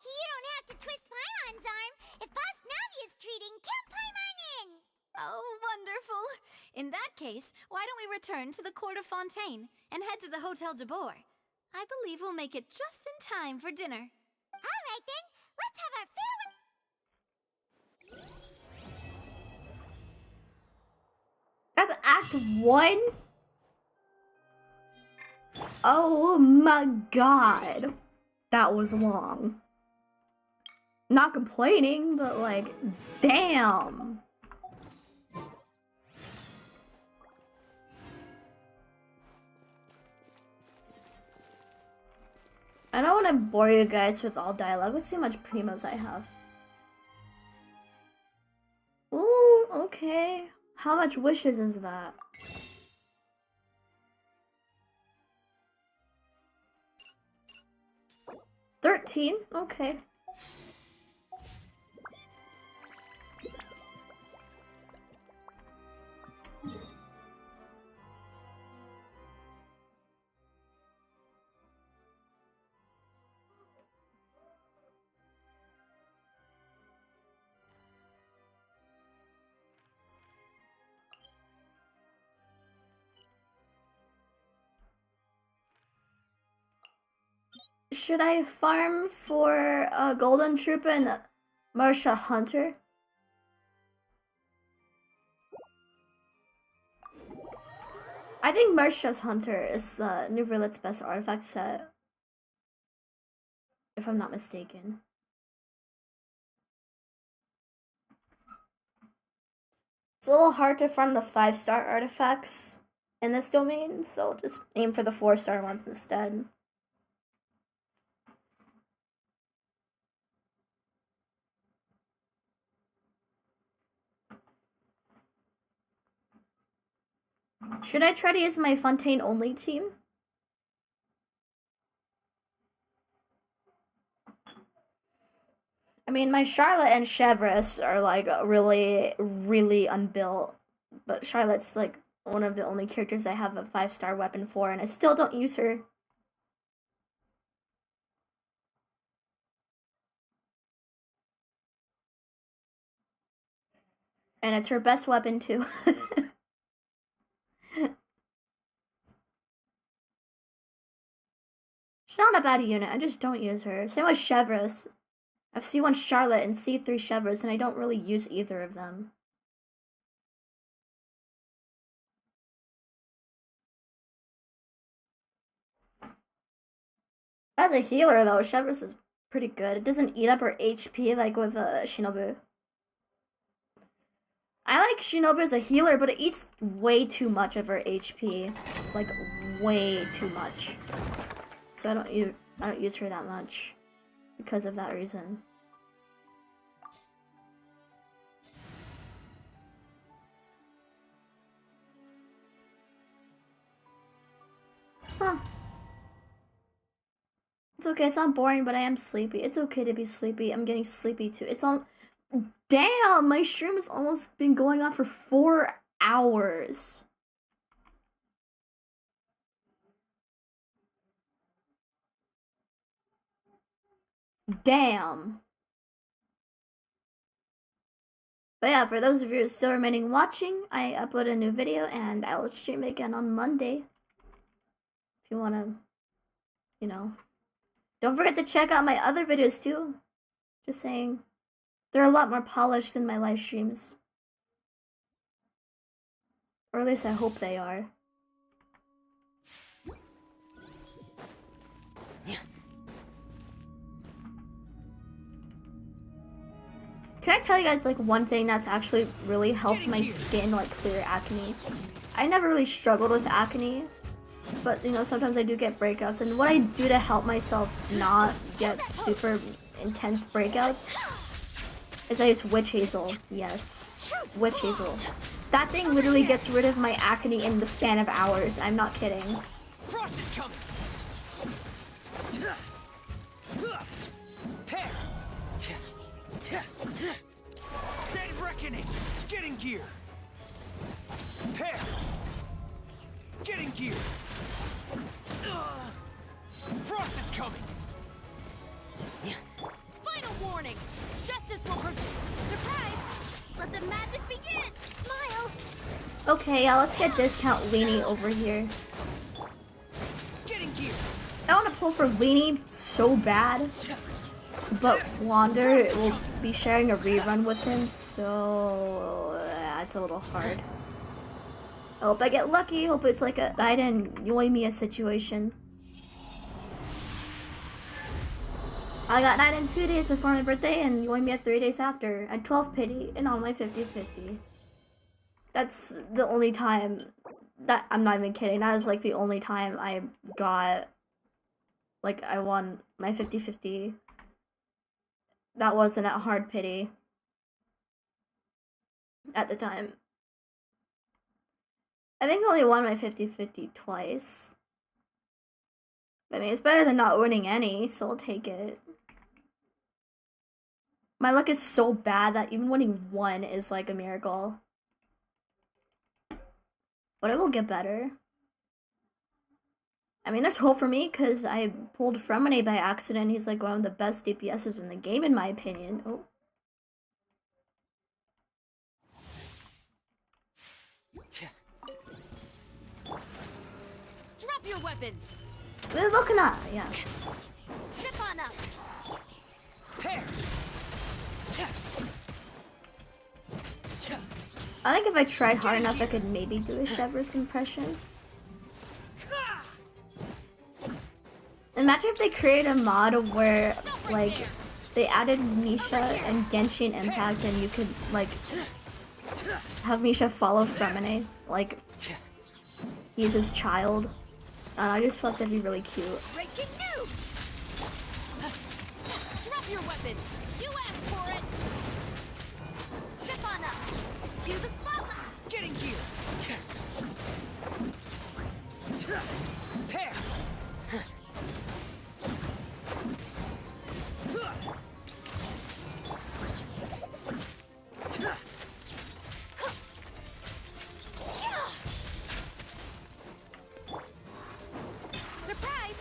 S2: You don't have to twist Paimon's arm. If Boss Navia's treating, count Paimon in!
S14: Oh, wonderful. In that case, why don't we return to the court of Fontaine and head to the Hotel de Boer? I believe we'll make it just in time for dinner.
S2: All right, then. Let's have our farewell...
S1: That's Act 1? Oh my god. That was long. Not complaining, but like, damn. I don't want to bore you guys with all dialogue. Let's see how much primos I have. Ooh, okay. How much wishes is that? $13? Okay. Should I farm for Golden Troop and Marsha Hunter? I think Marsha's Hunter is the New Verlet's best artifact set, if I'm not mistaken. It's a little hard to farm the 5-star artifacts in this domain, so just aim for the 4-star ones instead. Should I try to use my Fontaine only team? I mean, my Charlotte and Chevreuse are like really, really unbuilt, but Charlotte's like one of the only characters I have a 5-star weapon for, and I still don't use her. And it's her best weapon too. She's not a bad unit, I just don't use her. Same with Chevreuse. I have C1 Charlotte and C3 Chevreuse, and I don't really use either of them. As a healer though, Chevreuse is pretty good. It doesn't eat up her HP like with Shinobu. I like Shinobu as a healer, but it eats way too much of her HP. Like, way too much. So I don't use her that much because of that reason. Huh. It's okay, it's not boring, but I am sleepy. It's okay to be sleepy. I'm getting sleepy too. It's all... Damn, my stream has almost been going on for 4 hours. Damn. But yeah, for those of you still remaining watching, I upload a new video and I will stream again on Monday. If you wanna, you know. Don't forget to check out my other videos too. Just saying. They're a lot more polished than my live streams. Or at least I hope they are. Can I tell you guys like one thing that's actually really helped my skin like clear acne? I never really struggled with acne, but you know, sometimes I do get breakouts, and what I do to help myself not get super intense breakouts is I use witch hazel. Yes, witch hazel. That thing literally gets rid of my acne in the span of hours. I'm not kidding.
S12: Frost is coming. Dead reckoning. Get in gear. Pair. Get in gear. Frost is coming.
S14: Final warning. Justice will protect. Surprise! Let the magic begin. Smile.
S1: Okay, yeah, let's get discount Leanie over here.
S12: Get in gear.
S1: I want to pull for Leanie so bad, but Wander will be sharing a rerun with him, so that's a little hard. I hope I get lucky. Hope it's like a Naida and Yoimiya situation. I got Naida in 2 days before my birthday and Yoimiya 3 days after. I had 12 pity and on my 50-50. That's the only time that, I'm not even kidding, that is like the only time I got, like, I won my 50-50. That wasn't at hard pity at the time. I think I only won my 50-50 twice. I mean, it's better than not winning any, so I'll take it. My luck is so bad that even winning one is like a miracle. But it will get better. I mean, there's hope for me because I pulled Freminet by accident. He's like one of the best DPSs in the game, in my opinion. Oh.
S14: Drop your weapons.
S1: We're looking at, yeah.
S14: Zip on up.
S12: Pair.
S1: I think if I tried hard enough, I could maybe do a Chevreuse impression. Imagine if they created a mod where, like, they added Nisha and Genshin Impact and you could, like, have Misha follow Freminet, like he's his child. And I just thought that'd be really cute.
S3: Breaking news! Drop your weapons! You asked for it! Step on up! To the spotlight! Getting here! Pair! Surprise!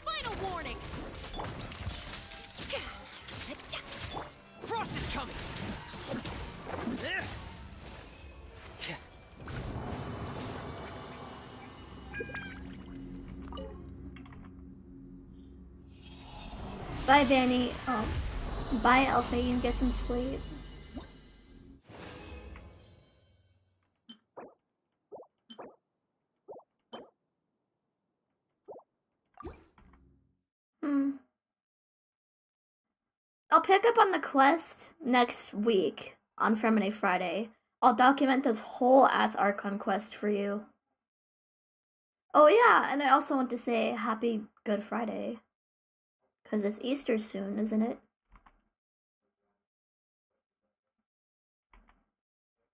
S3: Final warning! Frost is coming!
S1: Bye, Vanny. Oh, bye, Alpha. You can get some sleep. I'll pick up on the quest next week on Freminet Friday. I'll document this whole ass Archon quest for you. Oh yeah, and I also want to say happy Good Friday. Because it's Easter soon, isn't it?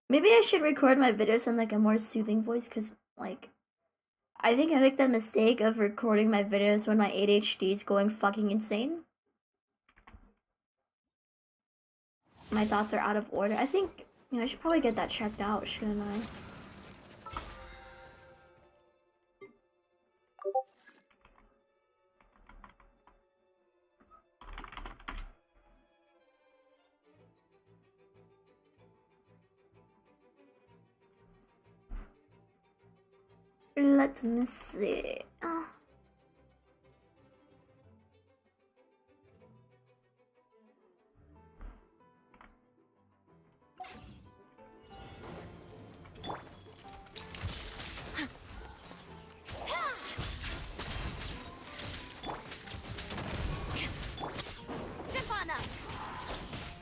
S1: Maybe I should record my videos in like a more soothing voice because like I think I make the mistake of recording my videos when my ADHD is going fucking insane. My thoughts are out of order. I think, you know, I should probably get that checked out, shouldn't I? Let me see.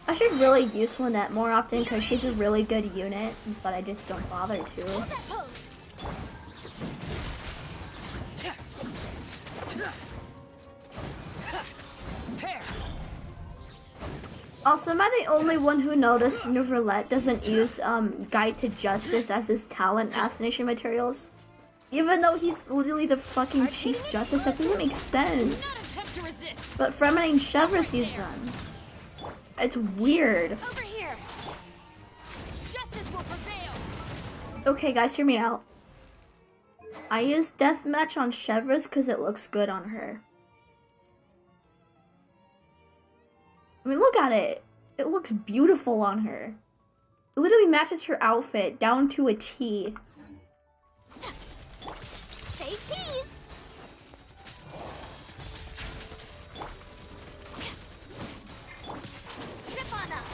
S1: I should really use Fontaine more often because she's a really good unit, but I just don't bother to. Also, am I the only one who noticed Nouvrelette doesn't use Guide to Justice as his talent assassination materials? Even though he's literally the fucking Chief Justice, that doesn't make sense. But Freminet and Chevreuse use them. It's weird.
S3: Over here. Justice will prevail.
S1: Okay, guys, hear me out. I use Deathmatch on Chevreuse because it looks good on her. I mean, look at it. It looks beautiful on her. It literally matches her outfit down to a T.
S2: Say cheese!
S3: Step on up.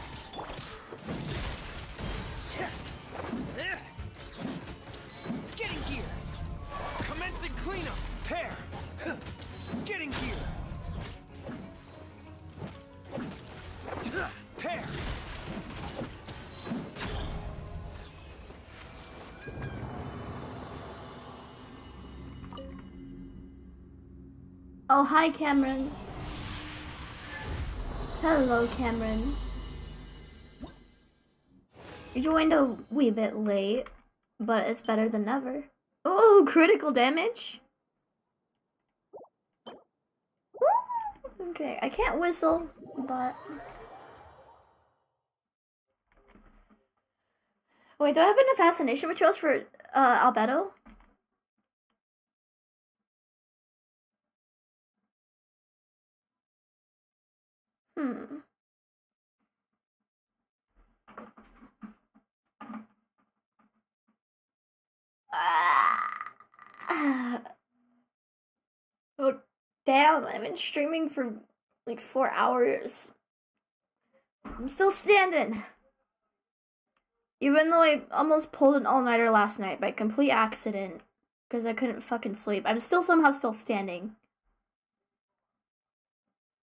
S12: Getting gear! Commencing cleanup! Pair! Getting gear! Pair!
S1: Oh, hi, Cameron. Hello, Cameron. You joined a wee bit late, but it's better than never. Oh, critical damage? Woo! Okay, I can't whistle, but... Wait, do I have enough fascination materials for Albedo? Oh, damn, I've been streaming for like 4 hours. I'm still standing. Even though I almost pulled an all-nighter last night by complete accident because I couldn't fucking sleep, I'm still somehow still standing.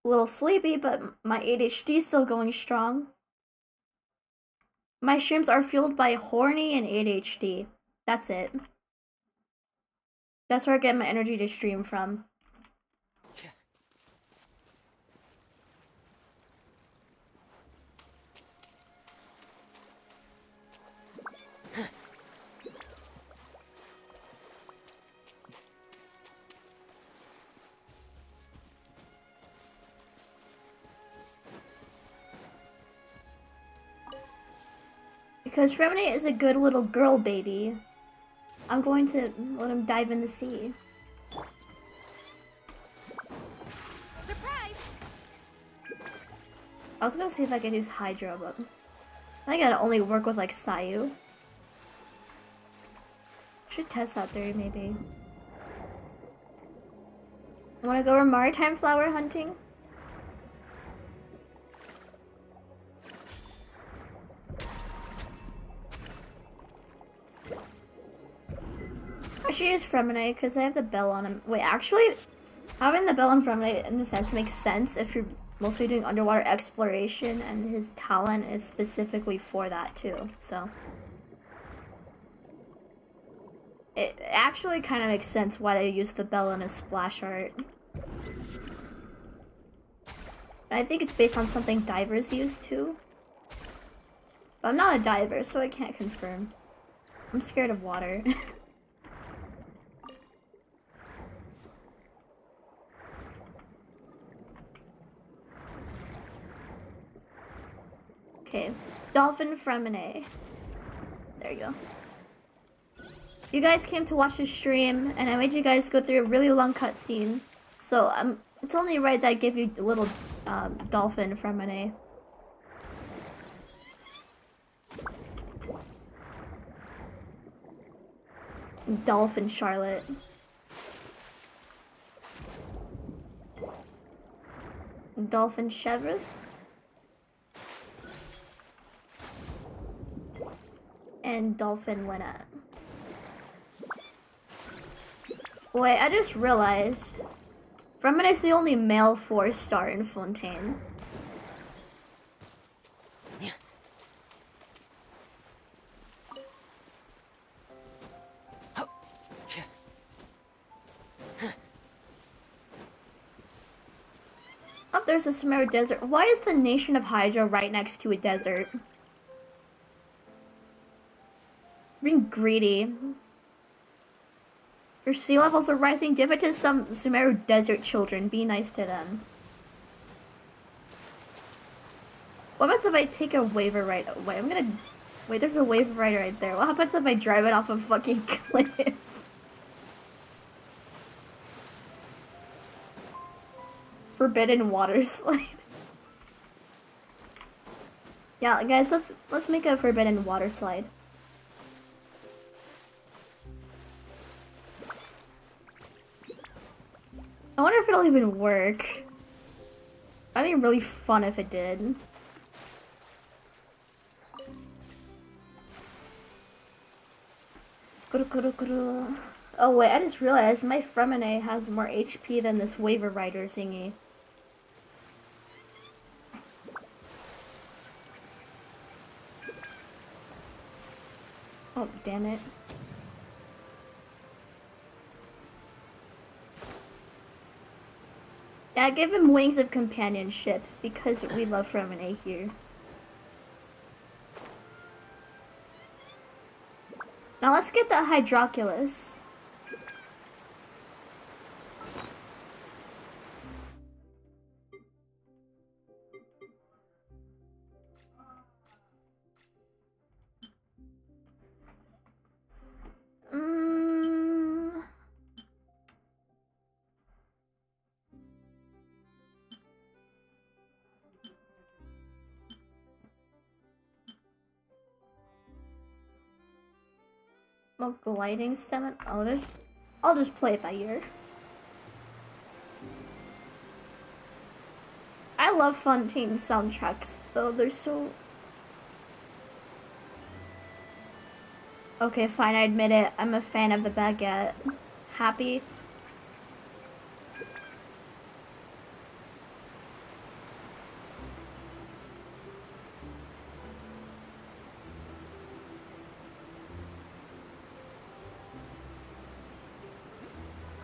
S1: A little sleepy, but my ADHD is still going strong. My streams are fueled by horny and ADHD. That's it. That's where I get my energy to stream from. Because Freminet is a good little girl baby, I'm going to let him dive in the sea.
S3: Surprise!
S1: I was gonna see if I could use Hydro, but I think I'd only work with like Sayu. Should test that theory maybe. Wanna go maritime flower hunting? I should use Freminet because I have the bell on him. Wait, actually, having the bell on Freminet in a sense makes sense if you're mostly doing underwater exploration, and his talent is specifically for that too, so. It actually kind of makes sense why they use the bell in his splash art. And I think it's based on something divers use too. But I'm not a diver, so I can't confirm. I'm scared of water. Okay, Dolphin Freminet. There you go. You guys came to watch the stream, and I made you guys go through a really long cutscene. So it's only right that I give you a little Dolphin Freminet. Dolphin Charlotte. Dolphin Chevres. And Dolphin Lynette. Wait, I just realized Freminet's the only male 4-star in Fontaine. Oh, there's a Sumeru desert. Why is the nation of Hydra right next to a desert? Being greedy. Your sea levels are rising. Give it to some Sumeru desert children. Be nice to them. What happens if I take a waiver right away? I'm gonna... Wait, there's a waiver right right there. What happens if I drive it off a fucking cliff? Forbidden water slide. Yeah, guys, let's make a forbidden water slide. I wonder if it'll even work. That'd be really fun if it did. Oh wait, I just realized my Freminet has more HP than this waiver rider thingy. Oh, damn it. Yeah, give him wings of companionship, because we love Freminet here. Now let's get the Hydroculus. Oh, gliding stem. Oh, there's. I'll just play it by ear. I love Fontaine soundtracks, though. They're so. Okay, fine. I admit it. I'm a fan of the baguette. Happy.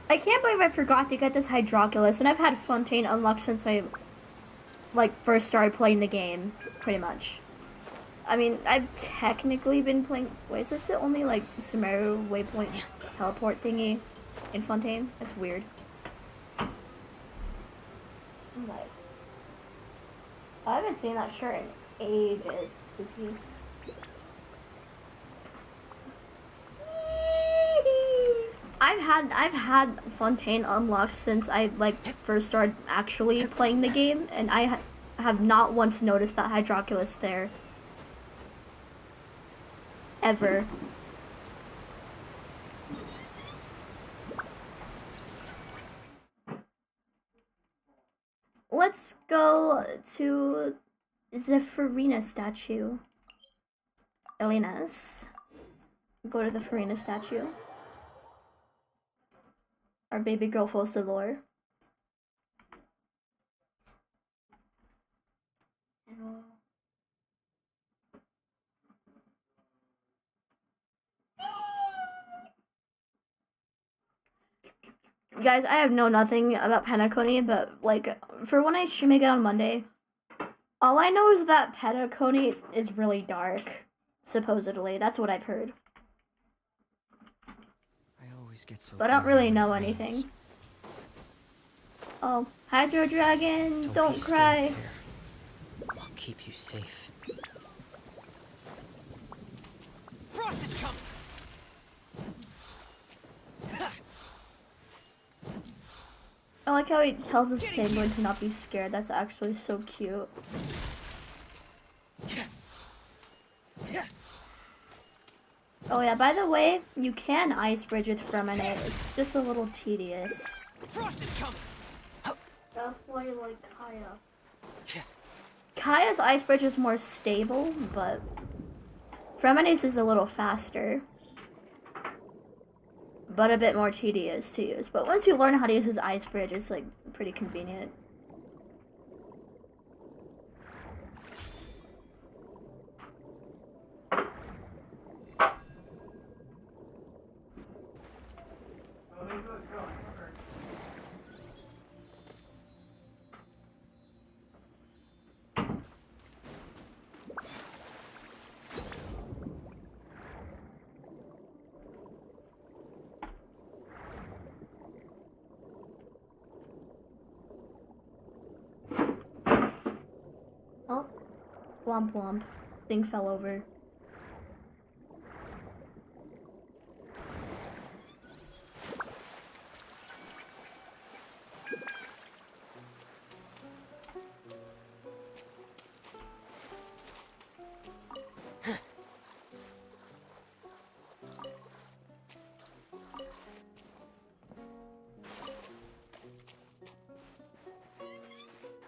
S1: I can't believe I forgot to get this Hydroculus, and I've had Fontaine unlocked since I, like, first started playing the game, pretty much. I mean, I've technically been playing... Wait, is this the only, like, Sumeru waypoint teleport thingy in Fontaine? That's weird. Okay. I haven't seen that shirt in ages. Spooky. I've had Fontaine unlocked since I like first started actually playing the game, and I have not once noticed that Hydroculus there. Ever. Let's go to the Freminet statue. Elena's. Go to the Freminet statue. Our baby girl Fossilor. Guys, I have know nothing about Penacony, but like for when I stream again on Monday, all I know is that Penacony is really dark. Supposedly, that's what I've heard. But I don't really know anything. Oh, Hydro Dragon, don't cry.
S11: I'll keep you safe.
S6: Frost is coming.
S1: I like how he tells his penguin to not be scared. That's actually so cute. Oh yeah, by the way, you can ice bridge with Freminet. It's just a little tedious.
S6: Frost is coming.
S1: That's why you like Kaya. Kaya's ice bridge is more stable, but Freminet's is a little faster. But a bit more tedious to use. But once you learn how to use his ice bridge, it's like pretty convenient. Oh, womp womp. Thing fell over.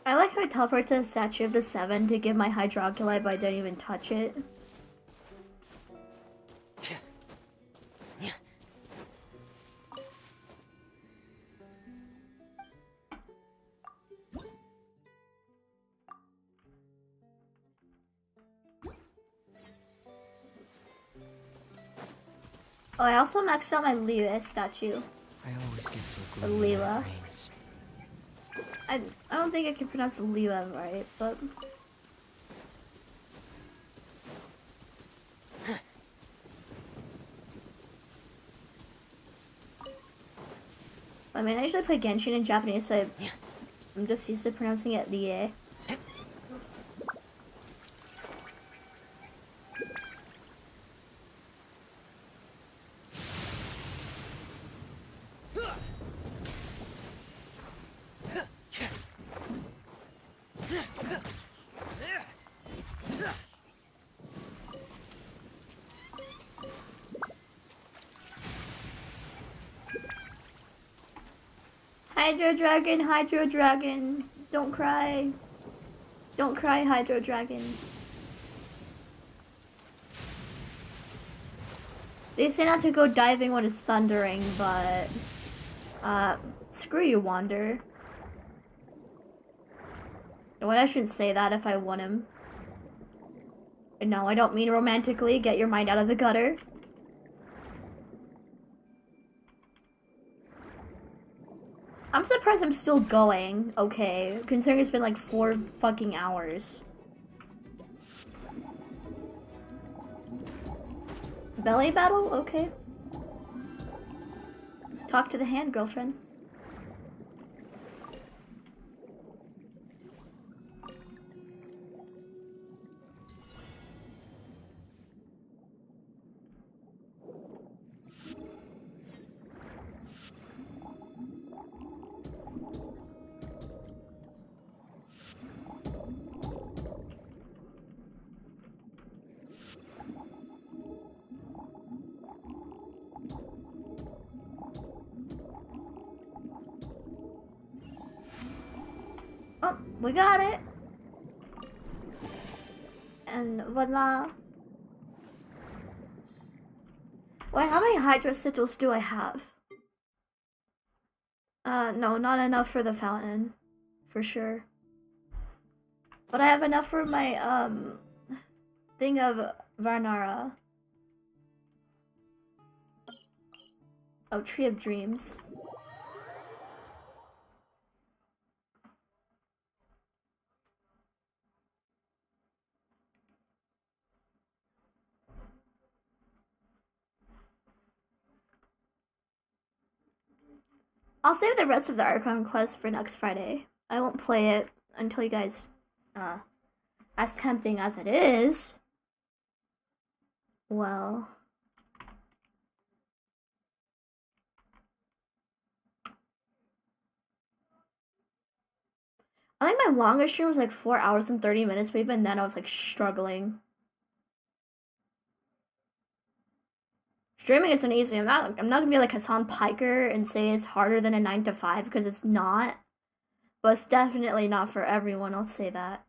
S1: I like how I teleport to the statue of the 7 to give my Hydroculite, but I don't even touch it. Oh, I also maxed out my Leela statue.
S11: I always get so
S1: The
S11: gloomy when
S1: Leela.
S11: it rains.
S1: I don't think I can pronounce Leela right, but... I mean, I usually play Genshin in Japanese, so I'm just used to pronouncing it Lie. Hydro Dragon, don't cry. Don't cry, Hydro Dragon. They say not to go diving when it's thundering, but screw you, Wander. Well, I shouldn't say that if I want him. And no, I don't mean romantically. Get your mind out of the gutter. I'm surprised I'm still going, okay, considering it's been like 4 fucking hours. Belly battle? Okay. Talk to the hand, girlfriend. Oh, we got it. And voila. Wait, how many hydro sigils do I have? No, not enough for the fountain. For sure. But I have enough for my, thing of Varnara. Oh, Tree of Dreams. I'll save the rest of the Archon quest for next Friday. I won't play it until you guys, as tempting as it is. Well. I think my longest stream was like 4 hours and 30 minutes, but even then I was like struggling. Streaming isn't easy. I'm not gonna be like Hassan Piker and say it's harder than a 9 to 5 because it's not. But it's definitely not for everyone, I'll say that.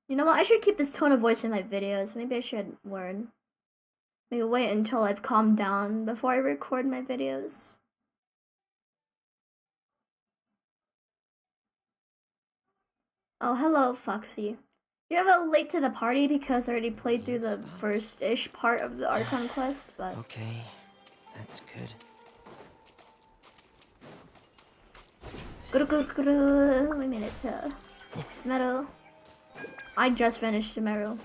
S1: You know what, I should keep this tone of voice in my videos. Maybe I should learn. Maybe wait until I've calmed down before I record my videos. Oh, hello, Foxy. You're a little late to the party because I already played through the first-ish part of the Archon quest, but...
S11: Okay, that's good.
S1: We made it to Sumeru. I just finished Sumeru.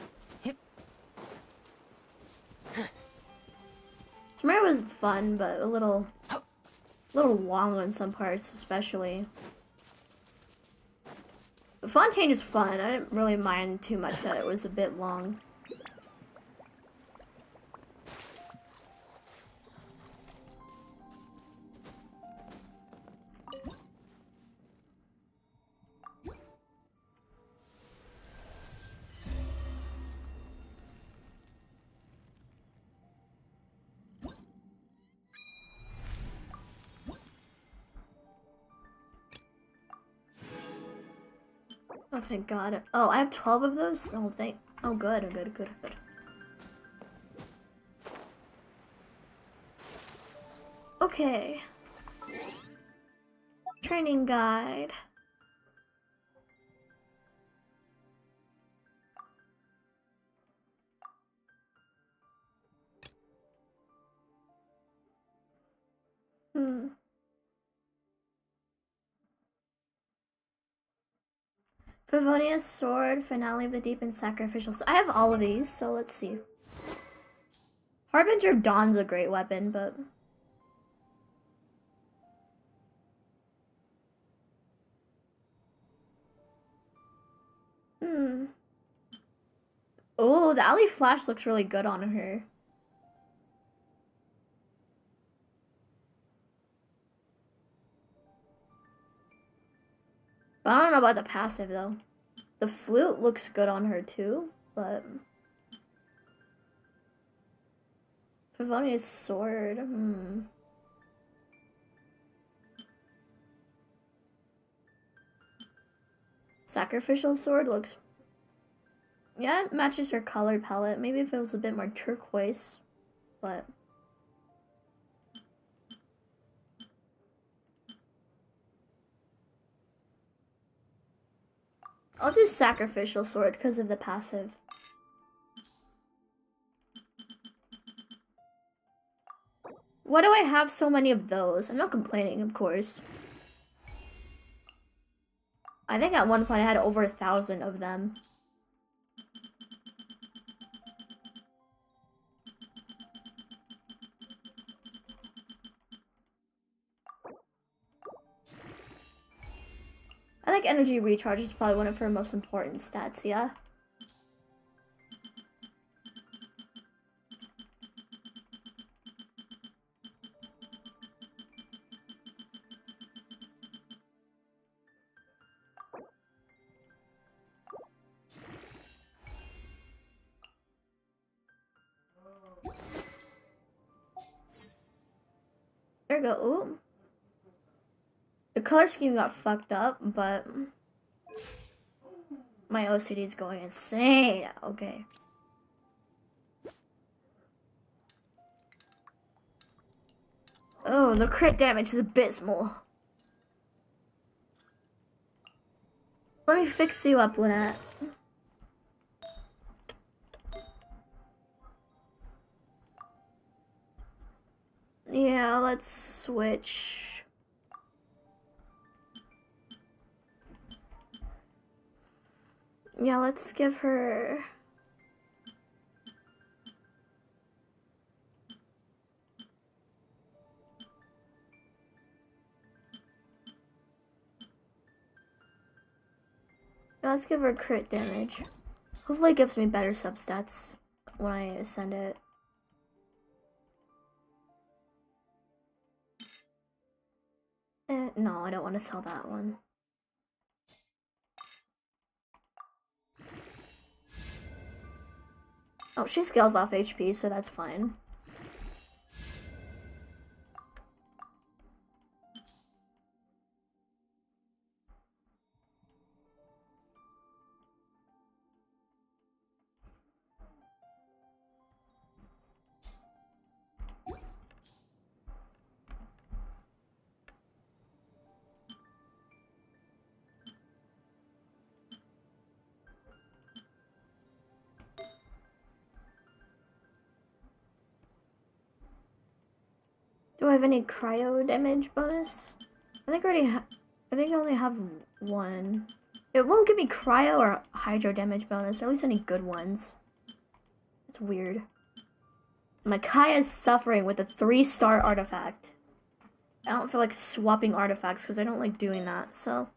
S1: Sumeru was fun, but a little long on some parts, especially. But Fontaine is fun. I didn't really mind too much that it was a bit long. Oh, thank God. Oh, I have 12 of those? Oh, oh, good. Okay. Training guide. Favonia's sword, finale of the deep, and sacrificial. So I have all of these, so let's see. Harbinger of Dawn's a great weapon, but... Oh, the Alley Flash looks really good on her. But I don't know about the passive, though. The flute looks good on her, too, but... Favonia's sword, Sacrificial sword looks... Yeah, it matches her color palette. Maybe if it was a bit more turquoise, but... I'll do Sacrificial sword because of the passive. Why do I have so many of those? I'm not complaining, of course. I think at one point I had over 1,000 of them. I think energy recharge is probably one of her most important stats, yeah. There we go. Ooh. The color scheme got fucked up, but my OCD is going insane. Okay. Oh, the crit damage is abysmal. Let me fix you up, Lynette. Yeah, let's switch. Yeah, let's give her... Let's give her crit damage. Hopefully it gives me better substats when I send it. No, I don't want to sell that one. Oh, she scales off HP, so that's fine. Do I have any cryo damage bonus? I think I already I think I only have one. It won't give me cryo or hydro damage bonus, or at least any good ones. It's weird. My Kaya is suffering with a 3-star artifact. I don't feel like swapping artifacts because I don't like doing that, so...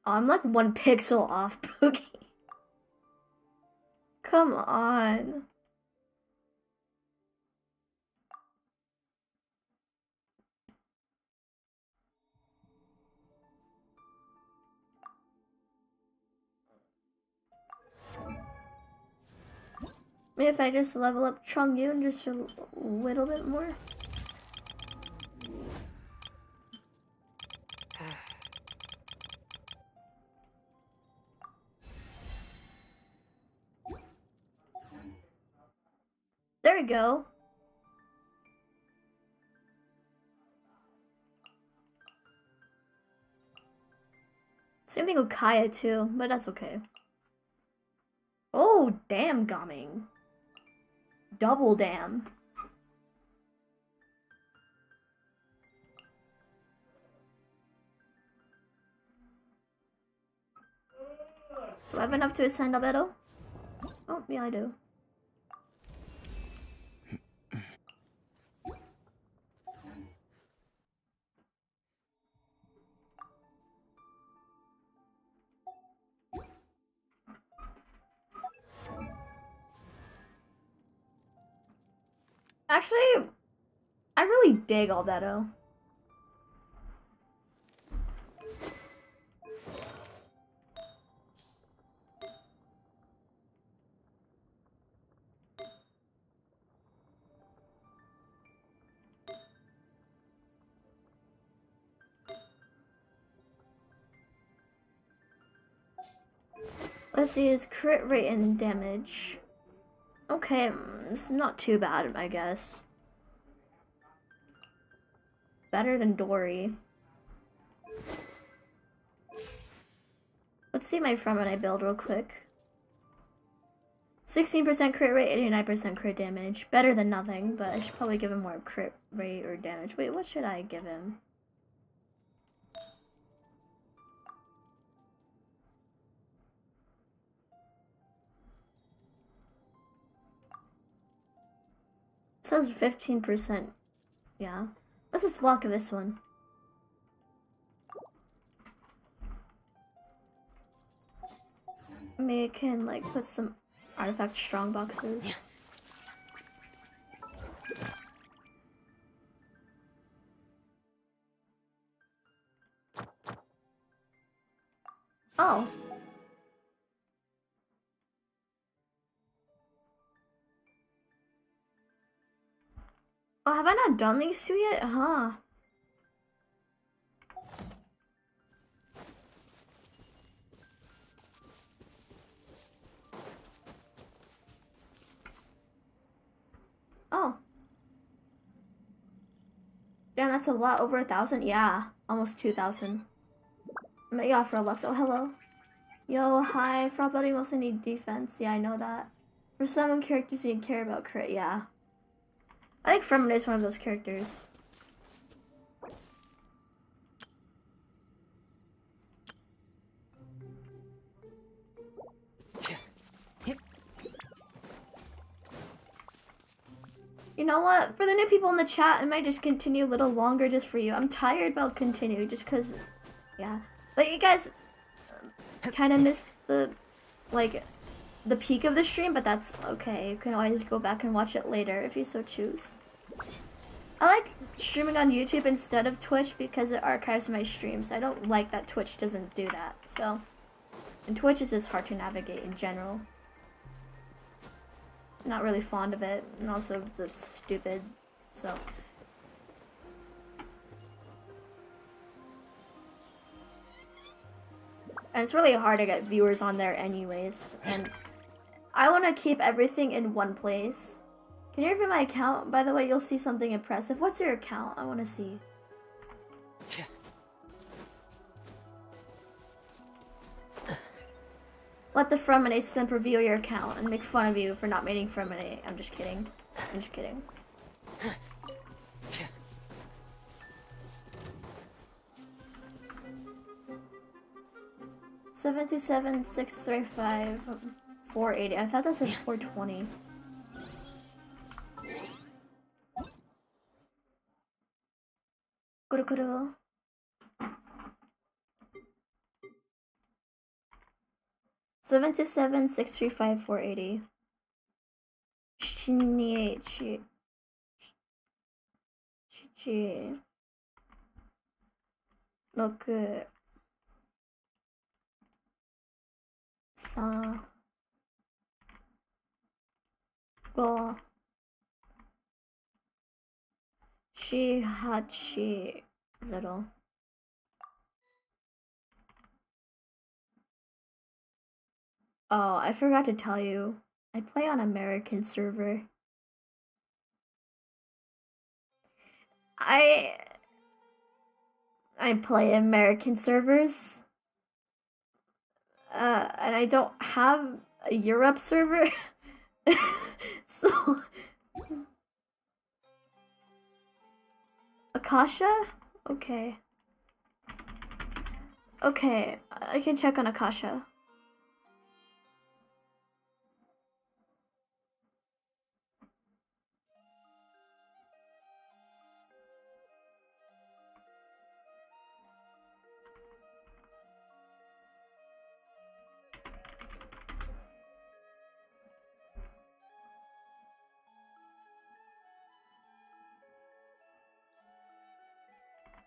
S1: Oh, I'm like 1 pixel off, Pookie. Come on. Maybe if I just level up Chongyun just a little bit more. There we go. Same thing with Kaya too, but that's okay. Oh, damn gumming. Double damn. Do I have enough to ascend a battle? Oh, yeah, I do. Actually, I really dig Albedo. Let's see his crit rate and damage. Okay, it's not too bad, I guess. Better than Dory. Let's see my Freminet build real quick. 16% crit rate, 89% crit damage. Better than nothing, but I should probably give him more crit rate or damage. Wait, what should I give him? It says 15%. Yeah. Let's just lock this one. Maybe I can like put some artifact strong boxes. Oh. Oh, have I not done these two yet? Huh. Oh. Damn, that's a lot. Over 1,000? Yeah. Almost 2,000. I'm at you off Roblox. Oh, hello. Yo, hi. Frog Buddy mostly need defense. Yeah, I know that. For some characters, you care about crit. Yeah. I think Freminet is one of those characters. You know what? For the new people in the chat, I might just continue a little longer just for you. I'm tired about continuing just because, yeah. But you guys kind of missed the, like, the peak of the stream, but that's okay. You can always go back and watch it later if you so choose. I like streaming on YouTube instead of Twitch because it archives my streams. I don't like that Twitch doesn't do that, so. And Twitch is just hard to navigate in general. Not really fond of it, and also it's just stupid, so. And it's really hard to get viewers on there anyways, and I want to keep everything in one place. Can you review my account? By the way, you'll see something impressive. What's your account? I want to see. Let the Freminet simp review your account and make fun of you for not meeting Freminet. I'm just kidding. I'm just kidding. $77, $635, $480. I thought that said $420. Kuru. 727 635 480. 727 6 3 Go. Shihachi zero. Oh, I forgot to tell you. I play on American server. I play American servers. And I don't have a Europe server. So Akasha? Okay. Okay, I can check on Akasha.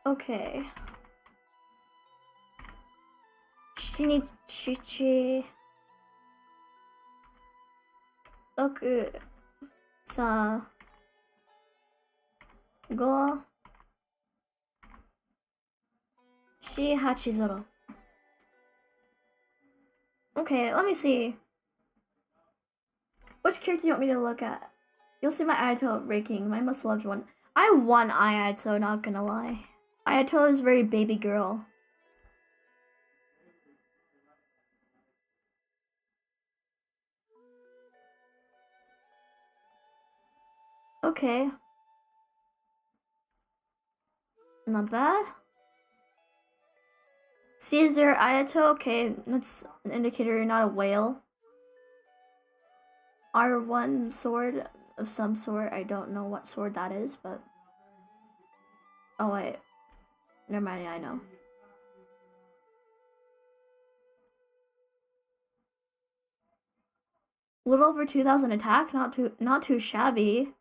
S1: Okay. Shinichi 6 3 5 4 8 0. Okay, let me see. Which character do you want me to look at? You'll see my Ayato ranking, my most loved one. I won Ayato, not gonna lie. Ayato is very baby girl. Okay. Not bad. Caesar, Ayato, okay, that's an indicator you're not a whale. R1 sword of some sort, I don't know what sword that is, but... Oh wait, never mind, I know. A little over 2,000 attack, not too shabby.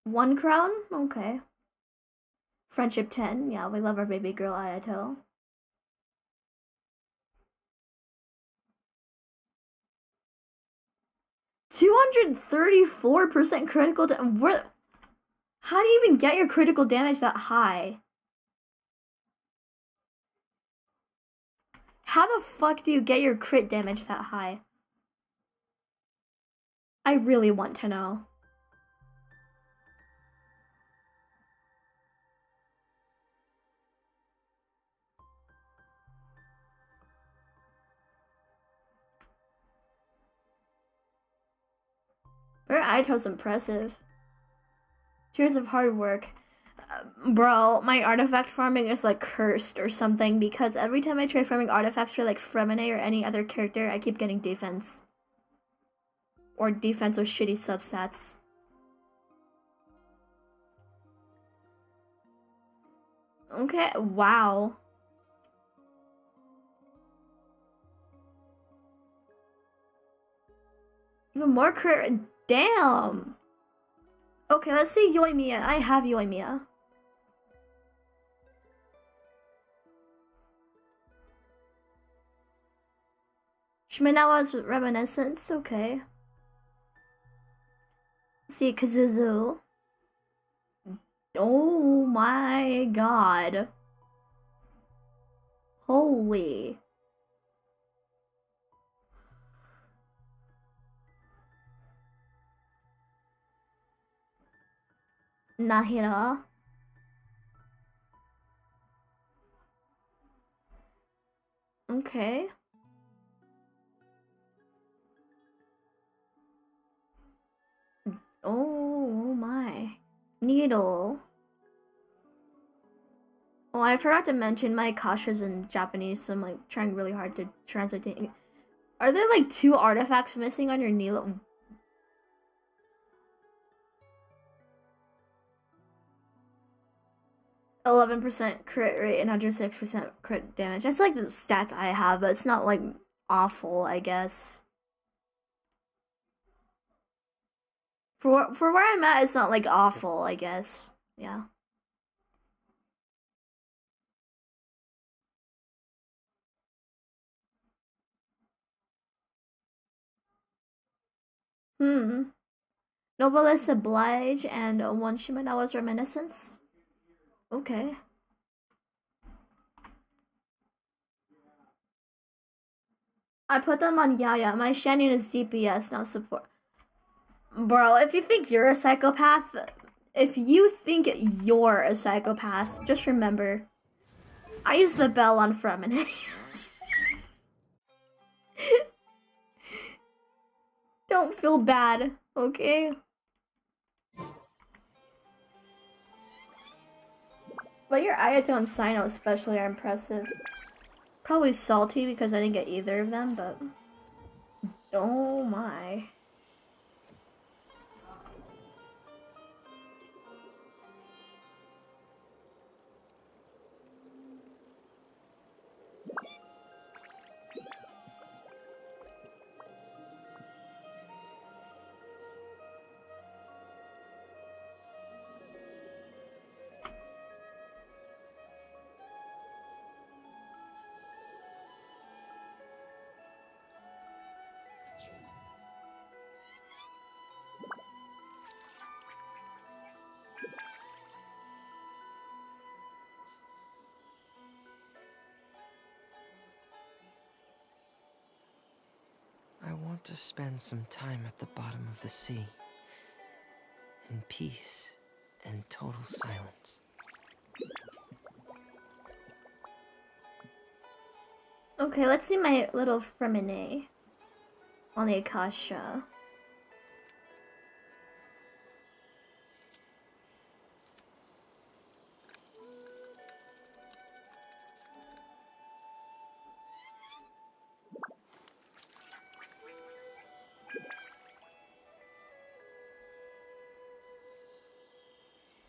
S1: One crown? Okay. Friendship 10, yeah, we love our baby girl Ayato. $234% critical damage. How do you even get your critical damage that high? How the fuck do you get your crit damage that high? I really want to know. Her Aito's impressive. Years of hard work. Bro, my artifact farming is like cursed or something because every time I try farming artifacts for like Freminet or any other character, I keep getting defense. Or defense with shitty substats. Okay, wow. Even more crit. Damn. Okay, let's see Yoimiya. I have Yoimiya. Shimenawa's Reminiscence, okay. See Kazuzu. Oh my god. Holy. Nahira. Okay. Oh my. Needle. Oh, I forgot to mention my Akasha's in Japanese, so I'm like trying really hard to translate it. Are there like 2 artifacts missing on your needle? 11% crit rate and 106% crit damage. That's like the stats I have, but it's not like awful, I guess. For where I'm at, it's not like awful, I guess. Yeah. Noblesse Oblige and One Shimenawa's Reminiscence. Okay. I put them on Yaya. My Shannon is DPS, now support. Bro, if you think you're a psychopath, just remember, I use the bell on Freminet. Don't feel bad, okay? But your Ayato and Sino especially are impressive. Probably salty because I didn't get either of them, but... Oh my.
S11: I want to spend some time at the bottom of the sea, in peace and total silence.
S1: Okay, let's see my little Freminet on the Akasha.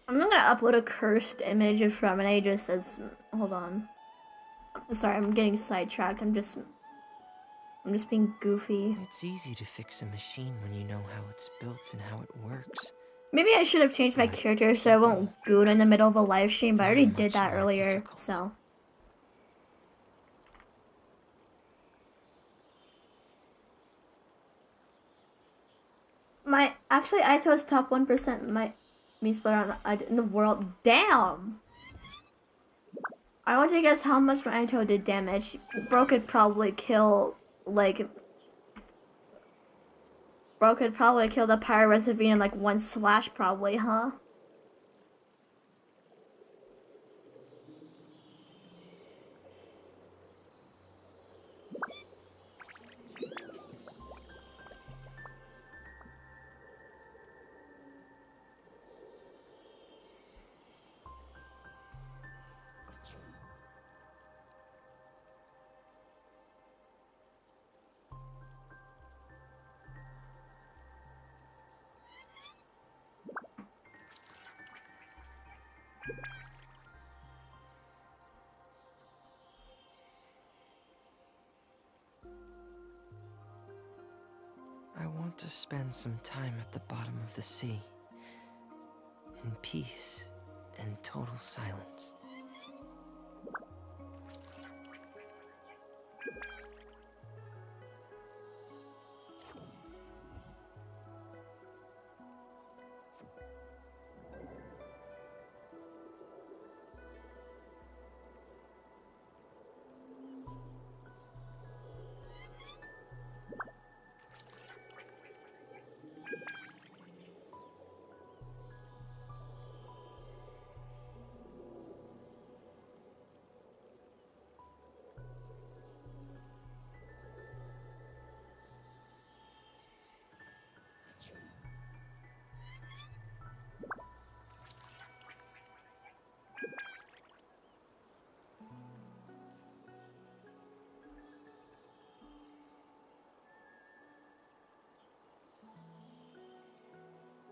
S1: I'm not gonna upload a cursed image of Freminet just as... Hold on. Sorry, I'm getting sidetracked. I'm just being goofy.
S11: It's easy to fix a machine when you know how it's built and how it works.
S1: Maybe I should have changed my character so I won't goon in the middle of a live stream, but I already did that earlier, so... Actually, Aito's top 1% might be split in the world. Damn! I want to guess how much my Aito did damage. Bro could probably kill, the Pyro Reservoir in, like, one slash, probably, huh?
S11: I want to spend some time at the bottom of the sea, in peace and total silence.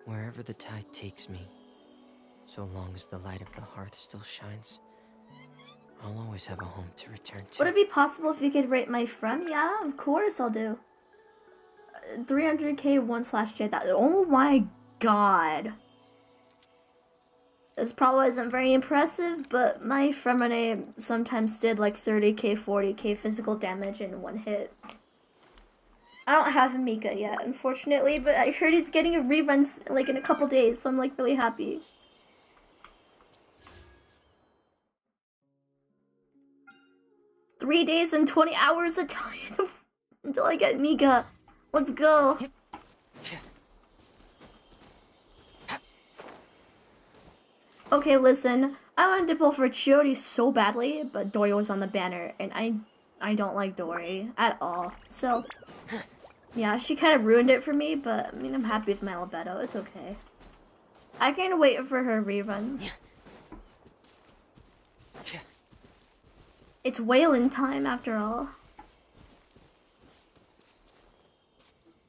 S11: Wherever the tide takes me, so long as the light of the hearth still shines, I'll always have a home to return to.
S1: Would it be possible if you could rate my friend? Yeah, of course I'll do. 300k 1/J. That. Oh my god. This probably isn't very impressive, but my Freminet sometimes did like 30k, 40k physical damage in one hit. I don't have Mika yet, unfortunately, but I heard he's getting a rerun like in a couple days, so I'm like really happy. $3 and 20 hours until I get Mika. Let's go. Okay, listen. I wanted to pull for Chiori so badly, but Dory was on the banner, and I don't like Dory at all. So, yeah, she kind of ruined it for me, but I mean, I'm happy with my Albedo. It's okay. I can wait for her rerun. It's Wayland time, after all.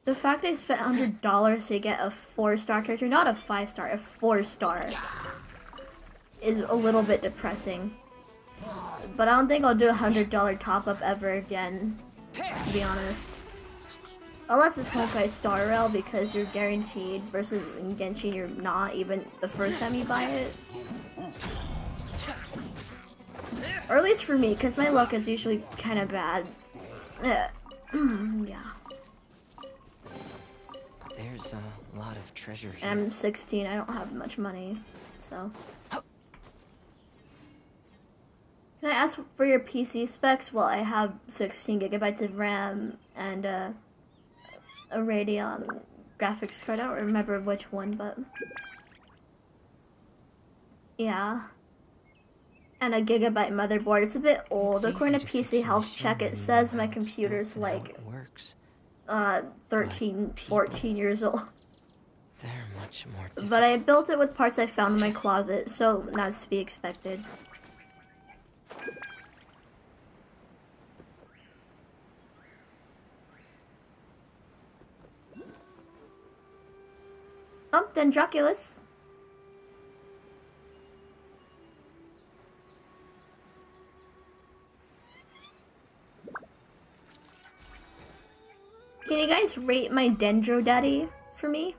S1: The fact I spent $100 to get a 4-star character, not a 5-star, a 4-star, is a little bit depressing. But I don't think I'll do a $100 top-up ever again, to be honest. Unless it's Honkai Star Rail, because you're guaranteed, versus in Genshin you're not, even the first time you buy it. Or at least for me, because my luck is usually kind of bad. Yeah.
S11: There's a lot of treasure here.
S1: And I'm 16, I don't have much money, so. Can I ask for your PC specs? Well, I have 16 gigabytes of RAM and a Radeon graphics card. I don't remember which one, but yeah. And a gigabyte motherboard. It's a bit old. According to PC Health Check, it says my computer's like 13, 14 years old.
S11: They're much more difficult.
S1: But I built it with parts I found in my closet, so that's to be expected. Oh, Dendroculus. Can you guys rate my Dendro Daddy for me?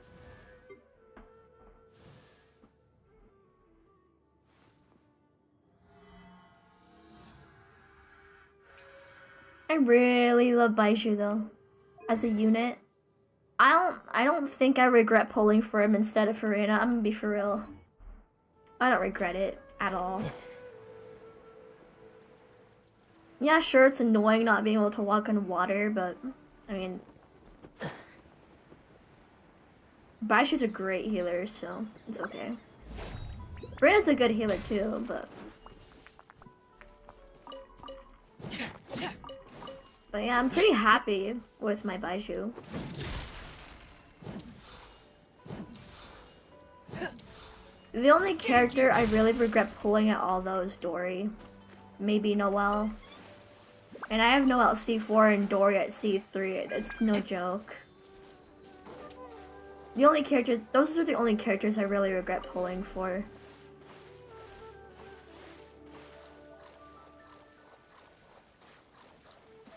S1: I really love Baiju though, as a unit. I don't think I regret pulling for him instead of Farina. I'm gonna be for real. I don't regret it at all. Yeah, sure, it's annoying not being able to walk on water, but I mean, Baishu's a great healer, so it's okay. Farina's a good healer too, but yeah, I'm pretty happy with my Baishu. The only character I really regret pulling at all though is Dory. Maybe Noelle. And I have Noelle at C4 and Dory at C3. It's no joke. The only characters, those are the only characters I really regret pulling for.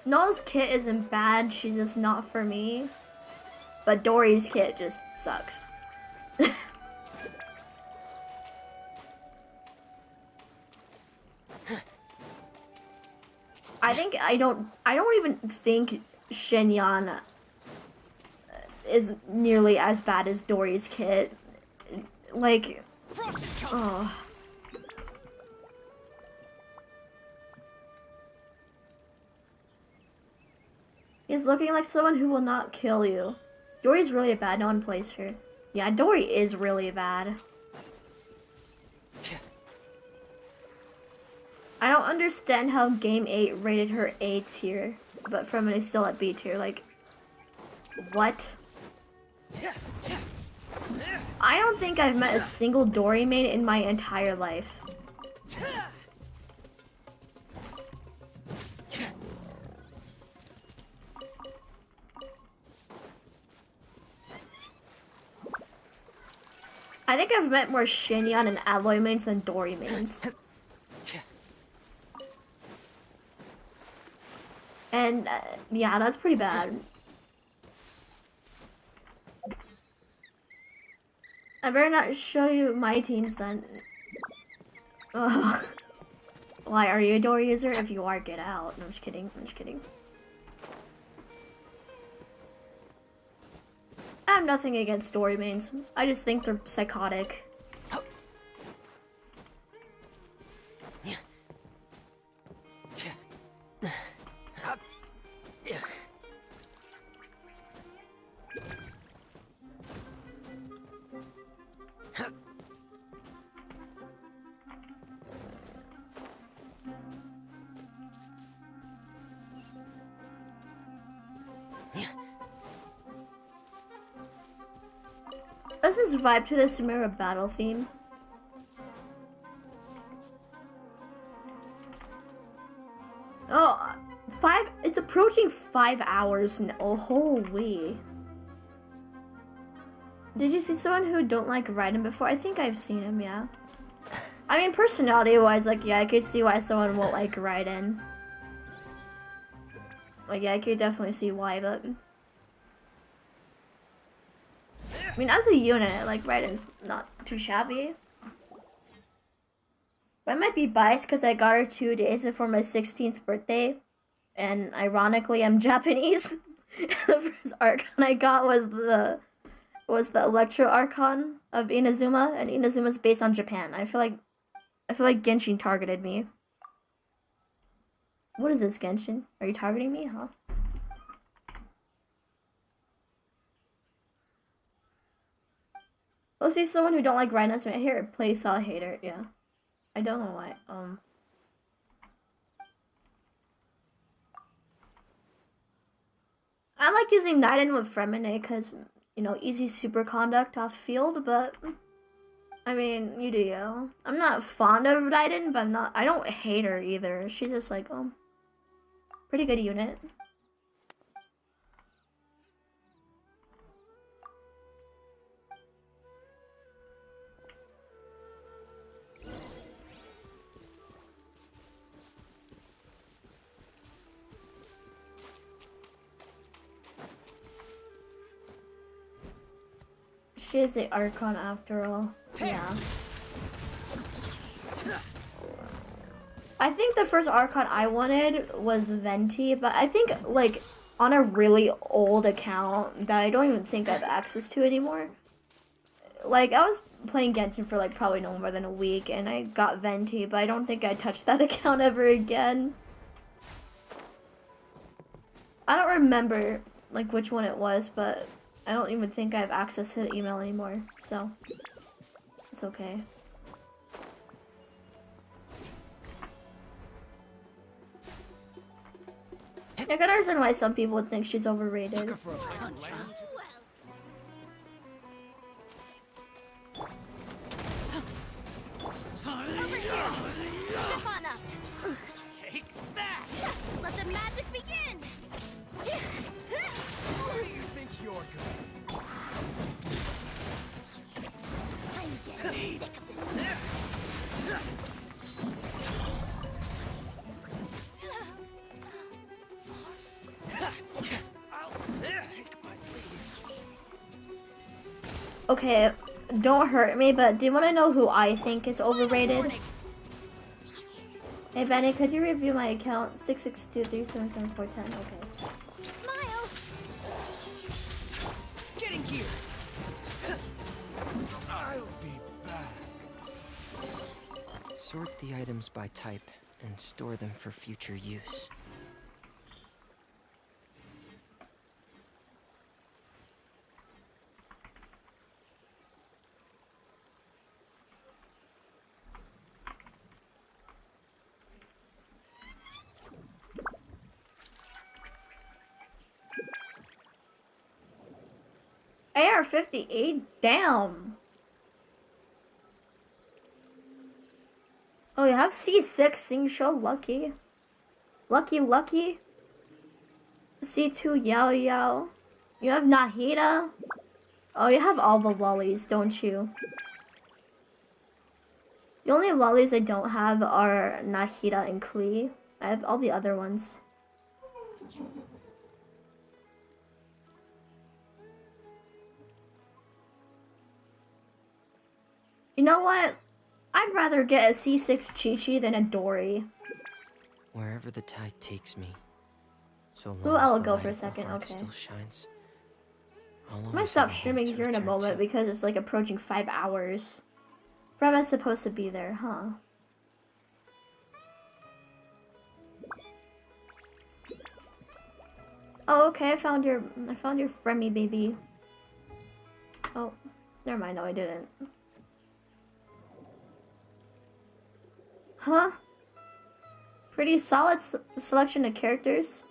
S1: Noelle's kit isn't bad, she's just not for me. But Dory's kit just sucks. I don't even think Shenyan is nearly as bad as Dory's kit. Like, oh. He's looking like someone who will not kill you. Dory's really bad, no one plays her. Yeah, Dory is really bad. I don't understand how Game 8 rated her A tier, but Freminet is still at B tier. Like, what? I don't think I've met a single Dory main in my entire life. I think I've met more Shinyan and Alloy mains than Dory mains. And, yeah, that's pretty bad. I better not show you my teams then. Ugh. Why, are you a Dory user? If you are, get out. No, I'm just kidding. I'm just kidding. I have nothing against story mains. I just think they're psychotic. This is vibe to the Samira battle theme. Oh, it's approaching 5 hours now. Oh, holy. Did you see someone who don't like Raiden before? I think I've seen him, yeah. I mean, personality-wise, like, yeah, I could see why someone won't like Raiden. Like, yeah, I could definitely see why, but... I mean, as a unit, like, Raiden's not too shabby. But I might be biased because I got her 2 days before my 16th birthday. And ironically, I'm Japanese. The first Archon I got was the Electro Archon of Inazuma, and Inazuma's based on Japan. I feel like Genshin targeted me. What is this, Genshin? Are you targeting me, huh? We'll see someone who don't like Rhinos. I hear it play Saw Hater, yeah. I don't know why. I like using Naiden with Freminet because, you know, easy super conduct off field, but I mean, you do you. I'm not fond of Naiden, but I don't hate her either. She's just like, pretty good unit. She is the Archon after all. Yeah. I think the first Archon I wanted was Venti, but I think, like, on a really old account that I don't even think I have access to anymore. Like, I was playing Genshin for, like, probably no more than a week, and I got Venti, but I don't think I touched that account ever again. I don't remember, like, which one it was, but I don't even think I have access to the email anymore, so it's okay. I can understand why some people would think she's overrated.
S3: Over here! Stefana!
S12: Take that!
S3: Let the magic begin!
S12: Where do you think you're going?
S3: I'm getting sick of this.
S1: Okay, don't hurt me, but do you want to know who I think is overrated? Hey Benny, could you review my account? 662377410. Okay.
S3: Smile!
S12: Getting here! I'll be back.
S11: Sort the items by type and store them for future use.
S1: AR-58? Damn! Oh, you have C6 Sing-Sho? Lucky. Lucky. C2 Yao Yao. You have Nahida? Oh, you have all the lollies, don't you? The only lollies I don't have are Nahida and Klee. I have all the other ones. You know what? I'd rather get a C6 Chi-Chi than a Dory.
S11: Wherever the tide takes me, so long
S1: Ooh,
S11: as
S1: I'll
S11: the
S1: go
S11: light
S1: for a
S11: of the
S1: second,
S11: hearth
S1: okay.
S11: still shines, I'll
S1: I'm gonna stop streaming here in a moment because it's like approaching 5 hours. Freminet's supposed to be there, huh? Oh, okay, I found your Fremi baby. Oh, never mind, no I didn't. Huh? Pretty solid selection of characters.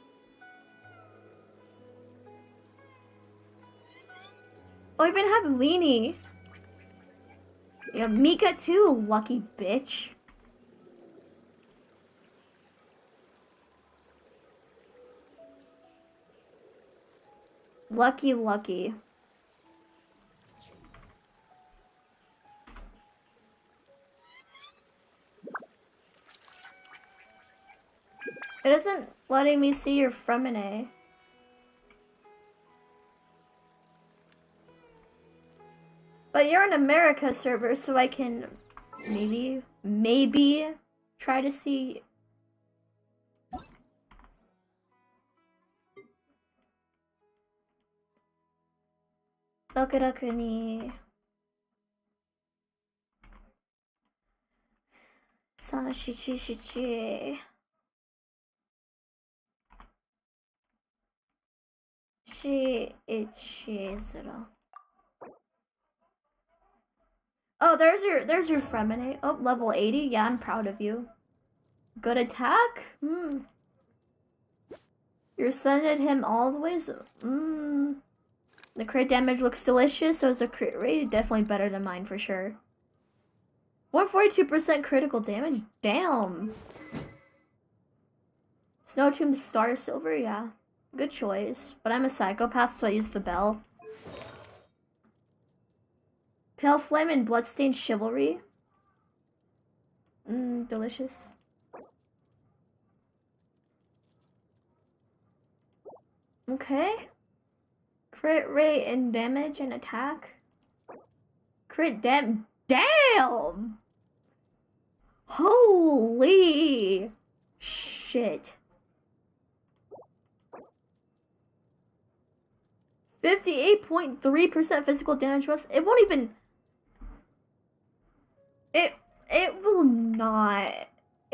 S1: Oh, I even have Leanie. Yeah, Mika too, lucky bitch. Lucky, lucky. It isn't letting me see your Freminet. But you're an America server, so I can maybe try to see. Raku ni. Shichi. Ichizuru. Oh, there's your Freminet. Oh, level 80. Yeah, I'm proud of you. Good attack? You're sending him all the ways? The crit damage looks delicious, so is the crit rate definitely better than mine for sure. 142% critical damage? Damn. Snow Tomb Star Silver? Yeah. Good choice. But I'm a psychopath, so I use the bell. Pale Flame and Bloodstained Chivalry? Delicious. Okay. Crit rate and damage and attack. Damn! Holy shit. 58.3% physical damage plus. It won't even.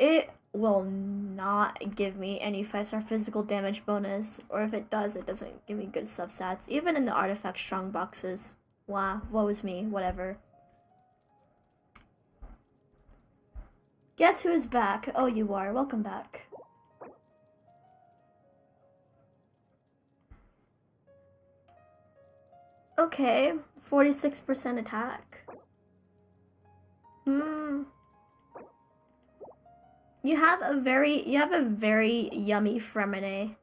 S1: It will not give me any 5-star physical damage bonus, or if it does, it doesn't give me good substats, even in the artifact strong boxes. Wow, woe is me, whatever. Guess who is back? Oh, you are. Welcome back. Okay, 46% attack. You have a very yummy Freminet.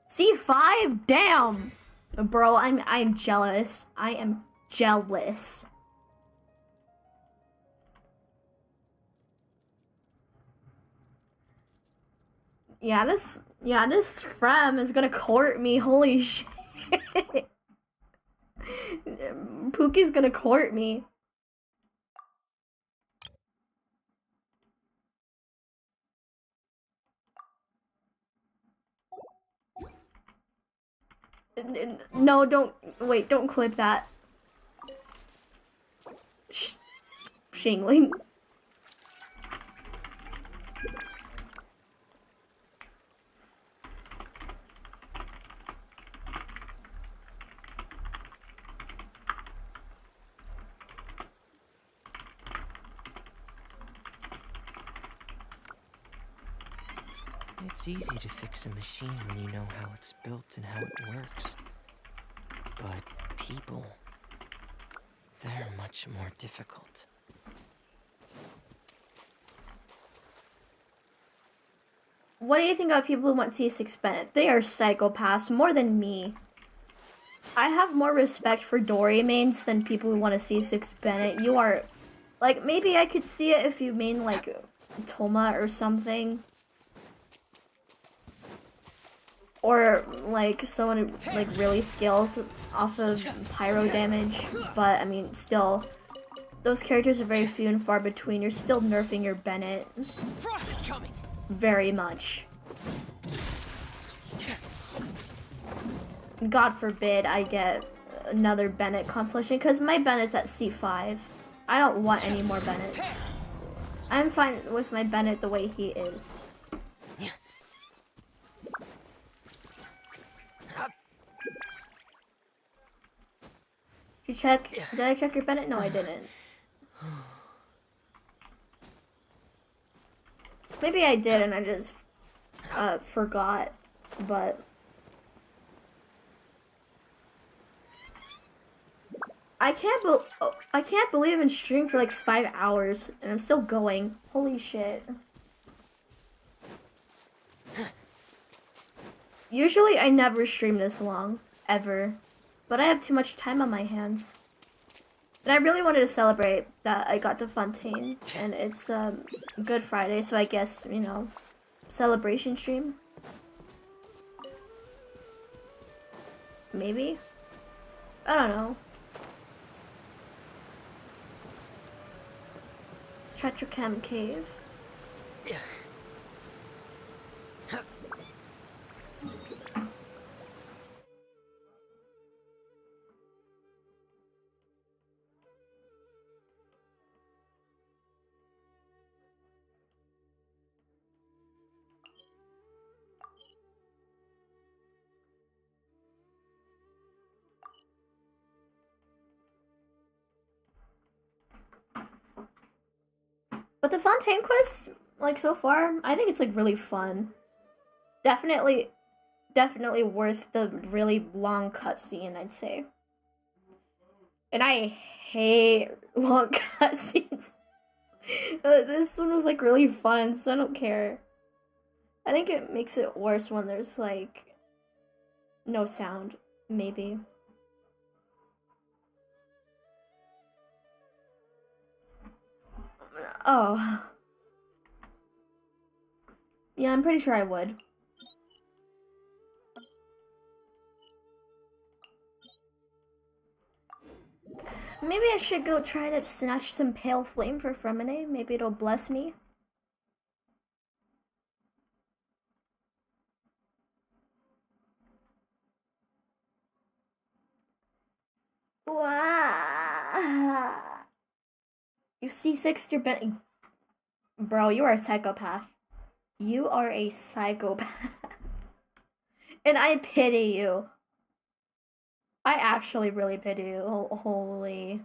S1: C5? Damn! Bro, I'm jealous. I am jealous. Yeah, this Frem is gonna court me. Holy shit. Pookie's gonna court me. No, don't clip that. Shingling.
S11: It's easy to fix a machine when you know how it's built and how it works. But people, they're much more difficult.
S1: What do you think about people who want C6 Bennett? They are psychopaths more than me. I have more respect for Dory mains than people who want to C6 Bennett. You are, like, maybe I could see it if you main, like, Toma or something. Or, like, someone who, like, really scales off of pyro damage. But, I mean, still, those characters are very few and far between. You're still nerfing your Bennett.
S6: Frost is coming. Very
S1: much. God forbid I get another Bennett constellation, because my Bennett's at C5. I don't want any more Bennetts. I'm fine with my Bennett the way he is. Did you check? Did I check your Bennett? No, I didn't. Maybe I did and I just forgot, but I can't believe I've been streaming for like 5 hours and I'm still going. Holy shit. Usually I never stream this long, ever. But I have too much time on my hands. And I really wanted to celebrate that I got to Fontaine. And it's Good Friday, so I guess, you know, celebration stream. Maybe? I don't know. Tetracam Cave. But the Fontaine quest, like, so far, I think it's, like, really fun. Definitely worth the really long cutscene, I'd say. And I hate long cutscenes. This one was, like, really fun, so I don't care. I think it makes it worse when there's, like, no sound, maybe. Oh. Yeah, I'm pretty sure I would. Maybe I should go try to snatch some pale flame for Freminet. Maybe it'll bless me. Wow. You C6, you're been. Bro, you are a psychopath. You are a psychopath. And I pity you. I actually really pity you. Holy.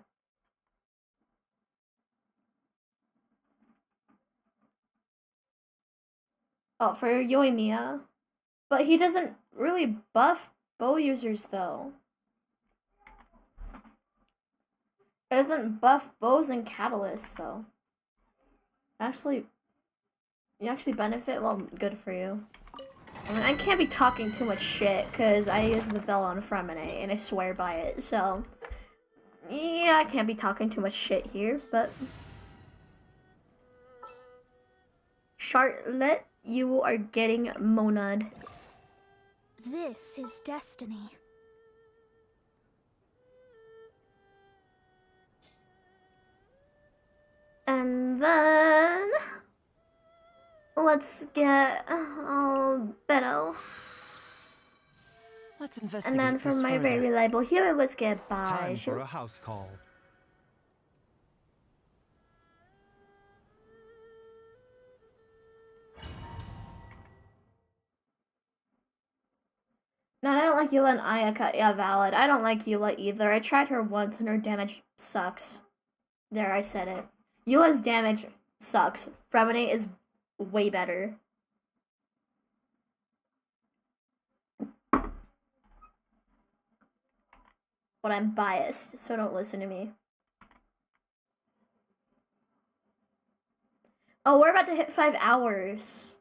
S1: Oh, for Yoimiya. But he doesn't really buff bow users, though. It doesn't buff bows and catalysts, though. Actually, you actually benefit? Well, good for you. I mean, I can't be talking too much shit, because I use the bell on Freminet, and I swear by it, so... Yeah, I can't be talking too much shit here, but... Charlotte, you are getting monad.
S20: This is destiny.
S1: And then... Let's get... Beto.
S22: Let's investigate.
S1: And then from my very reliable healer, let's get by.
S22: Time for a house call.
S1: No, I don't like Eula and Ayaka. Yeah, valid. I don't like Eula either. I tried her once and her damage sucks. There, I said it. Eula's damage sucks. Freminet is way better. But I'm biased, so don't listen to me. Oh, we're about to hit 5 hours.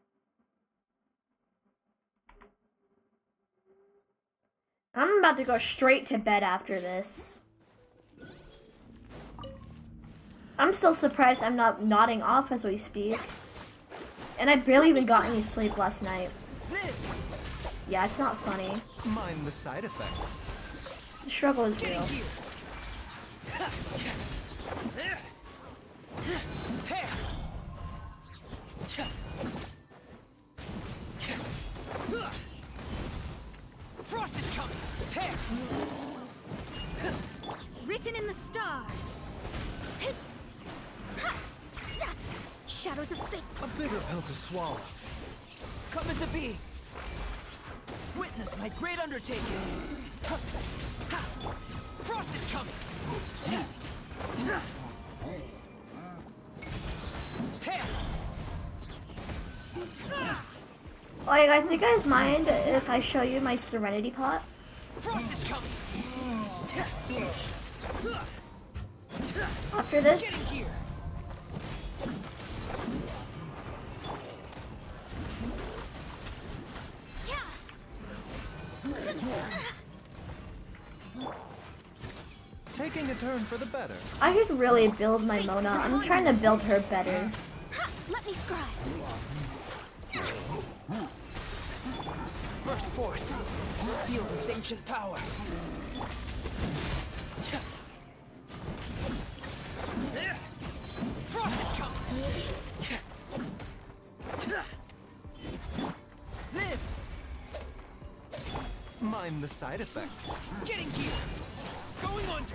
S1: I'm about to go straight to bed after this. I'm still surprised I'm not nodding off as we speak. And I barely even got any sleep last night. Yeah, it's not funny.
S22: Mind the side effects.
S1: The struggle is real.
S22: Frost is coming.
S20: Written in the stars. Shadows of fate.
S10: A bitter pill to swallow. Come into being. Witness my great undertaking. Frost is coming.
S1: Oh, you guys, do you guys mind if I show you my Serenity pot?
S10: Frost is coming.
S1: After this?
S22: Taking a turn for the better.
S1: I could really build my Mona. I'm trying to build her better.
S20: Let me scribe.
S10: Burst forth. Feel this ancient power. Frost is coming. Live.
S22: Mind the side effects.
S10: Getting gear. Going under.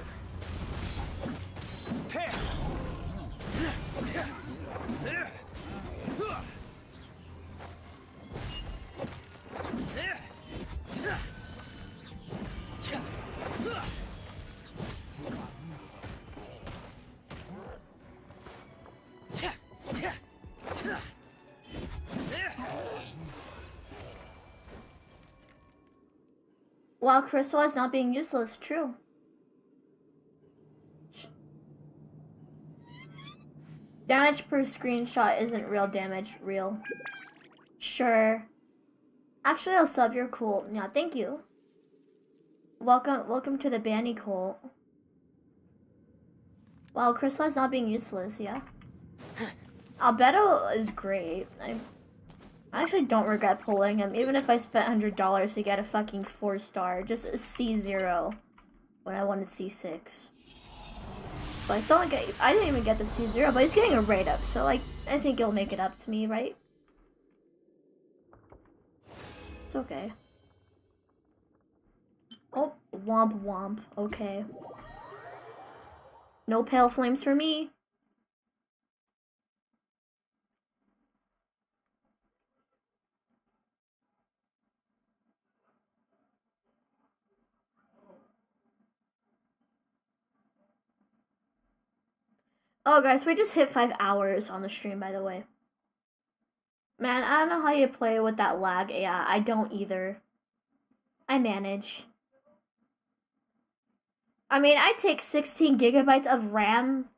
S1: While Crystal is not being useless, true. Damage per screenshot isn't real damage, real. Sure. Actually, I'll sub, you're cool. Yeah, thank you. Welcome to the Banny cult. While Crystal is not being useless, yeah. Albedo is great. I actually don't regret pulling him, even if I spent $100 to get a fucking 4-star, just a C0 when I wanted C6. But I still don't get. I didn't even get the C0, but he's getting a rate up, so like I think he'll make it up to me, right? It's okay. Oh, womp womp. Okay. No pale flames for me. Oh, guys, we just hit 5 hours on the stream, by the way. Man, I don't know how you play with that lag. Yeah, I don't either. I manage. I mean, I take 16 gigabytes of RAM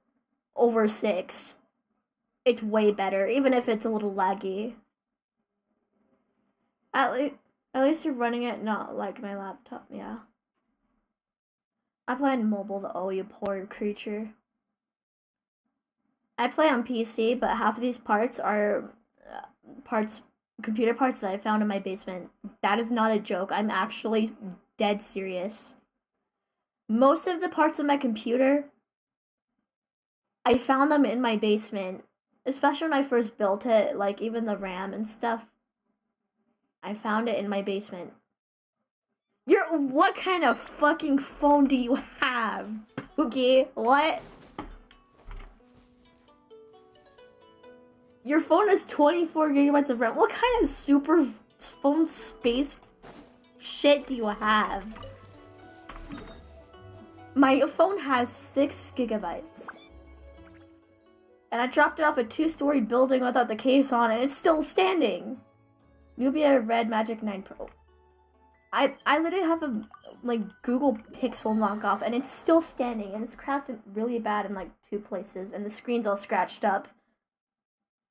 S1: over 6. It's way better, even if it's a little laggy. At least you're running it not like my laptop, yeah. I play on mobile, though. Oh, you poor creature. I play on PC, but half of these parts are computer parts that I found in my basement. That is not a joke. I'm actually dead serious. Most of the parts of my computer, I found them in my basement. Especially when I first built it, like even the RAM and stuff. I found it in my basement. What kind of fucking phone do you have, Pookie? What? Your phone has 24 gigabytes of RAM. What kind of super phone space shit do you have? My phone has 6 gigabytes. And I dropped it off a 2-story building without the case on, and it's still standing. Nubia Red Magic 9 Pro. I literally have a like Google Pixel knockoff, and it's still standing, and it's cracked really bad in like 2 places, and the screen's all scratched up.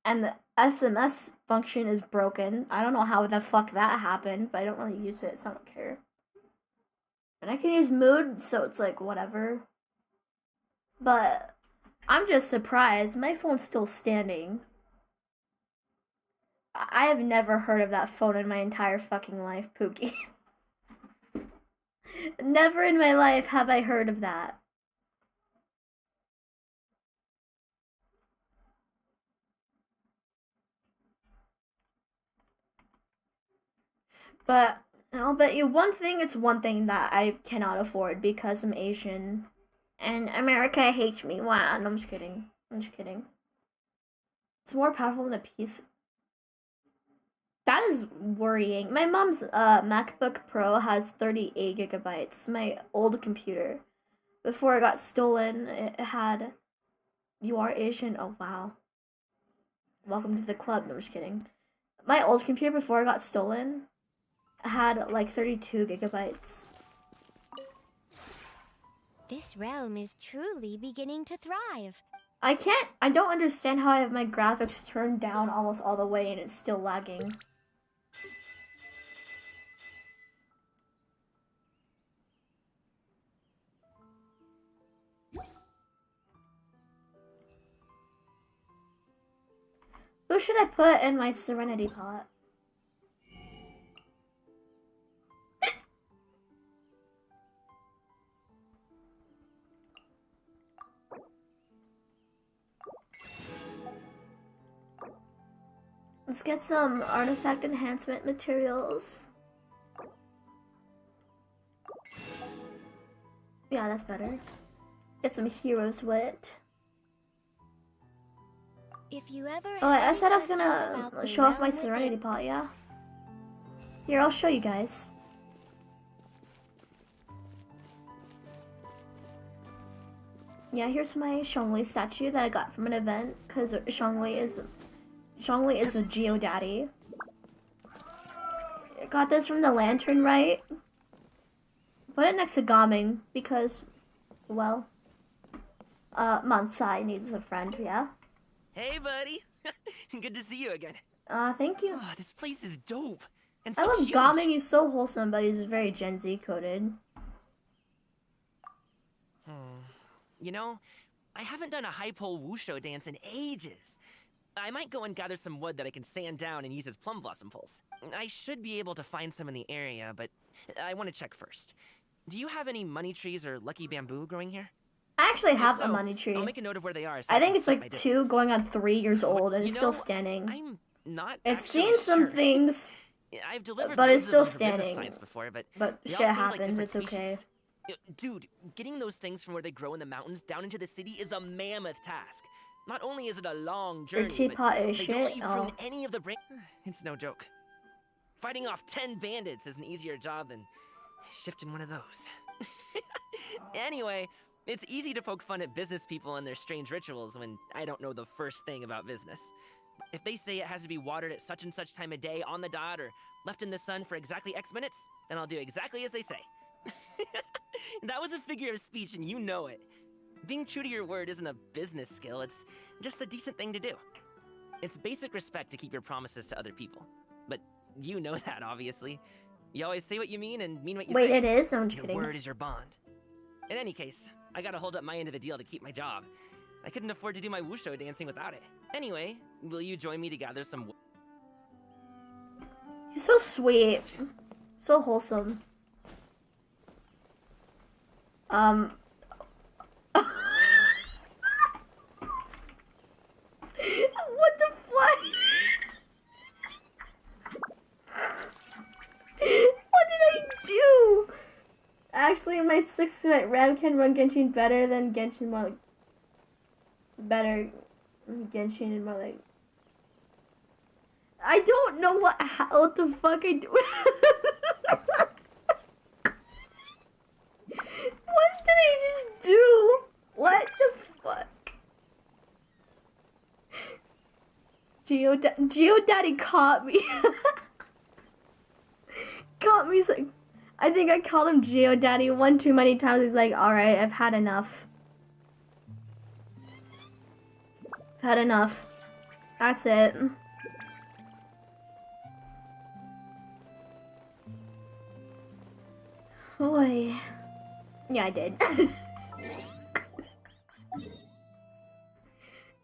S1: And the SMS function is broken. I don't know how the fuck that happened, but I don't really use it, so I don't care. And I can use mood, so it's like whatever. But I'm just surprised. My phone's still standing. I have never heard of that phone in my entire fucking life, Pookie. Never in my life have I heard of that. But And I'll bet you one thing, it's one thing that I cannot afford because I'm Asian. And America hates me. Wow, no, I'm just kidding. I'm just kidding. It's more powerful than a piece. That is worrying. My mom's MacBook Pro has 38 gigabytes. My old computer. Before it got stolen, it had... You are Asian? Oh, wow. Welcome to the club. No, I'm just kidding. My old computer before it got stolen had like 32 gigabytes.
S18: This realm is truly beginning to thrive.
S1: I don't understand how I have my graphics turned down almost all the way and it's still lagging. Who should I put in my Serenity pot? Let's get some artifact enhancement materials. Yeah, that's better. Get some hero's wit.
S18: If you ever
S1: Oh, I said I was gonna show off my Serenity pot, yeah? Here, I'll show you guys. Yeah, here's my Zhongli statue that I got from an event, because Zhongli is a Geodaddy. I got this from the Lantern Rite. Put it next to Gaming, because, well, Mansai needs a friend, yeah?
S9: Hey, buddy. Good to see you again.
S1: Thank you.
S9: Oh, this place is dope. And
S1: I
S9: so
S1: love
S9: huge.
S1: Gaming, he's so wholesome, but he's very Gen Z coded.
S9: You know, I haven't done a high pole wushu dance in ages. I might go and gather some wood that I can sand down and use as plum blossom poles. I should be able to find some in the area, but I want to check first. Do you have any money trees or lucky bamboo growing here?
S1: I actually
S9: If
S1: have
S9: so,
S1: a money tree.
S9: I'll make a note of where they are. So
S1: I think
S9: can
S1: it's
S9: keep my
S1: like
S9: distance.
S1: 2 going on 3 years old, and
S9: You
S1: it's still
S9: know,
S1: standing.
S9: I'm not
S1: It's
S9: actually
S1: seen some
S9: sure.
S1: things,
S9: I've delivered
S1: but it's
S9: loads
S1: still
S9: of them for business
S1: standing.
S9: clients before, but they
S1: shit
S9: all seem like
S1: happens,
S9: different
S1: it's okay.
S9: species. Dude, getting those things from where they grow in the mountains down into the city is a mammoth task. Not only is it a long
S1: Your
S9: journey,
S1: teapot
S9: but
S1: is
S9: they don't let
S1: shit?
S9: you prune
S1: Oh.
S9: any of the brain. It's no joke. Fighting off 10 bandits is an easier job than shifting one of those. Anyway, it's easy to poke fun at business people and their strange rituals when I don't know the first thing about business. If they say it has to be watered at such and such time of day on the dot or left in the sun for exactly X minutes, then I'll do exactly as they say. That was a figure of speech and you know it. Being true to your word isn't a business skill, it's just the decent thing to do. It's basic respect to keep your promises to other people. But you know that, obviously. You always say what you mean and mean what you say.
S1: Wait, it is? No, I'm just
S9: Your
S1: kidding.
S9: word is your bond. In any case, I gotta hold up my end of the deal to keep my job. I couldn't afford to do my wushu dancing without it. Anyway, will you join me to gather some
S1: He's so sweet. So wholesome. What the fuck? What did I do? Actually, my 6-foot ram can run Genshin better than Genshin, more like... Better Genshin and more like... I don't know what the fuck I do. What did I just do? What the fuck? Geodaddy caught me. Caught me. Like, I think I called him Geodaddy one too many times. He's like, alright, I've had enough. I've had enough. That's it. Boy. Yeah, I did.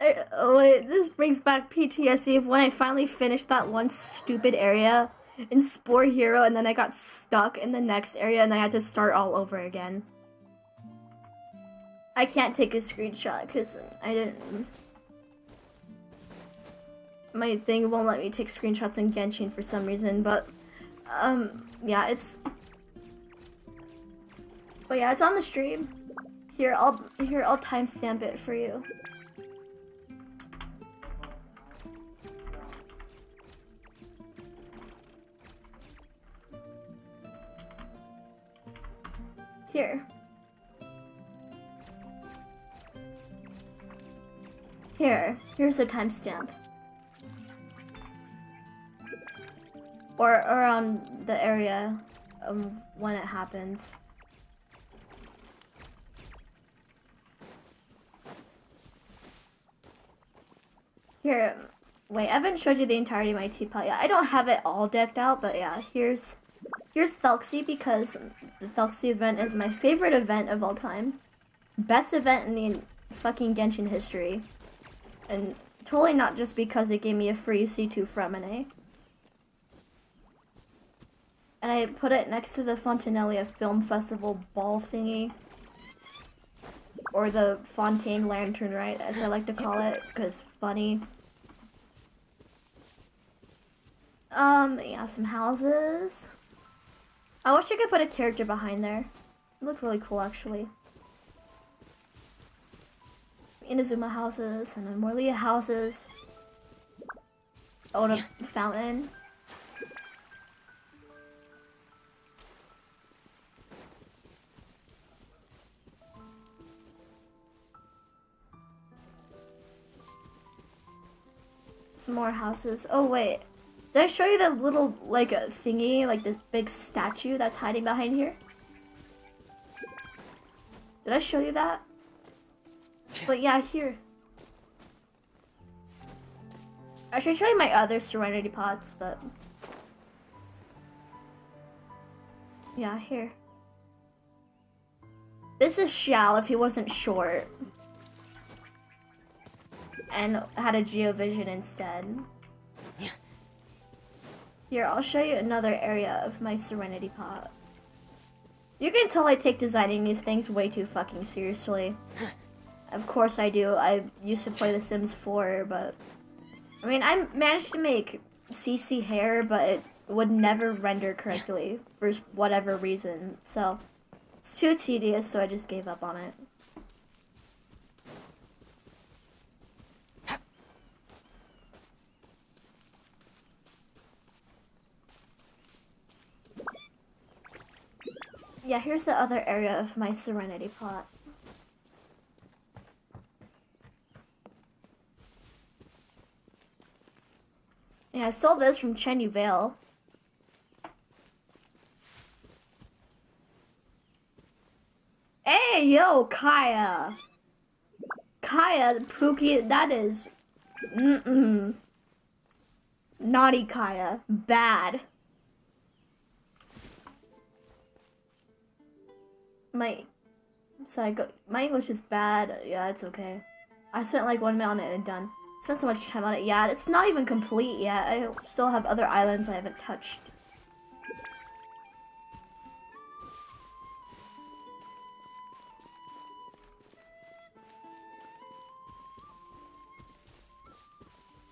S1: Wait, this brings back PTSD of when I finally finished that one stupid area in Spore Hero and then I got stuck in the next area and I had to start all over again. I can't take a screenshot because I didn't... My thing won't let me take screenshots in Genshin for some reason, but Yeah, it's... But yeah, it's on the stream. Here, I'll timestamp it for you. Here. Here's the timestamp. Or around the area when it happens. Here, wait, I haven't showed you the entirety of my teapot yet. I don't have it all decked out, but yeah, here's Thelxie, because the Thelxie event is my favorite event of all time. Best event in the fucking Genshin history. And totally not just because it gave me a free C2 Freminet. And I put it next to the Fontaine Film Festival ball thingy. Or the Fontaine Lantern, right, as I like to call it, because funny. Yeah, some houses. I wish I could put a character behind there. It looked really cool, actually. Inazuma houses, and then Morlia houses. Oh, and a fountain. Some more houses. Oh, wait. Did I show you the little, like, thingy, like this big statue that's hiding behind here? Did I show you that? But yeah, here. I should show you my other Serenity pots, but... Yeah, here. This is Xiao if he wasn't short. And had a Geovision instead. Here, I'll show you another area of my Serenity pot. You can tell I take designing these things way too fucking seriously. Of course I do. I used to play The Sims 4, but... I mean, I managed to make CC hair, but it would never render correctly for whatever reason. So, it's too tedious, so I just gave up on it. Yeah, here's the other area of my Serenity pot. Yeah, I sold this from Chen Yu Vale. Hey, yo, Kaya! Kaya, Pookie, that is... Naughty Kaya. Bad. My English is bad. Yeah, it's okay. I spent like 1 minute on it and done. Spent so much time on it. Yeah, it's not even complete yet. I still have other islands I haven't touched.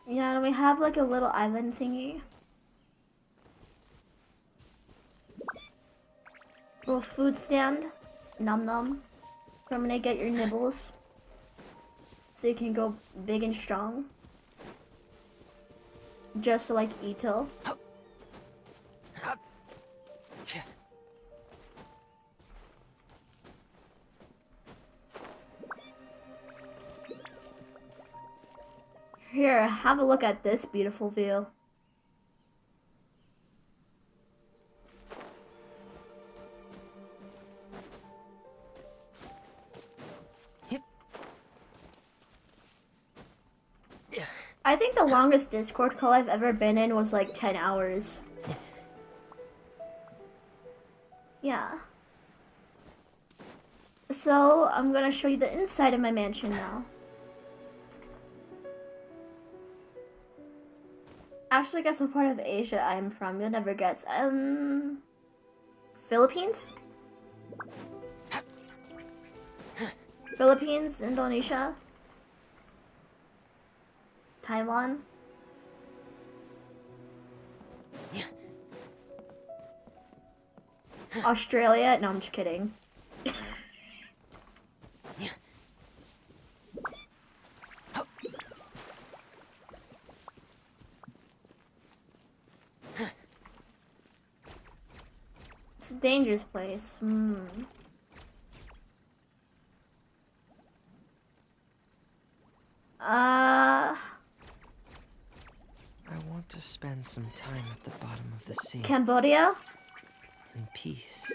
S1: Yeah, and we have like a little island thingy. Little food stand. Nom nom. Freminet, get your nibbles. So you can go big and strong. Just like Ito. Here, have a look at this beautiful view. I think the longest Discord call I've ever been in was like 10 hours. Yeah. So, I'm gonna show you the inside of my mansion now. Actually, guess what part of Asia I'm from. You'll never guess. Philippines? Philippines, Indonesia, Taiwan. Australia? No, I'm just kidding. It's a dangerous place.
S11: I want to spend some time at the bottom of the sea.
S1: Cambodia?
S11: In peace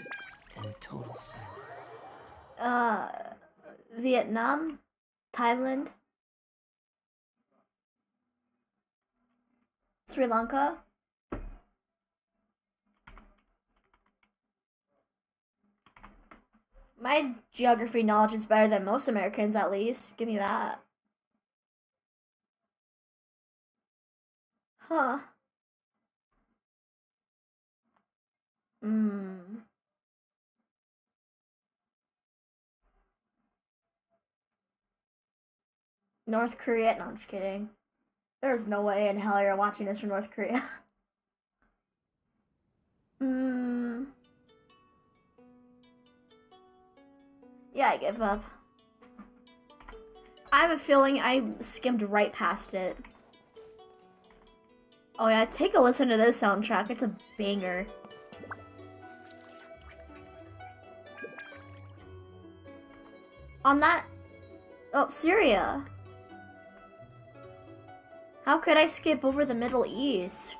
S11: and total silence.
S1: Vietnam? Thailand? Sri Lanka? My geography knowledge is better than most Americans, at least. Give me that. Huh. North Korea? No, I'm just kidding. There's no way in hell you're watching this from North Korea. Yeah, I give up. I have a feeling I skimmed right past it. Oh yeah, take a listen to this soundtrack. It's a banger. On that... Oh, Syria. How could I skip over the Middle East?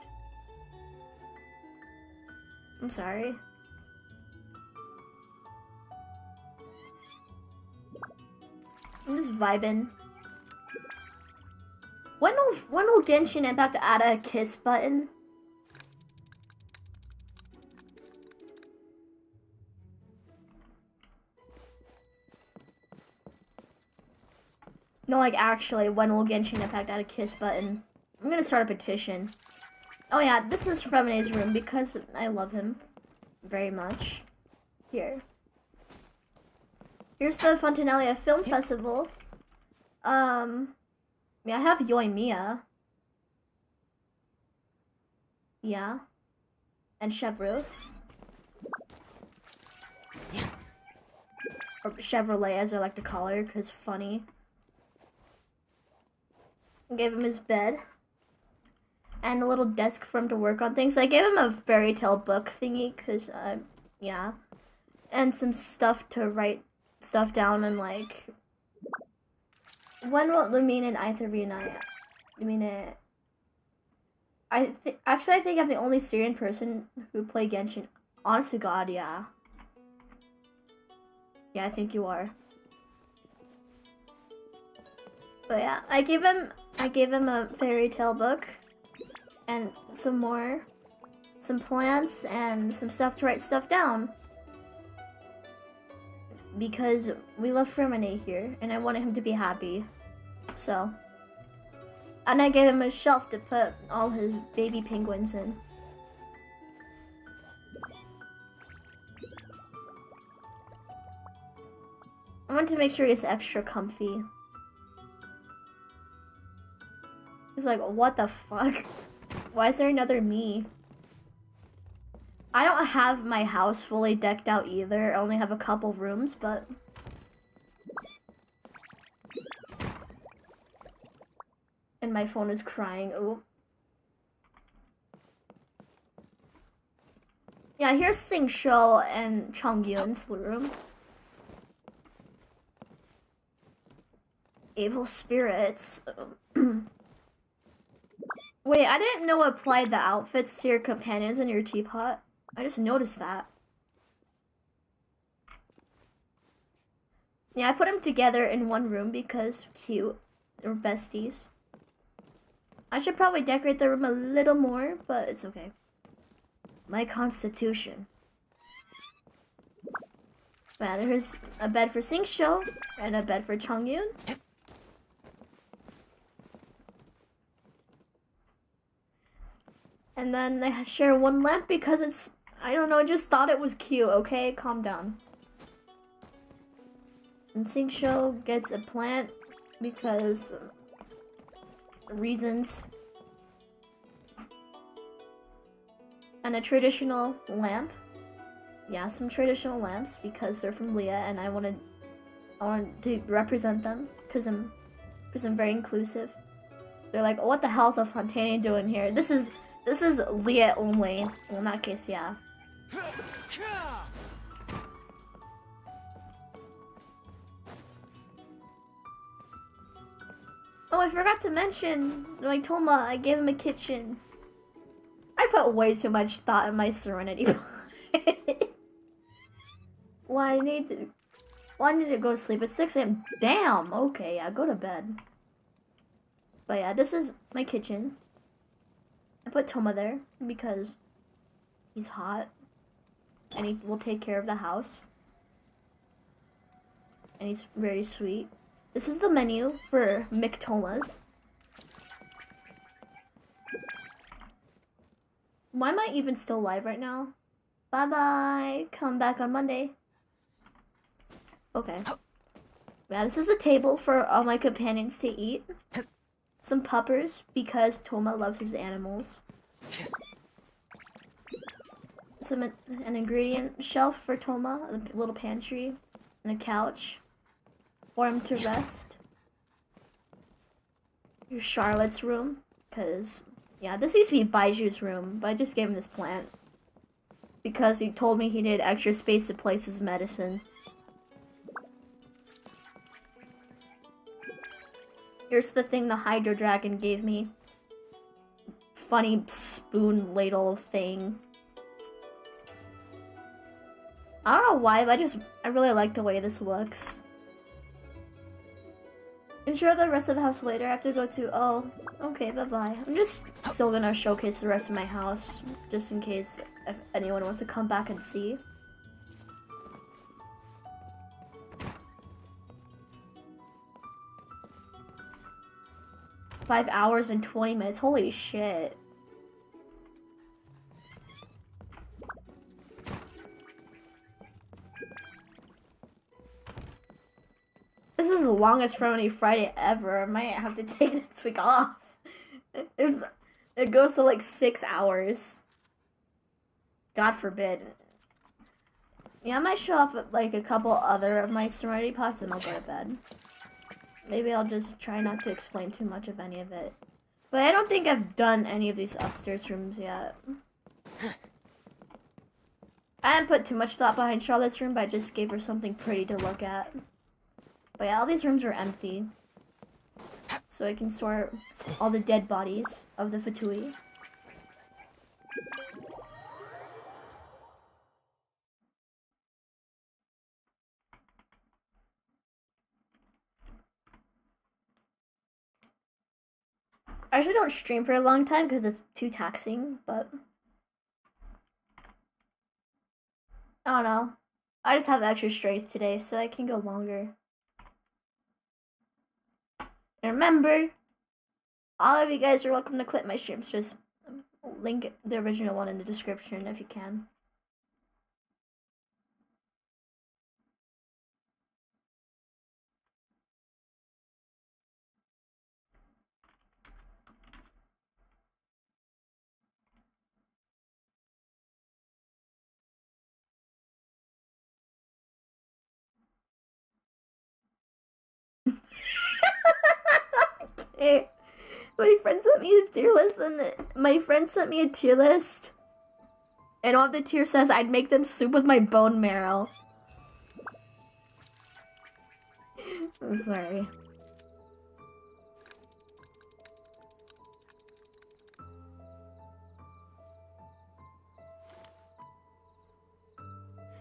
S1: I'm sorry. I'm just vibing. When will Genshin Impact add a kiss button? No, like actually, when will Genshin Impact add a kiss button? I'm gonna start a petition. Oh yeah, this is Freminet's room because I love him very much. Here. Here's the Fontaine Film Festival. Yeah, I have Yoimiya. Yeah. And Chevreuse. Or Chevrolet, as I like to call her, because funny. I gave him his bed. And a little desk for him to work on things. I gave him a fairy tale book thingy, because, yeah. And some stuff to write stuff down and, like... When will Lumine and Aether reunite? Lumine... Actually, I think I'm the only Syrian person who play Genshin. Honest to God, yeah. Yeah, I think you are. But yeah, I gave him a fairy tale book. And some plants and some stuff to write stuff down. Because we love Freminet here, and I wanted him to be happy. So. And I gave him a shelf to put all his baby penguins in. I want to make sure he's extra comfy. He's like, what the fuck? Why is there another me? I don't have my house fully decked out either. I only have a couple rooms, but... And my phone is crying. Ooh. Yeah, here's Sing Shou and Chongyun's room. Evil spirits. Wait, I didn't know applied the outfits to your companions in your teapot. I just noticed that. Yeah, I put them together in one room because cute. They're besties. I should probably decorate the room a little more, but it's okay. My constitution. Yeah, there's a bed for Sing Shou and a bed for Chongyun. And then they share one lamp because it's, I don't know, I just thought it was cute, okay? Calm down. And Sing Shou gets a plant because reasons. And a traditional lamp. yeah, some traditional lamps because they're from Leah, and I wanted to represent them because I'm very inclusive. They're like, oh, what the hell's a Fontaine doing here? This is Leah only. Well, in that case, yeah. Oh, I forgot to mention, like Toma, I gave him a kitchen. I put way too much thought in my Serenity. Why I need to go to sleep at 6 a.m. Damn. Okay, yeah, go to bed. But yeah, this is my kitchen. I put Toma there because he's hot, and he will take care of the house, and he's very sweet. This is the menu for McTomas. Why am I even still live right now? Bye bye. Come back on Monday. Okay. Yeah, this is a table for all my companions to eat. Some puppers because Toma loves his animals. An ingredient shelf for Toma, a little pantry, and a couch for him to rest. Here's Charlotte's room, because, yeah, this used to be Baiju's room, but I just gave him this plant. Because he told me he needed extra space to place his medicine. Here's the thing the Hydro Dragon gave me. Funny spoon ladle thing. I don't know why, but I really like the way this looks. Enjoy the rest of the house later. I have to go to. Oh, okay, bye-bye. I'm just still gonna showcase the rest of my house, just in case if anyone wants to come back and see. Five hours and 20 minutes. Holy shit. This is the longest Freminet Friday ever. I might have to take next week off. If it goes to like 6 hours. God forbid. Yeah, I might show off like a couple other of my Serenity pots and I'll go to bed. Maybe I'll just try not to explain too much of any of it. But I don't think I've done any of these upstairs rooms yet. I didn't put too much thought behind Charlotte's room, but I just gave her something pretty to look at. But yeah, all these rooms are empty. So I can store all the dead bodies of the Fatui. I actually don't stream for a long time because it's too taxing, but I don't know. I just have extra strength today, so I can go longer. And remember, all of you guys are welcome to clip my streams. Just link the original one in the description if you can. Okay. My friend sent me a tier list, and all of the tier says I'd make them soup with my bone marrow. I'm sorry.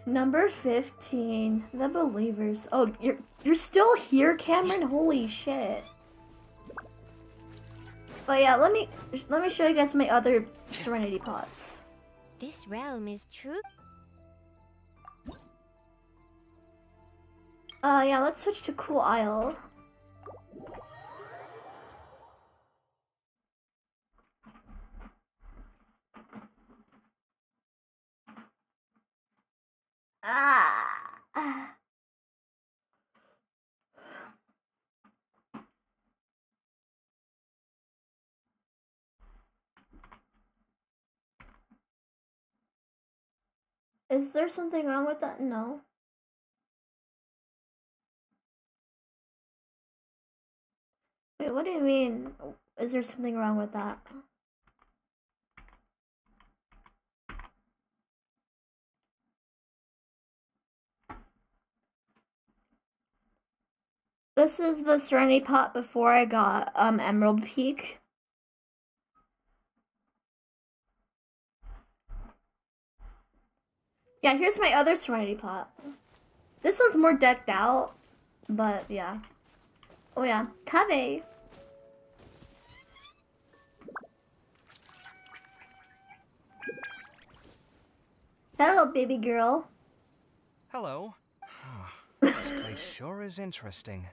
S1: Number 15, The Believers. Oh, you're still here, Cameron? Holy shit. But yeah, let me show you guys my other Serenity pots.
S2: This realm is true.
S1: Yeah, let's switch to Cool Isle. Ah. Is there something wrong with that? No. Wait, what do you mean? Is there something wrong with that? This is the Serenity Pot before I got Emerald Peak. Yeah, here's my other Serenity Pot. This one's more decked out, but yeah. Oh yeah, Kave. Hello, baby girl.
S19: Hello. This place sure is interesting.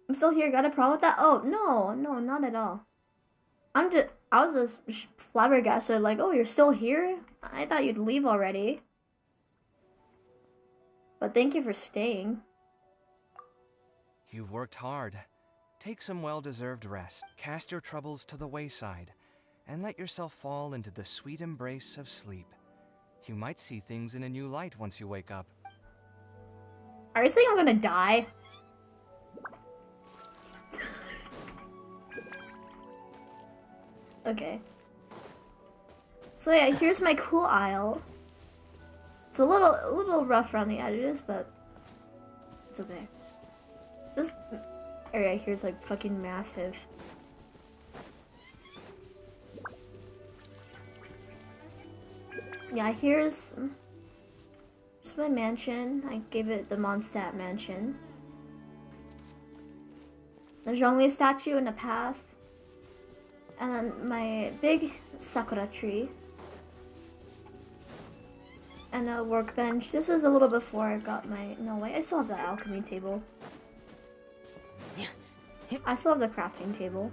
S1: I'm still here. Got a problem with that? Oh no, not at all. I was just flabbergasted. Like, oh, you're still here? I thought you'd leave already. But thank you for staying.
S19: You've worked hard. Take some well-deserved rest. Cast your troubles to the wayside, and let yourself fall into the sweet embrace of sleep. You might see things in a new light once you wake up.
S1: Are you saying I'm gonna die? Okay. So yeah, here's my cool aisle. It's a little rough around the edges, but it's okay. This area here is like fucking massive. Yeah, here's my mansion. I gave it the Mondstadt mansion. There's only a statue in the path. And then my big sakura tree. And a workbench. This is a little before I got my... No, wait, I still have the alchemy table. I still have the crafting table.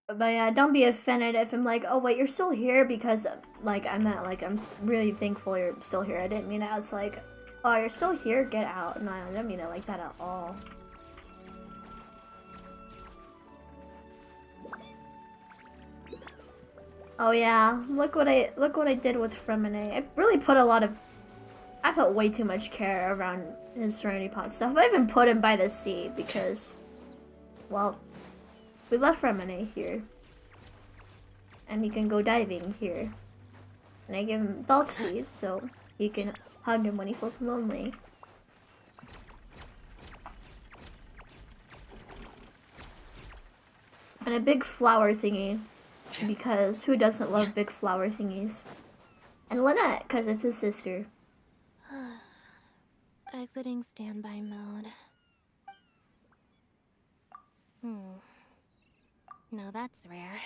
S1: But yeah, don't be offended if I'm like, oh wait, you're still here because like I meant like I'm really thankful you're still here. I didn't mean it as like, oh you're still here, get out. No, I didn't mean it like that at all. Oh yeah, look what I did with Freminet. I put way too much care around his Serenity Pot stuff. I even put him by the sea because, well, we left Freminet here. And he can go diving here. And I give him Valk sleeves so he can hug him when he feels lonely. And a big flower thingy. Because who doesn't love big flower thingies? And Lynette, because it's his sister.
S5: Exiting standby mode. No, that's rare.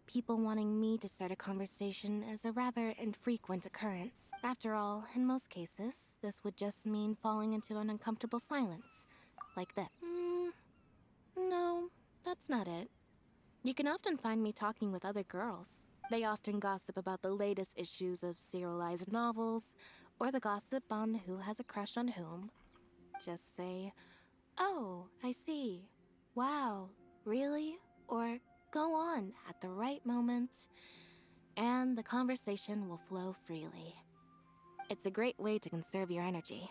S5: People wanting me to start a conversation is a rather infrequent occurrence. After all, in most cases, this would just mean falling into an uncomfortable silence. Like that. No, that's not it. You can often find me talking with other girls. They often gossip about the latest issues of serialized novels, or the gossip on who has a crush on whom. Just say, oh, I see. Wow, really? Or go on at the right moment, and the conversation will flow freely. It's a great way to conserve your energy.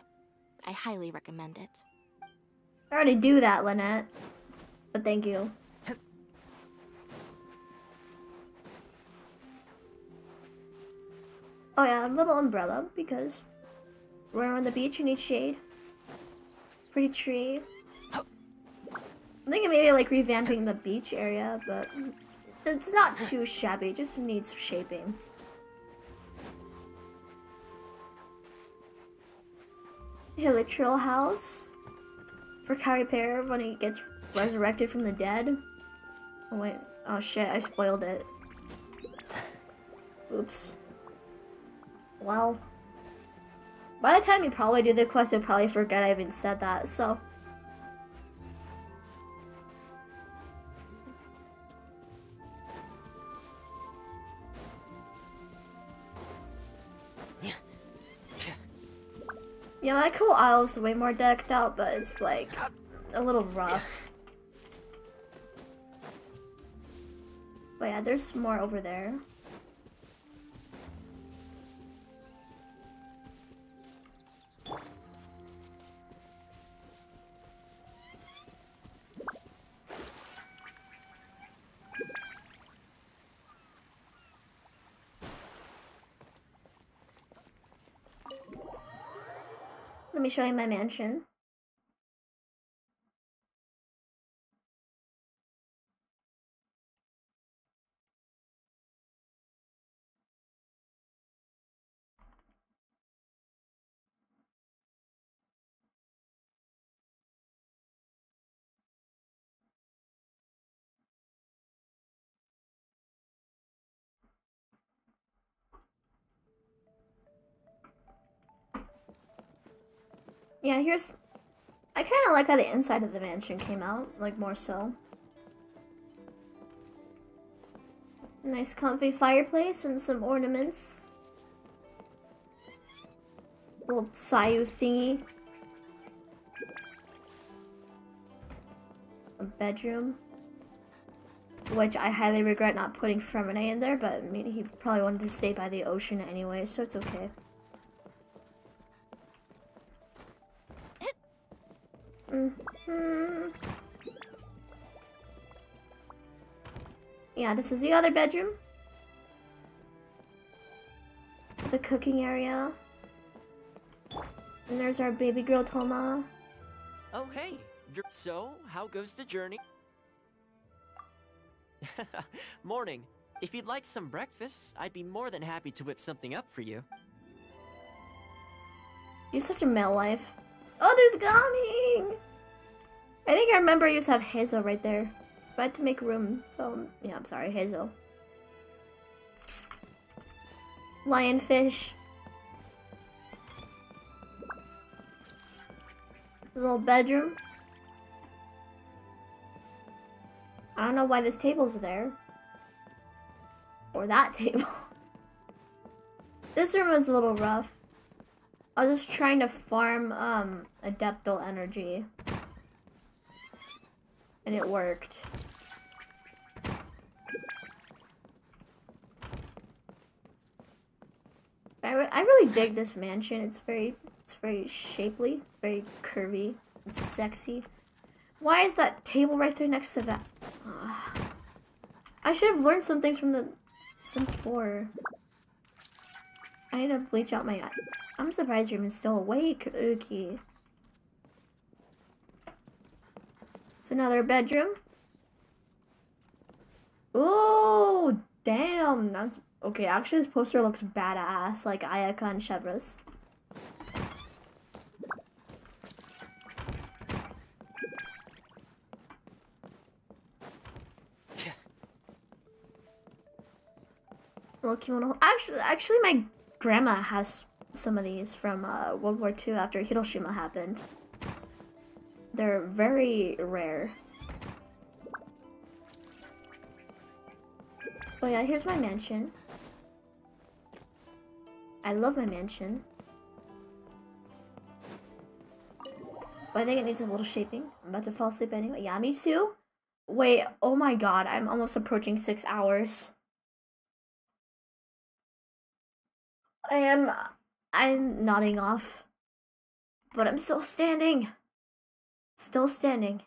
S5: I highly recommend it.
S1: I already do that, Lynette. But thank you. Oh yeah, a little umbrella, because when we're on the beach, you need shade. Pretty tree. I'm thinking maybe like revamping the beach area, but it's not too shabby, it just needs shaping. Hilitrial house for Carrie Pear when he gets resurrected from the dead. Oh wait, oh shit, I spoiled it. Oops. Well, by the time you probably do the quest, you'll probably forget I even said that, so. Yeah, my cool aisle's way more decked out, but it's like a little rough. But yeah, there's more over there. Let me show you my mansion. Yeah, here's... I kind of like how the inside of the mansion came out, like more so. Nice comfy fireplace and some ornaments. Little Sayu thingy. A bedroom. Which I highly regret not putting Freminet in there, but I mean, he probably wanted to stay by the ocean anyway, so it's okay. Yeah, this is the other bedroom. The cooking area. And there's our baby girl Toma.
S4: Oh, hey. So, how goes the journey? Morning. If you'd like some breakfast, I'd be more than happy to whip something up for you.
S1: You're such a male life. Oh, there's Gaming! I think I remember I used to have Hazel right there. But I had to make room, so yeah, I'm sorry, Hazel. Lionfish. This little bedroom. I don't know why this table's there. Or that table. This room was a little rough. I was just trying to farm Adeptal energy. And it worked. I really dig this mansion. It's very shapely, very curvy, and sexy. Why is that table right there next to that? I should have learned some things from the Sims 4. I need to bleach out my eye. I'm surprised you're even still awake, Uki. It's another bedroom. Oh, damn. That's okay. Actually, this poster looks badass, like Ayaka and Chevrolet. Little kimono. Actually, my grandma has some of these from World War II after Hiroshima happened. They're very rare. But yeah, here's my mansion. I love my mansion. But I think it needs a little shaping. I'm about to fall asleep anyway. Yeah, me too. Wait, oh my god, I'm almost approaching 6 hours. I'm nodding off. But I'm still standing. Still standing.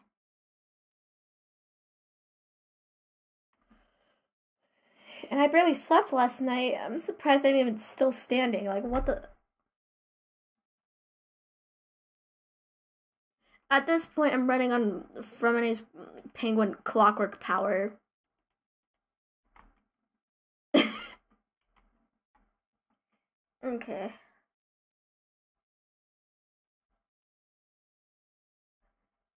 S1: And I barely slept last night. I'm surprised I'm even still standing. Like, what the... At this point, I'm running on Freminet's penguin clockwork power. Okay.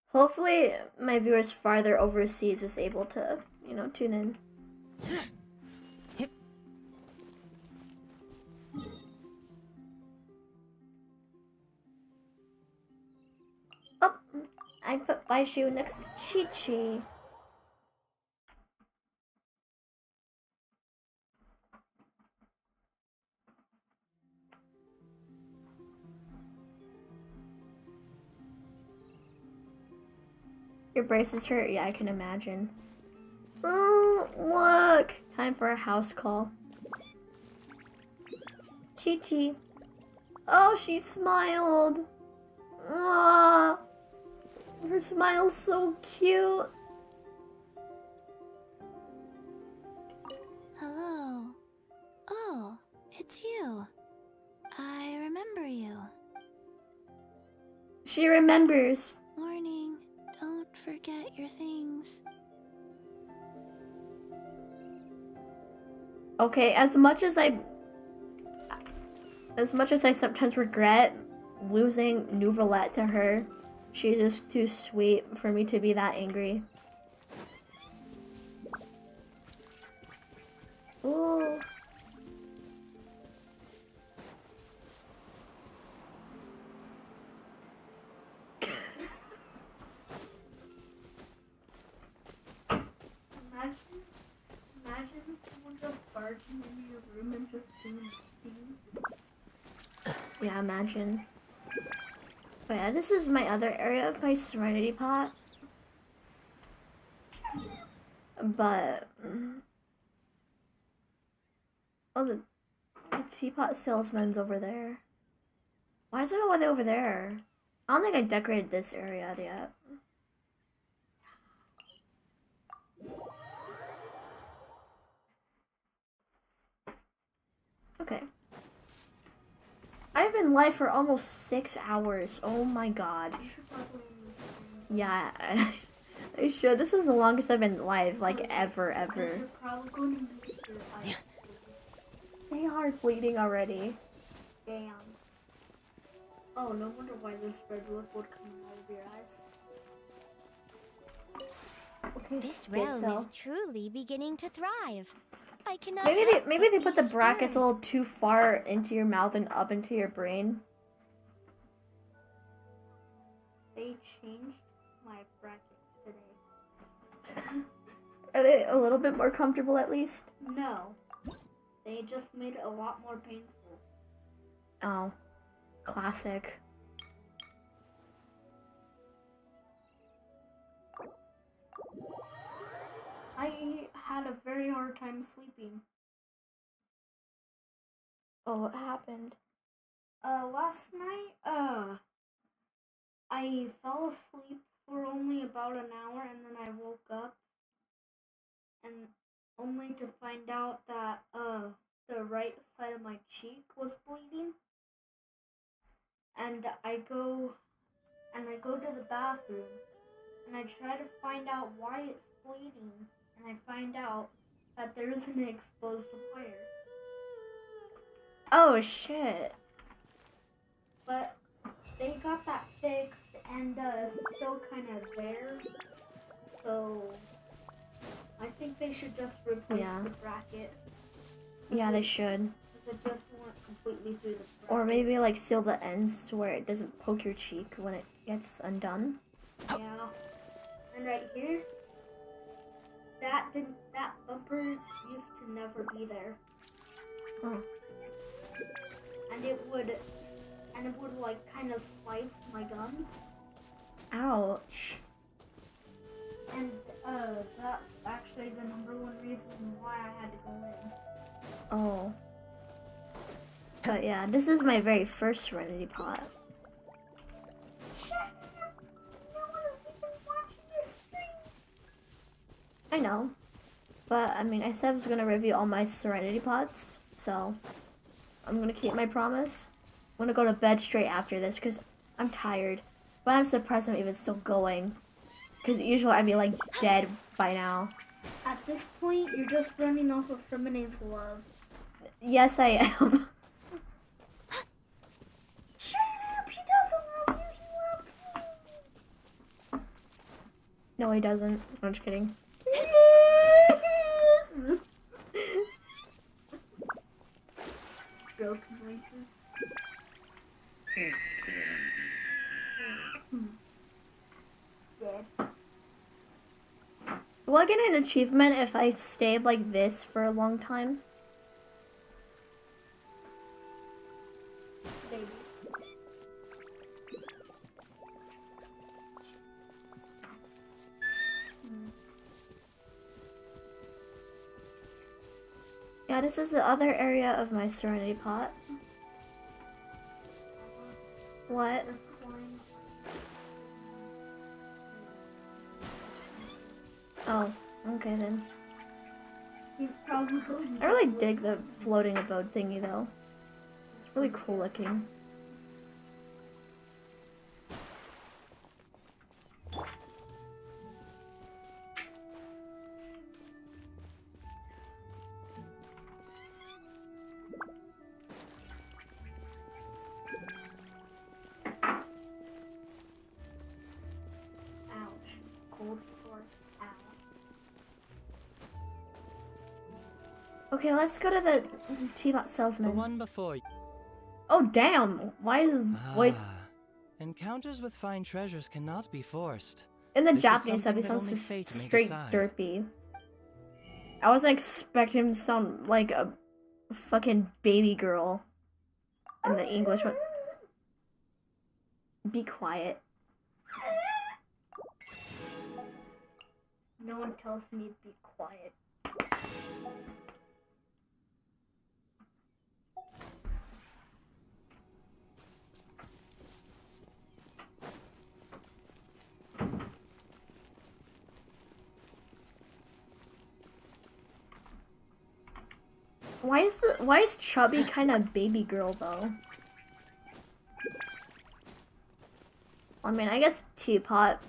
S1: Hopefully, my viewers farther overseas is able to, you know, tune in. Oh, I put Baishu next to Chi-Chi. Your braces hurt? Yeah, I can imagine. Oh, look! Time for a house call. Chi-Chi. Oh, she smiled. Aww. Her smile's so cute.
S5: Hello. Oh, it's you. I remember you.
S1: She remembers.
S5: Morning. Don't forget your things.
S1: Okay, as much as I sometimes regret losing Nouvellette to her, she's just too sweet for me to be that angry. Ooh. Imagine someone just barging into your room and just doing nothing. Yeah, imagine. But yeah, this is my other area of my Serenity Pot. But oh, the teapot salesman's over there. Why is there nobody over there? I don't think I decorated this area yet. Okay. I've been live for almost 6 hours. Oh my god. Yeah, I should. This is the longest I've been live, like, ever. They are bleeding already. Damn. Oh, no wonder why there's red liquid coming out of your eyes. Okay,
S18: This realm is truly beginning to thrive. I cannot
S1: Maybe they put the brackets a little too far into your mouth and up into your brain. They changed my brackets today. Are they a little bit more comfortable at least? No. They just made it a lot more painful. Oh. Classic. I had a very hard time sleeping. Oh, what happened? Last night, I fell asleep for only about an hour and then I woke up and only to find out that, the right side of my cheek was bleeding. And I go to the bathroom and I try to find out why it's bleeding and I find out that there's an exposed wire. Oh shit. But they got that fixed and it's still kind of there. So I think they should just replace the bracket. Yeah, they should. It just went completely through the bracket. Or maybe like seal the ends to where it doesn't poke your cheek when it gets undone. Yeah. And right here, that bumper used to never be there. Oh. And it would like kind of slice my gums. Ouch. And that's actually the #1 reason why I had to go in. Oh. But yeah, this is my very first Serenity Pot. Shut up! No one is even watching your stream. I know. But I mean, I said I was gonna review all my Serenity Pots, so I'm gonna keep my promise. I'm gonna go to bed straight after this because I'm tired. But I'm surprised I'm even still going. Because usually I'd be like dead by now. At this point, you're just running off of Freminet's love. Yes, I am. Shut up! He doesn't love you, he loves me! No, he doesn't. I'm just kidding. Stroke noises. Dead. Will I get an achievement if I stayed like this for a long time? Maybe. Yeah, this is the other area of my Serenity pot. What? Oh, okay then. I really dig the floating abode thingy though. It's really cool looking. Ouch. Cold sore. Ow. Okay, let's go to the teapot salesman.
S10: The one before you.
S1: Oh damn! Why is his voice
S10: Encounters with fine treasures cannot be forced.
S1: in the
S10: This is
S1: Japanese sub?
S10: something
S1: He
S10: that
S1: sounds
S10: only
S1: just
S10: fate may
S1: straight
S10: decide.
S1: derpy. I wasn't expecting him to sound like a fucking baby girl in the English one. Be quiet. No one tells me to be quiet. Why is Chubby kind of baby girl though? I mean, I guess teapot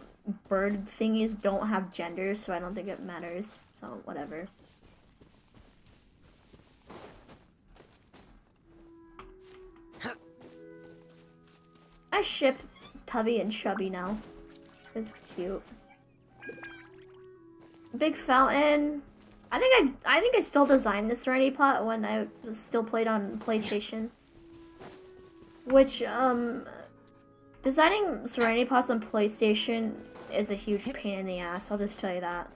S1: bird thingies don't have genders, so I don't think it matters. So whatever. I ship Tubby and Chubby now. It's cute. Big fountain. I think I still designed this Serenity pot when I was still played on PlayStation. Which designing Serenity pots on PlayStation is a huge pain in the ass, I'll just tell you that.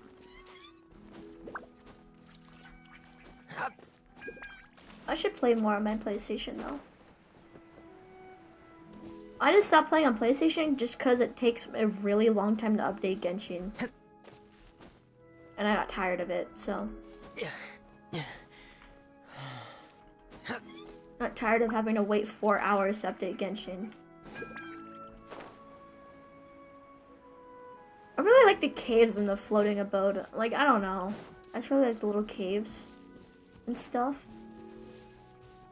S1: I should play more on my PlayStation though. I just stopped playing on PlayStation just because it takes a really long time to update Genshin. And I got tired of it, so. Got tired of having to wait 4 hours to update Genshin. I really like the caves in the floating abode. Like, I don't know. I just really like the little caves and stuff.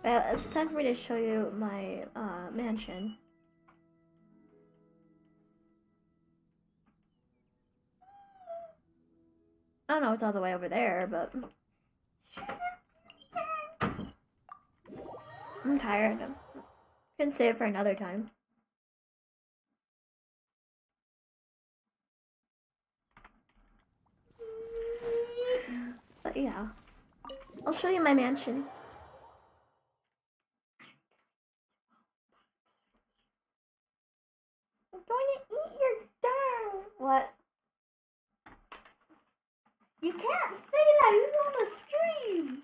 S1: But it's time for me to show you my mansion. I don't know, it's all the way over there, but I'm tired. I can save for another time. But yeah, I'll show you my mansion. I'm going to eat your darn. What? You can't say that, you're on the stream!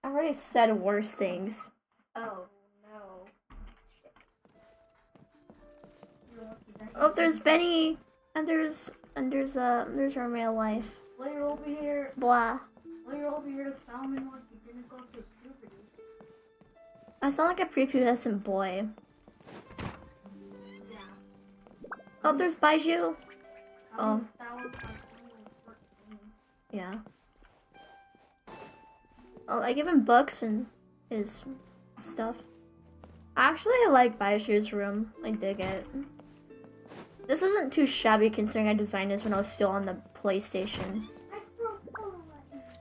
S1: I already said worse things. Oh, no. Oh, there's Benny! And there's her real life.
S16: Well, you're over here.
S1: Blah.
S16: Well, you're over here sounding like you didn't go through puberty.
S1: I sound like a prepubescent boy.
S16: Yeah.
S1: Oh, there's Baiju! Oh.
S16: That was like when you were 14.
S1: Yeah. Oh, I give him books and his stuff. Actually, I like Baiju's room. I dig it. This isn't too shabby considering I designed this when I was still on the PlayStation.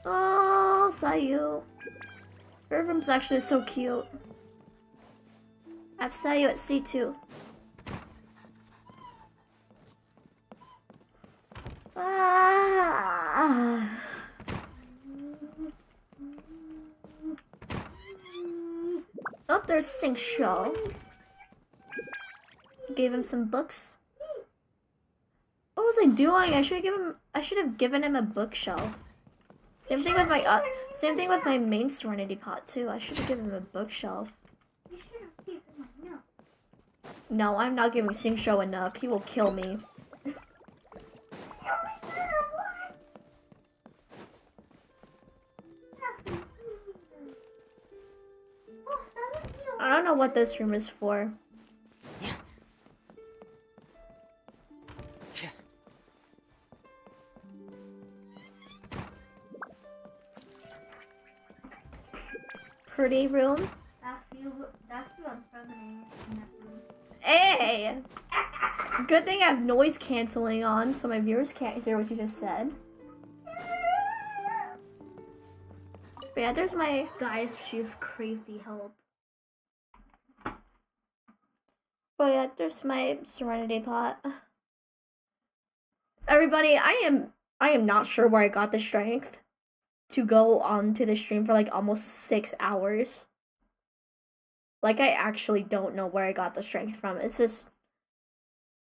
S1: Oh, Sayu. Her room's actually so cute. I have Sayu at C2. Ah. Oh, there's Sing Show. Gave him some books. What was I doing? I should have given him a bookshelf. Same thing with my main Serenity pot too. I should have given him a bookshelf.
S16: You should have given him a nook.
S1: No, I'm not giving Sing Show a nook. He will kill me. what this room is for. Pretty room.
S16: That's you on Freminet in that room.
S1: Hey! Good thing I have noise canceling on so my viewers can't hear what you just said. But yeah, there's my...
S16: Guys, she's crazy help.
S1: But yeah, there's my Serenity pot. Everybody, I am not sure where I got the strength to go on to the stream for like almost 6 hours. Like, I actually don't know where I got the strength from. It's just...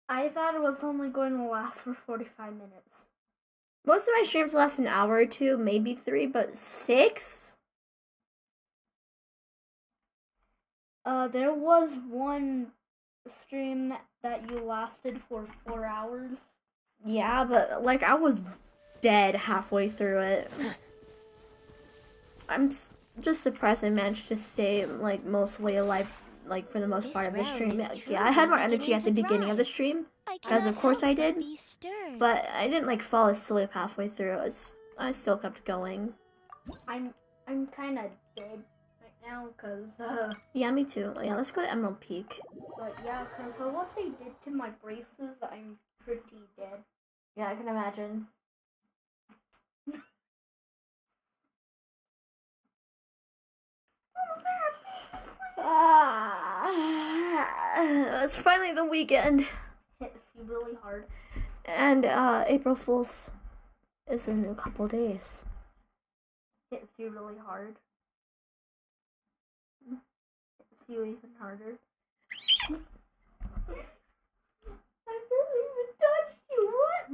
S16: I thought it was only going to last for 45 minutes.
S1: Most of my streams last an hour or two, maybe 3, but 6?
S16: There was one stream that you lasted for 4 hours.
S1: Yeah, but like I was dead halfway through it. I'm just surprised I managed to stay like mostly alive, like for the most part of the stream. Yeah, I had more energy at the beginning of the stream, because of course I did. But I didn't like fall asleep halfway through. I still kept going.
S16: I'm kind of dead right now, cause
S1: Yeah, me too. Yeah, let's go to Emerald Peak.
S16: But yeah, cause of what they did to my braces, I'm pretty dead.
S1: Yeah, I can imagine. It's finally the weekend.
S16: Hits you really hard.
S1: And April Fool's is in a couple days.
S16: Hits you really hard. Hits you even harder. I barely even touched you. What?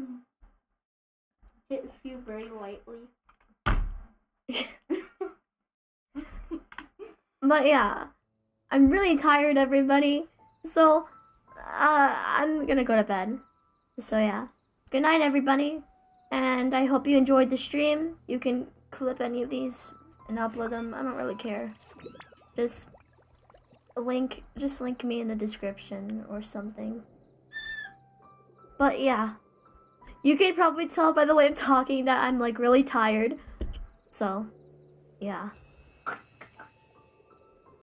S16: Hits you very lightly.
S1: But yeah, I'm really tired, everybody. So, I'm gonna go to bed. So yeah, good night, everybody. And I hope you enjoyed the stream. You can clip any of these and upload them. I don't really care. Just link me in the description or something. But yeah, you can probably tell by the way I'm talking that I'm like really tired. So, yeah.